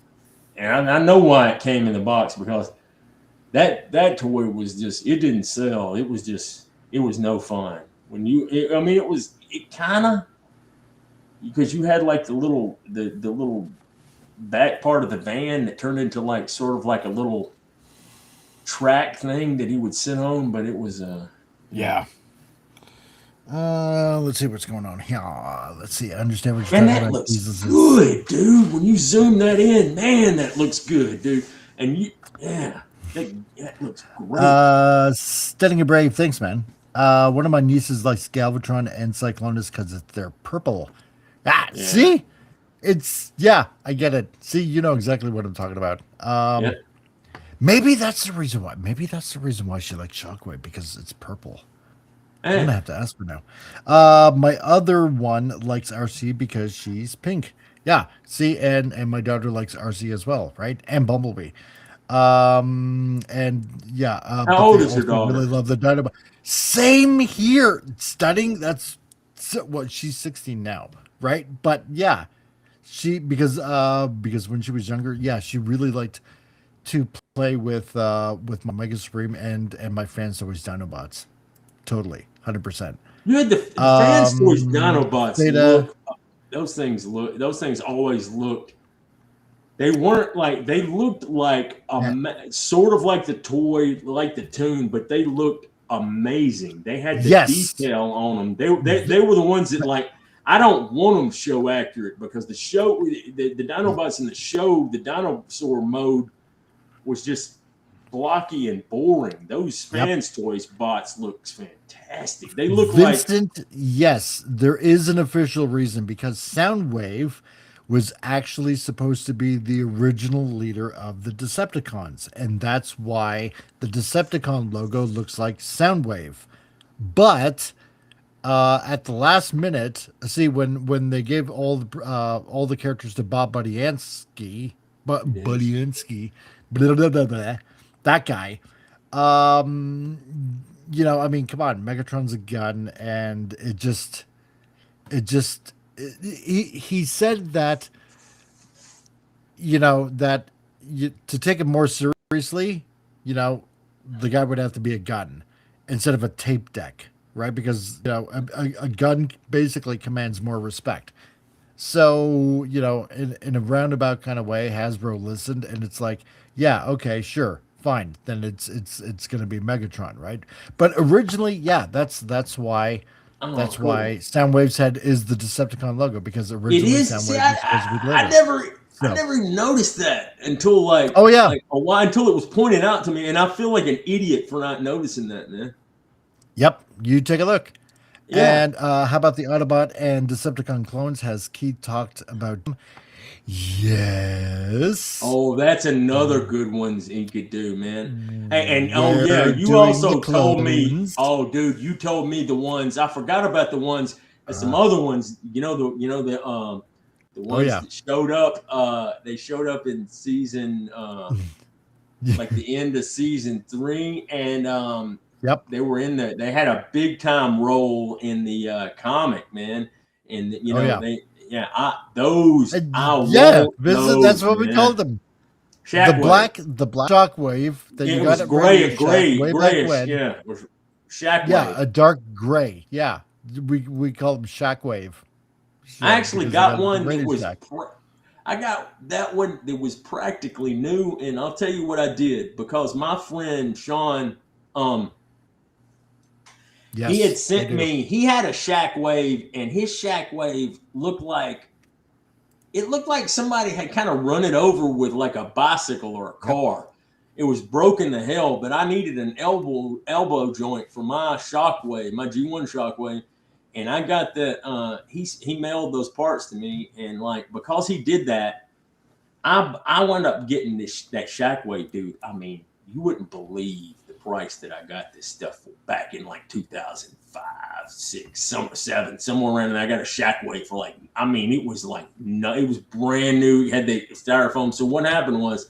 [SPEAKER 5] and I know why it came in the box because that toy was just, it didn't sell. It was no fun it kind of, because you had like the little back part of the van that turned into like sort of like a little track thing that he would sit on, but it was
[SPEAKER 1] yeah. Let's see what's going on here. Let's see. I understand what you're
[SPEAKER 5] and
[SPEAKER 1] talking
[SPEAKER 5] that
[SPEAKER 1] about.
[SPEAKER 5] looks good, dude. When you zoom that in, man, that looks good, dude. And that looks great.
[SPEAKER 1] Stunning and brave. Thanks, man. One of my nieces likes Galvatron and Cyclonus because they're purple. See? I get it. See, you know exactly what I'm talking about. Maybe that's the reason why. Maybe that's the reason why she likes Shockwave, because it's purple. I'm gonna have to ask her now. My other one likes RC because she's pink. Yeah, see, and my daughter likes RC as well, right? And Bumblebee. And yeah.
[SPEAKER 5] How old is your daughter?
[SPEAKER 1] Really love the Dinobot. Same here. Stunning. That's what she's 16 now, right? But yeah, because when she was younger, yeah, she really liked to play with my Mega Supreme and my Fans Toys Dinobots. Totally, 100%.
[SPEAKER 5] You had the Fans Toys Dinobots. Those things always looked. They weren't like, they looked like sort of like the toy, like the tune, but they looked amazing. They had the detail on them. They were the ones that, like, I don't want them show accurate because the Dinobots in the show, the dinosaur mode was just blocky and boring. Those Fans Toys bots looks fantastic. They look
[SPEAKER 1] Vincent, yes, there is an official reason, because Soundwave was actually supposed to be the original leader of the Decepticons, and that's why the Decepticon logo looks like Soundwave. But at the last minute, see, when they gave all the characters to Bob Budiansky, that guy, I mean, come on, Megatron's a gun, and he said that, to take it more seriously, the guy would have to be a gun instead of a tape deck, right? Because, a gun basically commands more respect. So, in a roundabout kind of way, Hasbro listened, and it's like, yeah, okay, sure, fine. Then it's going to be Megatron, right? But originally, yeah, that's why. That's why Soundwave's head is the Decepticon logo, because originally Soundwave was supposed to be the
[SPEAKER 5] I never even noticed that until until it was pointed out to me, and I feel like an idiot for not noticing that, man.
[SPEAKER 1] Yep, you take a look.
[SPEAKER 5] Yeah.
[SPEAKER 1] And how about the Autobot and Decepticon clones? Has Keith talked about? Yes.
[SPEAKER 5] Oh, that's another good one he could do, man. And oh yeah,
[SPEAKER 1] We're
[SPEAKER 5] you
[SPEAKER 1] doing
[SPEAKER 5] also
[SPEAKER 1] the
[SPEAKER 5] told me.
[SPEAKER 1] clones.
[SPEAKER 5] Oh, dude, you told me the ones. I forgot about the ones. Some other ones. The ones
[SPEAKER 1] yeah.
[SPEAKER 5] that showed up. They showed up in season like the end of season 3, and
[SPEAKER 1] Yep.
[SPEAKER 5] they were in the. They had a big time role in the comic, man. And those I
[SPEAKER 1] Yeah,
[SPEAKER 5] want those,
[SPEAKER 1] that's what we
[SPEAKER 5] man.
[SPEAKER 1] called them.
[SPEAKER 5] Shockwave.
[SPEAKER 1] The black shockwave that
[SPEAKER 5] Yeah,
[SPEAKER 1] you
[SPEAKER 5] it
[SPEAKER 1] got
[SPEAKER 5] was
[SPEAKER 1] at Radio
[SPEAKER 5] gray,
[SPEAKER 1] Shack way back
[SPEAKER 5] grayish.
[SPEAKER 1] when.
[SPEAKER 5] Yeah, it was Shockwave.
[SPEAKER 1] Yeah, a dark gray. Yeah, we call them shockwave.
[SPEAKER 5] I actually
[SPEAKER 1] because
[SPEAKER 5] got
[SPEAKER 1] they
[SPEAKER 5] one that
[SPEAKER 1] Radio
[SPEAKER 5] was.
[SPEAKER 1] Shack.
[SPEAKER 5] I got that one that was practically new, and I'll tell you what I did because my friend Sean,
[SPEAKER 1] Yes,
[SPEAKER 5] he had
[SPEAKER 1] I
[SPEAKER 5] sent
[SPEAKER 1] do.
[SPEAKER 5] me. He had a Shockwave, and his Shockwave looked like somebody had kind of run it over with like a bicycle or a car. It was broken to hell, but I needed an elbow joint for my Shockwave, my G1 Shockwave, and I got that. He mailed those parts to me, and like because he did that, I wound up getting that Shockwave, dude. I mean, you wouldn't believe the price that I got this stuff for back in like 2005, 6, 7, somewhere around. And I got a Shockwave for like, I mean, it was like it was brand new. It had the styrofoam. So what happened was,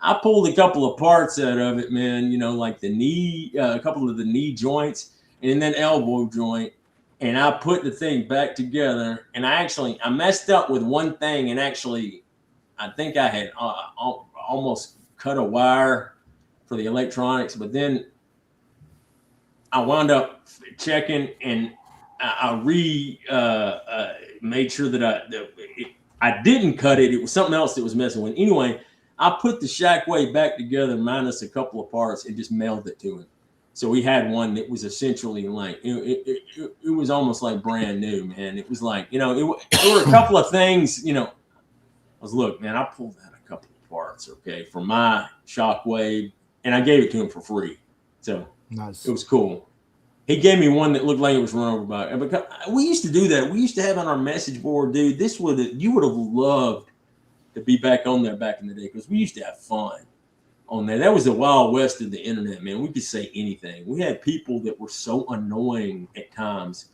[SPEAKER 5] I pulled a couple of parts out of it, man. You know, like the knee, a couple of the knee joints, and then elbow joint. And I put the thing back together. And I messed up with one thing. And actually, I think I had almost cut a wire for the electronics. But then I wound up checking, and I made sure that I didn't cut it. It was something else that was messing with it. Anyway, I put the Shockwave back together minus a couple of parts and just mailed it to him. So we had one that was essentially like, it was almost like brand new, man. It was like, there were a couple of things, look, man, I pulled out a couple of parts, okay, for my Shockwave, and I gave it to him for free. So
[SPEAKER 1] Nice.
[SPEAKER 5] It was cool. He gave me one that looked like it was run over by. Because we used to do that. We used to have on our message board, dude. You would have loved to be back on there back in the day because we used to have fun on there. That was the Wild West of the internet, man. We could say anything. We had people that were so annoying at times.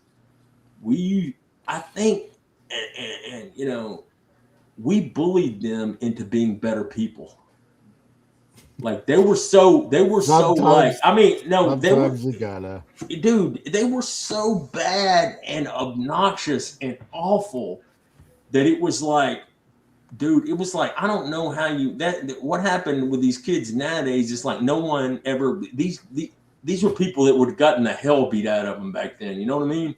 [SPEAKER 5] I think, we bullied them into being better people. Like they were so like, I mean, no, they were, dude, they were so bad and obnoxious and awful that it was like, dude, it was like, I don't know how what happened with these kids nowadays. It's like no one ever, these were people that would have gotten the hell beat out of them back then. You know what I mean?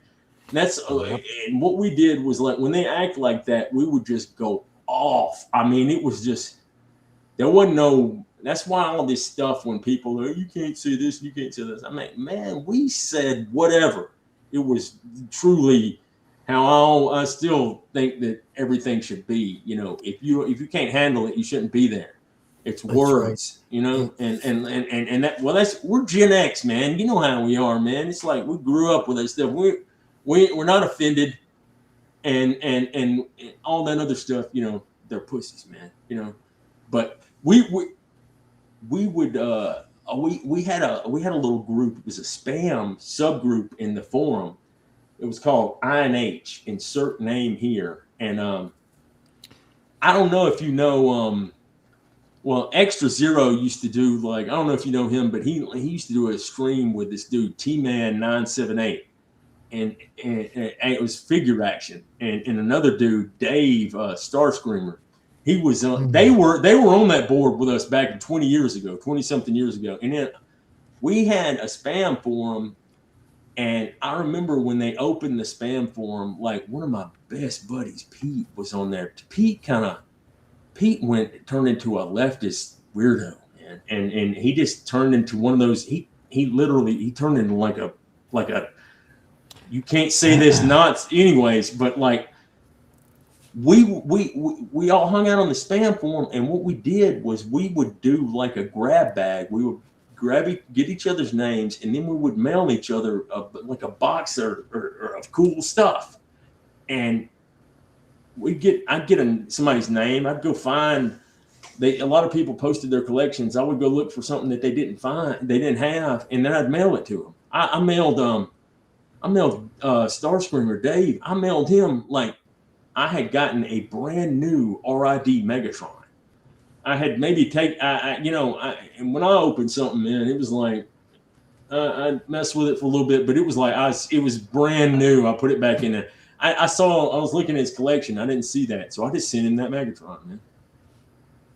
[SPEAKER 5] And what we did was like, when they act like that, we would just go off. I mean, it was just, there wasn't no, that's why all this stuff when people are, you can't say this, you can't say this. I mean, man, we said whatever. It was truly how I still think that everything should be. If you can't handle it, you shouldn't be there. It's words, right. And that, we're Gen X, man. You know how we are, man. It's like we grew up with that stuff. We're not offended, and all that other stuff. They're pussies, man. But we would we had a little group. It was a spam subgroup in the forum. It was called INH, insert name here. And I don't know if you know, Extra Zero used to do, like, I don't know if you know him, but he used to do a stream with this dude, T-Man 978. And it was figure action. And another dude, Dave, Starscreamer. He was on, they were on that board with us back 20 something years ago. And then we had a spam forum. And I remember when they opened the spam forum, like one of my best buddies, Pete, was on there. Pete turned into a leftist weirdo, man. And he just turned into one of those, he turned into like a, you can't say this not anyways, but like, we all hung out on the spam forum, and what we did was we would do like a grab bag. We would get each other's names, and then we would mail each other like a box or of cool stuff. And I'd get somebody's name. I'd go find. A lot of people posted their collections. I would go look for something that they didn't have, and then I'd mail it to them. I mailed Starscreamer Dave. I mailed him like I had gotten a brand new RID Megatron. I had maybe and when I opened something, man, it was like I messed with it for a little bit, but it was like it was brand new. I put it back in there. I was looking at his collection. I didn't see that, so I just sent him that Megatron, man.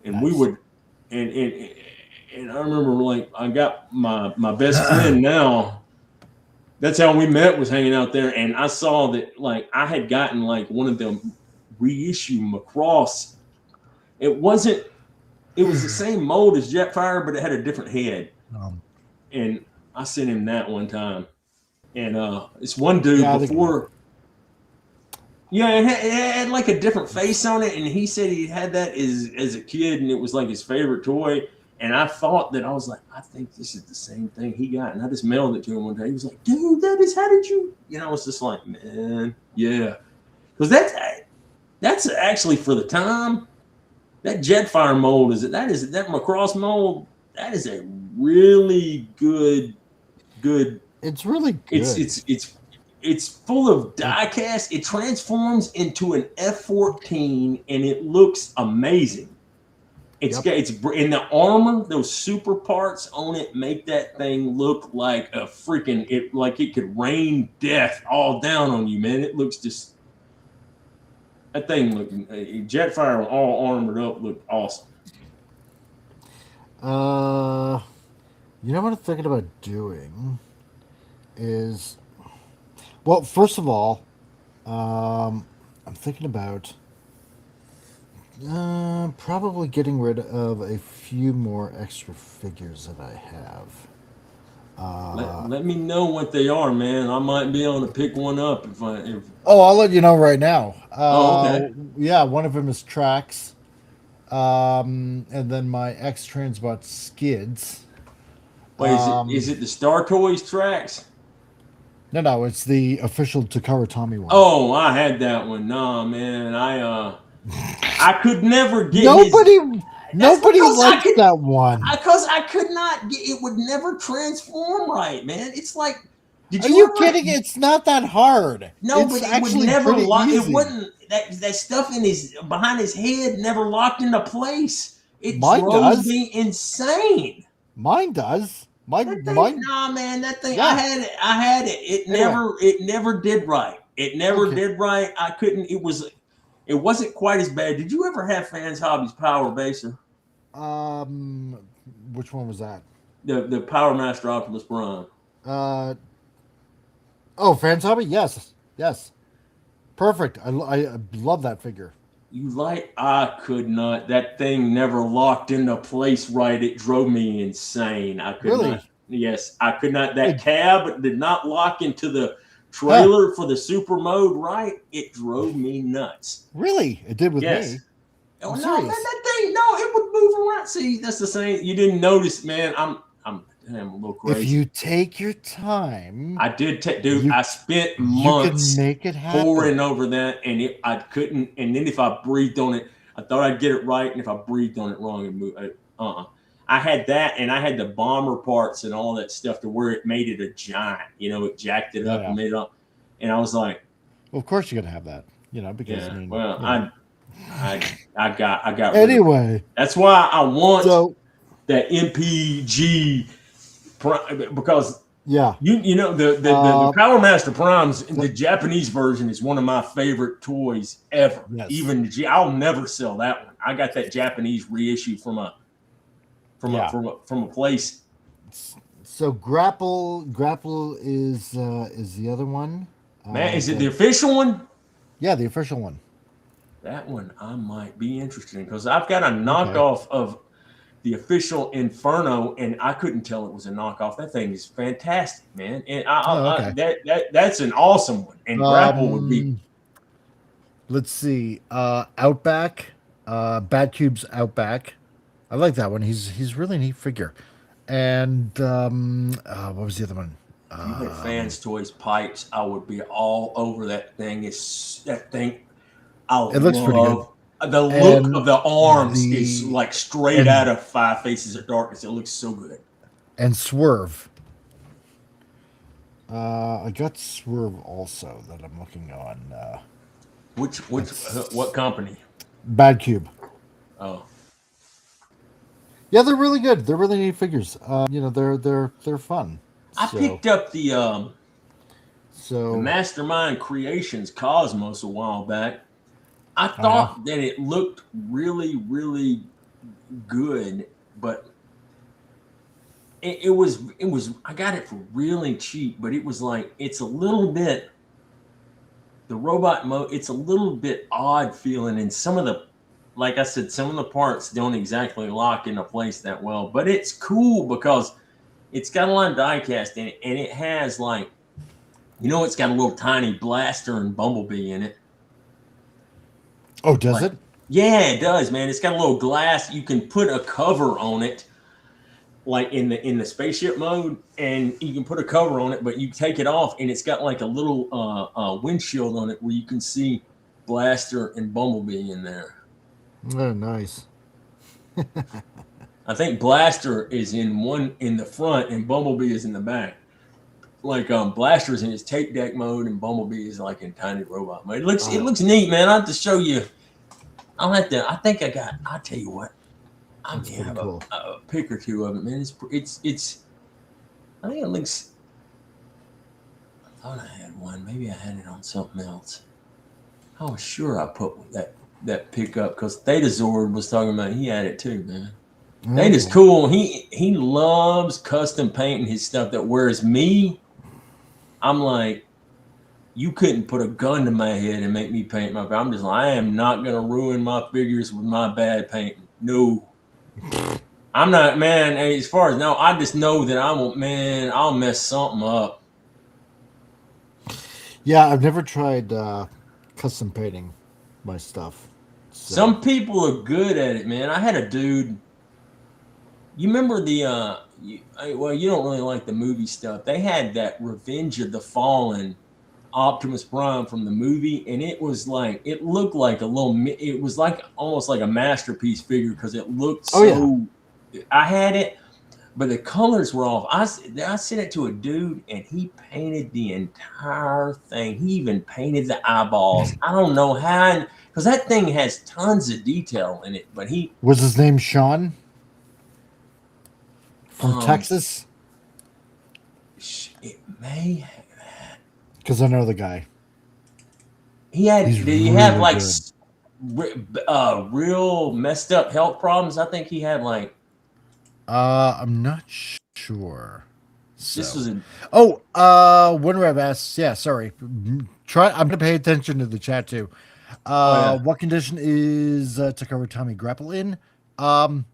[SPEAKER 5] And nice. We would, and I remember like I got my best friend now. That's how we met, was hanging out there, and I saw that like I had gotten like one of them reissue Macross. It was the same mold as Jetfire, but it had a different head. And I sent him that one time, and it's one dude before. Yeah, it had like a different face on it, and he said he had that as a kid, and it was like his favorite toy. And I thought that I was like, I think this is the same thing he got, and I just mailed it to him one day. He was like, "Dude, how did you?" I was just like, "Man, yeah," because that's actually for the time. That Jetfire mold that Macross mold. That is a really good.
[SPEAKER 1] It's really good.
[SPEAKER 5] It's full of die cast. It transforms into an F-14, and it looks amazing. It's in the armor. Those super parts on it make that thing look like a freaking like it could rain death all down on you, man. It looks just that thing looked Jetfire all armored up looked awesome.
[SPEAKER 1] You know what I'm thinking about doing is. Well, first of all, I'm thinking about probably getting rid of a few more extra figures that I have.
[SPEAKER 5] Let me know what they are, man. I might be able to pick one up if
[SPEAKER 1] I'll let you know right now.
[SPEAKER 5] Okay.
[SPEAKER 1] Yeah, one of them is Trax, and then my X Transbot Skids.
[SPEAKER 5] Wait, is it the Star Toys Trax?
[SPEAKER 1] No, it's the official Takara Tommy one.
[SPEAKER 5] Oh, I had that one. Nah, man, I could never get
[SPEAKER 1] nobody likes that one
[SPEAKER 5] because I could not. It would never transform right, man. It's like,
[SPEAKER 1] are you kidding? It's not that hard.
[SPEAKER 5] No,
[SPEAKER 1] it's
[SPEAKER 5] but it would never lock.
[SPEAKER 1] Easy.
[SPEAKER 5] It wouldn't. That stuff behind his head never locked into place.
[SPEAKER 1] Mine does.
[SPEAKER 5] Me insane.
[SPEAKER 1] Mine does. Mine.
[SPEAKER 5] Nah, man, that thing. Yeah. I had it. It never did right. It never did right. I couldn't. It wasn't quite as bad. Did you ever have Fans Hobbies Power Baser?
[SPEAKER 1] Which one was that?
[SPEAKER 5] The Power Master Optimus Prime.
[SPEAKER 1] Fans Hobby. Yes. Perfect. I love that figure.
[SPEAKER 5] I could not. That thing never locked into place right. It drove me insane. I could not. Yes, I could not. That cab did not lock into the trailer for the super mode right. It drove me nuts.
[SPEAKER 1] Really? It did with me.
[SPEAKER 5] Oh no, man, that thing. No, it would move around. See, that's the same. You didn't notice, man. I'm a little crazy.
[SPEAKER 1] If you take your time,
[SPEAKER 5] I did dude. I spent months
[SPEAKER 1] make it happen.
[SPEAKER 5] Poring over that, and I couldn't. And then if I breathed on it, I thought I'd get it right, and if I breathed on it wrong, it moved. I had that, and I had the bomber parts and all that stuff to where it made it a giant. It jacked it up and made it up. And I was like,
[SPEAKER 1] well, of course you're gonna have that, because
[SPEAKER 5] I got
[SPEAKER 1] anyway.
[SPEAKER 5] That's why I want that MPG. Because the Power Master Primes, the Japanese version is one of my favorite toys ever. Yes. Even I'll never sell that one. I got that Japanese reissue from a place.
[SPEAKER 1] So Grapple is the other one.
[SPEAKER 5] Man, is it the official one?
[SPEAKER 1] Yeah, the official one.
[SPEAKER 5] That one I might be interested in because I've got a knockoff of the official Inferno, and I couldn't tell it was a knockoff. That thing is fantastic, man. And that's an awesome one. And Grapple would be.
[SPEAKER 1] Let's see, Outback, Bad Cube's Outback. I like that one. He's really neat figure. And what was the other one?
[SPEAKER 5] If you had Fans Toys Pipes, I would be all over that thing. That thing.
[SPEAKER 1] It looks pretty good.
[SPEAKER 5] The look
[SPEAKER 1] And
[SPEAKER 5] of the arms is
[SPEAKER 1] the-
[SPEAKER 5] like straight
[SPEAKER 1] and-
[SPEAKER 5] out of Five Faces of Darkness. It looks so good.
[SPEAKER 1] And Swerve. I got Swerve also that I'm looking on.
[SPEAKER 5] What company?
[SPEAKER 1] Bad Cube.
[SPEAKER 5] Oh,
[SPEAKER 1] Yeah, they're really good. They're really neat figures. They're fun.
[SPEAKER 5] I picked up the
[SPEAKER 1] So
[SPEAKER 5] Mastermind Creations Cosmos a while back. I thought that it looked really, really good, but it was I got it for really cheap, but it was like it's a little bit the robot mode, it's a little bit odd feeling, and some of the, like I said, some of the parts don't exactly lock into place that well, but it's cool because it's got a lot of die cast in it, and it has like, it's got a little tiny blaster and Bumblebee in it.
[SPEAKER 1] Oh, does it?
[SPEAKER 5] Yeah, it does, man. It's got a little glass. You can put a cover on it, like in the spaceship mode, and you can put a cover on it, but you take it off, and it's got like a little windshield on it where you can see Blaster and Bumblebee in there.
[SPEAKER 1] Oh, nice.
[SPEAKER 5] I think Blaster is in the front, and Bumblebee is in the back. Like Blaster is in his tape deck mode, and Bumblebee is like in tiny robot mode. It looks neat, man. I'll have to show you. I'll tell you what. I may have
[SPEAKER 1] cool.
[SPEAKER 5] a pick or two of it, man. It's. I think it looks. I thought I had one. Maybe I had it on something else. I was sure I put that pick up because Theta Zord was talking about. He had it too, man. Theta's cool. He loves custom painting his stuff. That whereas me, I'm like, you couldn't put a gun to my head and make me paint my. I'm just like, I am not gonna ruin my figures with my bad painting. No. I'm not, man. As far as I just know that I'll mess something up.
[SPEAKER 1] Yeah, I've never tried custom painting my stuff. So.
[SPEAKER 5] Some people are good at it, man. I had a dude. You remember you don't really like the movie stuff. They had that Revenge of the Fallen Optimus Prime from the movie, and it was like, it looked like it was like almost like a masterpiece figure because it looked so.
[SPEAKER 1] Yeah.
[SPEAKER 5] I had it, but the colors were off. I sent it to a dude, and he painted the entire thing. He even painted the eyeballs. I don't know how, because that thing has tons of detail in it. But
[SPEAKER 1] was his name Sean from Texas?
[SPEAKER 5] It may.
[SPEAKER 1] Because I know the guy.
[SPEAKER 5] Did he have like
[SPEAKER 1] good.
[SPEAKER 5] real messed up health problems? I think he had like.
[SPEAKER 1] I'm not sure. So.
[SPEAKER 5] This was
[SPEAKER 1] Wonder I've asked. Yeah, sorry. I'm gonna pay attention to the chat too. What condition is Takara Tommy Grapple in? Well,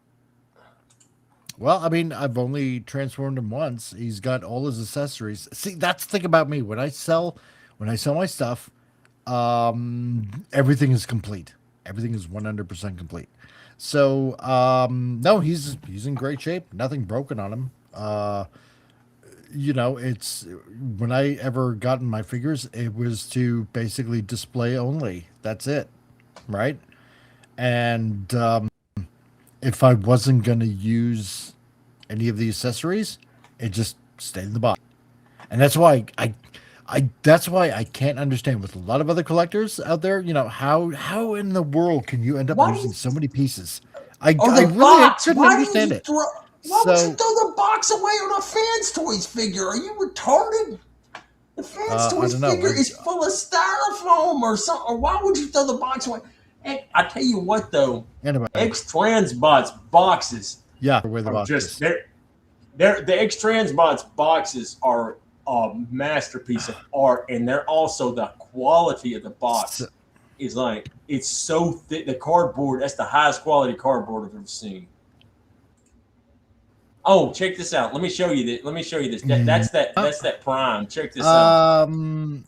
[SPEAKER 1] I mean, I've only transformed him once. He's got all his accessories. See, that's the thing about me. When I sell my stuff, everything is complete. Everything is 100% complete. So, no, he's in great shape. Nothing broken on him. It's when I ever gotten my figures, it was to basically display only. That's it, right? And if I wasn't gonna use any of the accessories, it just stayed in the box. And that's why that's why I can't understand with a lot of other collectors out there, how in the world can you end up using so many pieces? I really couldn't understand it.
[SPEAKER 5] Why would you throw the box away on a Fans Toys figure? Are you retarded? The Fans Toys figure is full of styrofoam or something. Or why would you throw the box away? And I tell you what, though, X-Transbots boxes.
[SPEAKER 1] Yeah, where the boxes.
[SPEAKER 5] The X-Transbots boxes are a masterpiece of art, and they're also the quality of the box is like, it's so thick. The cardboard, that's the highest quality cardboard I've ever seen. Oh, check this out. Let me show you this. That's that Prime. Check this out. And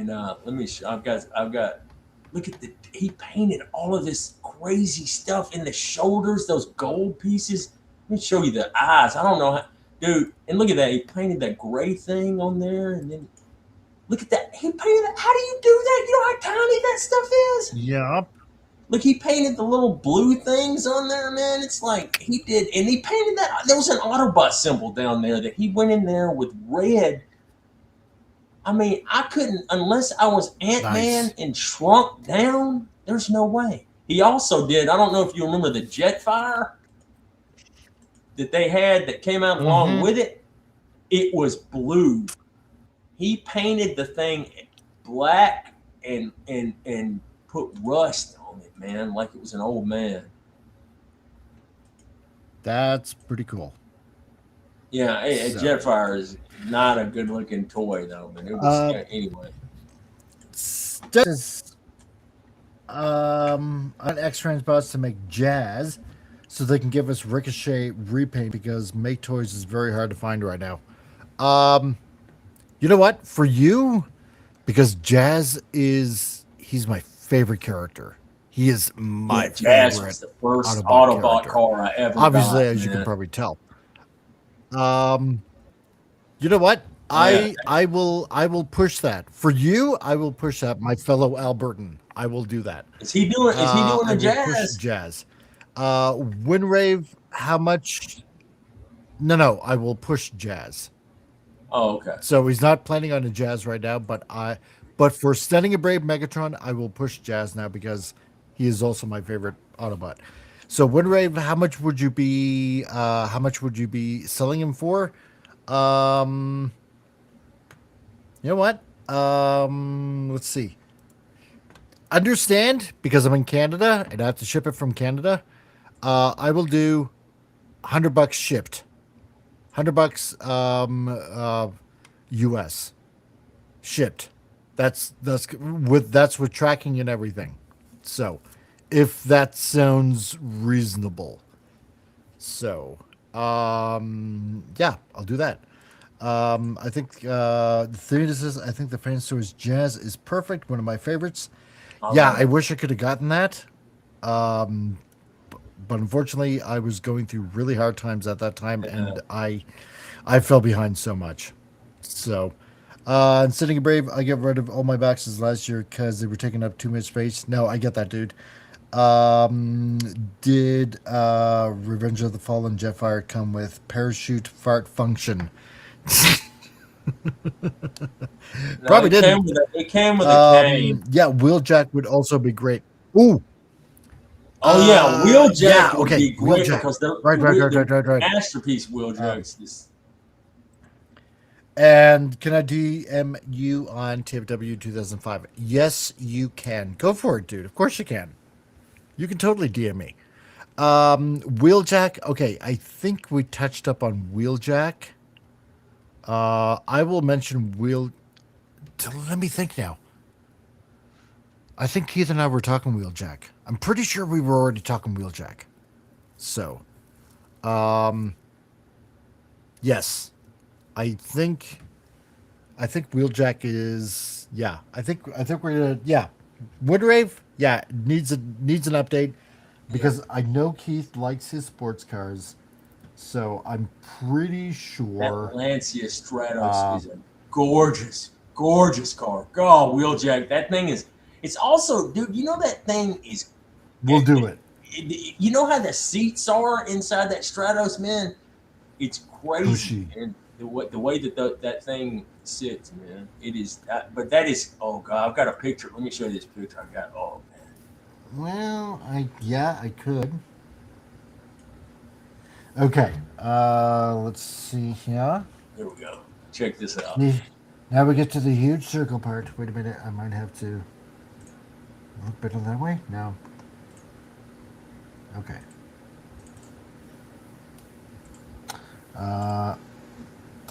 [SPEAKER 5] let me show. I've got. Look at he painted all of this crazy stuff in the shoulders, those gold pieces. Let me show you the eyes. I don't know how, dude. And look at that. He painted that gray thing on there, and then Look at that. He painted that. How do you do that? You know how tiny that stuff is?
[SPEAKER 1] Yep.
[SPEAKER 5] Look, he painted the little blue things on there, man. It's like he did, and he painted that. There was an Autobot symbol down there that he went in there with red. I mean, I couldn't, unless I was Ant-Man
[SPEAKER 1] Nice.
[SPEAKER 5] and shrunk down, there's no way. He also did, I don't know if you remember the Jetfire that they had that came out along with it. It was blue. He painted the thing black and put rust on it, man, like it was an old man.
[SPEAKER 1] That's pretty cool.
[SPEAKER 5] Yeah, a Jetfire is not a good looking toy though, but it was anyway.
[SPEAKER 1] On X-Transbots to make Jazz so they can give us Ricochet repaint because Make Toys is very hard to find right now. You know what? For you, because Jazz he's my favorite character. He is my
[SPEAKER 5] Jazz
[SPEAKER 1] favorite.
[SPEAKER 5] was the first
[SPEAKER 1] Autobot
[SPEAKER 5] Autobot car I ever
[SPEAKER 1] Obviously,
[SPEAKER 5] got,
[SPEAKER 1] as you
[SPEAKER 5] man.
[SPEAKER 1] can probably tell. You know what? I will push that. For you, I will push that. My fellow Albertan. I will do that.
[SPEAKER 5] Is he doing the Jazz?
[SPEAKER 1] Jazz. Windrave, how much? No, I will push Jazz.
[SPEAKER 5] Oh, okay.
[SPEAKER 1] So he's not planning on a Jazz right now, but for Stunning a Brave Megatron, I will push Jazz now because he is also my favorite Autobot. So Windrave, how much would you be selling him for? You know what? Let's see. Understand, because I'm in Canada and I have to ship it from Canada. I will do $100 shipped. $100 US shipped. That's with tracking and everything. So, if that sounds reasonable. So, yeah, I'll do that. I think the thing is, I think the fan store's Jazz is perfect. One of my favorites. Yeah, I wish I could have gotten that. But unfortunately, I was going through really hard times at that time, and I fell behind so much. So, and Sitting Brave, I get rid of all my boxes last year because they were taking up too much space. No, I get that, dude. Did Revenge of the Fallen Jetfire come with parachute fart function? Probably didn't.
[SPEAKER 5] It came with a cane.
[SPEAKER 1] Yeah, Wheeljack would also be great. Ooh.
[SPEAKER 5] Oh yeah, Wheeljack would
[SPEAKER 1] okay,
[SPEAKER 5] be great
[SPEAKER 1] Wheeljack.
[SPEAKER 5] because the
[SPEAKER 1] Right.
[SPEAKER 5] masterpiece Wheeljack's this.
[SPEAKER 1] And can I DM you on TFW 2005? Yes, you can. Go for it, dude. Of course you can. You can totally DM me. Wheeljack. Okay, I think we touched up on Wheeljack. I will mention Let me think now. I think Keith and I were talking Wheeljack. I'm pretty sure we were already talking Wheeljack. So, yes, I think Wheeljack is, yeah. I think we're gonna, yeah. Woodrave, yeah, needs an update because I know Keith likes his sports cars. So I'm pretty sure
[SPEAKER 5] That Lancia Stratos is a gorgeous car. God, Wheeljack, that thing is. It's also, dude. You know that thing is.
[SPEAKER 1] We'll do it.
[SPEAKER 5] You know how the seats are inside that Stratos, man. It's crazy, and the way that that thing sits, man. It is. But that is. Oh God, I've got a picture. Let me show you this picture I got. Oh man.
[SPEAKER 1] Well, I could. Okay. Let's see here.
[SPEAKER 5] There we go. Check this out.
[SPEAKER 1] Now we get to the huge circle part. Wait a minute. I might have to look better that way. No. Okay.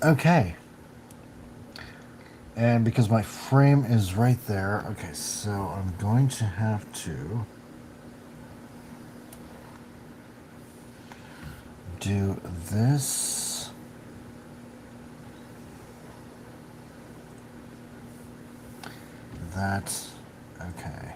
[SPEAKER 1] Okay. And because my frame is right there, okay, so I'm going to have to do this. That, okay.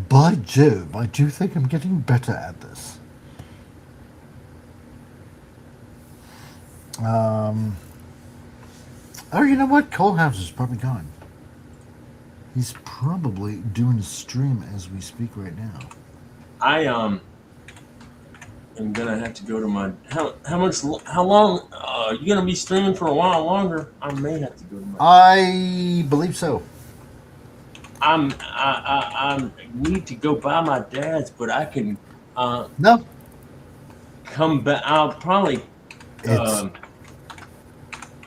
[SPEAKER 1] By Jove, I do think I'm getting better at this. Oh, you know what? Colehouse is probably gone. He's probably doing a stream as we speak right now.
[SPEAKER 5] I am gonna have to go to my how long you gonna be streaming for a while longer? I may have to go to my.
[SPEAKER 1] I believe so.
[SPEAKER 5] I need to go by my dad's, but I can
[SPEAKER 1] No,
[SPEAKER 5] come back. I'll probably
[SPEAKER 1] it's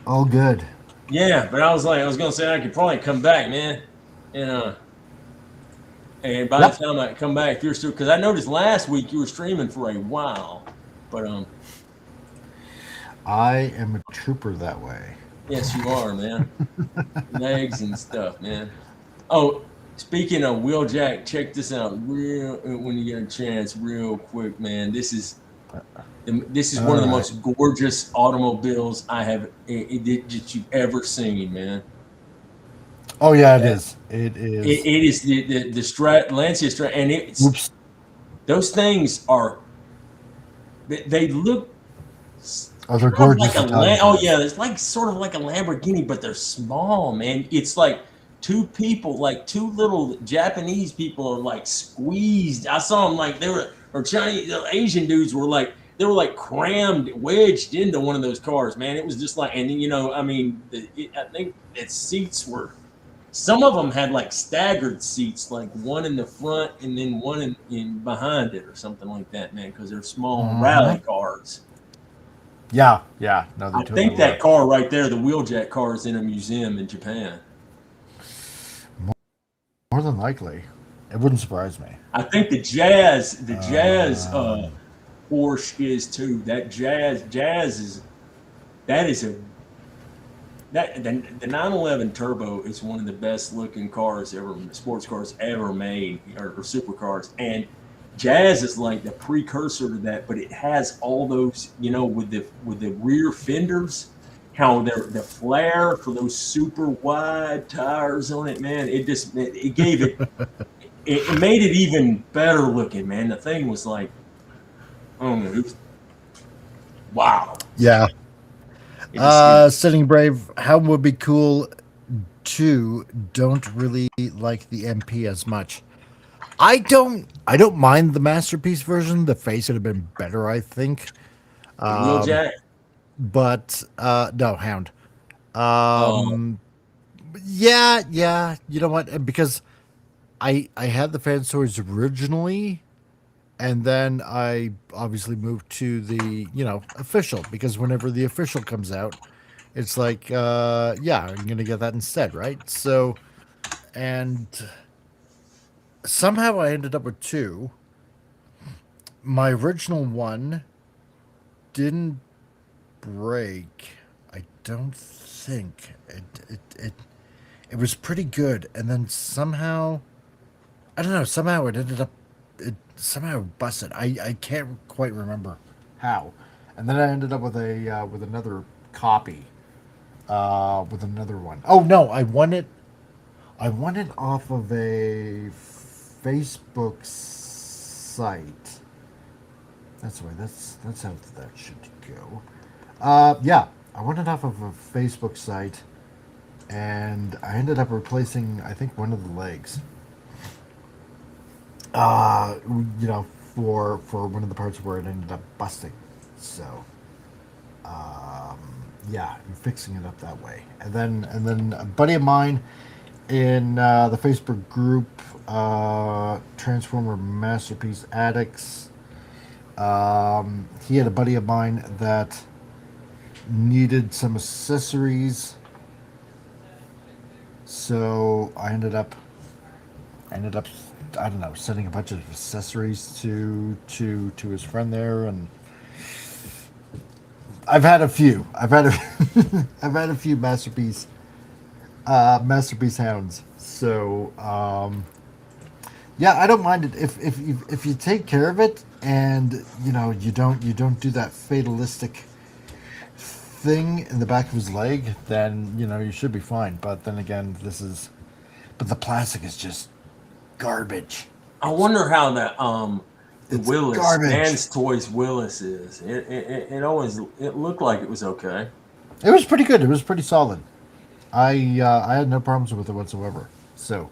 [SPEAKER 1] all good.
[SPEAKER 5] yeah, but I was gonna say I could probably come back, man, and by
[SPEAKER 1] Yep.
[SPEAKER 5] the time I come back, if you're still, because I noticed last week you were streaming for a while, but
[SPEAKER 1] I am a trooper that way.
[SPEAKER 5] yes, you are, man. Legs and stuff, man. Oh, speaking of Wheeljack, check this out real when you get a chance, real quick, man. This is one of the most gorgeous automobiles I have that you've ever seen, man.
[SPEAKER 1] Oh yeah, it is. It is.
[SPEAKER 5] It is the Lancia Strat, and it's
[SPEAKER 1] Oops.
[SPEAKER 5] those things are. They look.
[SPEAKER 1] Oh, they're gorgeous.
[SPEAKER 5] It's like sort of like a Lamborghini, but they're small, man. It's like two people, like two little Japanese people, are like squeezed. I saw them like or Chinese, Asian dudes were like. They were like crammed, wedged into one of those cars, man. It was just like, and I mean, I think its seats were. Some of them had like staggered seats, like one in the front and then one in behind it or something like that, man, because they're small rally cars.
[SPEAKER 1] Yeah. No,
[SPEAKER 5] I think that car right there, the Wheeljack car, is in a museum in Japan.
[SPEAKER 1] More than likely, it wouldn't surprise me.
[SPEAKER 5] I think the Jazz Porsche is too. That Jazz is the 911 Turbo is one of the best looking cars ever, sports cars ever made, or supercars. And Jazz is like the precursor to that, but it has all those, with the rear fenders, how the flare for those super wide tires on it, man. It gave it, it made it even better looking, man. The thing was like, wow.
[SPEAKER 1] Yeah. Sitting Brave, how would be cool too. Don't really like the MP as much. I don't mind the Masterpiece version. The face would have been better, I think.
[SPEAKER 5] Wheeljack?
[SPEAKER 1] But no, Hound. Yeah, you know what? Because I had the fan stories originally, and then I obviously moved to the, official, because whenever the official comes out, it's like, I'm going to get that instead, right? So, and somehow I ended up with two. My original one didn't break. I don't think. It was pretty good. And then somehow, I don't know, somehow it ended up, somehow busted. I can't quite remember how. And then I ended up with another copy, with another one. Oh no, I won it off of a Facebook site. That's the way. That's how that should go. I won it off of a Facebook site, and I ended up replacing, I think, one of the legs. For one of the parts where it ended up busting. So, I'm fixing it up that way. And then a buddy of mine in the Facebook group, Transformer Masterpiece Addicts, he had a buddy of mine that needed some accessories. So I ended up I don't know, sending a bunch of accessories to his friend there, and I've had a few masterpiece hounds. So I don't mind it if you take care of it, and you don't do that fatalistic thing in the back of his leg, then you should be fine. But then again, but the plastic is just garbage.
[SPEAKER 5] I wonder how that the
[SPEAKER 1] It's
[SPEAKER 5] Willis
[SPEAKER 1] garbage.
[SPEAKER 5] Dan's Toys Willis is. It always looked like it was okay.
[SPEAKER 1] It was pretty good. It was pretty solid. I had no problems with it whatsoever. So,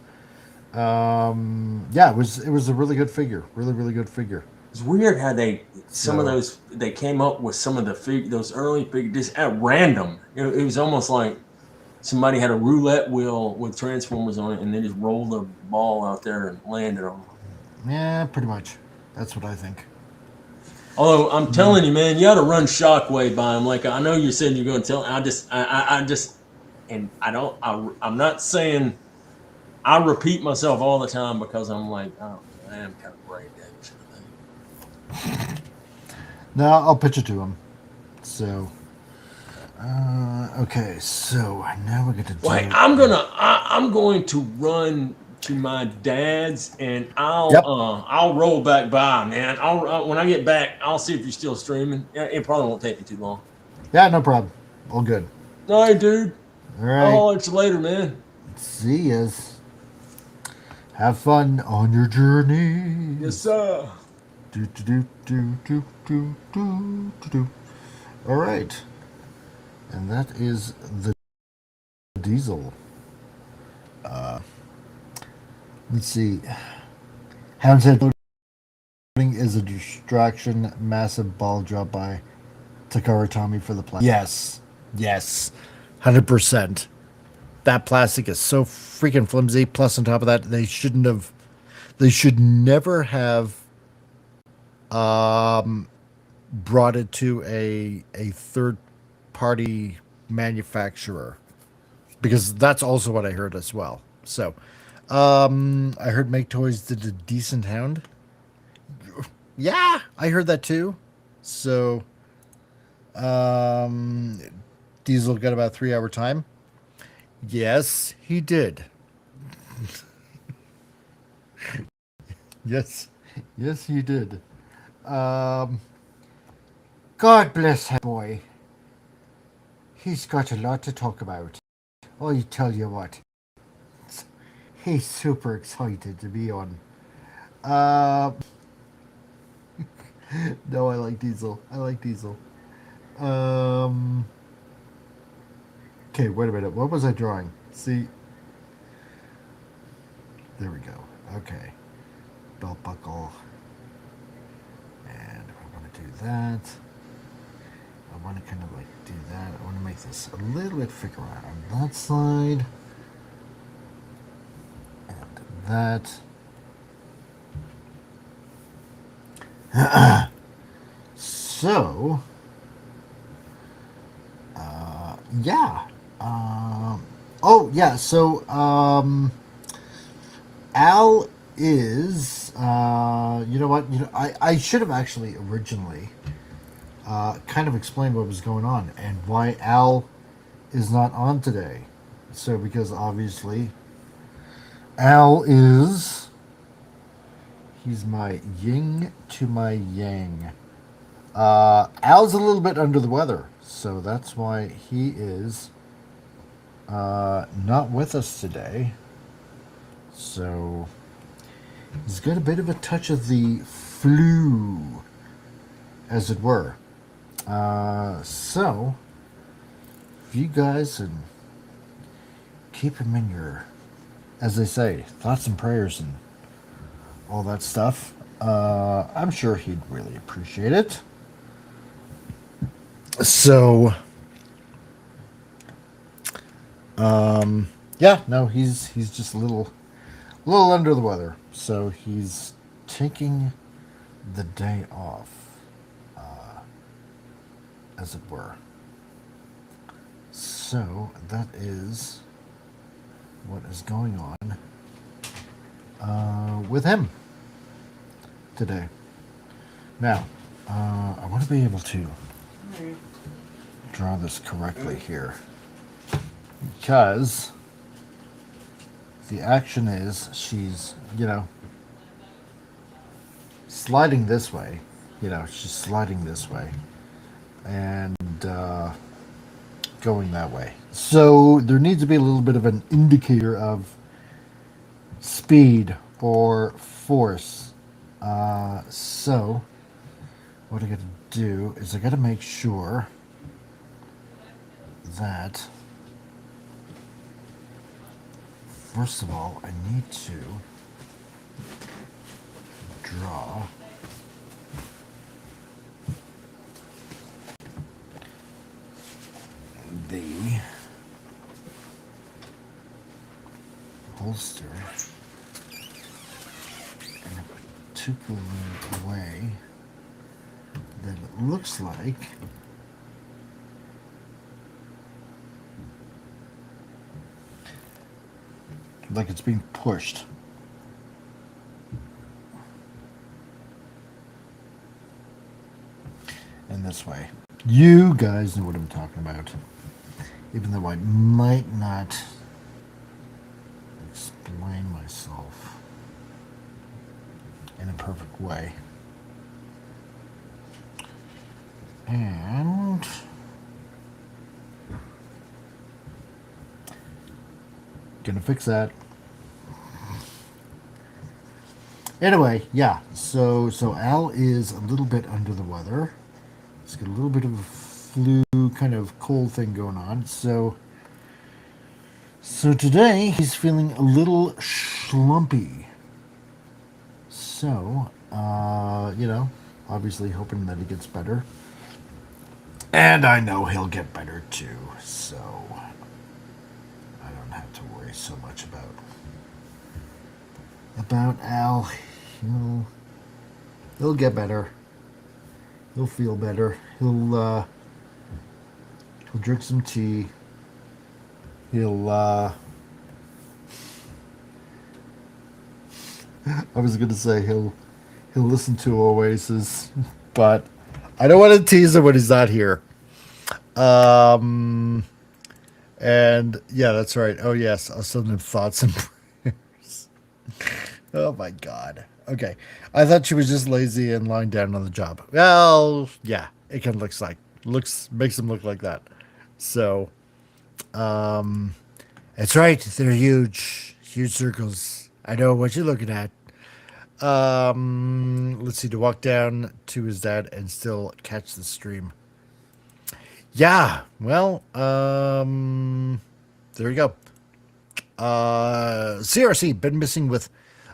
[SPEAKER 1] yeah, it was a really good figure. Really good figure.
[SPEAKER 5] It's weird how they came up with some of those early figures just at random. It was almost like somebody had a roulette wheel with Transformers on it, and they just rolled a ball out there and landed on them.
[SPEAKER 1] Yeah, pretty much. That's what I think.
[SPEAKER 5] Although I'm telling you, man, you ought to run Shockwave by him. Like I know you said you're going to tell. I'm not saying. I repeat myself all the time because I'm like, oh, I am kind of brain damaged.
[SPEAKER 1] No, I'll pitch it to him. So, okay. So now we're gonna.
[SPEAKER 5] Wait, I'm going to run to my dad's, and I'll roll back by, man. When I get back, I'll see if you're still streaming. It probably won't take me too long.
[SPEAKER 1] Yeah, no problem. All good.
[SPEAKER 5] All right, dude.
[SPEAKER 1] All right.
[SPEAKER 5] I'll holler at you later, man.
[SPEAKER 1] See yas. Have fun on your journey.
[SPEAKER 5] Yes, sir.
[SPEAKER 1] Do. All right. And that is the Diesel. Let's see. Hound's head loading is a distraction. Massive ball drop by Takara Tommy for the plastic. Yes. 100%. That plastic is so freaking flimsy. Plus, on top of that, they should never have brought it to a third party manufacturer, because that's also what I heard as well. So, I heard Make Toys did a decent Hound. Yeah, I heard that too. So, Diesel got about 3-hour time. Yes, he did. Yes, he did. God bless him, boy. He's got a lot to talk about. I tell you what. He's super excited to be on. No, I like Diesel. Okay, wait a minute. What was I drawing? See? There we go. Okay. Belt buckle. And I want to do that. I want to kind of like do that. I want to make this a little bit thicker on that side. And that. So, yeah. So, Al is, you know what? I should have actually originally kind of explained what was going on and why Al is not on today. So, because obviously, Al he's my yin to my yang. Al's a little bit under the weather, so that's why he is not with us today. So he's got a bit of a touch of the flu, as it were. So if you guys can keep him in your, as they say, thoughts and prayers and all that stuff, I'm sure he'd really appreciate it. So, yeah, no, he's just a little under the weather. So he's taking the day off, as it were. So that is what is going on with him today. Now, I want to be able to draw this correctly here, because the action is she's, sliding this way, she's sliding this way and going that way. So there needs to be a little bit of an indicator of speed or force. So what I got to do is I got to make sure that, first of all, I need to draw the holster in a particular way that it looks like it's being pushed. In this way. You guys know what I'm talking about. Even though I might not explain myself in a perfect way. And gonna fix that. Anyway, yeah. So Al is a little bit under the weather. He's got a little bit of a flu kind of cold thing going on. So today he's feeling a little schlumpy. So, obviously hoping that he gets better. And I know he'll get better too. So I don't have to worry so much about Al. He'll get better. He'll feel better. He'll drink some tea. He'll I was gonna say he'll listen to Oasis, but I don't want to tease him when he's not here. And yeah, that's right. Oh yes, I'll send him thoughts and prayers. Oh my god. Okay. I thought she was just lazy and lying down on the job. Well, yeah, it kind of makes him look like that. So, that's right. They're huge circles. I know what you're looking at. Let's see, to walk down to his dad and still catch the stream. Yeah, well, there you go. CRC, been missing with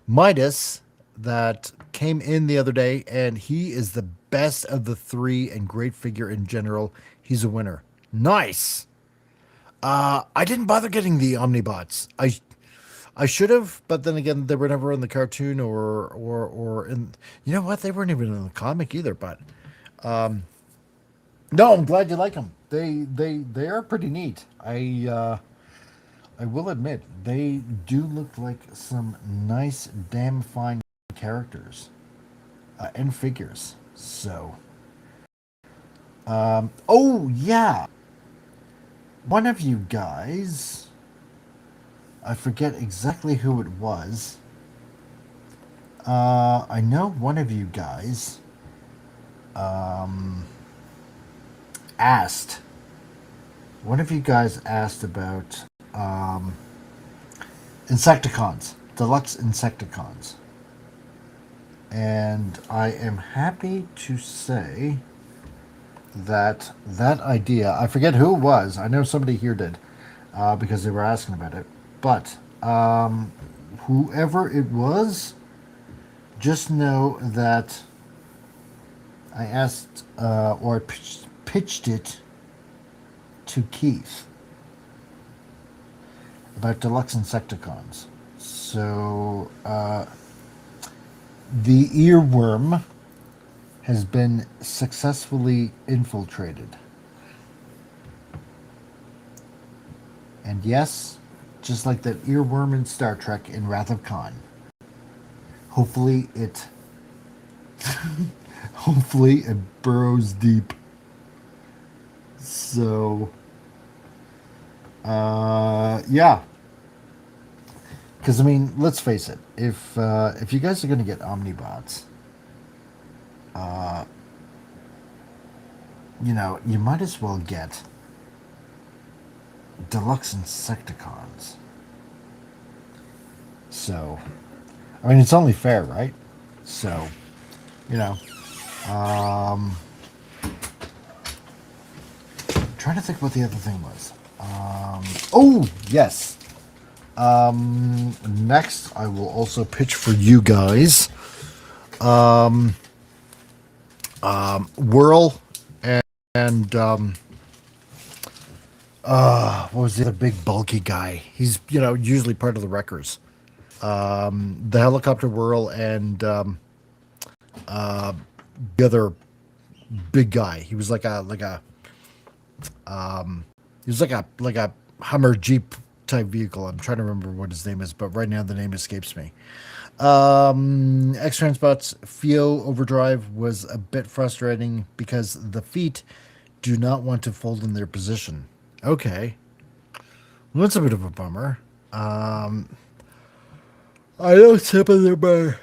[SPEAKER 1] Midas, that came in the other day, and he is the best of the three and great figure in general. He's a winner. Nice. I didn't bother getting the Omnibots. I should have, but then again, they were never in the cartoon or in. You know what? They weren't even in the comic either. But no, I'm glad you like them. They are pretty neat. I will admit they do look like some nice, damn fine characters and figures. So, oh yeah, one of you guys. I forget exactly who it was. I know one of you guys asked. One of you guys asked about Insecticons, deluxe Insecticons. And I am happy to say that idea, I forget who it was. I know somebody here did, because they were asking about it. But whoever it was, just know that I asked or pitched it to Keith about deluxe Insecticons. So the earworm has been successfully infiltrated. And yes, just like that earworm in Star Trek in Wrath of Khan. Hopefully it burrows deep. So yeah. Because I mean, let's face it, if you guys are gonna get Omnibots, you might as well get deluxe Insecticons. So, I mean, it's only fair, right? So, you know, trying to think what the other thing was. Oh, yes. Next, I will also pitch for you guys. Whirl and what was the other big bulky guy? He's, you know, usually part of the wreckers. The helicopter Whirl and the other big guy. He was like a Hummer Jeep type vehicle. I'm trying to remember what his name is, but right now the name escapes me. X-Transpot's FIO overdrive was a bit frustrating because the feet do not want to fold in their position. Okay. Well, that's a bit of a bummer. I know some of them are...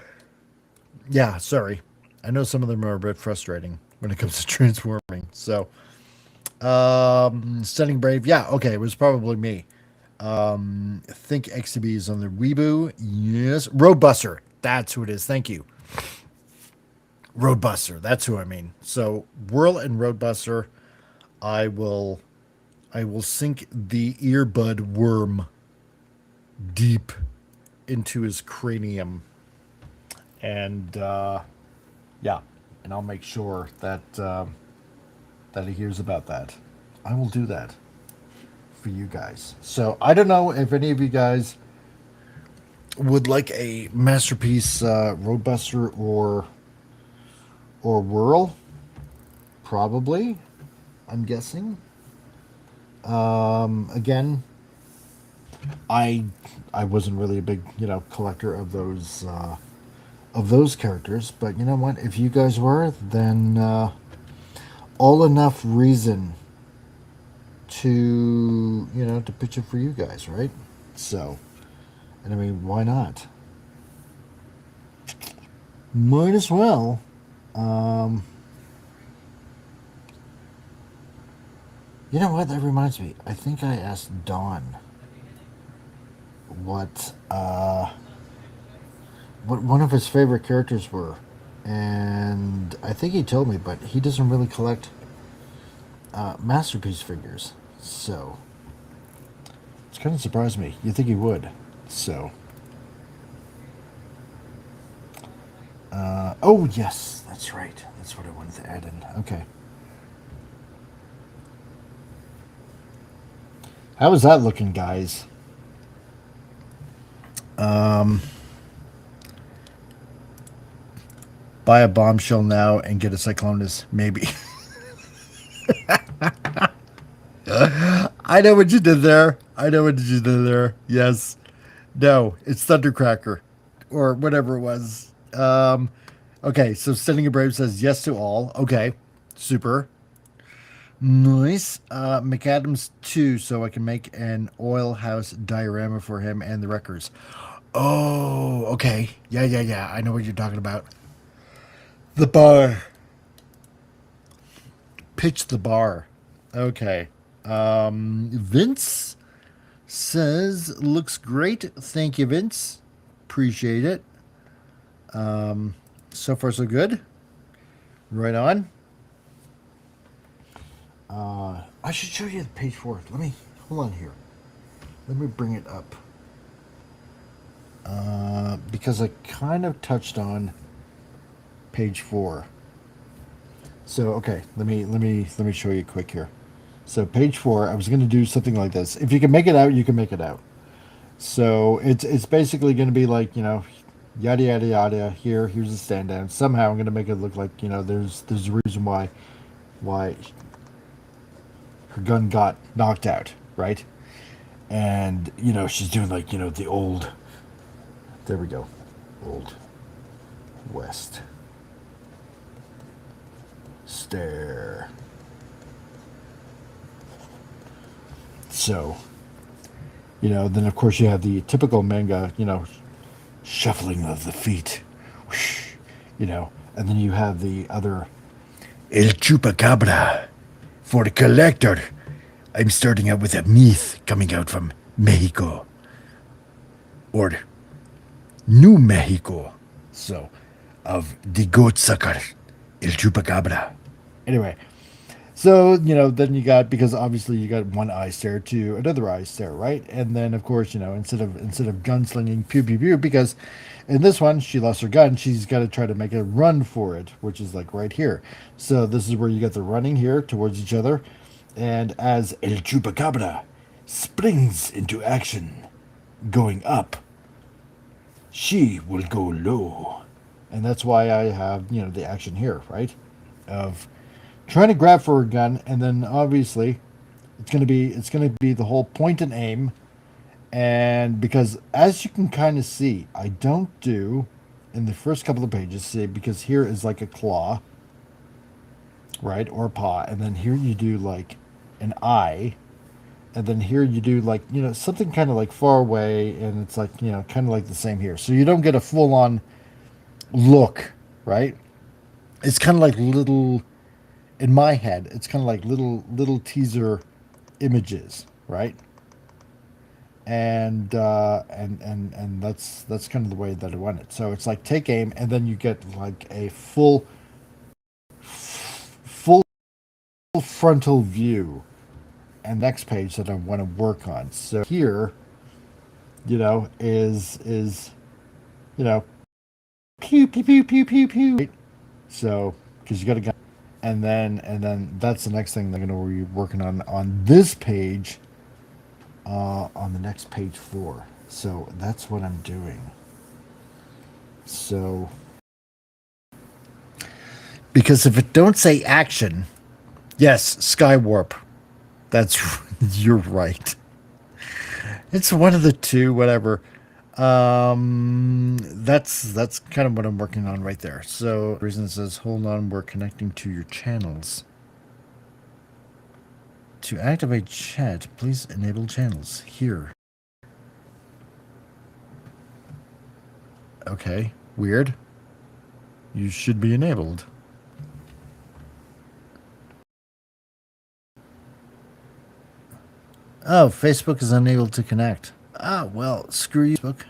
[SPEAKER 1] Yeah, sorry. I know some of them are a bit frustrating when it comes to transforming. So, Stunning Brave. Yeah, okay, it was probably me. Think XTB is on the Weeboo. Yes. Roadbuster. That's who it is. Thank you. Roadbuster. That's who I mean. So, Whirl and Roadbuster, I will sink the earbud worm deep into his cranium, and yeah, and I'll make sure that that he hears about that. I will do that for you guys. So I don't know if any of you guys would like a masterpiece Roadbuster or Whirl. Probably, I'm guessing. Again, I wasn't really a big, you know, collector of those characters, but you know what? If you guys were, then all enough reason to, you know, to pitch it for you guys, right? So, and I mean, why not? Might as well. You know what? That reminds me. I think I asked Dawn what one of his favorite characters were, and I think he told me, but he doesn't really collect masterpiece figures, so it's kind of surprised me. You think he would? So, oh yes, that's right. That's what I wanted to add in. Okay. How is that looking, guys? Buy a bombshell now and get a Cyclonus, maybe. I know what you did there. Yes. No, it's Thundercracker. Or whatever it was. Okay, so Sending a Brave says yes to all. Okay, super. Nice. McAdams 2, so I can make an oil house diorama for him and the wreckers. Oh, okay. Yeah. I know what you're talking about. The bar. Pitch the bar. Okay. Vince says, looks great. Thank you, Vince. Appreciate it. So far, so good. Right on. I should show you the page 4. Hold on here. Let me bring it up. Because I kind of touched on page 4. So okay, let me show you quick here. So page 4, I was going to do something like this. If you can make it out, you can make it out. So it's basically going to be like, you know, yada yada yada. Here's a stand down. Somehow I'm going to make it look like, you know, there's a reason why her gun got knocked out, right? And you know, she's doing like, you know, the old. There we go, Old West stare. So, you know, then of course you have the typical manga, you know, shuffling of the feet, whoosh, you know, and then you have the other El Chupacabra for the collector. I'm starting out with a myth coming out from Mexico. Or New Mexico. So, of the goat sucker, El Chupacabra. Anyway, so, then you got, because obviously you got one eye stare to another eye stare, right? And then, of course, instead of gunslinging, pew, pew, pew, because in this one, she lost her gun, she's got to try to make a run for it, which is like right here. So this is where you get the running here towards each other. And as El Chupacabra springs into action, going up, she will go low. And that's why I have, the action here, right? Of trying to grab for a gun, and then obviously it's gonna be the whole point and aim. And because as you can kind of see, I don't do in the first couple of pages, see, because here is like a claw, right, or a paw, and then here you do like an eye, and then here you do like something kind of like far away, and it's like kind of like the same here, so you don't get a full-on look, right? It's kind of like little, in my head, it's kind of like little teaser images, right? And that's kind of the way that I want it. So it's like take aim, and then you get like a full frontal view. And next page that I want to work on. So here, is pew pew pew pew pew pew. Right? So because you got a gun, and then that's the next thing they're going to be working on this page. On the next page 4. So that's what I'm doing. So because if it don't say action, yes, Skywarp. That's you're right. It's one of the two, whatever. That's kind of what I'm working on right there. So the reason it says hold on, we're connecting to your channels. To activate chat, please enable channels here. Okay, weird. You should be enabled. Oh, Facebook is unable to connect. Ah, well, screw you, Facebook.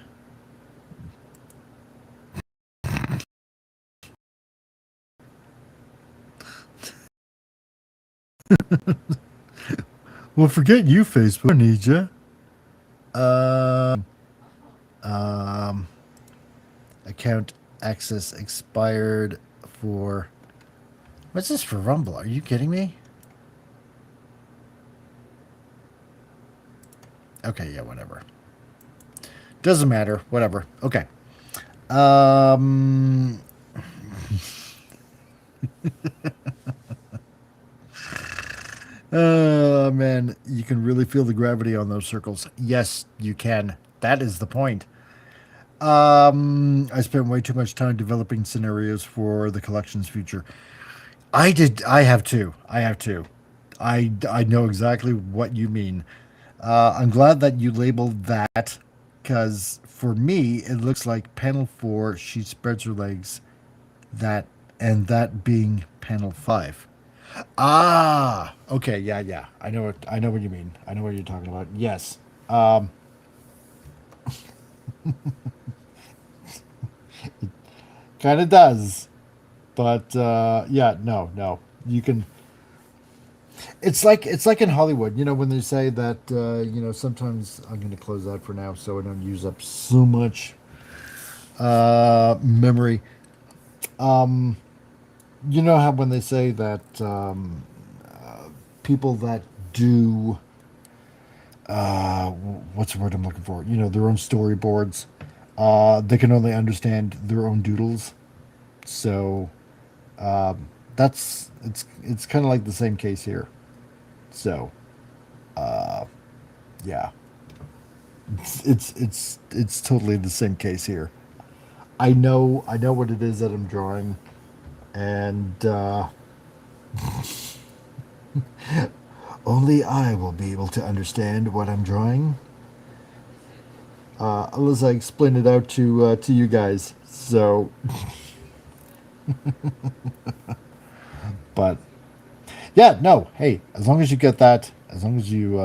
[SPEAKER 1] Well, forget you, Facebook. I need you. Account access expired for... What's this for Rumble? Are you kidding me? Okay, yeah, whatever. Doesn't matter. Whatever. Okay. Oh, man. You can really feel the gravity on those circles. Yes, you can. That is the point. I spent way too much time developing scenarios for the collection's future. I have too. I know exactly what you mean. I'm glad that you labeled that, because for me, it looks like panel 4, she spreads her legs, that being panel 5. Ah, okay, yeah. I know what you mean. I know what you're talking about. Yes. It kind of does. But yeah, no. You can. It's like in Hollywood, when they say that sometimes I'm going to close that for now so I don't use up so much memory. How when they say that people that do what's the word I'm looking for? Their own storyboards, they can only understand their own doodles. So it's kind of like the same case here. So yeah, it's totally the same case here. I know what it is that I'm drawing, and only I will be able to understand what I'm drawing, unless I explain it out to you guys. So, but yeah, no. Hey, as long as you get that, as long as you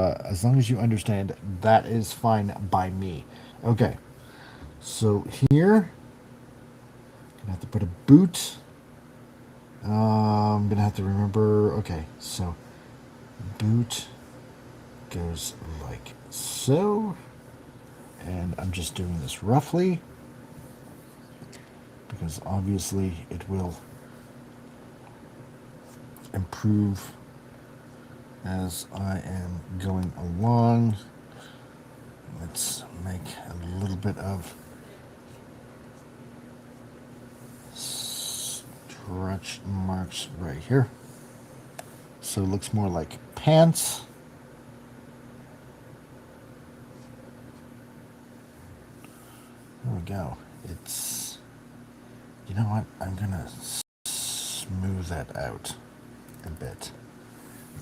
[SPEAKER 1] understand, that is fine by me. Okay. So here, gonna have to put a boot. I'm gonna have to remember. Okay, so boot goes like so, and I'm just doing this roughly because obviously it will improve as I am going along. Let's make a little bit of stretch marks right here. So it looks more like pants. There we go. It's, you know what? I'm gonna smooth that out a bit,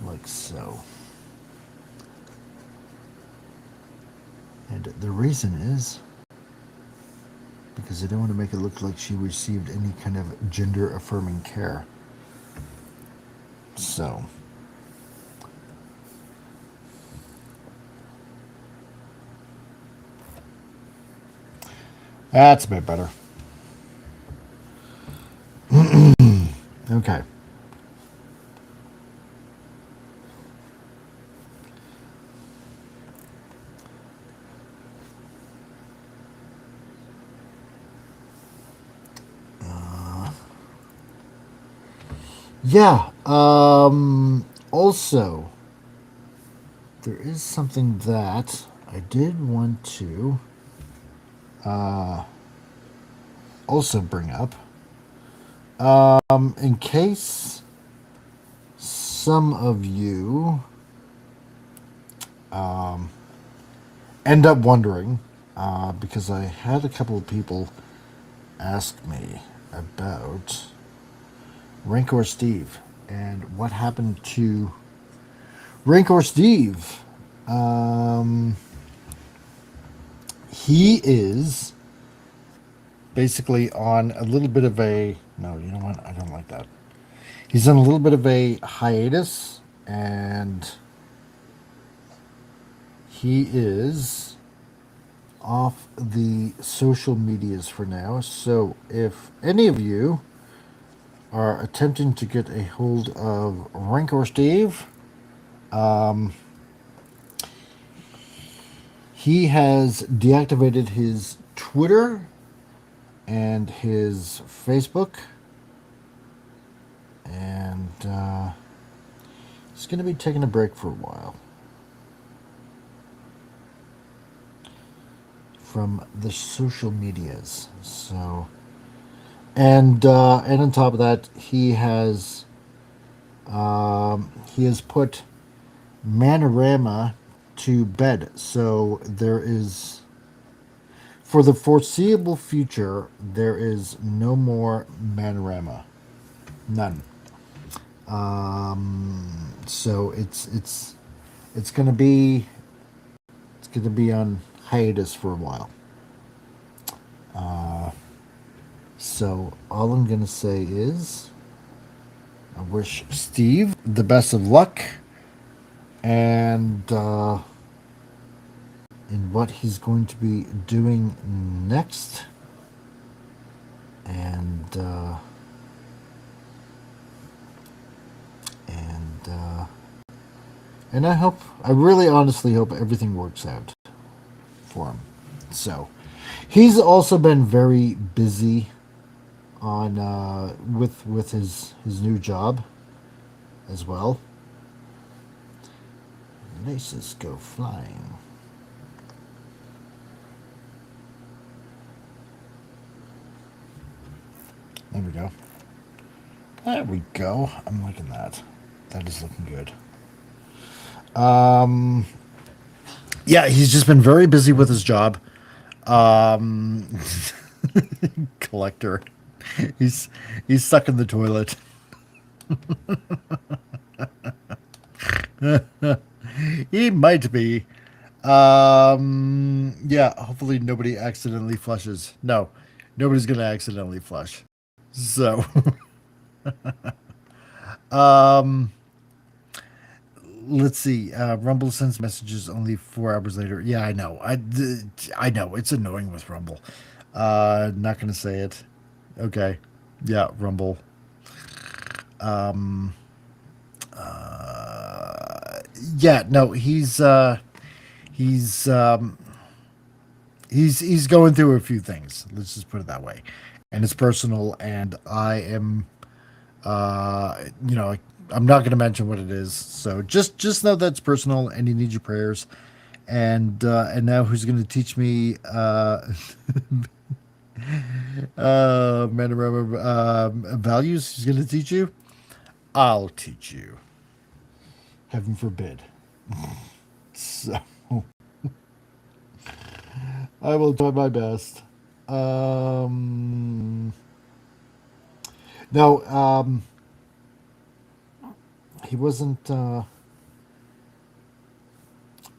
[SPEAKER 1] like so. And the reason is because I don't want to make it look like she received any kind of gender affirming care. So that's a bit better. Okay. Yeah. Also, there is something that I did want to also bring up. In case some of you end up wondering, because I had a couple of people ask me about Rancor Steve and what happened to Rancor Steve. He is basically on a little bit of a, no, you know what? I don't like that. He's on a little bit of a hiatus, and he is off the social medias for now. So if any of you are attempting to get a hold of Rancor Steve, he has deactivated his Twitter and his Facebook, and he's going to be taking a break for a while from the social medias. So, and on top of that, he has put Manorama to bed. So there is, for the foreseeable future, there is no more Manorama, none. So it's gonna be on hiatus for a while. So all I'm gonna say is, I wish Steve the best of luck, and in what he's going to be doing next, and I really honestly hope everything works out for him. So he's also been very busy on with his new job as well. Laces go flying. There we go. There we go. I'm liking that. That is looking good. Yeah, he's just been very busy with his job. Collector. He's stuck in the toilet. He might be. Yeah, hopefully nobody accidentally flushes. No, nobody's gonna accidentally flush. So let's see. Rumble sends messages only 4 hours later. Yeah, I know. I know. It's annoying with Rumble. Not gonna say it. Okay. Yeah, Rumble. Um. Yeah. No. He's he's going through a few things. Let's just put it that way, and it's personal. And I am, you know, I'm not going to mention what it is. So just know that's personal, and you need your prayers. And now who's going to teach me? Manorama values. Who's going to teach you? I'll teach you. Heaven forbid. So I will try my best. No, he wasn't.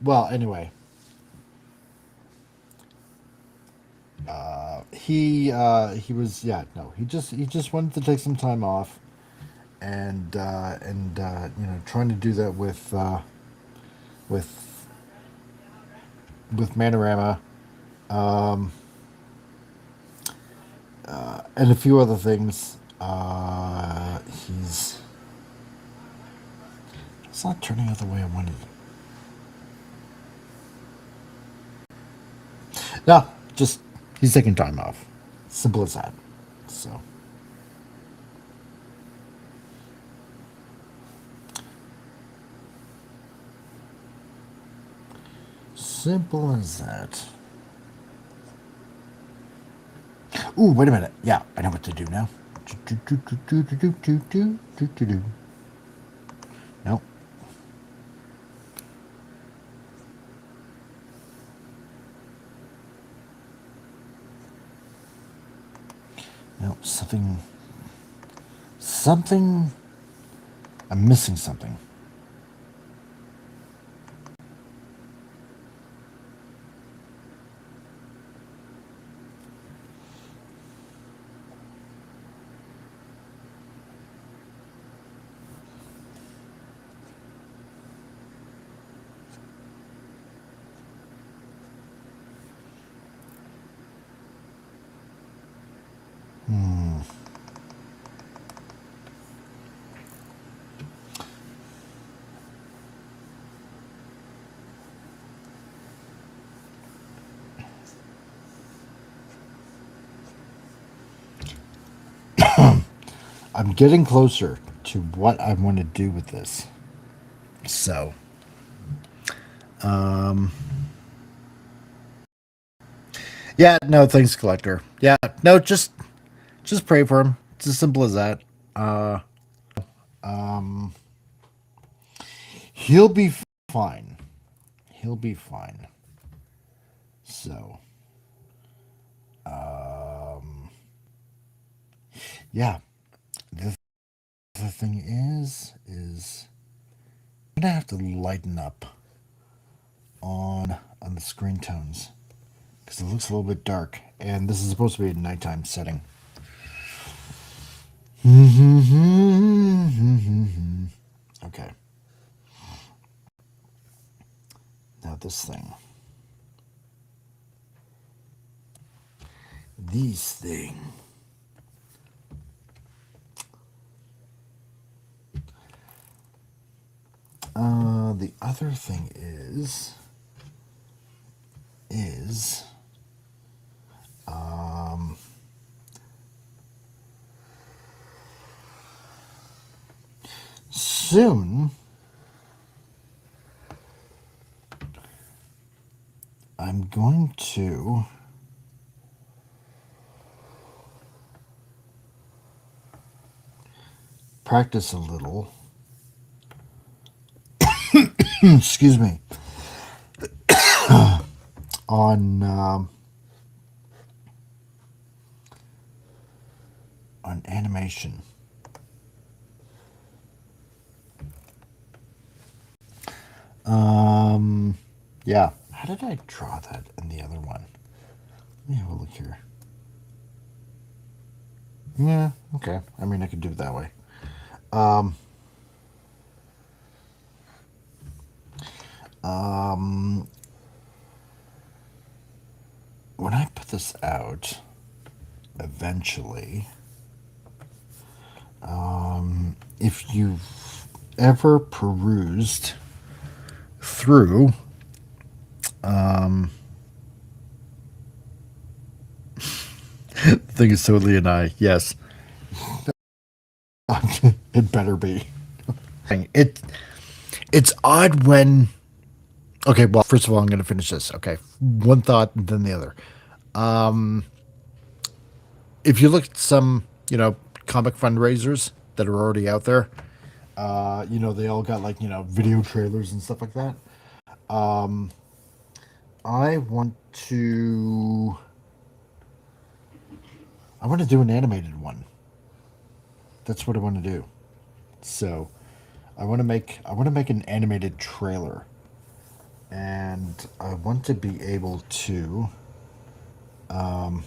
[SPEAKER 1] Well, anyway, he was. Yeah, no, he just wanted to take some time off, and you know, trying to do that with with Manorama, and a few other things. It's not turning out the way I wanted. No, just he's taking time off. Simple as that. So. Simple as that. Ooh, wait a minute. Yeah, I know what to do now. No. No, something. I'm missing something. I'm getting closer to what I want to do with this. So, yeah, no, thanks, Collector. Yeah, no, just pray for him. It's as simple as that. He'll be fine. He'll be fine. So, yeah. The thing is I'm gonna have to lighten up on the screen tones because it looks a little bit dark, and this is supposed to be a nighttime setting. Okay. Now this thing. These things. The other thing is soon I'm going to practice a little. Excuse me. On animation. Yeah. How did I draw that in the other one? Let me have a look here. Yeah, okay. I mean, I could do it that way. When I put this out, eventually, if you've ever perused through, the thing is totally an I, yes. It better be. It's odd when. Okay, well, first of all, I'm going to finish this. Okay, one thought and then the other. If you look at some, comic fundraisers that are already out there, they all got like video trailers and stuff like that. I want to do an animated one. That's what I want to do. So, I want to make an animated trailer. And I want to be able to I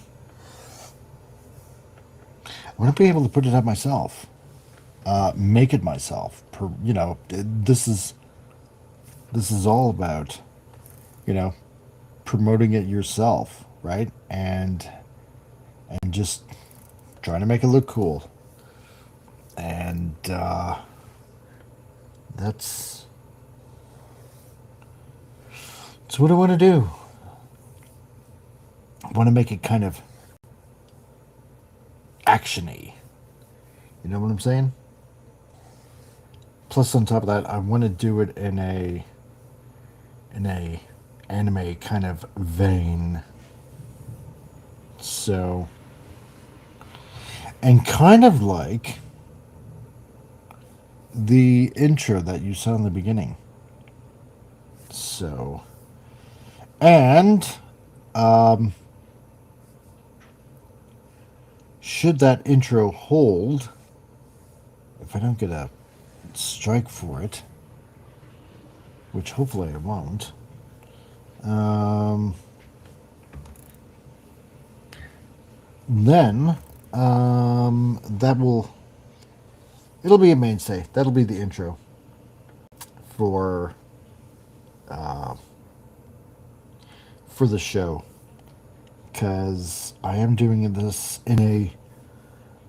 [SPEAKER 1] want to be able to put it up myself. Make it myself. This is all about, promoting it yourself, right? And just trying to make it look cool. And that's what I want to do. I want to make it kind of action-y. You know what I'm saying? Plus, on top of that, I want to do it in a anime kind of vein. So, and kind of like the intro that you saw in the beginning. So, and should that intro hold, if I don't get a strike for it, which hopefully I won't, then it'll be a mainstay. That'll be the intro for the show, because I am doing this in a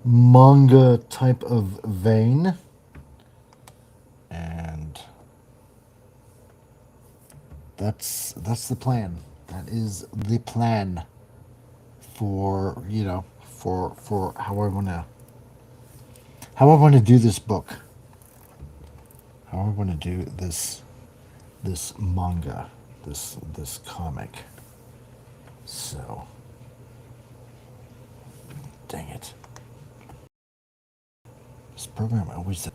[SPEAKER 1] manga type of vein, and that's the plan. That is the plan for for how I want to do this book, how I want to do this manga, this comic. So, dang it. This program always...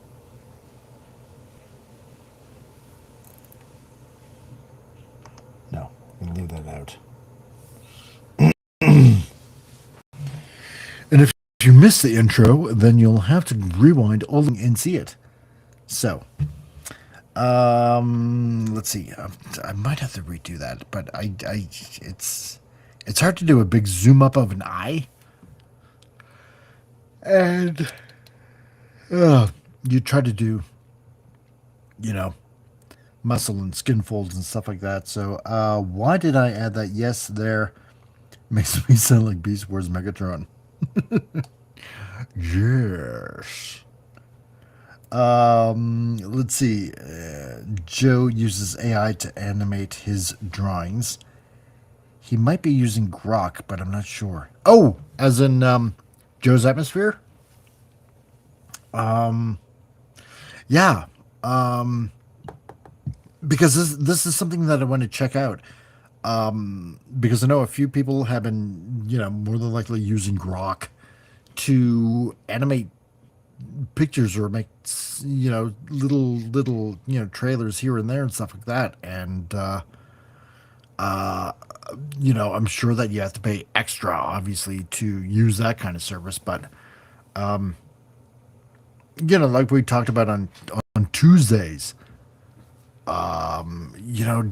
[SPEAKER 1] No, I'm going to leave that out. And if you miss the intro, then you'll have to rewind all and see it. So, let's see. I might have to redo that, but it's hard to do a big zoom up of an eye. And you try to do, muscle and skin folds and stuff like that. So why did I add that? Yes, there makes me sound like Beast Wars Megatron. Yes. Let's see. Joe uses AI to animate his drawings. He might be using Grok, but I'm not sure. Oh, as in Joe's Atmosphere? Yeah. Because this is something that I want to check out. Because I know a few people have been, more than likely using Grok to animate pictures or make, little, trailers here and there and stuff like that. And, I'm sure that you have to pay extra, obviously, to use that kind of service. But, like we talked about on Tuesdays,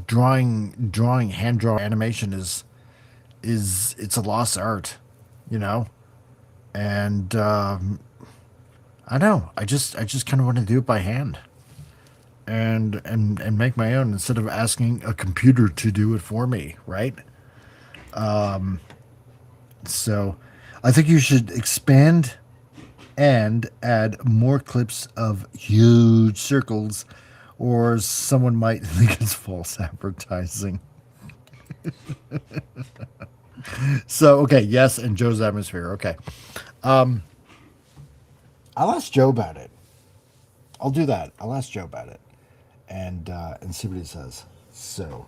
[SPEAKER 1] drawing hand drawn animation is it's a lost art, and I know I just kind of want to do it by hand. and make my own instead of asking a computer to do it for me, right? So I think you should expand and add more clips of huge circles, or someone might think it's false advertising. So, okay, yes, and Joe's atmosphere. Okay. I'll ask Joe about it. I'll do that. I'll ask Joe about it and see what he says. So,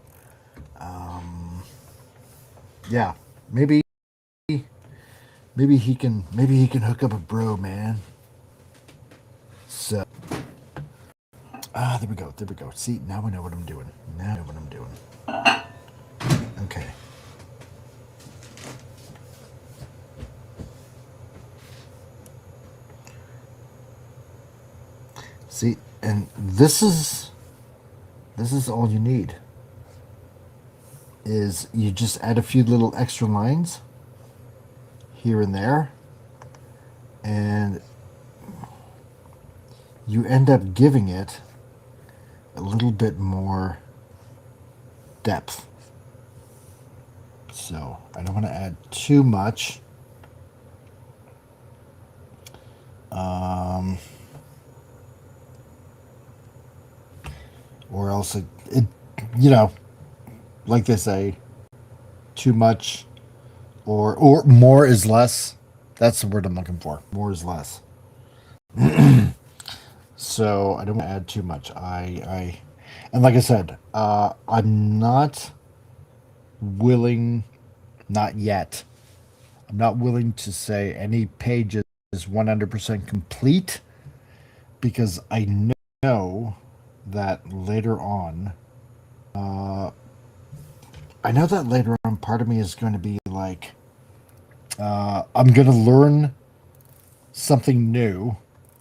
[SPEAKER 1] yeah, maybe he can hook up a bro, man. So, there we go. There we go. See, now I know what I'm doing. Now I know what I'm doing. Okay. See, and this is all you need. Is you just add a few little extra lines here and there, and you end up giving it a little bit more depth. So I don't want to add too much. Or else it, you know, like they say, too much or more is less. That's the word I'm looking for. More is less. So I don't want to add too much. And like I said, I'm not willing, not yet. I'm not willing to say any page is 100% complete because I know that later on, part of me is going to be like, I'm going to learn something new,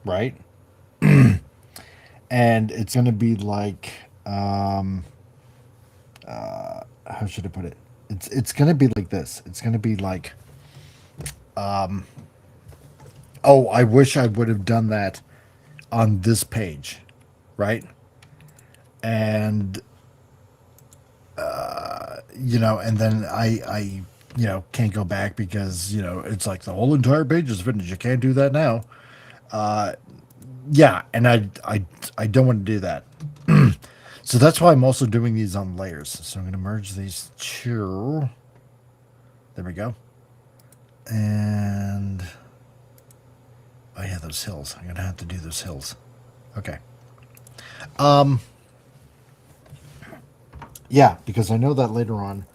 [SPEAKER 1] right? And it's going to be like, how should I put it? It's going to be like this. It's going to be like, oh, I wish I would have done that on this page, right? And and then I can't go back because it's like the whole entire page is finished. You can't do that now. Yeah, and I don't want to do that. So that's why I'm also doing these on layers. So I'm going to merge these two. There we go. And oh yeah, those hills. I'm going to have to do those hills. Okay. Yeah, because I know that later on,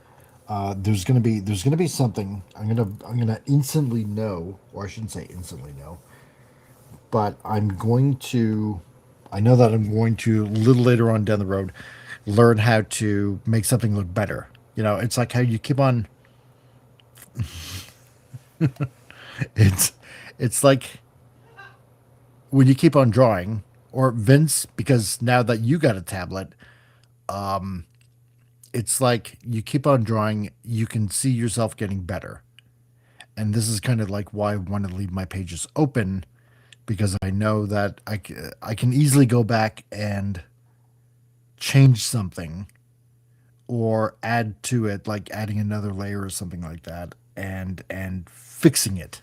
[SPEAKER 1] there's gonna be something I'm gonna instantly know, or I shouldn't say instantly know, but I know that I'm going to a little later on down the road learn how to make something look better. It's like how you keep on. it's like when you keep on drawing, or Vince, because now that you got a tablet, it's like you keep on drawing, you can see yourself getting better. And this is kind of like why I want to leave my pages open, because I know that I can easily go back and change something or add to it, like adding another layer or something like that, and fixing it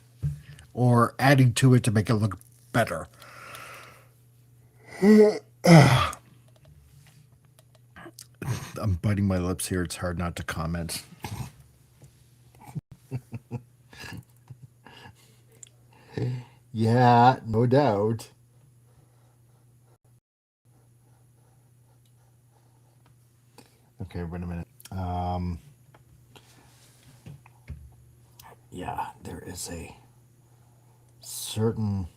[SPEAKER 1] or adding to it to make it look better. I'm biting my lips here. It's hard not to comment. Yeah, no doubt. Okay, wait a minute. Yeah, there is a certain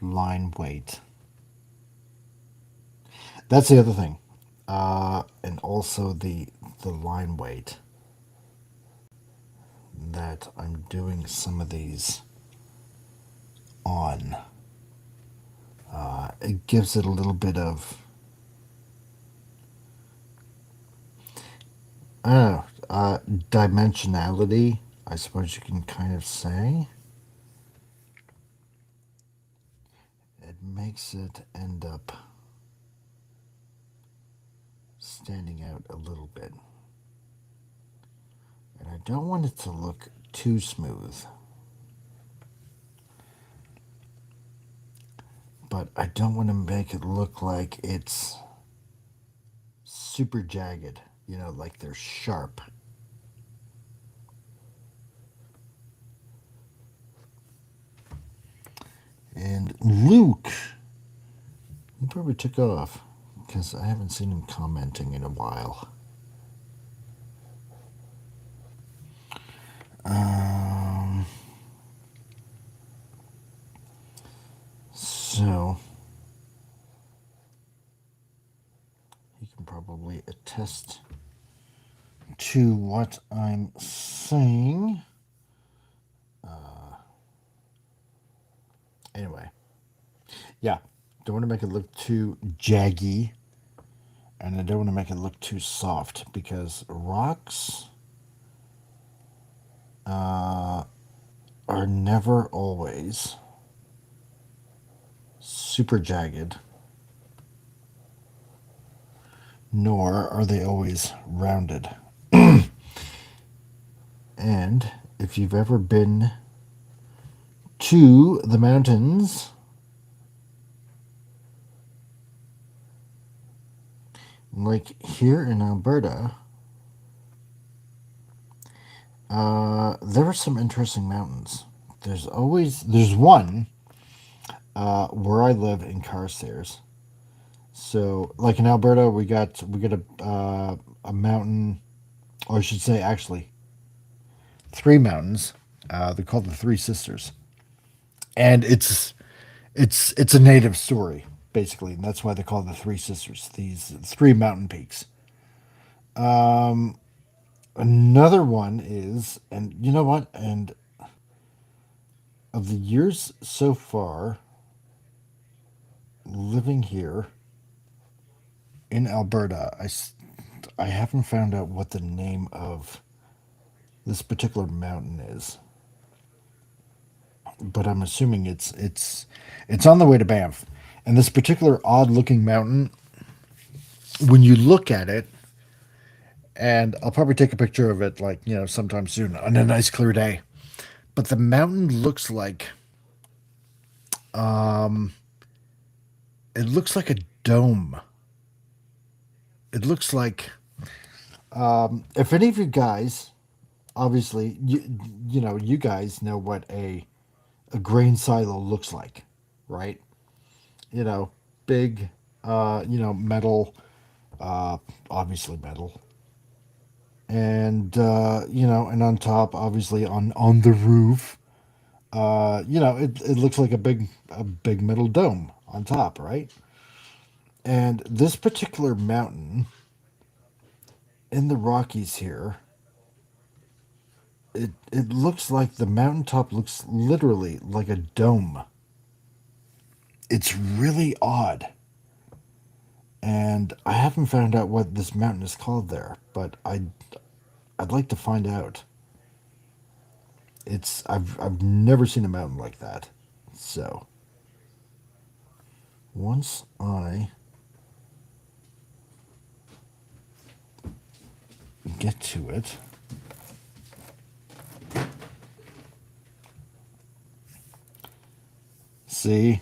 [SPEAKER 1] line weight. That's the other thing. And also the line weight that I'm doing some of these on. It gives it a little bit of, I don't know, dimensionality, I suppose you can kind of say. It makes it end up standing out a little bit. And I don't want it to look too smooth. But I don't want to make it look like it's super jagged, you know, like they're sharp. And Luke, he probably took off because I haven't seen him commenting in a while. So he can probably attest to what I'm saying. Anyway, yeah, don't want to make it look too jaggy, and I don't want to make it look too soft, because rocks are never always super jagged, nor are they always rounded. And if you've ever been to the mountains, like here in Alberta, there are some interesting mountains. There's one where I live in Carstairs. So, like in Alberta, we got a mountain, or I should say, actually, 3 mountains. They're called the Three Sisters, and it's a native story basically, and that's why they're called the Three Sisters. These 3 mountain peaks. Another one is, and you know what? And of the years so far living here in Alberta, I haven't found out what the name of this particular mountain is, but I'm assuming it's on the way to Banff. And this particular odd-looking mountain, when you look at it, and I'll probably take a picture of it, like, you know, sometime soon on a nice clear day. But the mountain looks like, it looks like a dome. It looks like, if any of you guys, obviously, you guys know what a grain silo looks like, right? You know, big, metal, obviously metal. And, and on top, obviously on the roof, it looks like a big metal dome on top, right? And this particular mountain in the Rockies here, it looks like the mountaintop looks literally like a dome. It's really odd. And I haven't found out what this mountain is called there, but I'd like to find out. I've never seen a mountain like that. So once I get to it, see,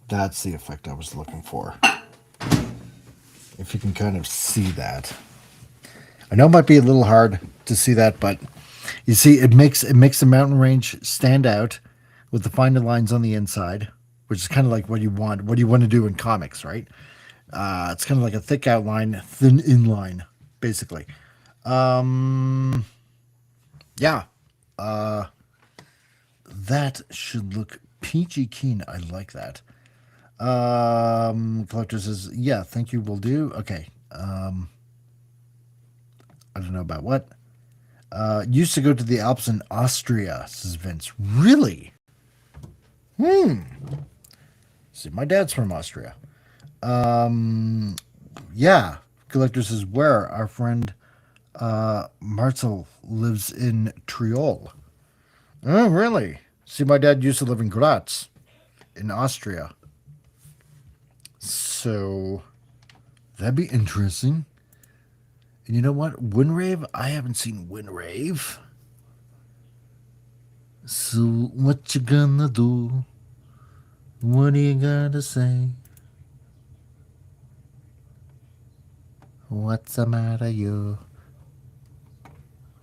[SPEAKER 1] that's the effect I was looking for. If you can kind of see that. I know it might be a little hard to see that, but you see, it makes the mountain range stand out with the finer lines on the inside, which is kind of like what you want to do in comics, right? It's kind of like a thick outline, thin inline, basically. Yeah. That should look peachy keen. I like that. Collector says, yeah, thank you, will do. Okay. I don't know about what. Used to go to the Alps in Austria, says Vince. Really? See, my dad's from Austria. Yeah. Collector says, where? Our friend Marcel lives in Triol. Oh, really? See, my dad used to live in Graz, in Austria. So that'd be interesting. And you know what? Windrave? I haven't seen Windrave. So what you gonna do? What do you gotta say? What's the matter, you?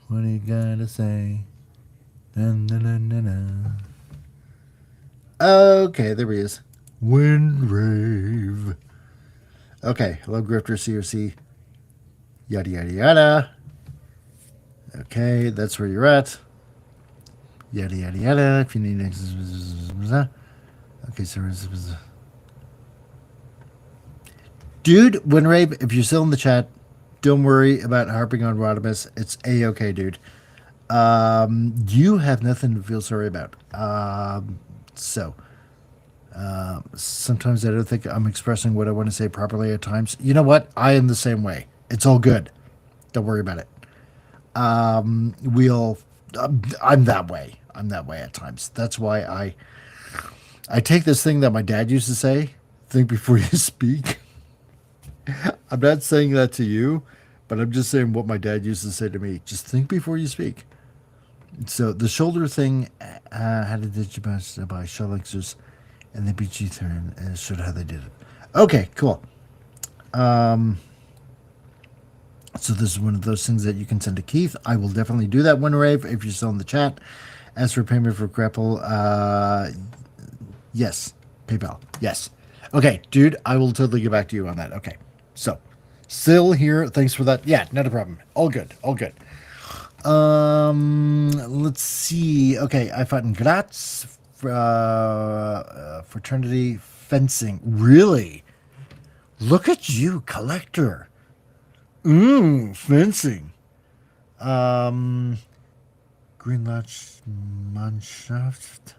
[SPEAKER 1] What do you gotta say? Na, na, na, na, na. Okay, there he is. Windrave. Okay, hello, Grifter, CRC. Yada, yada, yada. Okay, that's where you're at. Yada, yada, yada. If you need next. Okay, so. Dude, Windrave, if you're still in the chat, don't worry about harping on Rodimus. It's A-okay, dude. You have nothing to feel sorry about. Sometimes I don't think I'm expressing what I want to say properly at times. You know what? I am the same way. It's all good. Don't worry about it. I'm that way. I'm that way at times. That's why I take this thing that my dad used to say, think before you speak. I'm not saying that to you, but I'm just saying what my dad used to say to me. Just think before you speak. So the shoulder thing had a digibus by Shellixers, and the BG turn and showed how they did it. Okay, cool. So this is one of those things that you can send to Keith. I will definitely do that, Windrave, if you're still in the chat. As for payment for Grapple, yes. PayPal, yes. Okay, dude, I will totally get back to you on that. Okay, so still here. Thanks for that. Yeah, not a problem. All good, all good. Let's see. Okay, I fought in Graz, fraternity fencing. Really? Look at you, collector. Fencing. Greenlodge Mannschaft.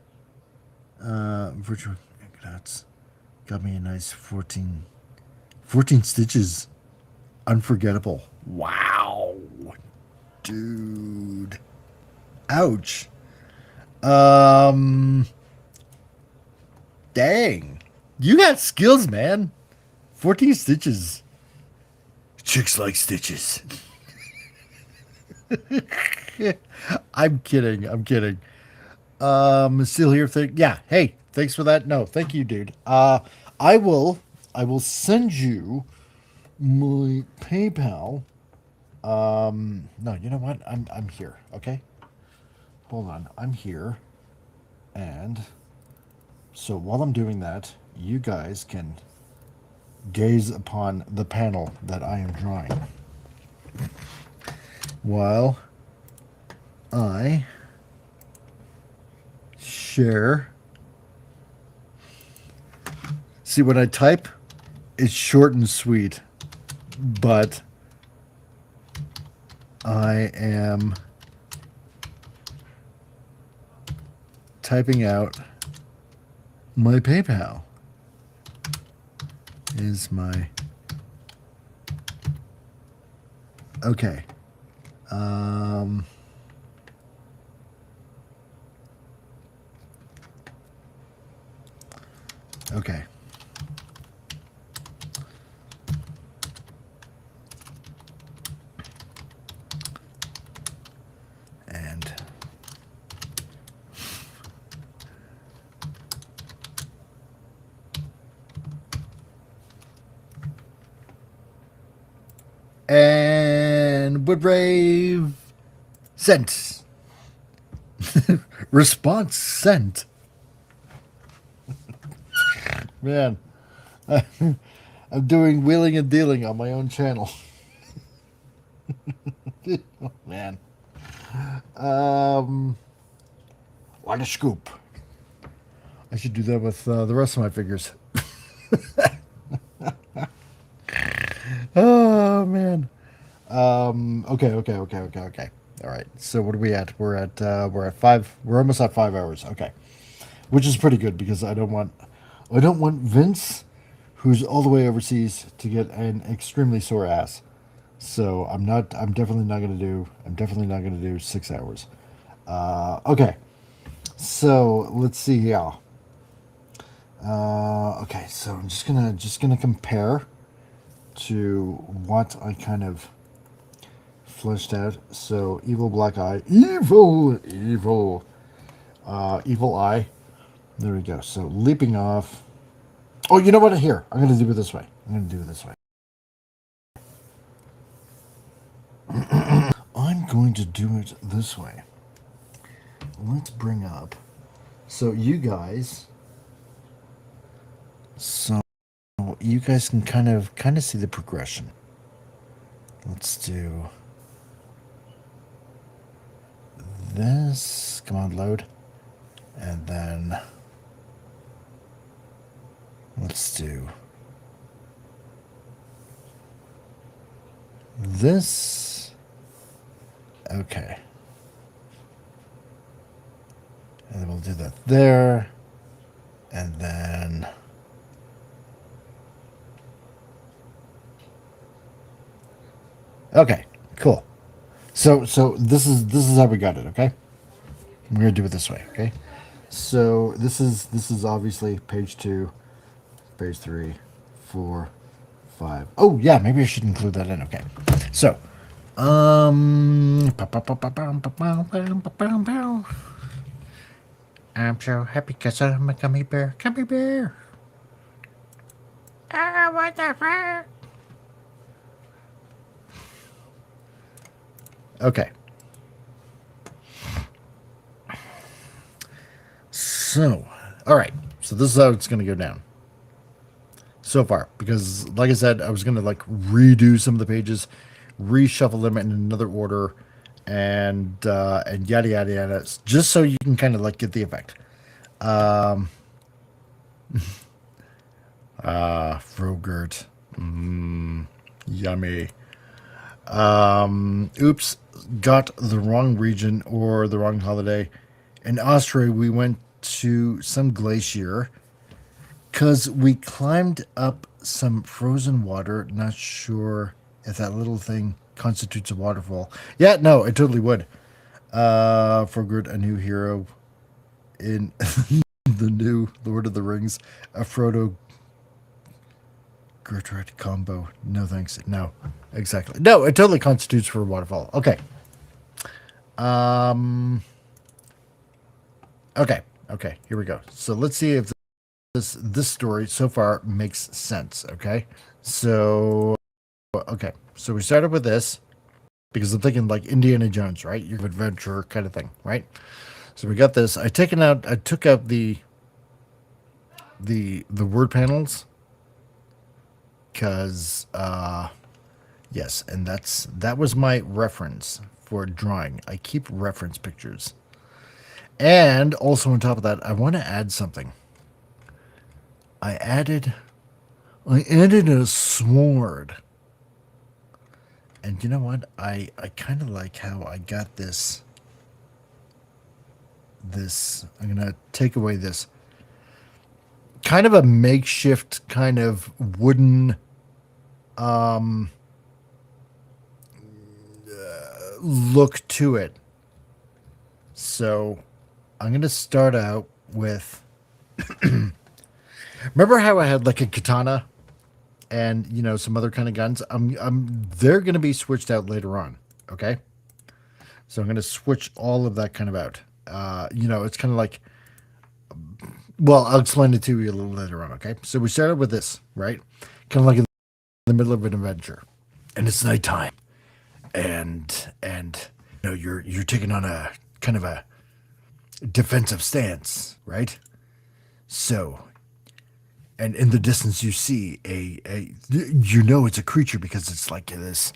[SPEAKER 1] Virtual Graz. Got me a nice 14 stitches. Unforgettable. Wow. Dude. Ouch. Dang. You got skills, man. 14 stitches. Chicks like stitches. I'm kidding. Still here. Yeah. Hey, thanks for that. No, thank you, dude. I will send you my PayPal. No, you know what? I'm here. Okay. Hold on. I'm here. And so while I'm doing that, you guys can gaze upon the panel that I am drawing while I share. See, when I type, it's short and sweet, but I am typing out my PayPal. Is my okay. Okay. And Woodbrave sent. Response sent. Man, I'm doing wheeling and dealing on my own channel. Oh, man. What a scoop. I should do that with the rest of my figures. Oh, man. Okay. All right. So what are we at? We're at 5. We're almost at 5 hours. Okay. Which is pretty good because I don't want Vince, who's all the way overseas, to get an extremely sore ass. So I'm definitely not going to do 6 hours. Okay. So let's see here. Okay, so I'm just gonna compare to what I kind of fleshed out. So evil black eye, evil eye. There we go. So leaping off. Oh, you know what? Here, I'm gonna do it this way. I'm going to do it this way. Let's bring up. So you guys. So you guys can kind of see the progression. Let's do this. Come on, load. And then let's do this. Okay. And then we'll do that there. And then okay, cool. So this is how we got it, okay? We're gonna do it this way, okay? So this is obviously page 2, page 3, 4, 5. Oh yeah, maybe I should include that in. Okay. So
[SPEAKER 3] I'm so happy because I'm a gummy bear. Gummy bear. Ah, what the fuck?
[SPEAKER 1] okay. So, all right. So this is how it's going to go down so far, because like I said, I was going to like redo some of the pages, reshuffle them in another order, and yada yada yada, just so you can kind of like get the effect. Frogurt, yummy. Oops, got the wrong region or the wrong holiday. In Austria, we went to some glacier because we climbed up some frozen water. Not sure if that little thing constitutes a waterfall. Yeah, no, it totally would. Frogurt, a new hero in the new Lord of the Rings, a Frodo Gertrude combo. No thanks. No, exactly. No, it totally constitutes for a waterfall. Okay. Okay, here we go. So let's see if this story so far makes sense, okay? So okay. So we started with this because I'm thinking like Indiana Jones, right? Your adventure kind of thing, right? So we got this. I took out the word panels because yes, and that was my reference for drawing. I keep reference pictures. And also on top of that, I want to add something. I added a sword. And you know what? I kind of like how I got this. I'm going to take away this. Kind of a makeshift kind of wooden look to it. So I'm going to start out with remember how I had like a katana and some other kind of guns? They're going to be switched out later on, okay? So I'm going to switch all of that kind of out. It's kind of like, well, I'll explain it to you a little later on, okay? So we started with this, right? Kind of like in the middle of an adventure, and it's nighttime, and you're taking on a kind of a defensive stance, right? So, and in the distance you see it's a creature because it's like this,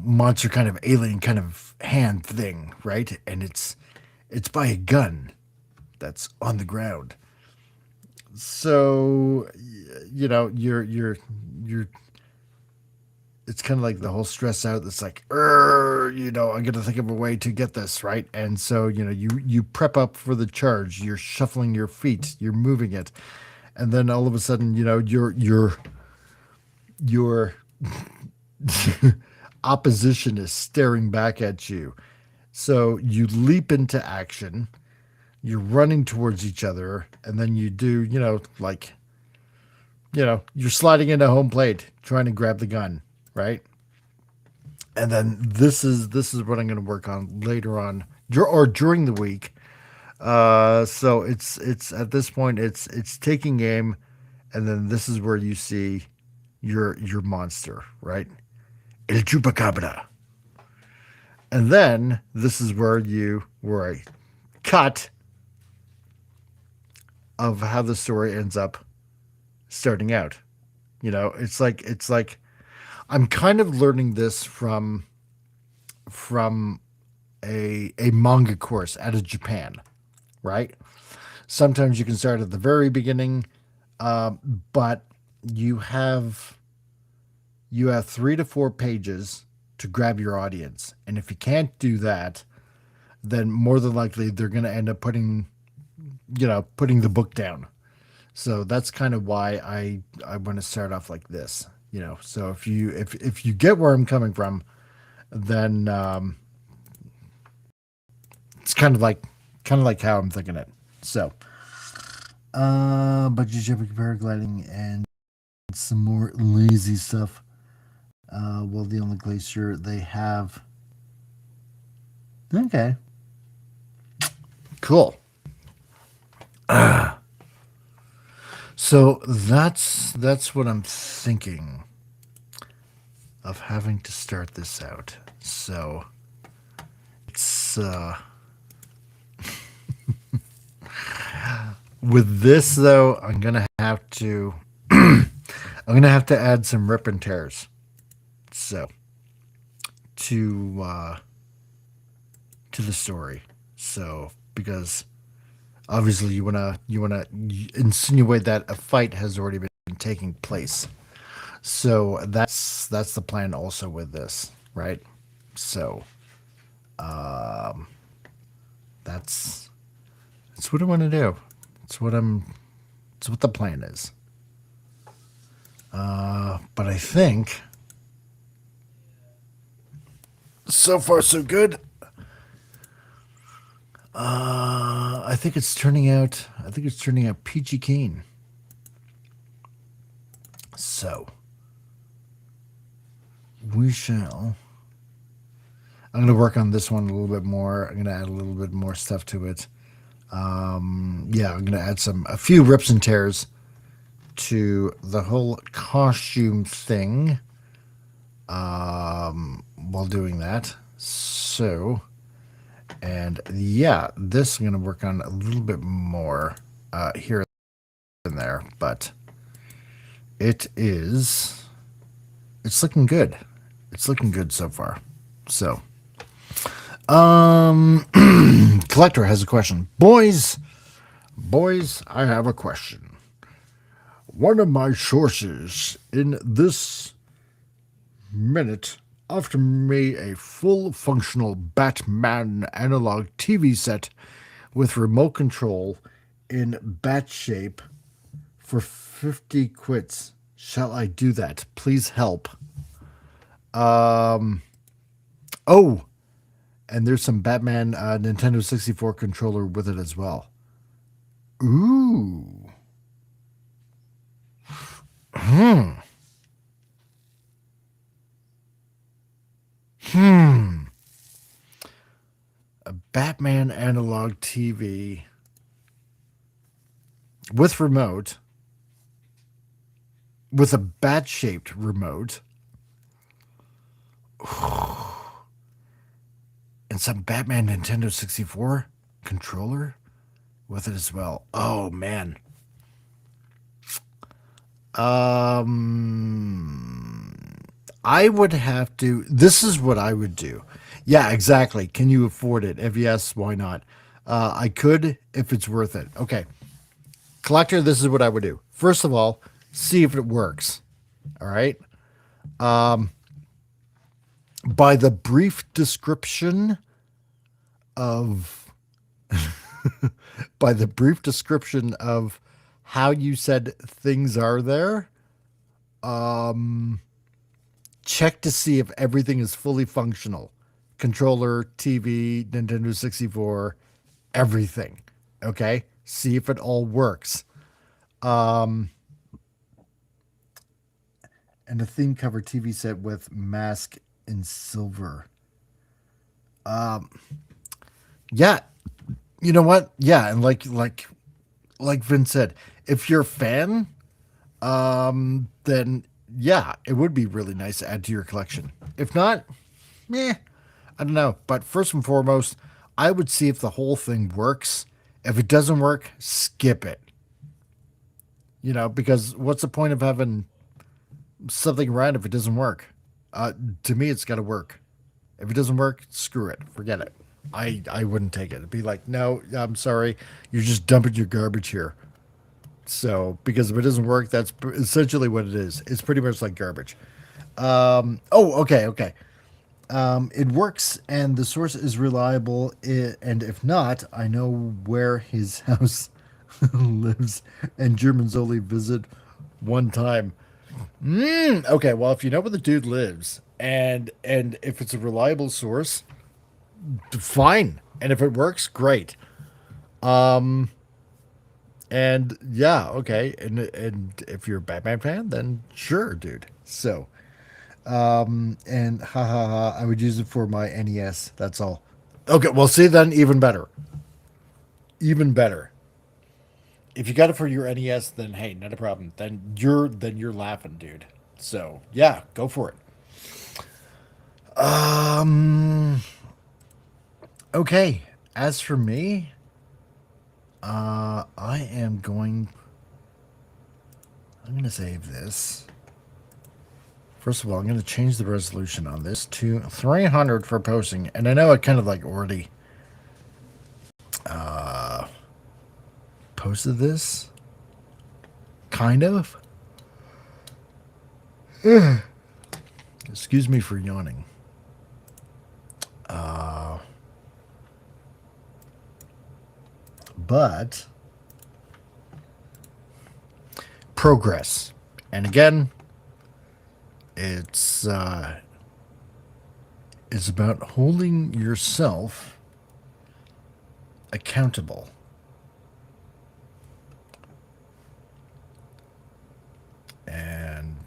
[SPEAKER 1] monster kind of alien kind of hand thing, right? And it's by a gun that's on the ground. So, you're it's kind of like the whole stress out. It's like, I'm going to think of a way to get this, right? And so, you prep up for the charge. You're shuffling your feet. You're moving it. And then all of a sudden, your opposition is staring back at you. So you leap into action. you're running towards each other, and then you do, you're sliding into home plate, trying to grab the gun, right? And then this is what I'm going to work on later on, or during the week. So it's at this point it's taking aim, and then this is where you see your monster, right? El Chupacabra. And then this is where I cut of how the story ends up starting out. It's like I'm kind of learning this from a manga course out of Japan, right? Sometimes you can start at the very beginning, but you have 3 to 4 pages to grab your audience. And if you can't do that, then more than likely they're going to end up putting the book down. So that's kind of why I want to start off like this, So if you get where I'm coming from, then it's kind of like how I'm thinking it. So, bungee jumping, paragliding, and some more lazy stuff. Well, the only glacier they have. Okay. Cool. So that's what I'm thinking of having to start this out. So it's with this though, I'm gonna have to add some rip and tears. So to the story. So because obviously you wanna insinuate that a fight has already been taking place. So that's the plan also with this, right? So that's what I want to do. It's what the plan is. But I think so far so good. I think it's turning out peachy keen. So we shall. I'm going to work on this one a little bit more. I'm going to add a little bit more stuff to it. I'm going to add a few rips and tears to the whole costume thing while doing that. So, and this I'm going to work on a little bit more here and there, but it's looking good. It's looking good so far. So, Collector has a question. Boys, I have a question. One of my sources in this minute offered me a full functional Batman analog TV set with remote control in bat shape for 50 quits. Shall I do that? Please help. And there's some Batman Nintendo 64 controller with it as well. Ooh. A Batman analog TV with remote, with a bat-shaped remote. And some Batman Nintendo 64 controller with it as well. Oh, man. I would have to. This is what I would do. Yeah, exactly. Can you afford it? If yes, why not? I could if it's worth it. Okay. Collector, this is what I would do. First of all, see if it works. All right. By the brief description of how you said things are there, check to see if everything is fully functional. Controller, TV, Nintendo 64, everything. Okay, see if it all works. And a theme cover TV set with mask in silver. Yeah, you know what? Yeah, and like Vince said, if you're a fan, then yeah, it would be really nice to add to your collection. If not, I don't know. But first and foremost, I would see if the whole thing works. If it doesn't work, skip it. You know, because what's the point of having something around if it doesn't work? To me, it's got to work. If it doesn't work, screw it. Forget it. I wouldn't take it. It'd be like, no, I'm sorry. You're just dumping your garbage here. So, because if it doesn't work, that's essentially what it is. It's pretty much like garbage. Okay. It works and the source is reliable. And if not, I know where his house lives and Germans only visit one time. Okay, well, if you know where the dude lives and if it's a reliable source, fine. And if it works, great. And yeah, okay. And if you're a Batman fan, then sure, dude. So, and I would use it for my NES. That's all. Okay, well, see, then even better. Even better. If you got it for your NES, then hey, not a problem. Then you're laughing, dude. So yeah, go for it. Okay. As for me, I'm going to save this. First of all, I'm going to change the resolution on this to 300 for posting. And I know I kind of like already posted this. Kind of. Excuse me for yawning. But progress. And again, it's about holding yourself accountable. And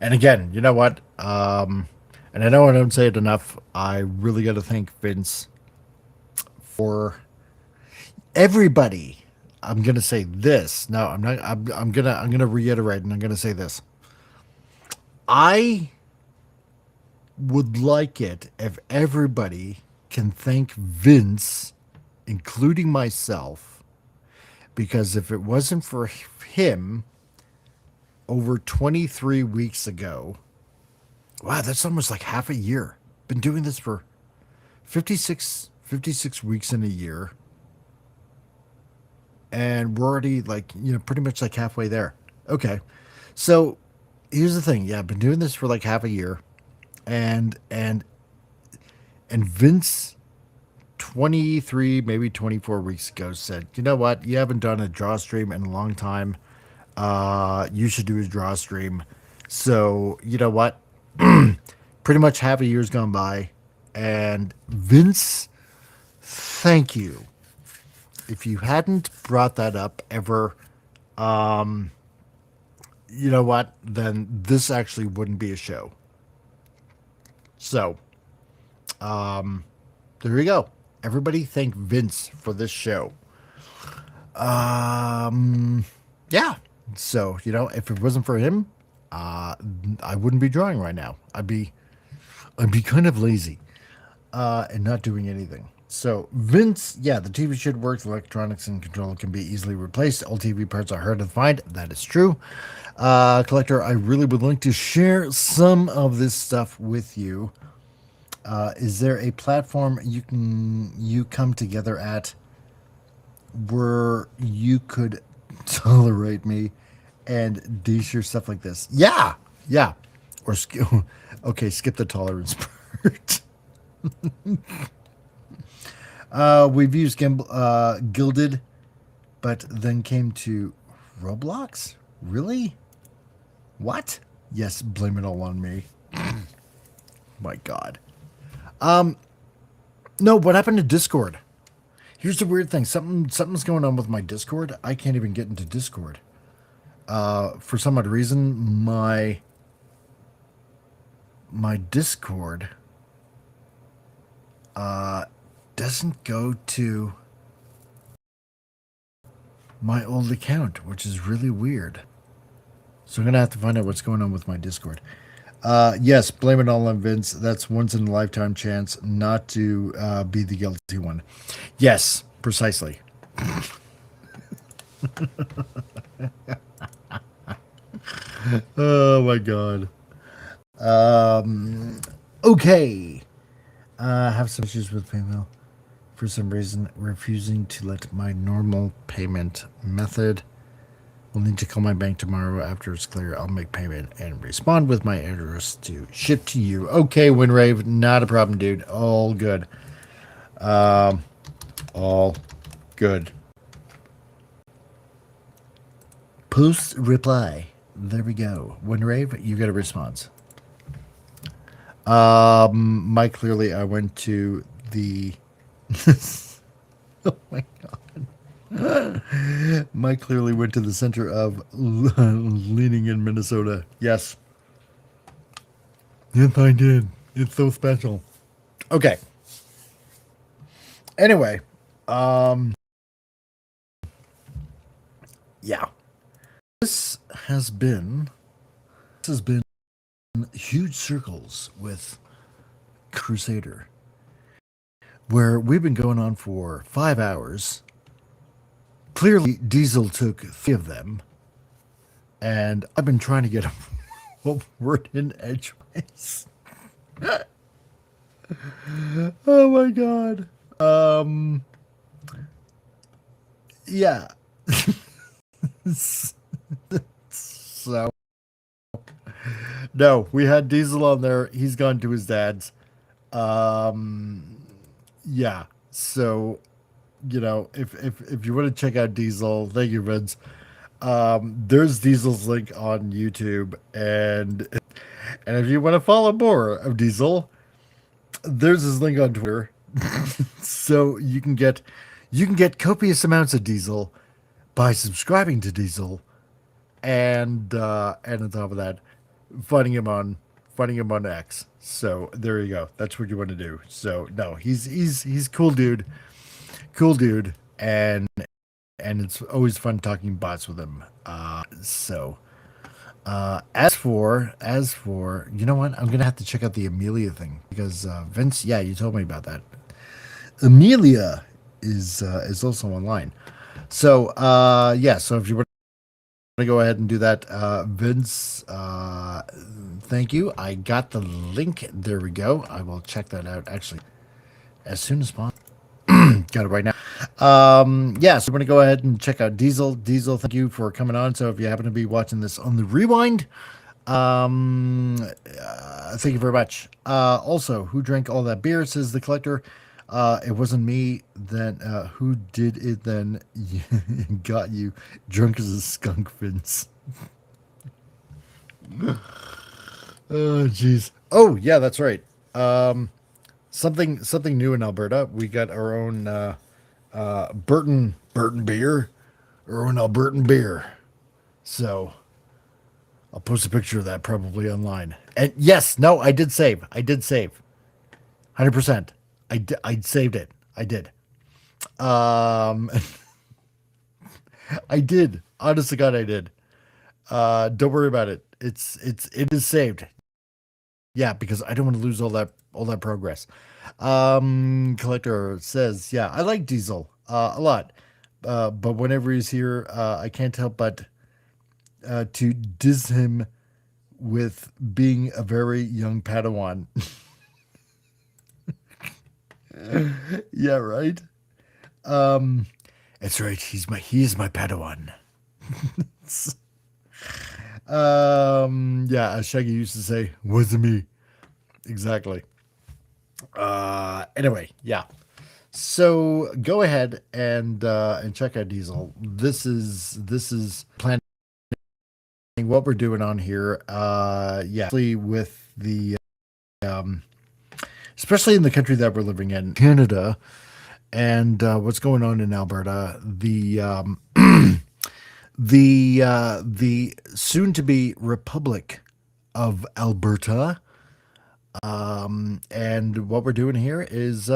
[SPEAKER 1] again, you know what? And I know I don't say it enough. I really got to thank Vince for everybody. I'm gonna say this. No, I'm not. I'm gonna reiterate, and I'm gonna say this. I would like it if everybody can thank Vince, including myself, because if it wasn't for him, over 23 weeks ago. Wow, that's almost like half a year. Been doing this for 56 weeks in a year. And we're already like, pretty much like halfway there. Okay. So here's the thing. Yeah, I've been doing this for like half a year. And Vince 23, maybe 24 weeks ago said, you know what? You haven't done a draw stream in a long time. You should do a draw stream. So, you know what? Pretty much half a year's gone by. And Vince, thank you. If you hadn't brought that up ever, you know what? Then this actually wouldn't be a show. So, there you go. Everybody thank Vince for this show. Yeah. So, if it wasn't for him, I wouldn't be drawing right now. I'd be kind of lazy, and not doing anything. So Vince, yeah, the TV should work. The electronics and control can be easily replaced. All TV parts are hard to find. That is true. Collector, I really would like to share some of this stuff with you. Is there a platform you come together at where you could tolerate me and dish your stuff like this? Yeah. Or okay, skip the tolerance part. We've used Gilded, but then came to Roblox? Really? What? Yes, blame it all on me. My God. No, what happened to Discord? Here's the weird thing. Something's going on with my Discord. I can't even get into Discord. For some odd reason, my Discord doesn't go to my old account, which is really weird. So I'm gonna have to find out what's going on with my Discord. Yes, blame it all on Vince. That's once in a lifetime chance not to be the guilty one. Yes, precisely. Oh my god. Okay. Have some issues with PayPal. For some reason, refusing to let my normal payment method. We'll need to call my bank tomorrow. After it's clear, I'll make payment and respond with my address to ship to you. Okay, Winrave, not a problem, dude. All good. All good. Post reply. There we go. Winrave, you got a response. Mike, clearly I went to the oh my god. Mike clearly went to the center of leaning in Minnesota. Yes. Yes, I did. It's so special. Okay. Anyway, yeah. This has been Huge Circles with Crusader, where we've been going on for 5 hours. Clearly, Diesel took 3 of them, and I've been trying to get him forward in edgeways. Oh my god. Yeah. So, no, we had Diesel on there. He's gone to his dad's. Yeah. So, you know, if you want to check out Diesel, thank you, Vince. There's Diesel's link on YouTube, and if you want to follow more of Diesel, there's his link on Twitter. So you can get copious amounts of Diesel by subscribing to Diesel, and on top of that, finding him on X. So there you go. That's what you want to do. So no, he's cool dude, and it's always fun talking bots with him. As for you know what, I'm gonna have to check out the Amelia thing, because Vince, yeah, you told me about that. Amelia is also online. So yeah, so if you want to go ahead and do that, Vince, thank you. I got the link. There we go. I will check that out actually as soon as possible. Got it right now. Yeah, so we're gonna go ahead and check out Diesel. Diesel, thank you for coming on. So if you happen to be watching this on the rewind, thank you very much. Also, who drank all that beer, says the collector. It wasn't me. Then who did it then? Got you drunk as a skunk, Vince. Oh jeez. Oh yeah, that's right. Something new in Alberta. We got our own Burton beer, our own Albertan beer. So I'll post a picture of that probably online. And yes, no, I did save. 100%. I saved it. I did. I did. Honest to God, I did. Don't worry about it. It is saved. Yeah, because I don't want to lose all that progress. Collector says, yeah, I like Diesel a lot. But whenever he's here, I can't help but to diss him with being a very young Padawan. Yeah, right. That's right. He is my Padawan. Yeah, as Shaggy used to say, wasn't me. Exactly. Anyway, yeah. So go ahead and check out Diesel. This is planning what we're doing on here. Yeah, with the especially in the country that we're living in, Canada. and what's going on in Alberta. The soon-to-be Republic of Alberta, and what we're doing here is,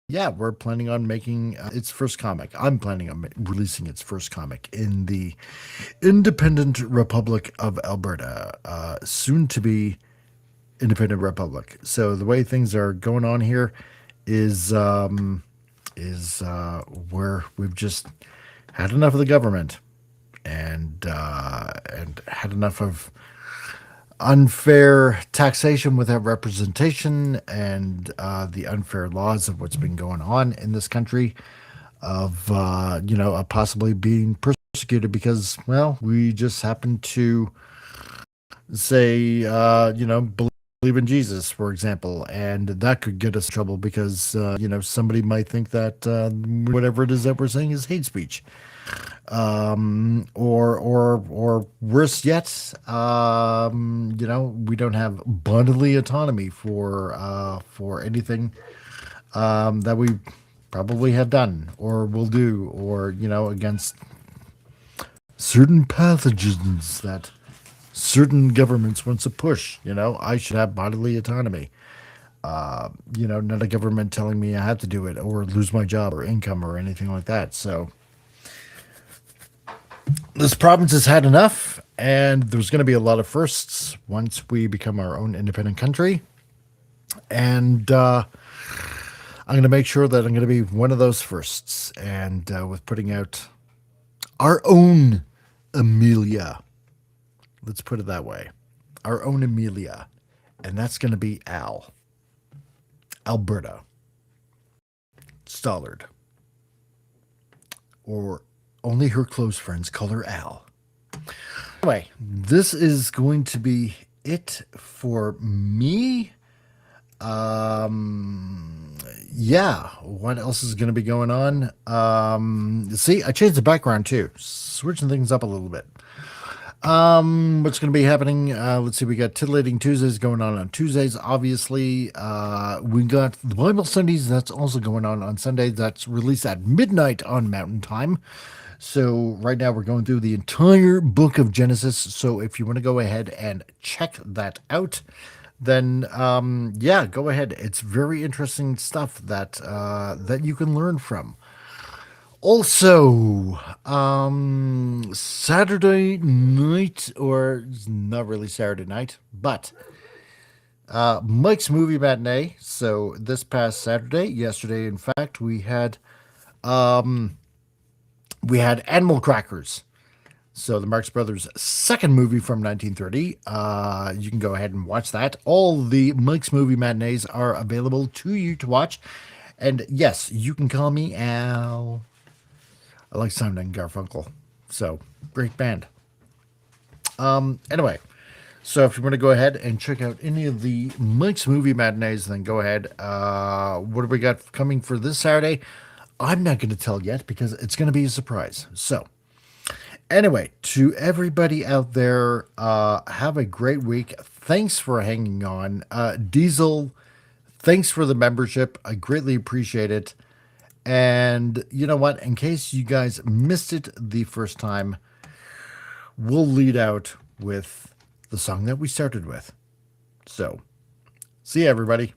[SPEAKER 1] we're planning on making its first comic. I'm planning on releasing its first comic in the Independent Republic of Alberta, soon-to-be Independent Republic. So the way things are going on here is where we've just had enough of the government and had enough of unfair taxation without representation and the unfair laws of what's been going on in this country, of possibly being persecuted because, well, we just happen to say believe in Jesus, for example, and that could get us in trouble because somebody might think that whatever it is that we're saying is hate speech, or worse yet, we don't have bodily autonomy for anything that we probably have done or will do, or against certain pathogens that certain governments want to push. I should have bodily autonomy. Not a government telling me I have to do it or lose my job or income or anything like that. So this province has had enough, and there's going to be a lot of firsts once we become our own independent country. And I'm going to make sure that I'm going to be one of those firsts, and with putting out our own Amelia. Let's put it that way. Our own Amelia. And that's going to be Al. Alberta. Stollard. Or only her close friends call her Al. Anyway, this is going to be it for me. What else is going to be going on? See, I changed the background too. Switching things up a little bit. What's going to be happening? Let's see. We got Titillating Tuesdays going on Tuesdays. Obviously, we got the Bible studies. That's also going on Sunday. That's released at midnight on Mountain Time. So right now we're going through the entire book of Genesis. So if you want to go ahead and check that out, then go ahead. It's very interesting stuff that you can learn from. Also, Saturday night, or not really Saturday night, but Mike's Movie Matinee. So this past yesterday, in fact, we had Animal Crackers. So the Marx Brothers' second movie from 1930. You can go ahead and watch that. All the Mike's Movie Matinees are available to you to watch. And yes, you can call me Al. I like Simon and Garfunkel. So, great band. Anyway, so if you want to go ahead and check out any of the Mike's Movie Matinees, then go ahead. What do we got coming for this Saturday? I'm not going to tell yet because it's going to be a surprise. So, anyway, to everybody out there, have a great week. Thanks for hanging on. Diesel, thanks for the membership. I greatly appreciate it. And you know what? In case you guys missed it the first time, we'll lead out with the song that we started with. So, see you, everybody.